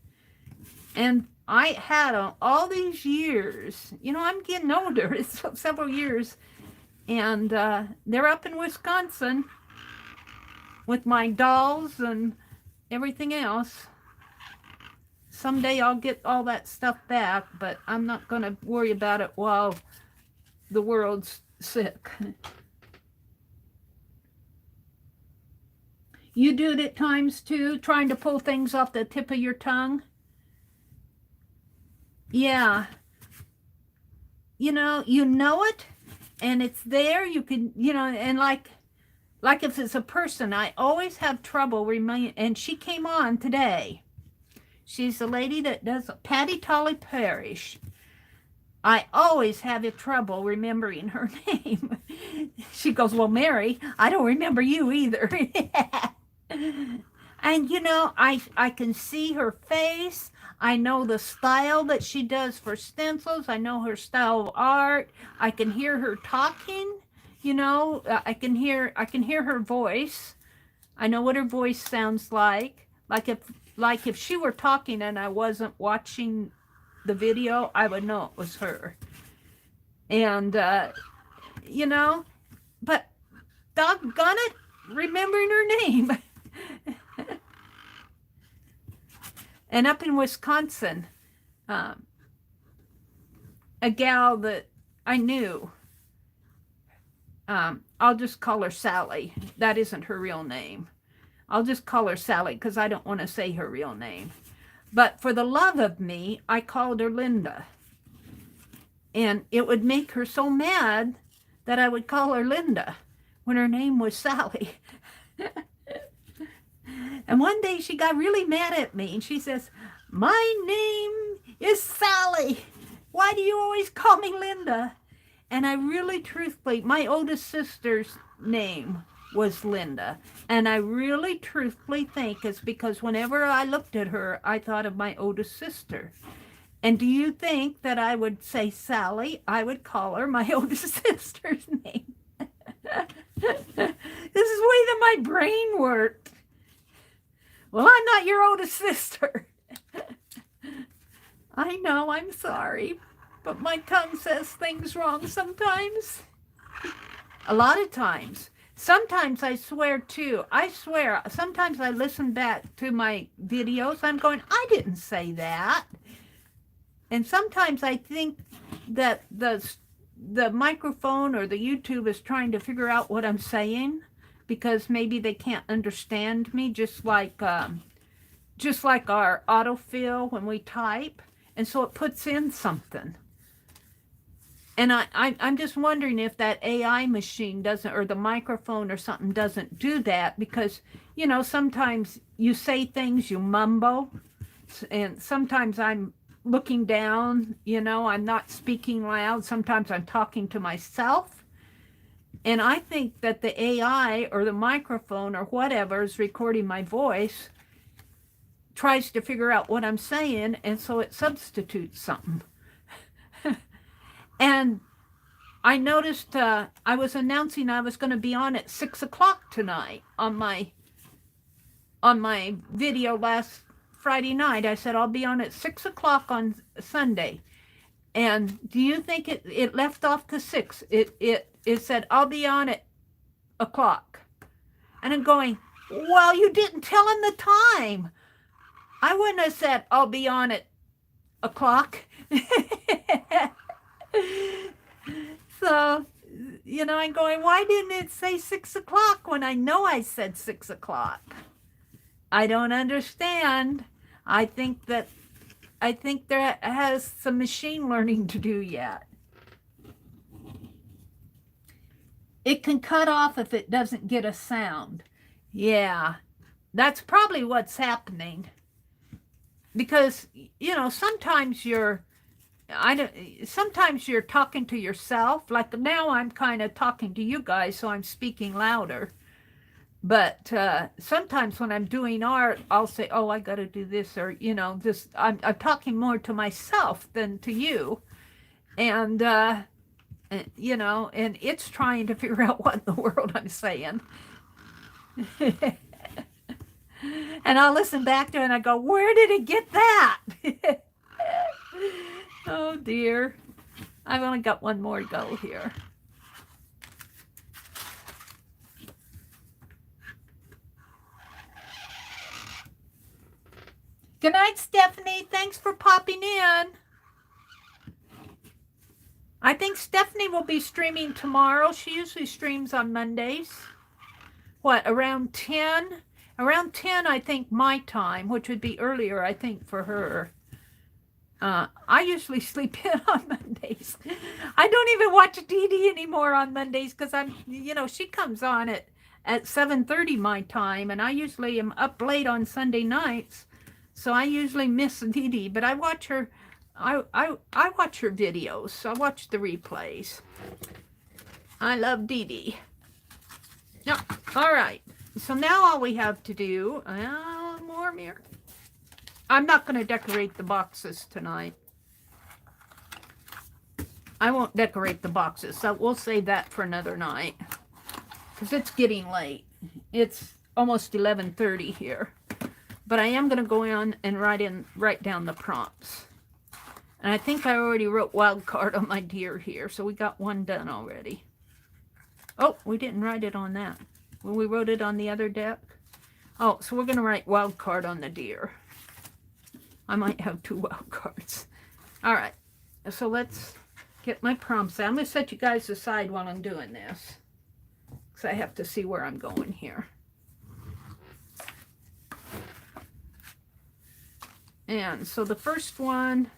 And I had them all these years. You know, I'm getting older. It's several years. And they're up in Wisconsin with my dolls and everything else. Someday I'll get all that stuff back, but I'm not going to worry about it while the world's sick. You do it at times too, trying to pull things off the tip of your tongue? Yeah. You know it, and it's there. You can, and like if it's a person, I always have trouble reminding, and she came on today. She's the lady that does Patty Tolly Parrish. I always have trouble remembering her name. She goes, well, Mary, I don't remember you either. And, you know, I can see her face. I know the style that she does for stencils. I know her style of art. I can hear her talking. You know, I can hear her voice. I know what her voice sounds like. Like if she were talking and I wasn't watching the video, I would know it was her. And you know, but doggone it, remembering her name. And up in Wisconsin, a gal that I knew, I'll just call her Sally. That isn't her real name. I'll just call her Sally because I don't want to say her real name. But for the love of me, I called her Linda. And it would make her so mad that I would call her Linda when her name was Sally. And one day she got really mad at me and she says, my name is Sally. Why do you always call me Linda? And I really truthfully, my oldest sister's name was Linda. And I really truthfully think it's because whenever I looked at her, I thought of my oldest sister. And do you think that I would say Sally? I would call her my oldest sister's name. This is the way that my brain worked. Well, I'm not your oldest sister. I know, I'm sorry, but my tongue says things wrong sometimes. A lot of times. Sometimes I swear too. I swear, sometimes I listen back to my videos. I'm going, I didn't say that. And sometimes I think that the microphone or the YouTube is trying to figure out what I'm saying because maybe they can't understand me, just like our autofill when we type. And so it puts in something. And I'm just wondering if that AI machine doesn't, or the microphone or something doesn't do that because, you know, sometimes you say things, you mumble, and sometimes I'm looking down, you know, I'm not speaking loud. Sometimes I'm talking to myself. And I think that the AI or the microphone or whatever is recording my voice tries to figure out what I'm saying, and so it substitutes something. And I noticed I was announcing I was going to be on at 6 o'clock tonight on my video last Friday night. I said I'll be on at 6 o'clock on Sunday. And do you think it left off to 6? It said I'll be on at o'clock. And I'm going, well, you didn't tell him the time. I wouldn't have said I'll be on at o'clock. So, you know, I'm going, why didn't it say 6 o'clock when I know I said 6 o'clock? I don't understand. I think there has some machine learning to do yet. It can cut off if it doesn't get a sound. Yeah, that's probably what's happening. Because, you know, sometimes you're talking to yourself. Like now I'm kind of talking to you guys, so I'm speaking louder. But sometimes when I'm doing art, I'll say, oh, I got to do this, or, you know, this. I'm talking more to myself than to you. And, you know, and it's trying to figure out what in the world I'm saying. And I'll listen back to it and I go, where did it get that? Oh, dear. I've only got one more to go here. Good night, Stephanie. Thanks for popping in. I think Stephanie will be streaming tomorrow. She usually streams on Mondays. What, around 10? Around 10, I think, my time, which would be earlier, I think, for her. I usually sleep in on Mondays. I don't even watch Dee Dee anymore on Mondays because you know, she comes on at 7:30 my time, and I usually am up late on Sunday nights. So I usually miss Dee Dee, but I watch her. I watch her videos. So I watch the replays. I love Dee Dee. Yeah. All right. So now all we have to do, more mirror. I'm not going to decorate the boxes tonight. I won't decorate the boxes, so we'll save that for another night. Because it's getting late. It's almost 11:30 here. But I am going to go in and write down the prompts. And I think I already wrote wild card on my deer here, so we got one done already. Oh, we didn't write it on that. Well, we wrote it on the other deck. Oh, so we're going to write wild card on the deer. I might have 2 wild cards. All right, so let's get my prompts out. I'm going to set you guys aside while I'm doing this, because I have to see where I'm going here. And so the first one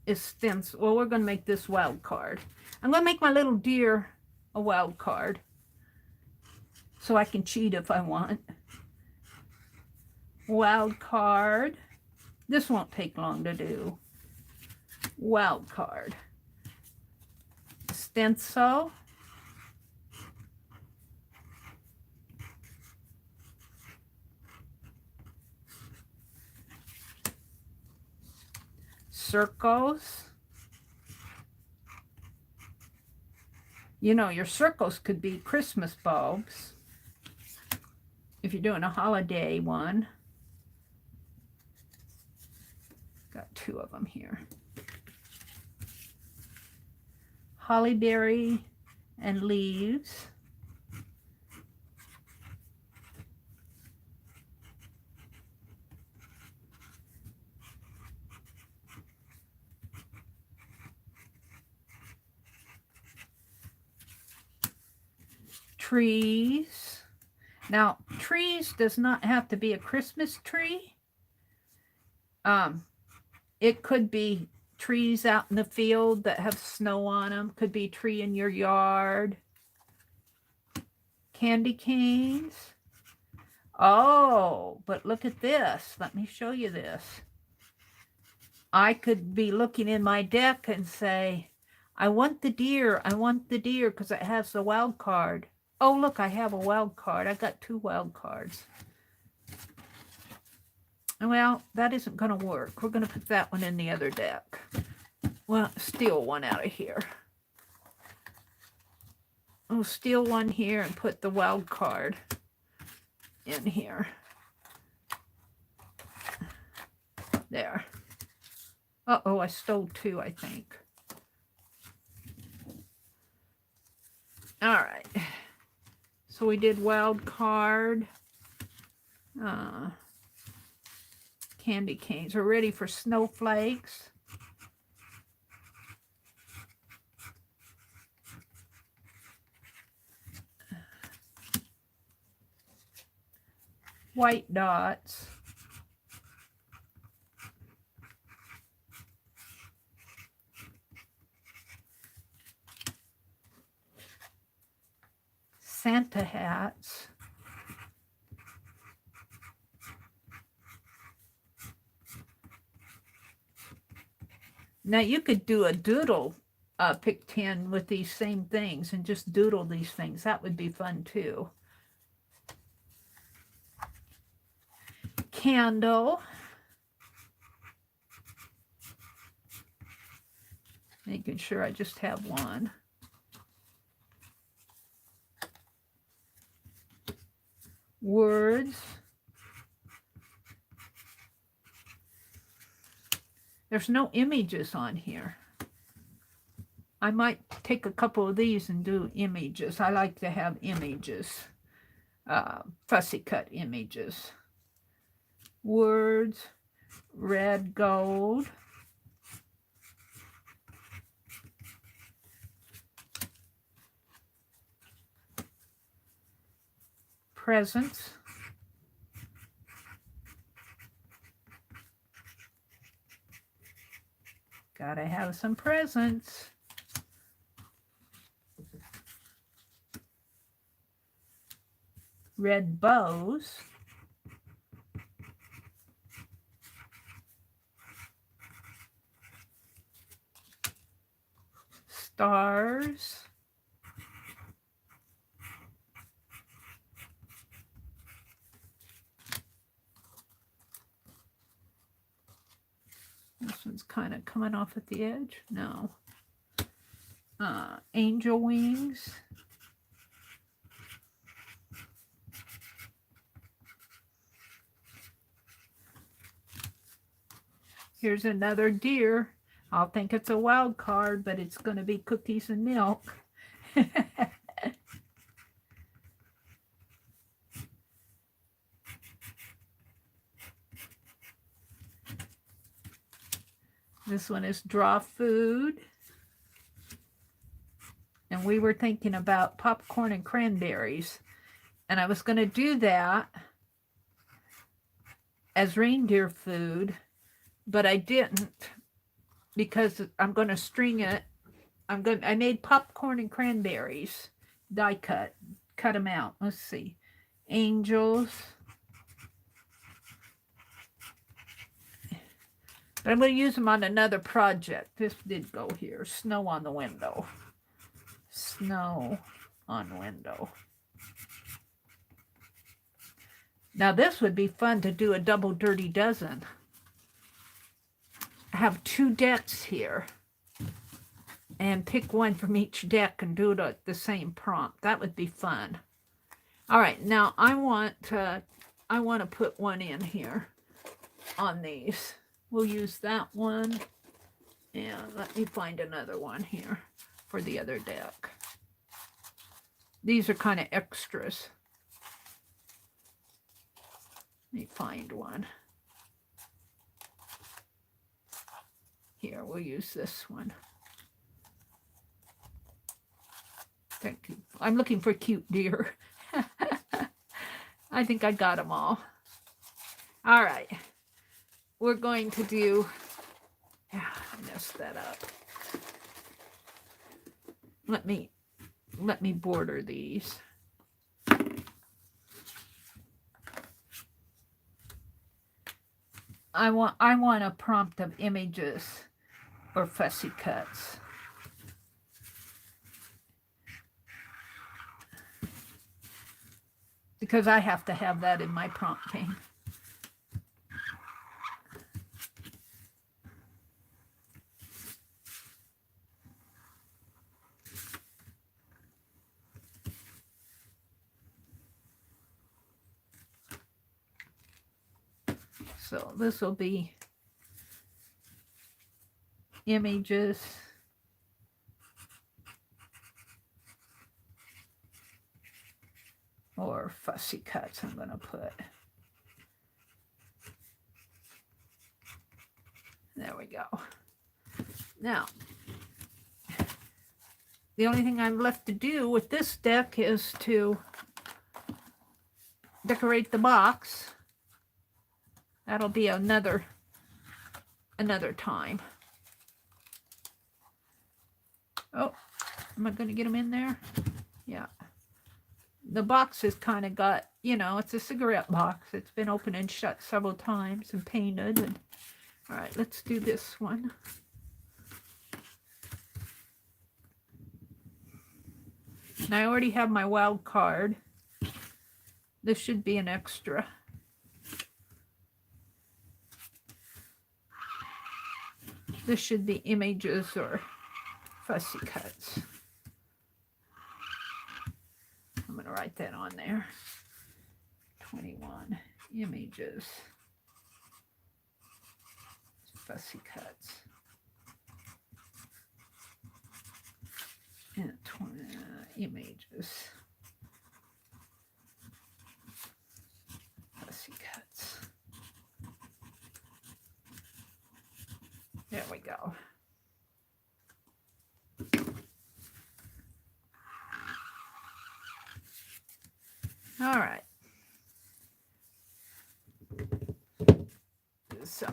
is stencil. Well, we're going to make this wild card. I'm going to make my little deer a wild card, so I can cheat if I want. Wild card. This won't take long to do. Wild card. Stencil. Circles. You know, your circles could be Christmas bulbs if you're doing a holiday one. Got 2 of them here. Hollyberry and leaves. Trees. Now, trees does not have to be a Christmas tree. It could be trees out in the field that have snow on them. Could be a tree in your yard. Candy canes. Oh, but look at this. Let me show you this. I could be looking in my deck and say, I want the deer, because it has the wild card. Oh, look, I have a wild card. I got 2 wild cards. Well, that isn't going to work. We're going to put that one in the other deck. Well, steal one out of here. I'll steal one here and put the wild card in here. There. Uh-oh, I stole 2, I think. All right. So we did wild card. Candy canes. We're ready for snowflakes. White dots. Santa hats. Now you could do a doodle pick 10 with these same things and just doodle these things. That would be fun too. Candle. Making sure I just have one. Words. There's no images on here. I might take a couple of these and do images. I like to have images, fussy cut images. Words, red, gold. Presents. Gotta have some presents. Red bows. stars. This one's kind of coming off at the edge. No. Angel wings. Here's another deer. I'll think it's a wild card, but it's going to be cookies and milk. This one is draw food. And we were thinking about popcorn and cranberries. And I was going to do that as reindeer food, but I didn't because I'm going to string it. I made popcorn and cranberries, die cut them out. Let's see. Angels. But I'm going to use them on another project. This did go here. Snow on the window. Snow on window. Now this would be fun to do a double dirty dozen. I have 2 decks here. And pick one from each deck and do it at the same prompt. That would be fun. All right, now I want to put one in here on these. We'll use that one. And let me find another one here for the other deck. These are kind of extras. Let me find one. Here, we'll use this one. Thank you. I'm looking for cute deer. I think I got them all. All right. We're going to do... I messed that up. Let me border these. I want a prompt of images or fussy cuts. Because I have to have that in my prompting. So this will be images. Or fussy cuts I'm going to put. There we go. Now, the only thing I'm left to do with this deck is to decorate the box. That'll be another time. Oh, am I going to get them in there? Yeah. The box has kind of got, you know, it's a cigarette box. It's been opened and shut several times and painted. And, all right, let's do this one. And I already have my wild card. This should be an extra. This should be images or fussy cuts. I'm going to write that on there. 21 images, fussy cuts, and 20 images, fussy cuts. There we go. All right. So,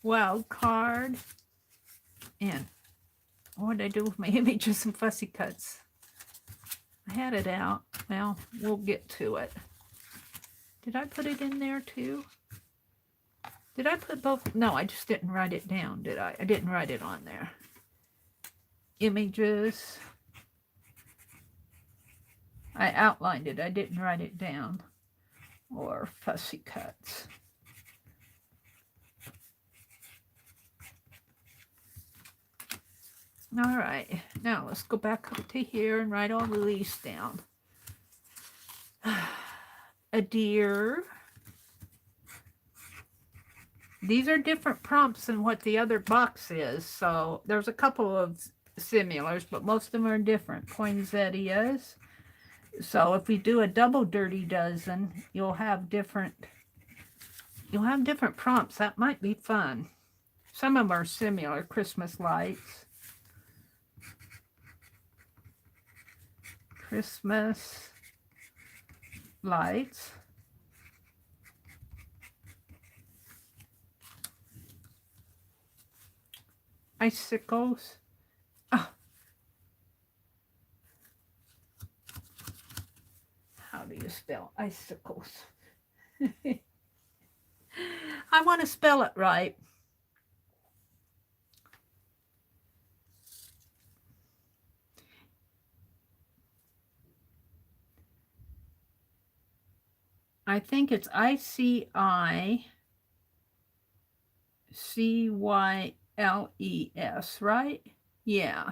wild card. And what did I do with my images and fussy cuts? I had it out. Well, we'll get to it. Did I put it in there too? Did I put both? No, I just didn't write it down, did I? I didn't write it on there. Images. I outlined it. I didn't write it down. Or fussy cuts. All right. Now let's go back up to here and write all of these down. A deer. These are different prompts than what the other box is. So there's a couple of similars, but most of them are different. Poinsettias. So if we do a double dirty dozen, you'll have different prompts. That might be fun. Some of them are similar. Christmas lights. Christmas lights. Icicles. Oh. How do you spell icicles? I want to spell it right. I think it's ICICYLES, right? Yeah.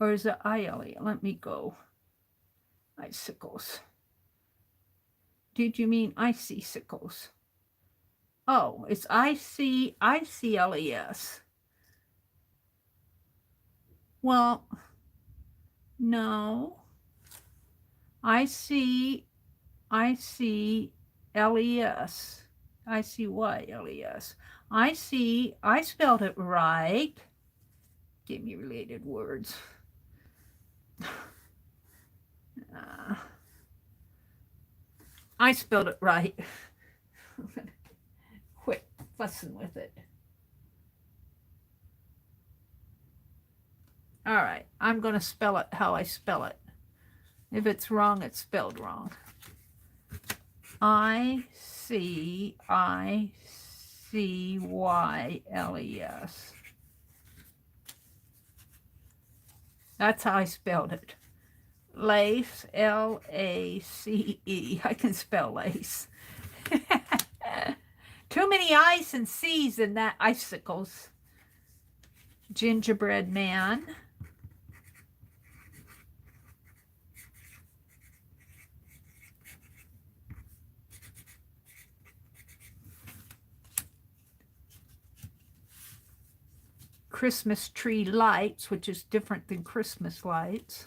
Or is it ILE? Let me go. Icicles. Did you mean icicles? Oh, it's ICICLES. Well, no. ICLES. ICYLES. I spelled it right. Give me related words. I spelled it right. Quit fussing with it. All right, I'm going to spell it how I spell it. If it's wrong, it's spelled wrong. ICICYLES. That's how I spelled it. Lace, L-A-C-E. I can spell lace. Too many I's and C's in that. Icicles. Gingerbread man. Christmas tree lights, which is different than Christmas lights.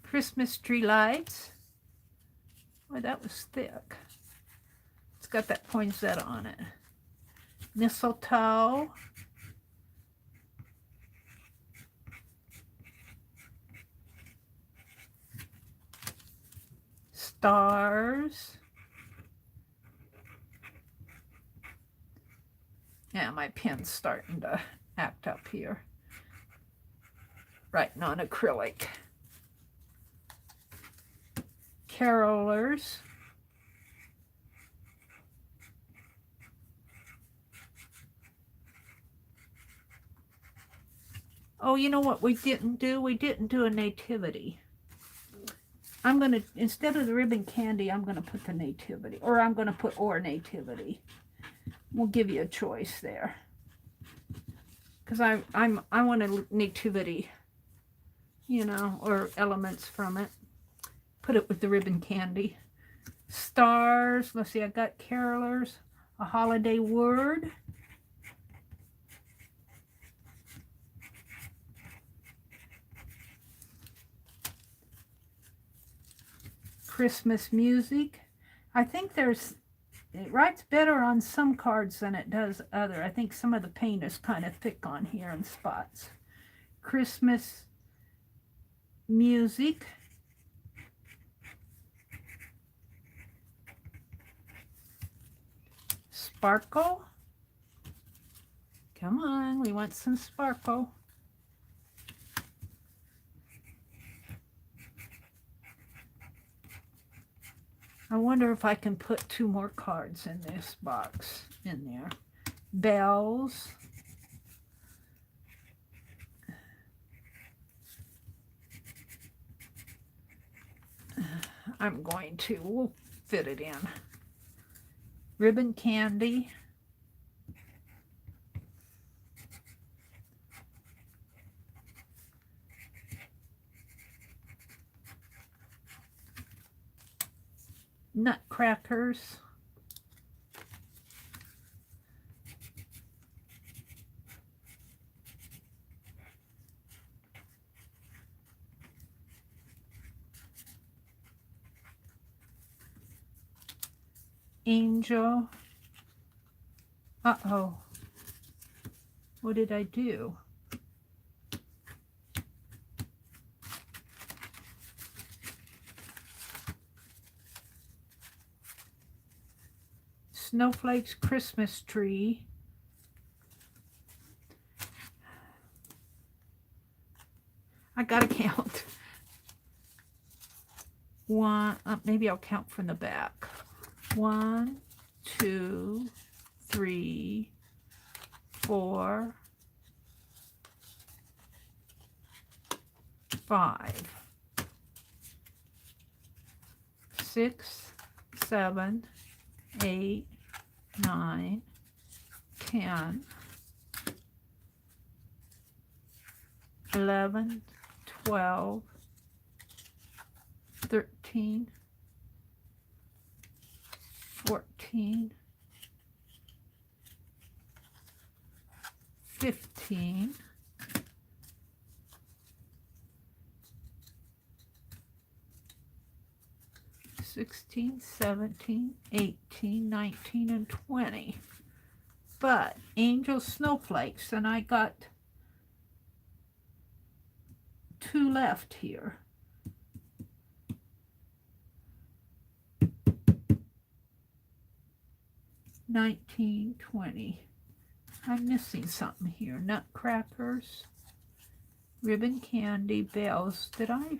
Christmas tree lights. Boy, that was thick. It's got that poinsettia on it. Mistletoe. Stars. Yeah, my pen's starting to act up here. Writing on acrylic. Carolers. Oh, you know what we didn't do? We didn't do a nativity. I'm going to, instead of the ribbon candy, I'm going to put the nativity. Or I'm going to put or nativity. We'll give you a choice there. Because I want a nativity, you know, or elements from it. Put it with the ribbon candy. Stars. Let's see, I got carolers. A holiday word. Christmas music. I think it writes better on some cards than it does other. I think some of the paint is kind of thick on here in spots. Christmas music. Sparkle. Come on, we want some sparkle. I wonder if I can put 2 more cards in this box in there. Bells. I'm going to, we'll fit it in. Ribbon candy. Nutcrackers. Angel. Uh-oh. What did I do? Snowflake's Christmas tree. I gotta count. One, maybe I'll count from the back. 1, 2, 3, 4, 5, 6, 7, 8, 9, 10, 11, 12, 13, 14, 15, 16, 17, 18, 19, and 20. But angel snowflakes, and I got 2 left here. $19, $20. I'm missing something here. Nutcrackers, ribbon candy, bells. Did I?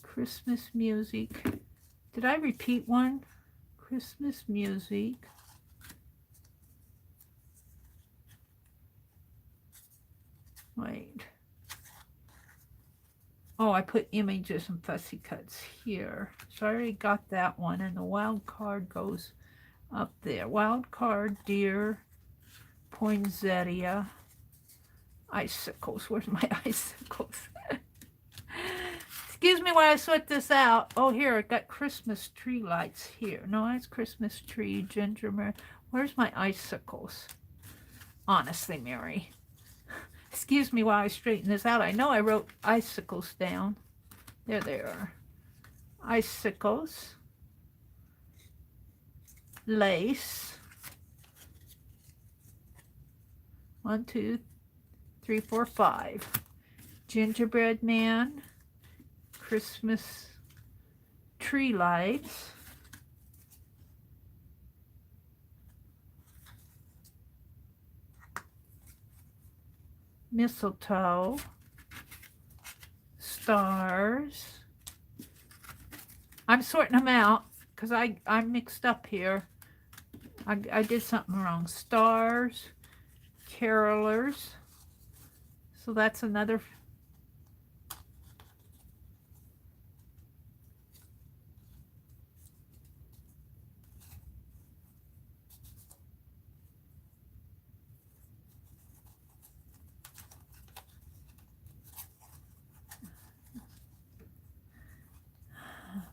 Christmas music. Did I repeat one? Christmas music. Wait. Oh, I put images and fussy cuts here. So I already got that one, and the wild card goes up there. Wild card, deer, poinsettia, icicles. Where's my icicles? Excuse me while I sort this out. Oh, here, I got Christmas tree lights here. No, that's Christmas tree, gingerbread. Where's my icicles? Honestly, Mary. Excuse me while I straighten this out. I know I wrote icicles down. There they are. Icicles. Lace. 1, 2, 3, 4, 5. Gingerbread man. Christmas tree lights. Mistletoe. Stars. I'm sorting them out because I'm mixed up here. I did something wrong. Stars. Carolers. So that's another.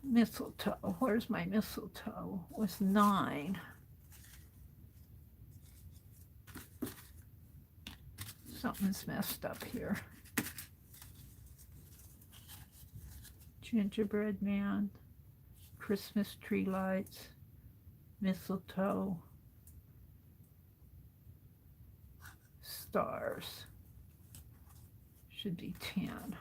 Mistletoe. Where's my mistletoe? It was 9. Something's messed up here. Gingerbread man. Christmas tree lights. Mistletoe. Stars. Should be 10.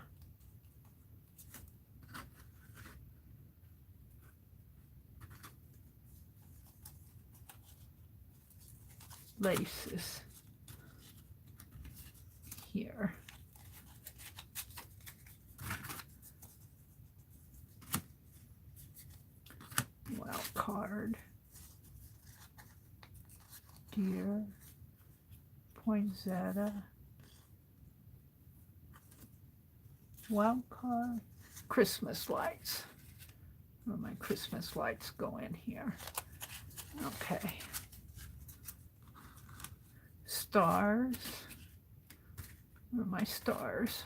Laces here. Wild card. Deer. Poinsettia. Wild card. Christmas lights. Where my Christmas lights go in here. Okay. Stars. Where are my stars?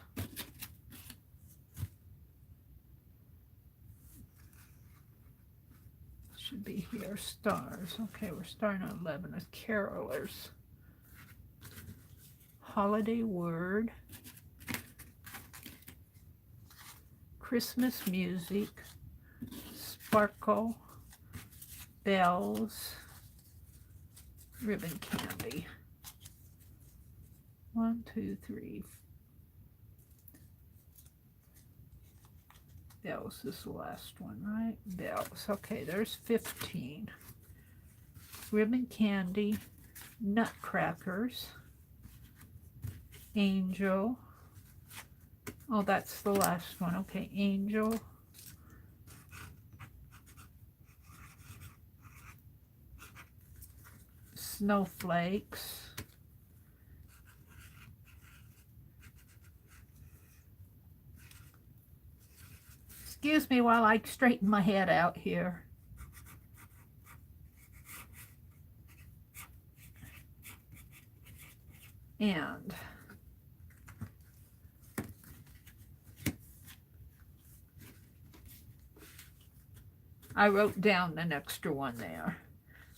Should be here. Stars. Okay, we're starting on 11 with carolers. Holiday word. Christmas music. Sparkle. Bells. Ribbon candy. 1, 2, 3. Bells is the last one, right? Bells. Okay, there's 15. Ribbon candy, nutcrackers, angel. Oh, that's the last one. Okay, angel. Snowflakes. Excuse me while I straighten my head out here. And I wrote down an extra one there.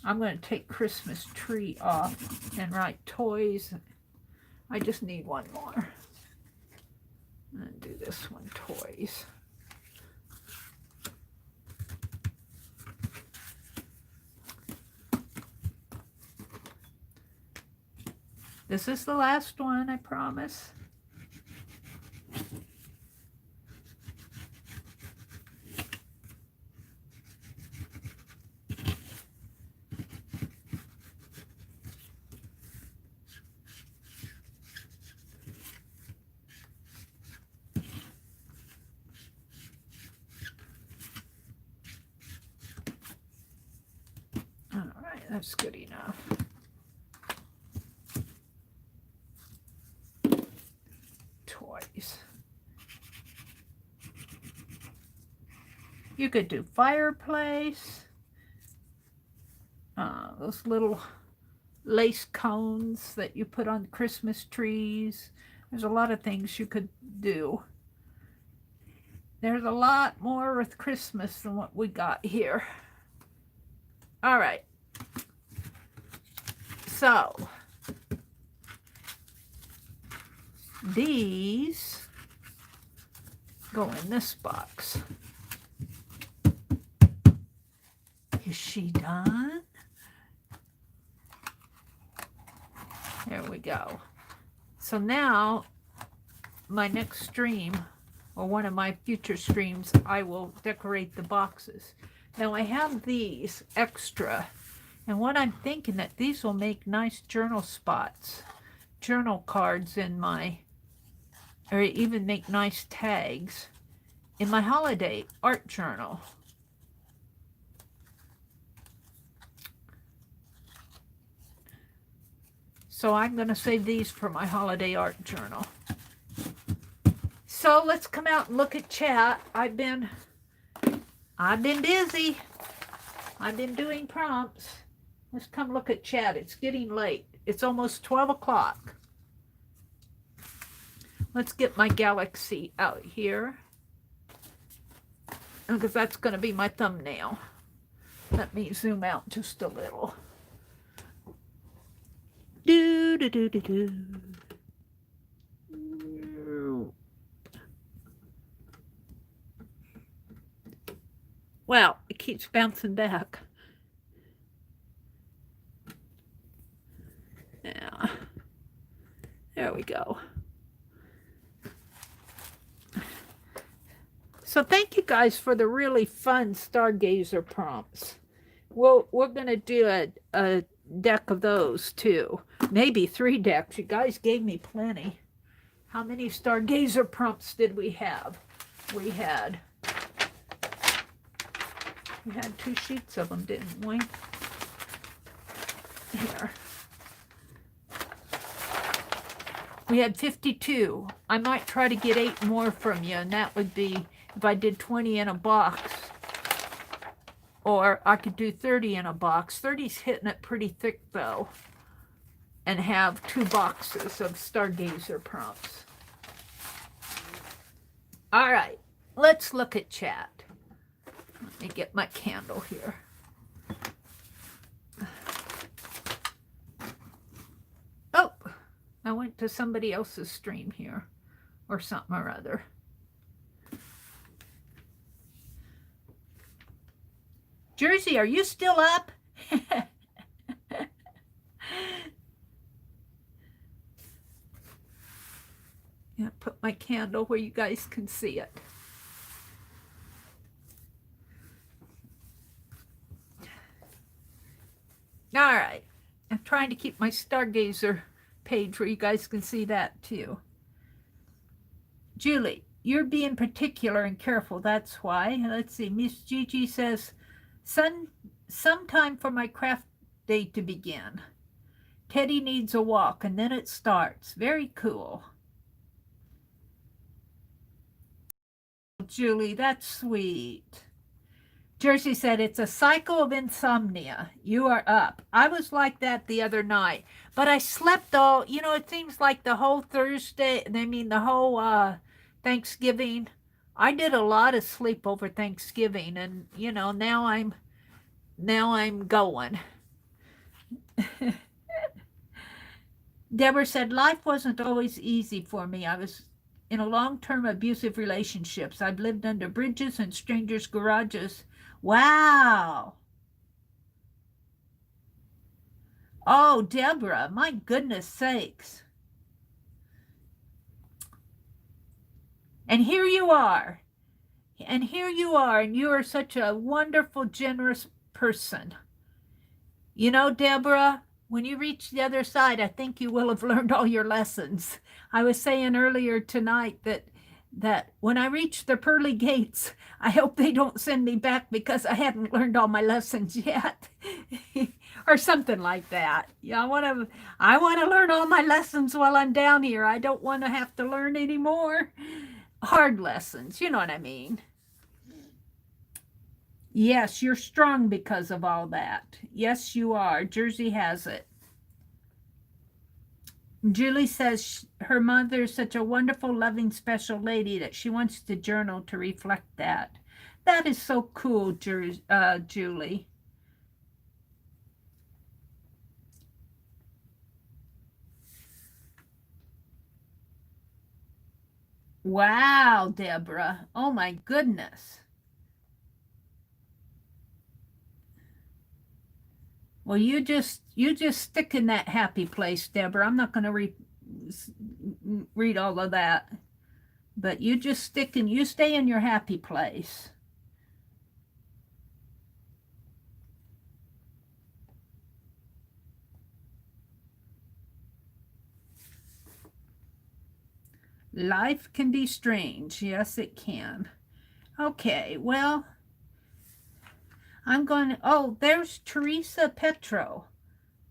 I'm going to take Christmas tree off and write toys. I just need one more. I'm going to do this one, toys. This is the last one, I promise. All right, that's good enough. Toys. You could do fireplace, those little lace cones that you put on Christmas trees. There's a lot of things you could do. There's a lot more with Christmas than what we got here. All right. So, these go in this box. Is she done? There we go. So now, my next stream, or one of my future streams, I will decorate the boxes. Now I have these extra, and what I'm thinking that these will make nice journal spots, journal cards in my, or even make nice tags in my holiday art journal. So I'm going to save these for my holiday art journal. So let's come out and look at chat. I've been busy. I've been doing prompts. Let's come look at chat. It's getting late. It's almost 12 o'clock. Let's get my galaxy out here, because that's going to be my thumbnail. Let me zoom out just a little. Do do do do do. Wow, it keeps bouncing back. Yeah. There we go. So thank you guys for the really fun Stargazer prompts. Well, we're going to do a deck of those too. Maybe 3 decks. You guys gave me plenty. How many Stargazer prompts did we have? We had 2 sheets of them, didn't we? Here. We had 52. I might try to get 8 more from you, and that would be if I did 20 in a box. Or I could do 30 in a box. 30's hitting it pretty thick, though. And have 2 boxes of Stargazer prompts. All right, let's look at chat. Let me get my candle here. Oh, I went to somebody else's stream here, or something or other. Jersey, are you still up? Yeah, put my candle where you guys can see it. All right. I'm trying to keep my Stargazer page where you guys can see that too. Julie, you're being particular and careful. That's why. Let's see. Miss Gigi says, sometime for my craft day to begin. Teddy needs a walk, and then it starts. Very cool. Julie, that's sweet. Jersey said, it's a cycle of insomnia. You are up. I was like that the other night, but I slept all, you know, it seems like the whole Thursday, the whole Thanksgiving. I did a lot of sleep over Thanksgiving, and, you know, now I'm going. Deborah said, life wasn't always easy for me. I was in a long-term abusive relationships. I've lived under bridges and strangers' garages. Wow. Oh, Deborah, my goodness sakes. And here you are. And here you are, and you are such a wonderful, generous person. You know, Deborah, when you reach the other side, I think you will have learned all your lessons. I was saying earlier tonight that when I reach the pearly gates, I hope they don't send me back because I haven't learned all my lessons yet. Or something like that. Yeah, I want to learn all my lessons while I'm down here. I don't want to have to learn any more hard lessons. You know what I mean? Yes, you're strong because of all that. Yes, you are. Jersey has it. Julie says her mother is such a wonderful, loving, special lady that she wants to journal to reflect that. That is so cool, Julie. Wow, Deborah. Oh my goodness. Well, you just stick in that happy place, Deborah. I'm not going to read all of that. But you just you stay in your happy place. Life can be strange. Yes, it can. Okay, well, I'm going to, oh, there's Teresa Petro.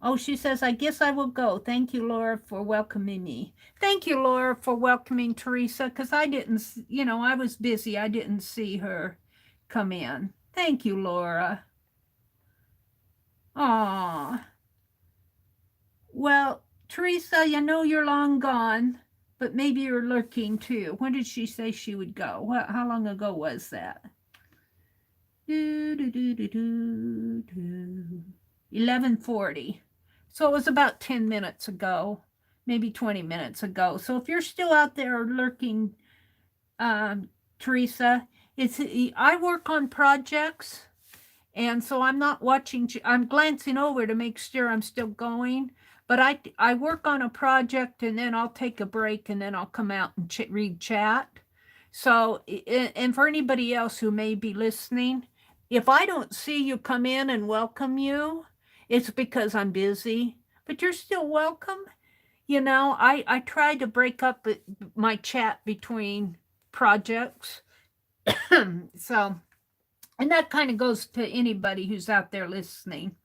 Oh, she says, I guess I will go. Thank you, Laura, for welcoming me. Thank you, Laura, for welcoming Teresa, because I didn't, you know, I was busy. I didn't see her come in. Thank you, Laura. Aw. Well, Teresa, you know you're long gone, but maybe you're lurking too. When did she say she would go? How long ago was that? 11:40. So it was about 10 minutes ago, maybe 20 minutes ago. So if you're still out there lurking, Teresa, I work on projects, and so I'm not watching. I'm glancing over to make sure I'm still going. But I work on a project, and then I'll take a break, and then I'll come out and read chat. So, and for anybody else who may be listening, if I don't see you come in and welcome you, it's because I'm busy, but you're still welcome. You know, I try to break up my chat between projects. So, and that kind of goes to anybody who's out there listening.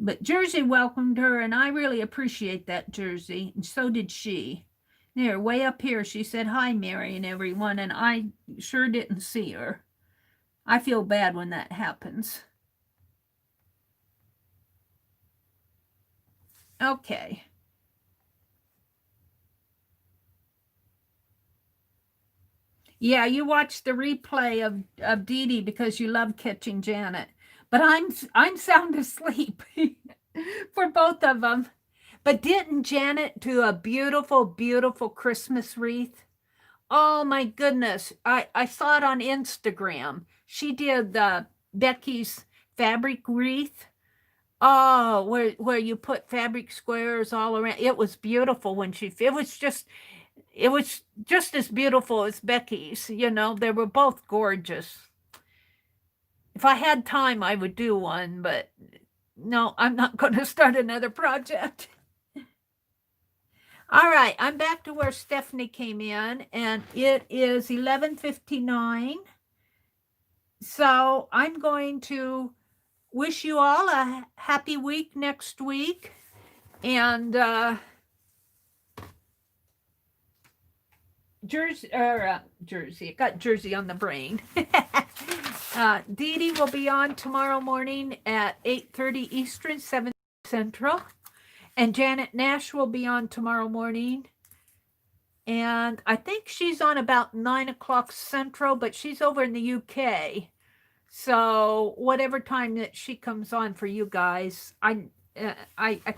But Jersey welcomed her, and I really appreciate that, Jersey, and so did she. There, way up here, she said, "Hi, Mary," and everyone, and I sure didn't see her. I feel bad when that happens. Okay. Yeah, you watched the replay of Dee Dee because you love catching Janet. But I'm sound asleep for both of them. But didn't Janet do a beautiful, beautiful Christmas wreath? Oh my goodness. I saw it on Instagram. She did Becky's fabric wreath. Oh, where you put fabric squares all around. It was beautiful when it was just as beautiful as Becky's. You know, they were both gorgeous. If I had time, I would do one, but no, I'm not going to start another project. All right, I'm back to where Stephanie came in, and it is 11:59. So I'm going to wish you all a happy week next week. And Jersey, I got Jersey on the brain. Dee Dee will be on tomorrow morning at 8:30 Eastern, 7 Central. And Janet Nash will be on tomorrow morning. And I think she's on about 9 o'clock Central, but she's over in the UK. So whatever time that she comes on for you guys, I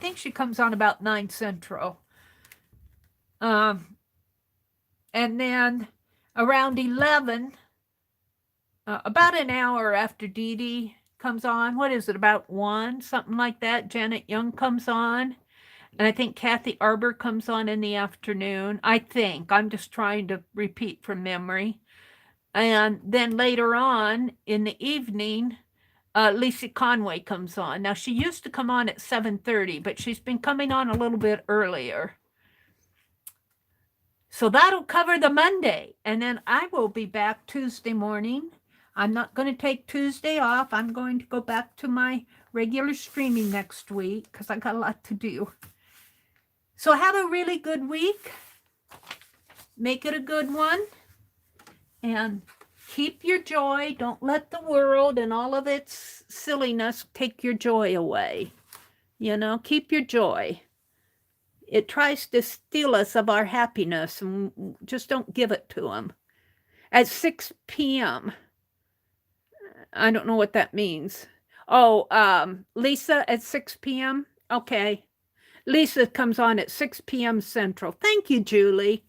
think she comes on about 9 Central. And then around 11, about an hour after Dee Dee comes on, what is it, about 1, something like that, Janet Young comes on. And I think Kathy Arbor comes on in the afternoon. I think. I'm just trying to repeat from memory. And then later on in the evening, Lisa Conway comes on. Now, she used to come on at 7:30, but she's been coming on a little bit earlier. So that'll cover the Monday. And then I will be back Tuesday morning. I'm not going to take Tuesday off. I'm going to go back to my regular streaming next week because I got a lot to do. So have a really good week. Make it a good one. And keep your joy. Don't let the world and all of its silliness take your joy away. You know, keep your joy. It tries to steal us of our happiness, and just don't give it to them. At 6 p.m. I don't know what that means. Oh, Lisa at 6 p.m.? Okay. Lisa comes on at 6 p.m. Central. Thank you, Julie.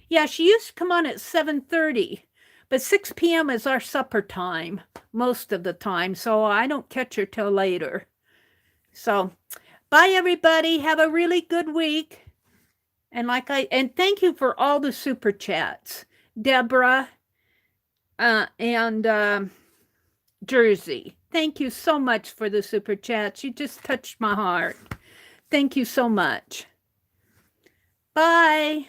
Yeah, she used to come on at 7:30, but 6 p.m. is our supper time most of the time, so I don't catch her till later. So, bye everybody. Have a really good week. And thank you for all the super chats, Deborah and Jersey. Thank you so much for the super chats. You just touched my heart. Thank you so much. Bye.